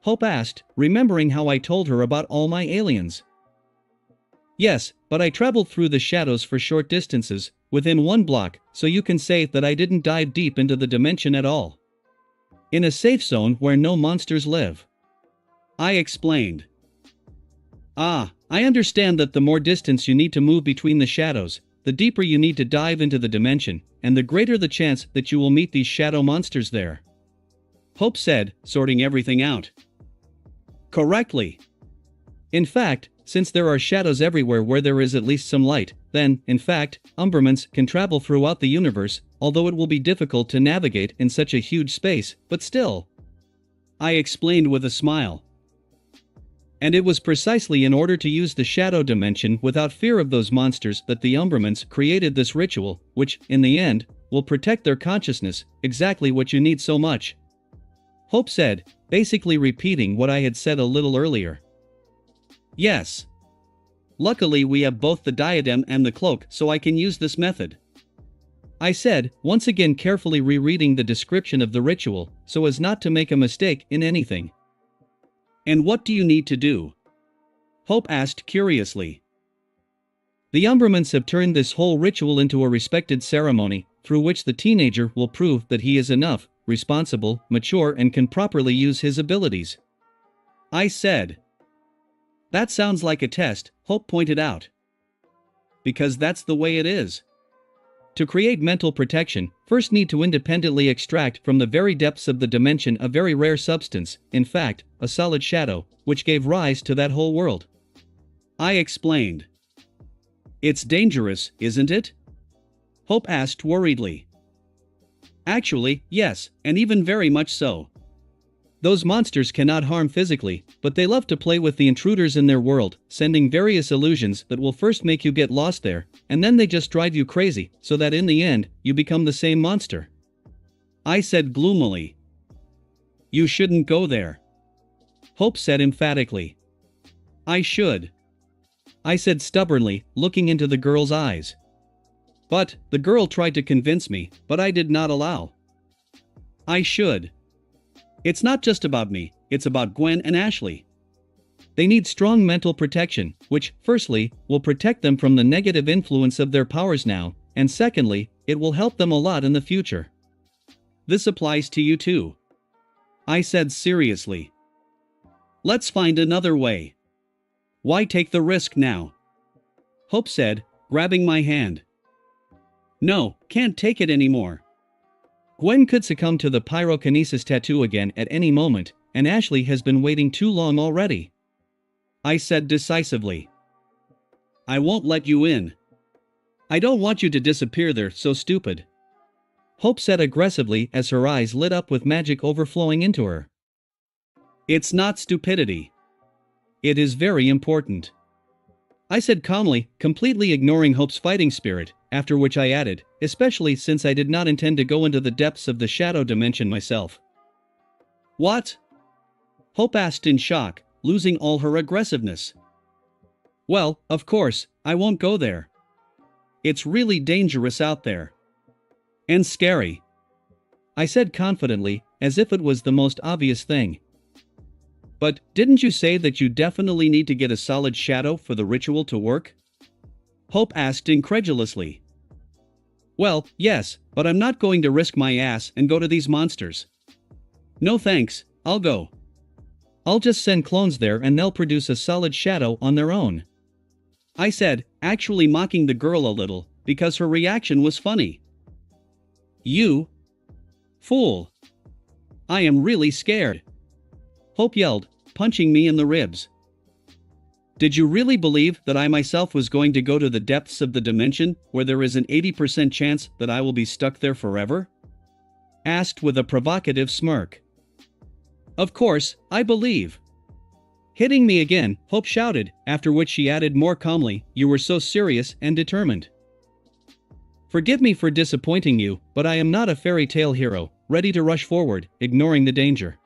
Hope asked, remembering how I told her about all my aliens. Yes, but I traveled through the shadows for short distances, within 1 block, so you can say that I didn't dive deep into the dimension at all. In a safe zone where no monsters live. I explained. I understand that the more distance you need to move between the shadows, the deeper you need to dive into the dimension, and the greater the chance that you will meet these shadow monsters there. Hope said, sorting everything out. Correctly. In fact, since there are shadows everywhere where there is at least some light, then, in fact, Umbraments can travel throughout the universe, although it will be difficult to navigate in such a huge space, but still. I explained with a smile. And it was precisely in order to use the shadow dimension without fear of those monsters that the Umbermans created this ritual, which, in the end, will protect their consciousness, exactly what you need so much. Hope said, basically repeating what I had said a little earlier. Yes. Luckily we have both the diadem and the cloak, so I can use this method. I said, once again carefully rereading the description of the ritual, so as not to make a mistake in anything. And what do you need to do? Hope asked curiously. The Umbermans have turned this whole ritual into a respected ceremony, through which the teenager will prove that he is enough, responsible, mature and can properly use his abilities. I said. That sounds like a test, Hope pointed out. Because that's the way it is. To create mental protection, first need to independently extract from the very depths of the dimension a very rare substance, in fact, a solid shadow, which gave rise to that whole world. I explained. It's dangerous, isn't it? Hope asked worriedly. Actually, yes, and even very much so. Those monsters cannot harm physically, but they love to play with the intruders in their world, sending various illusions that will first make you get lost there, and then they just drive you crazy, so that in the end, you become the same monster. I said gloomily. You shouldn't go there. Hope said emphatically. I should. I said stubbornly, looking into the girl's eyes. But, the girl tried to convince me, but I did not allow. I should. It's not just about me, it's about Gwen and Ashley. They need strong mental protection, which, firstly, will protect them from the negative influence of their powers now, and secondly, it will help them a lot in the future. This applies to you too. I said seriously. Let's find another way. Why take the risk now? Hope said, grabbing my hand. No, can't take it anymore. Gwen could succumb to the pyrokinesis tattoo again at any moment, and Ashley has been waiting too long already. I said decisively. I won't let you in. I don't want you to disappear there, so stupid. Hope said aggressively as her eyes lit up with magic overflowing into her. It's not stupidity. It is very important. I said calmly, completely ignoring Hope's fighting spirit, after which I added, especially since I did not intend to go into the depths of the shadow dimension myself. What? Hope asked in shock, losing all her aggressiveness. Well, of course, I won't go there. It's really dangerous out there. And scary. I said confidently, as if it was the most obvious thing. But, didn't you say that you definitely need to get a solid shadow for the ritual to work? Hope asked incredulously. Well, yes, but I'm not going to risk my ass and go to these monsters. No thanks, I'll go. I'll just send clones there and they'll produce a solid shadow on their own. I said, actually mocking the girl a little, because her reaction was funny. You fool. I am really scared. Hope yelled, punching me in the ribs. Did you really believe that I myself was going to go to the depths of the dimension where there is an 80% chance that I will be stuck there forever? Asked with a provocative smirk. Of course, I believe. Hitting me again, Hope shouted, after which she added more calmly, you were so serious and determined. Forgive me for disappointing you, but I am not a fairy tale hero, ready to rush forward, ignoring the danger.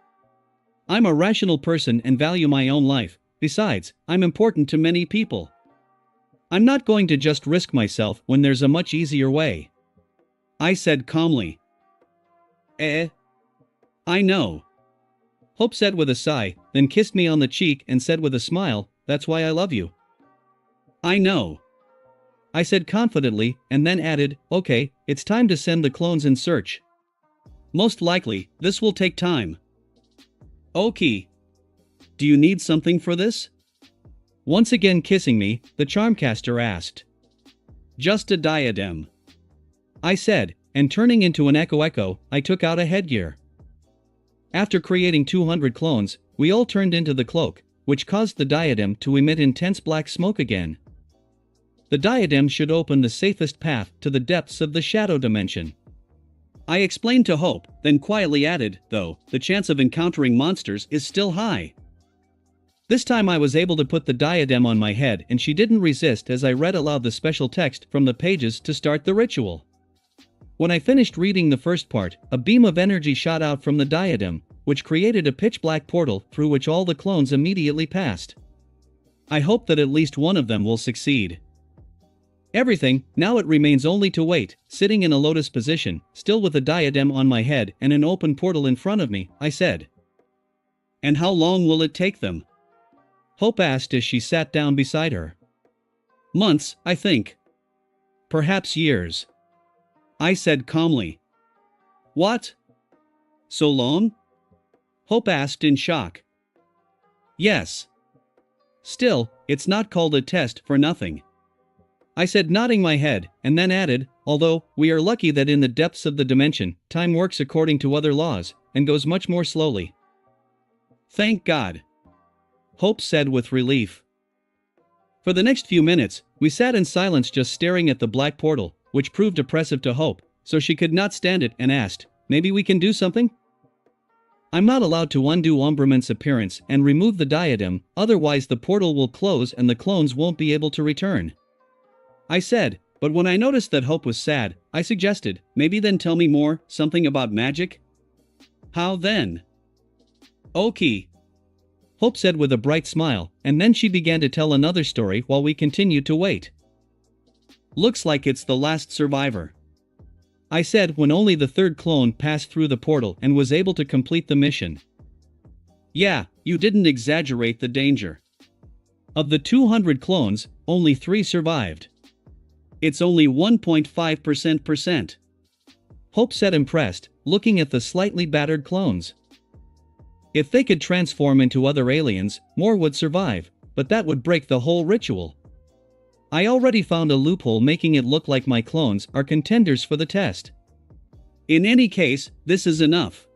I'm a rational person and value my own life. Besides, I'm important to many people. I'm not going to just risk myself when there's a much easier way. I said calmly. I know. Hope said with a sigh, then kissed me on the cheek and said with a smile, that's why I love you. I know. I said confidently, and then added, okay, it's time to send the clones in search. Most likely, this will take time. Okay. Do you need something for this? Once again kissing me, the charmcaster asked. Just a diadem. I said, and turning into an echo, I took out a headgear. After creating 200 clones, we all turned into the cloak, which caused the diadem to emit intense black smoke again. The diadem should open the safest path to the depths of the shadow dimension. I explained to Hope, then quietly added, though, the chance of encountering monsters is still high. This time I was able to put the diadem on my head and she didn't resist as I read aloud the special text from the pages to start the ritual. When I finished reading the first part, a beam of energy shot out from the diadem, which created a pitch-black portal through which all the clones immediately passed. I hope that at least one of them will succeed. Everything, now it remains only to wait, sitting in a lotus position, still with a diadem on my head and an open portal in front of me, I said. And how long will it take them? Hope asked as she sat down beside her. Months, I think. Perhaps years. I said calmly. What? So long? Hope asked in shock. Yes. Still, it's not called a test for nothing. I said, nodding my head, and then added, although, we are lucky that in the depths of the dimension, time works according to other laws, and goes much more slowly. Thank God. Hope said with relief. For the next few minutes, we sat in silence just staring at the black portal, which proved oppressive to Hope, so she could not stand it and asked, maybe we can do something? I'm not allowed to undo Ombrament's appearance and remove the diadem, otherwise the portal will close and the clones won't be able to return. I said, but when I noticed that Hope was sad, I suggested, maybe then tell me more, something about magic? How then? Okay. Hope said with a bright smile, and then she began to tell another story while we continued to wait. Looks like it's the last survivor. I said when only the third clone passed through the portal and was able to complete the mission. Yeah, you didn't exaggerate the danger. Of the 200 clones, only 3 survived. It's only 1.5%. Hope said impressed, looking at the slightly battered clones. If they could transform into other aliens, more would survive, but that would break the whole ritual. I already found a loophole making it look like my clones are contenders for the test. In any case, this is enough.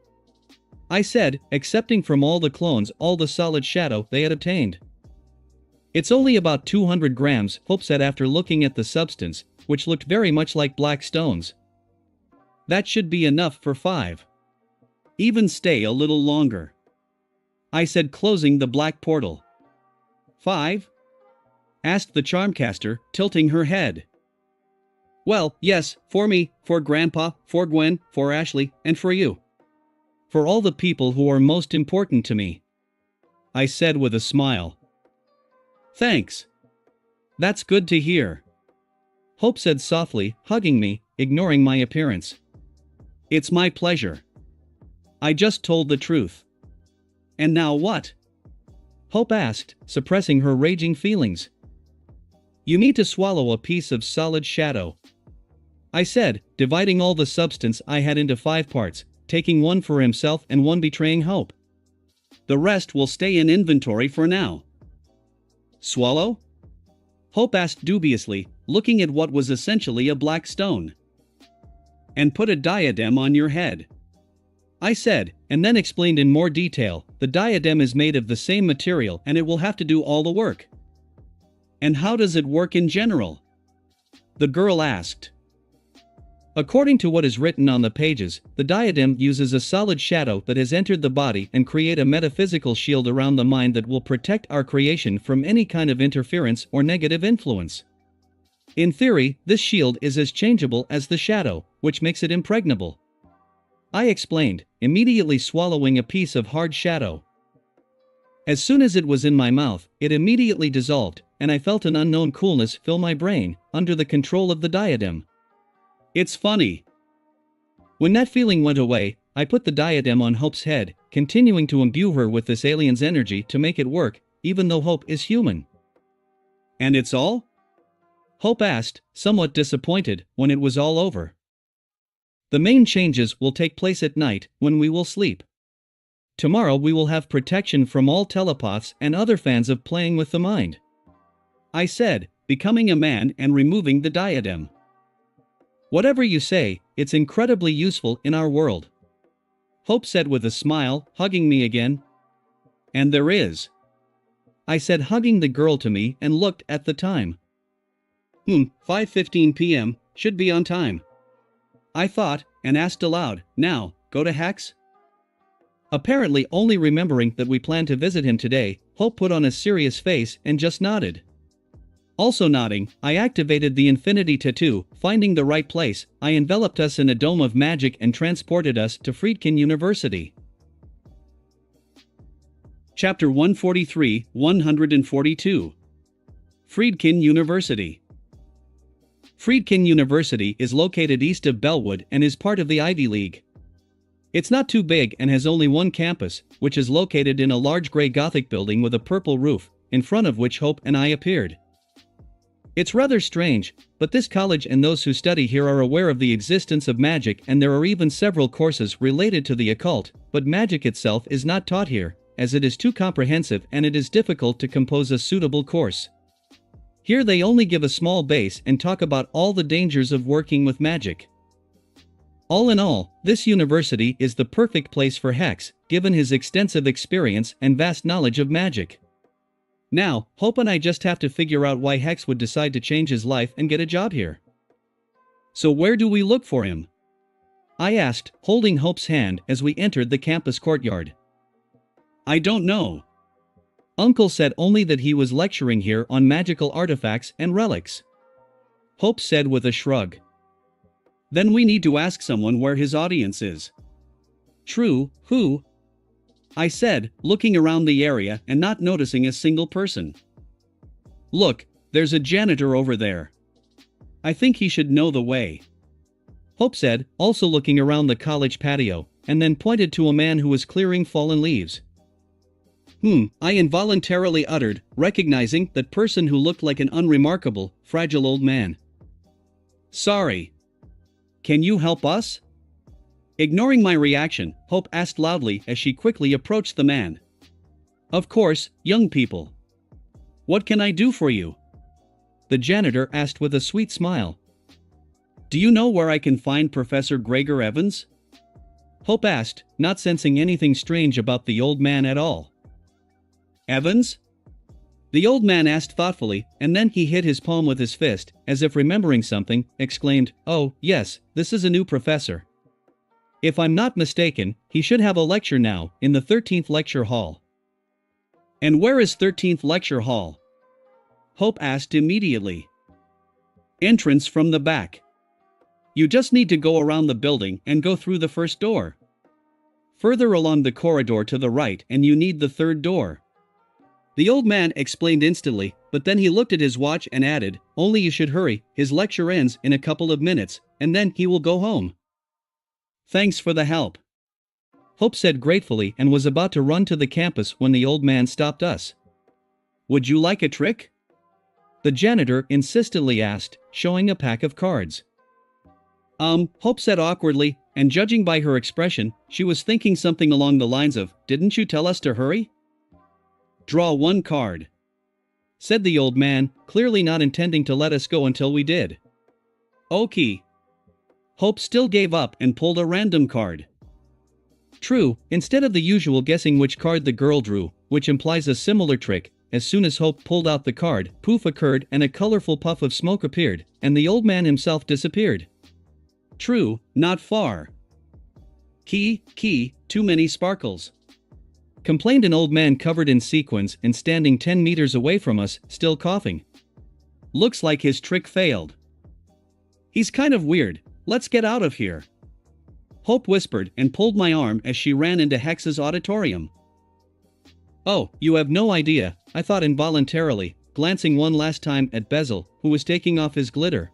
I said, accepting from all the clones all the solid shadow they had obtained. It's only about 200 grams, Hope said after looking at the substance, which looked very much like black stones. That should be enough for 5. Even stay a little longer. I said, closing the black portal. 5? Asked the Charmcaster, tilting her head. Well, yes, for me, for Grandpa, for Gwen, for Ashley, and for you. For all the people who are most important to me. I said with a smile. Thanks. That's good to hear. Hope said softly, hugging me, ignoring my appearance. It's my pleasure. I just told the truth. And now what? Hope asked, suppressing her raging feelings. You need to swallow a piece of solid shadow. I said, dividing all the substance I had into 5 parts, taking one for himself and one betraying Hope. The rest will stay in inventory for now. Swallow? Hope asked dubiously, looking at what was essentially a black stone. And put a diadem on your head. I said, and then explained in more detail, the diadem is made of the same material and it will have to do all the work. And how does it work in general? The girl asked. According to what is written on the pages, the diadem uses a solid shadow that has entered the body and create a metaphysical shield around the mind that will protect our creation from any kind of interference or negative influence. In theory, this shield is as changeable as the shadow, which makes it impregnable. I explained, immediately swallowing a piece of hard shadow. As soon as it was in my mouth, it immediately dissolved, and I felt an unknown coolness fill my brain, under the control of the diadem. It's funny. When that feeling went away, I put the diadem on Hope's head, continuing to imbue her with this alien's energy to make it work, even though Hope is human. And it's all? Hope asked, somewhat disappointed, when it was all over. The main changes will take place at night, when we will sleep. Tomorrow we will have protection from all telepaths and other fans of playing with the mind. I said, becoming a man and removing the diadem. Whatever you say, it's incredibly useful in our world. Hope said with a smile, hugging me again. And there is. I said, hugging the girl to me and looked at the time. 5:15 p.m., should be on time. I thought, and asked aloud, now, go to Hex? Apparently only remembering that we plan to visit him today, Hope put on a serious face and just nodded. Also nodding, I activated the infinity tattoo. Finding the right place, I enveloped us in a dome of magic and transported us to Friedkin University. Chapter 143, 142. Friedkin University. Friedkin University is located east of Bellwood and is part of the Ivy League. It's not too big and has only one campus, which is located in a large gray Gothic building with a purple roof, in front of which Hope and I appeared. It's rather strange, but this college and those who study here are aware of the existence of magic, and there are even several courses related to the occult, but magic itself is not taught here, as it is too comprehensive and it is difficult to compose a suitable course. Here they only give a small base and talk about all the dangers of working with magic. All in all, this university is the perfect place for Hex, given his extensive experience and vast knowledge of magic. Now, Hope and I just have to figure out why Hex would decide to change his life and get a job here. So where do we look for him? I asked, holding Hope's hand as we entered the campus courtyard. I don't know. Uncle said only that he was lecturing here on magical artifacts and relics. Hope said with a shrug. Then we need to ask someone where his audience is. True, who? I said, looking around the area and not noticing a single person. Look, there's a janitor over there. I think he should know the way. Hope said, also looking around the college patio, and then pointed to a man who was clearing fallen leaves. I involuntarily uttered, recognizing that person who looked like an unremarkable, fragile old man. Sorry. Can you help us? Ignoring my reaction, Hope asked loudly as she quickly approached the man. Of course, young people. What can I do for you? The janitor asked with a sweet smile. Do you know where I can find Professor Gregor Evans? Hope asked, not sensing anything strange about the old man at all. Evans? The old man asked thoughtfully, and then he hit his palm with his fist, as if remembering something, exclaimed, Oh, yes, this is a new professor. If I'm not mistaken, he should have a lecture now, in the 13th lecture hall. And where is 13th lecture hall? Hope asked immediately. Entrance from the back. You just need to go around the building and go through the first door. Further along the corridor to the right and you need the third door. The old man explained instantly, but then he looked at his watch and added, Only you should hurry, his lecture ends in a couple of minutes, and then he will go home. Thanks for the help. Hope said gratefully and was about to run to the campus when the old man stopped us. Would you like a trick? The janitor insistently asked, showing a pack of cards. Hope said awkwardly, and judging by her expression, she was thinking something along the lines of, Didn't you tell us to hurry? Draw one card, said the old man, clearly not intending to let us go until we did. Okay. Hope still gave up and pulled a random card. True, instead of the usual guessing which card the girl drew, which implies a similar trick, as soon as Hope pulled out the card, poof occurred and a colorful puff of smoke appeared, and the old man himself disappeared. True, not far. Key, too many sparkles. Complained an old man covered in sequins and standing 10 meters away from us, still coughing. Looks like his trick failed. He's kind of weird, let's get out of here. Hope whispered and pulled my arm as she ran into Hex's auditorium. Oh, you have no idea, I thought involuntarily, glancing one last time at Bezel, who was taking off his glitter.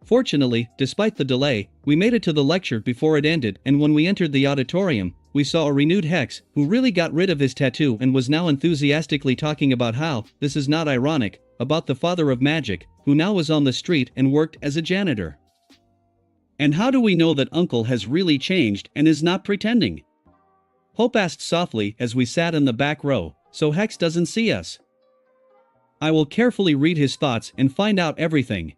Fortunately, despite the delay, we made it to the lecture before it ended, and when we entered the auditorium, we saw a renewed Hex, who really got rid of his tattoo and was now enthusiastically talking about how, this is not ironic, about the father of magic, who now was on the street and worked as a janitor. And how do we know that Uncle has really changed and is not pretending? Hope asked softly as we sat in the back row, so Hex doesn't see us. I will carefully read his thoughts and find out everything.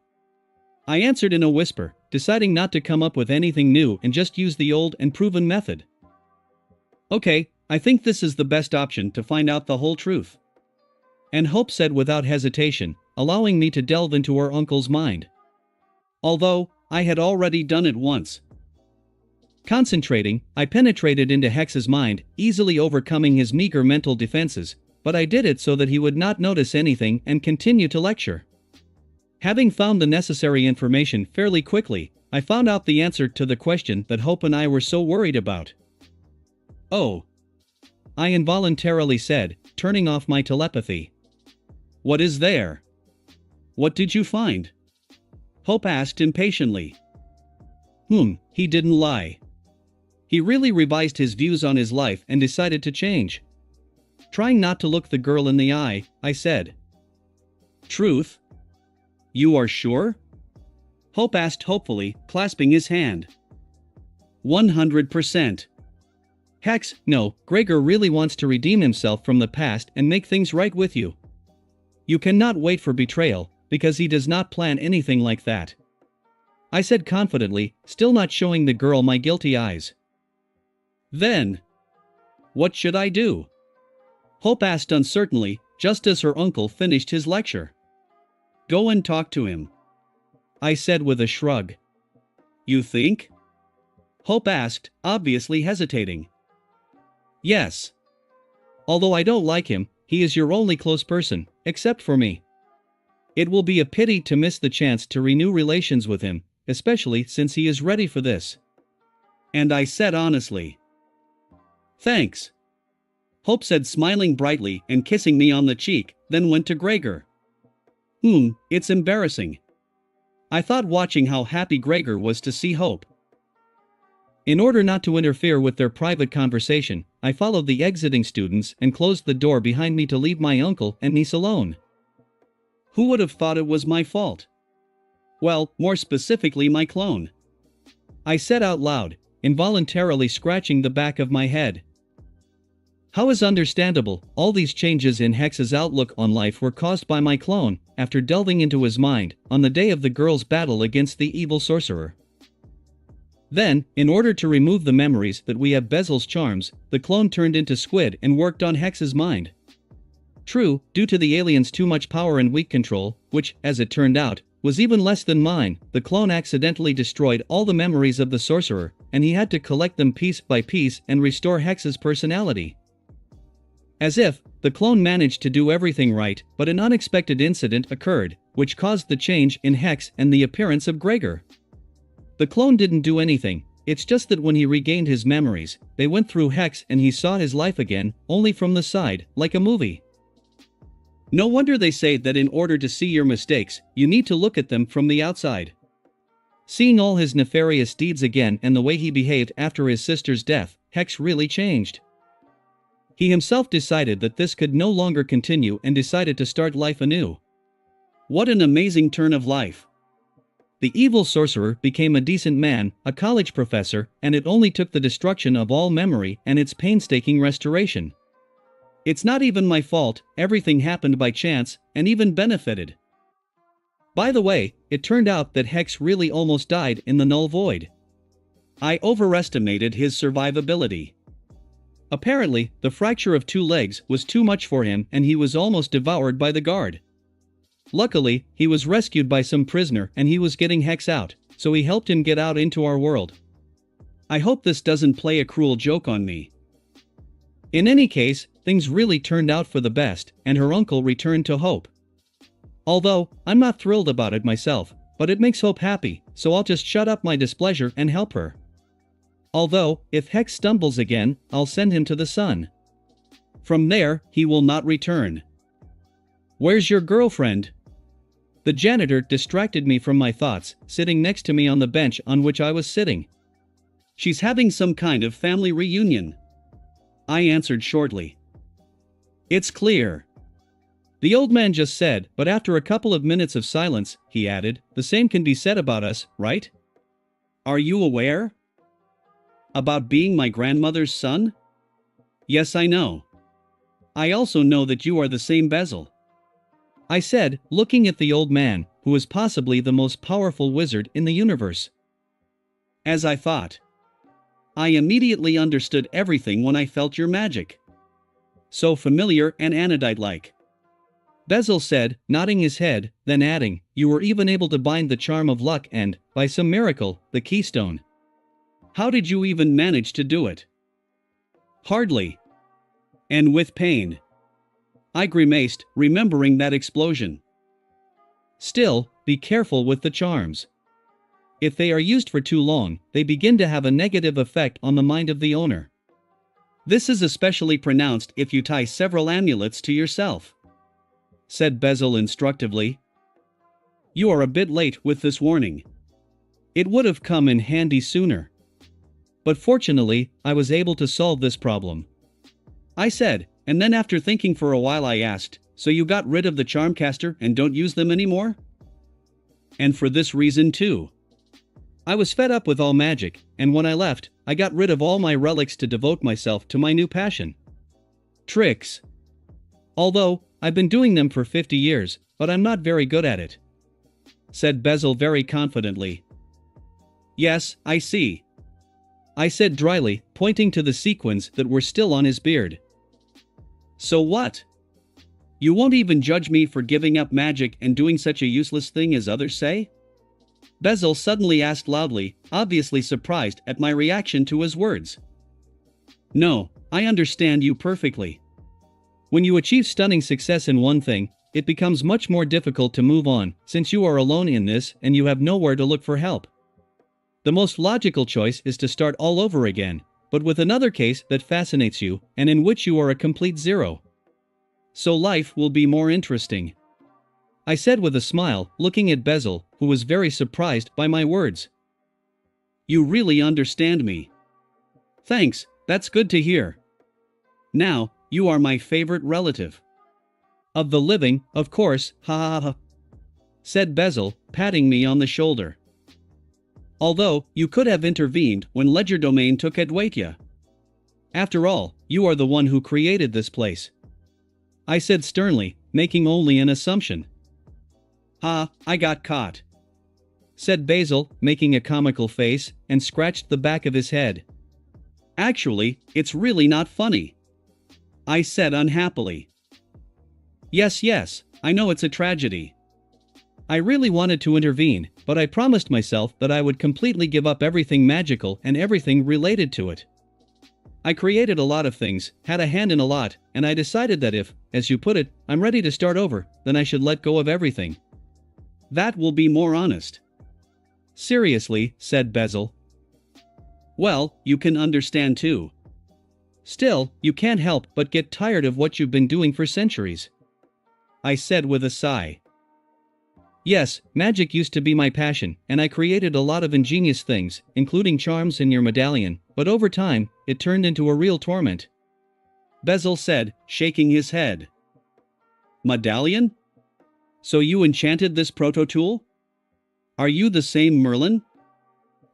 I answered in a whisper, deciding not to come up with anything new and just use the old and proven method. Okay, I think this is the best option to find out the whole truth. And Hope said without hesitation, allowing me to delve into her uncle's mind. Although, I had already done it once. Concentrating, I penetrated into Hex's mind, easily overcoming his meager mental defenses, but I did it so that he would not notice anything and continue to lecture. Having found the necessary information fairly quickly, I found out the answer to the question that Hope and I were so worried about. "Oh," I involuntarily said, turning off my telepathy. "What is there? What did you find?" Hope asked impatiently. He didn't lie. He really revised his views on his life and decided to change. Trying not to look the girl in the eye, I said. "Truth? You are sure?" Hope asked hopefully, clasping his hand. 100%. Hex, no, Gregor really wants to redeem himself from the past and make things right with you. You cannot wait for betrayal, because he does not plan anything like that. I said confidently, still not showing the girl my guilty eyes. Then, what should I do? Hope asked uncertainly, just as her uncle finished his lecture. Go and talk to him, I said with a shrug. You think? Hope asked, obviously hesitating. Yes. Although I don't like him, he is your only close person, except for me. It will be a pity to miss the chance to renew relations with him, especially since he is ready for this. And I said honestly. Thanks. Hope said, smiling brightly and kissing me on the cheek, then went to Gregor. It's embarrassing. I thought, watching how happy Gregor was to see Hope. In order not to interfere with their private conversation, I followed the exiting students and closed the door behind me to leave my uncle and niece alone. Who would have thought it was my fault? Well, more specifically my clone. I said out loud, involuntarily scratching the back of my head. How is understandable, all these changes in Hex's outlook on life were caused by my clone, after delving into his mind, on the day of the girl's battle against the evil sorcerer. Then, in order to remove the memories that we have Bezel's charms, the clone turned into Squid and worked on Hex's mind. True, due to the alien's too much power and weak control, which, as it turned out, was even less than mine, the clone accidentally destroyed all the memories of the sorcerer, and he had to collect them piece by piece and restore Hex's personality. As if, the clone managed to do everything right, but an unexpected incident occurred, which caused the change in Hex and the appearance of Gregor. The clone didn't do anything, it's just that when he regained his memories, they went through Hex and he saw his life again, only from the side, like a movie. No wonder they say that in order to see your mistakes, you need to look at them from the outside. Seeing all his nefarious deeds again and the way he behaved after his sister's death, Hex really changed. He himself decided that this could no longer continue and decided to start life anew. What an amazing turn of life. The evil sorcerer became a decent man, a college professor, and it only took the destruction of all memory and its painstaking restoration. It's not even my fault, everything happened by chance, and even benefited. By the way, it turned out that Hex really almost died in the null void. I overestimated his survivability. Apparently, the fracture of 2 legs was too much for him and he was almost devoured by the guard. Luckily, he was rescued by some prisoner and he was getting Hex out, so he helped him get out into our world. I hope this doesn't play a cruel joke on me. In any case, things really turned out for the best, and her uncle returned to Hope. Although, I'm not thrilled about it myself, but it makes Hope happy, so I'll just shut up my displeasure and help her. Although, if Hex stumbles again, I'll send him to the sun. From there, he will not return. Where's your girlfriend? The janitor distracted me from my thoughts, sitting next to me on the bench on which I was sitting. She's having some kind of family reunion, I answered shortly. It's clear. The old man just said, but after a couple of minutes of silence, he added, the same can be said about us, right? Are you aware? About being my grandmother's son? Yes, I know. I also know that you are the same Bezel, I said, looking at the old man, who was possibly the most powerful wizard in the universe. As I thought. I immediately understood everything when I felt your magic. So familiar and anodite-like. Bezel said, nodding his head, then adding, you were even able to bind the charm of luck and, by some miracle, the keystone. How did you even manage to do it? Hardly. And with pain. I grimaced, remembering that explosion. Still, be careful with the charms. If they are used for too long, they begin to have a negative effect on the mind of the owner. This is especially pronounced if you tie several amulets to yourself, said Bezel instructively. You are a bit late with this warning. It would have come in handy sooner. But fortunately, I was able to solve this problem, I said, and then after thinking for a while I asked, so you got rid of the Charmcaster and don't use them anymore? And for this reason too. I was fed up with all magic, and when I left, I got rid of all my relics to devote myself to my new passion. Tricks. Although, I've been doing them for 50 years, but I'm not very good at it, said Bezel very confidently. Yes, I see, I said dryly, pointing to the sequins that were still on his beard. So what? You won't even judge me for giving up magic and doing such a useless thing as others say? Bezel suddenly asked loudly, obviously surprised at my reaction to his words. No, I understand you perfectly. When you achieve stunning success in one thing, it becomes much more difficult to move on, since you are alone in this and you have nowhere to look for help. The most logical choice is to start all over again, but with another case that fascinates you and in which you are a complete zero. So life will be more interesting, I said with a smile, looking at Bezel, who was very surprised by my words. You really understand me. Thanks, that's good to hear. Now, you are my favorite relative. Of the living, of course, ha ha ha, said Bezel, patting me on the shoulder. Although, you could have intervened when Legerdemain took Adwaita. After all, you are the one who created this place, I said sternly, making only an assumption. Ha, I got caught, said Basil, making a comical face, and scratched the back of his head. Actually, it's really not funny, I said unhappily. Yes, I know it's a tragedy. I really wanted to intervene, but I promised myself that I would completely give up everything magical and everything related to it. I created a lot of things, had a hand in a lot, and I decided that if, as you put it, I'm ready to start over, then I should let go of everything. That will be more honest. Seriously, said Bezel. Well, you can understand too. Still, you can't help but get tired of what you've been doing for centuries, I said with a sigh. Yes, magic used to be my passion, and I created a lot of ingenious things, including charms in your medallion, but over time, it turned into a real torment, Bezel said, shaking his head. Medallion? So you enchanted this proto-tool? Are you the same Merlin?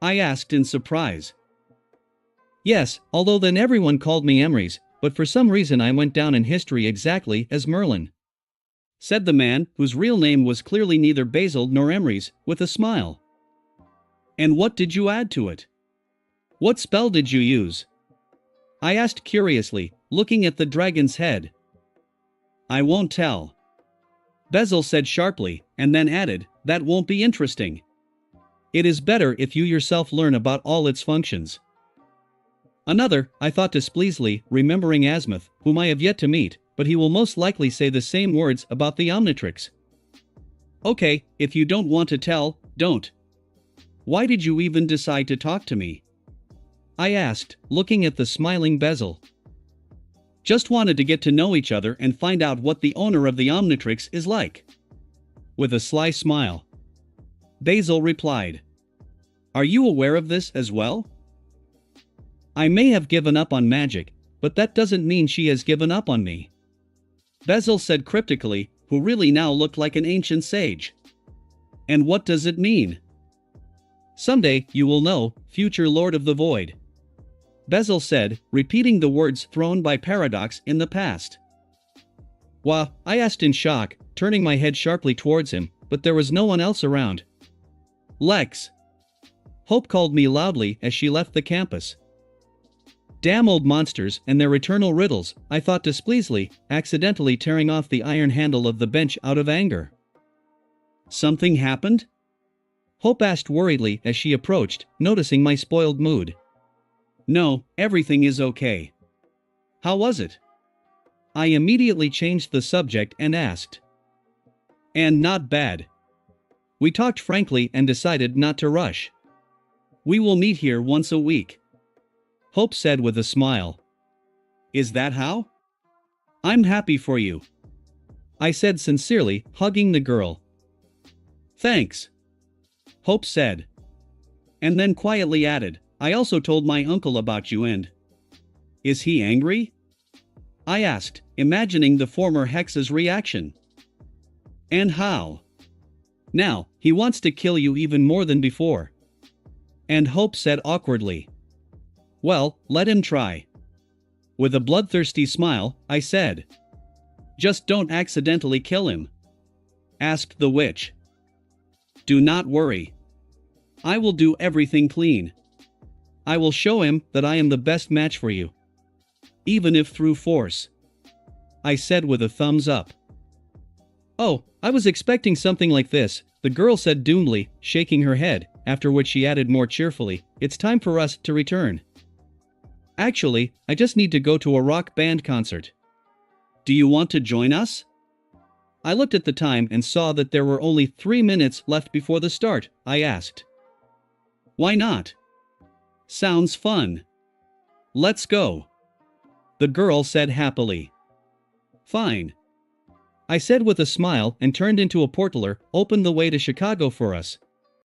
I asked in surprise. Yes, although then everyone called me Emrys, but for some reason I went down in history exactly as Merlin, said the man, whose real name was clearly neither Basil nor Emrys, with a smile. And what did you add to it? What spell did you use? I asked curiously, looking at the dragon's head. I won't tell, Bezel said sharply, and then added, that won't be interesting. It is better if you yourself learn about all its functions. Another, I thought displeasantly, remembering Asmuth, whom I have yet to meet, but he will most likely say the same words about the Omnitrix. Okay, if you don't want to tell, don't. Why did you even decide to talk to me? I asked, looking at the smiling Bezel. Just wanted to get to know each other and find out what the owner of the Omnitrix is like. With a sly smile, Basil replied. Are you aware of this as well? I may have given up on magic, but that doesn't mean she has given up on me, Bezel said cryptically, who really now looked like an ancient sage. And what does it mean? Someday you will know, future Lord of the Void, Bezel said, repeating the words thrown by Paradox in the past. Wah, I asked in shock, turning my head sharply towards him, but there was no one else around. Lex, Hope called me loudly as she left the campus. Damn old monsters and their eternal riddles, I thought displeasantly, accidentally tearing off the iron handle of the bench out of anger. Something happened? Hope asked worriedly as she approached, noticing my spoiled mood. No, everything is okay. How was it? I immediately changed the subject and asked. And not bad. We talked frankly and decided not to rush. We will meet here once a week. Hope said with a smile. Is that how? I'm happy for you. I said sincerely, hugging the girl. Thanks. Hope said. And then quietly added, I also told my uncle about you and... Is he angry? I asked, imagining the former Hex's reaction. And how? Now, he wants to kill you even more than before. And Hope said awkwardly. Well, let him try. With a bloodthirsty smile, I said. Just don't accidentally kill him. Asked the witch. Do not worry. I will do everything clean. I will show him that I am the best match for you. Even if through force. I said with a thumbs up. Oh, I was expecting something like this, the girl said doomedly, shaking her head, after which she added more cheerfully, it's time for us to return. Actually, I just need to go to a rock band concert. Do you want to join us? I looked at the time and saw that there were only 3 minutes left before the start. I asked. Why not? Sounds fun. Let's go. The girl said happily. Fine. I said with a smile and turned into a portaler, opened the way to Chicago for us.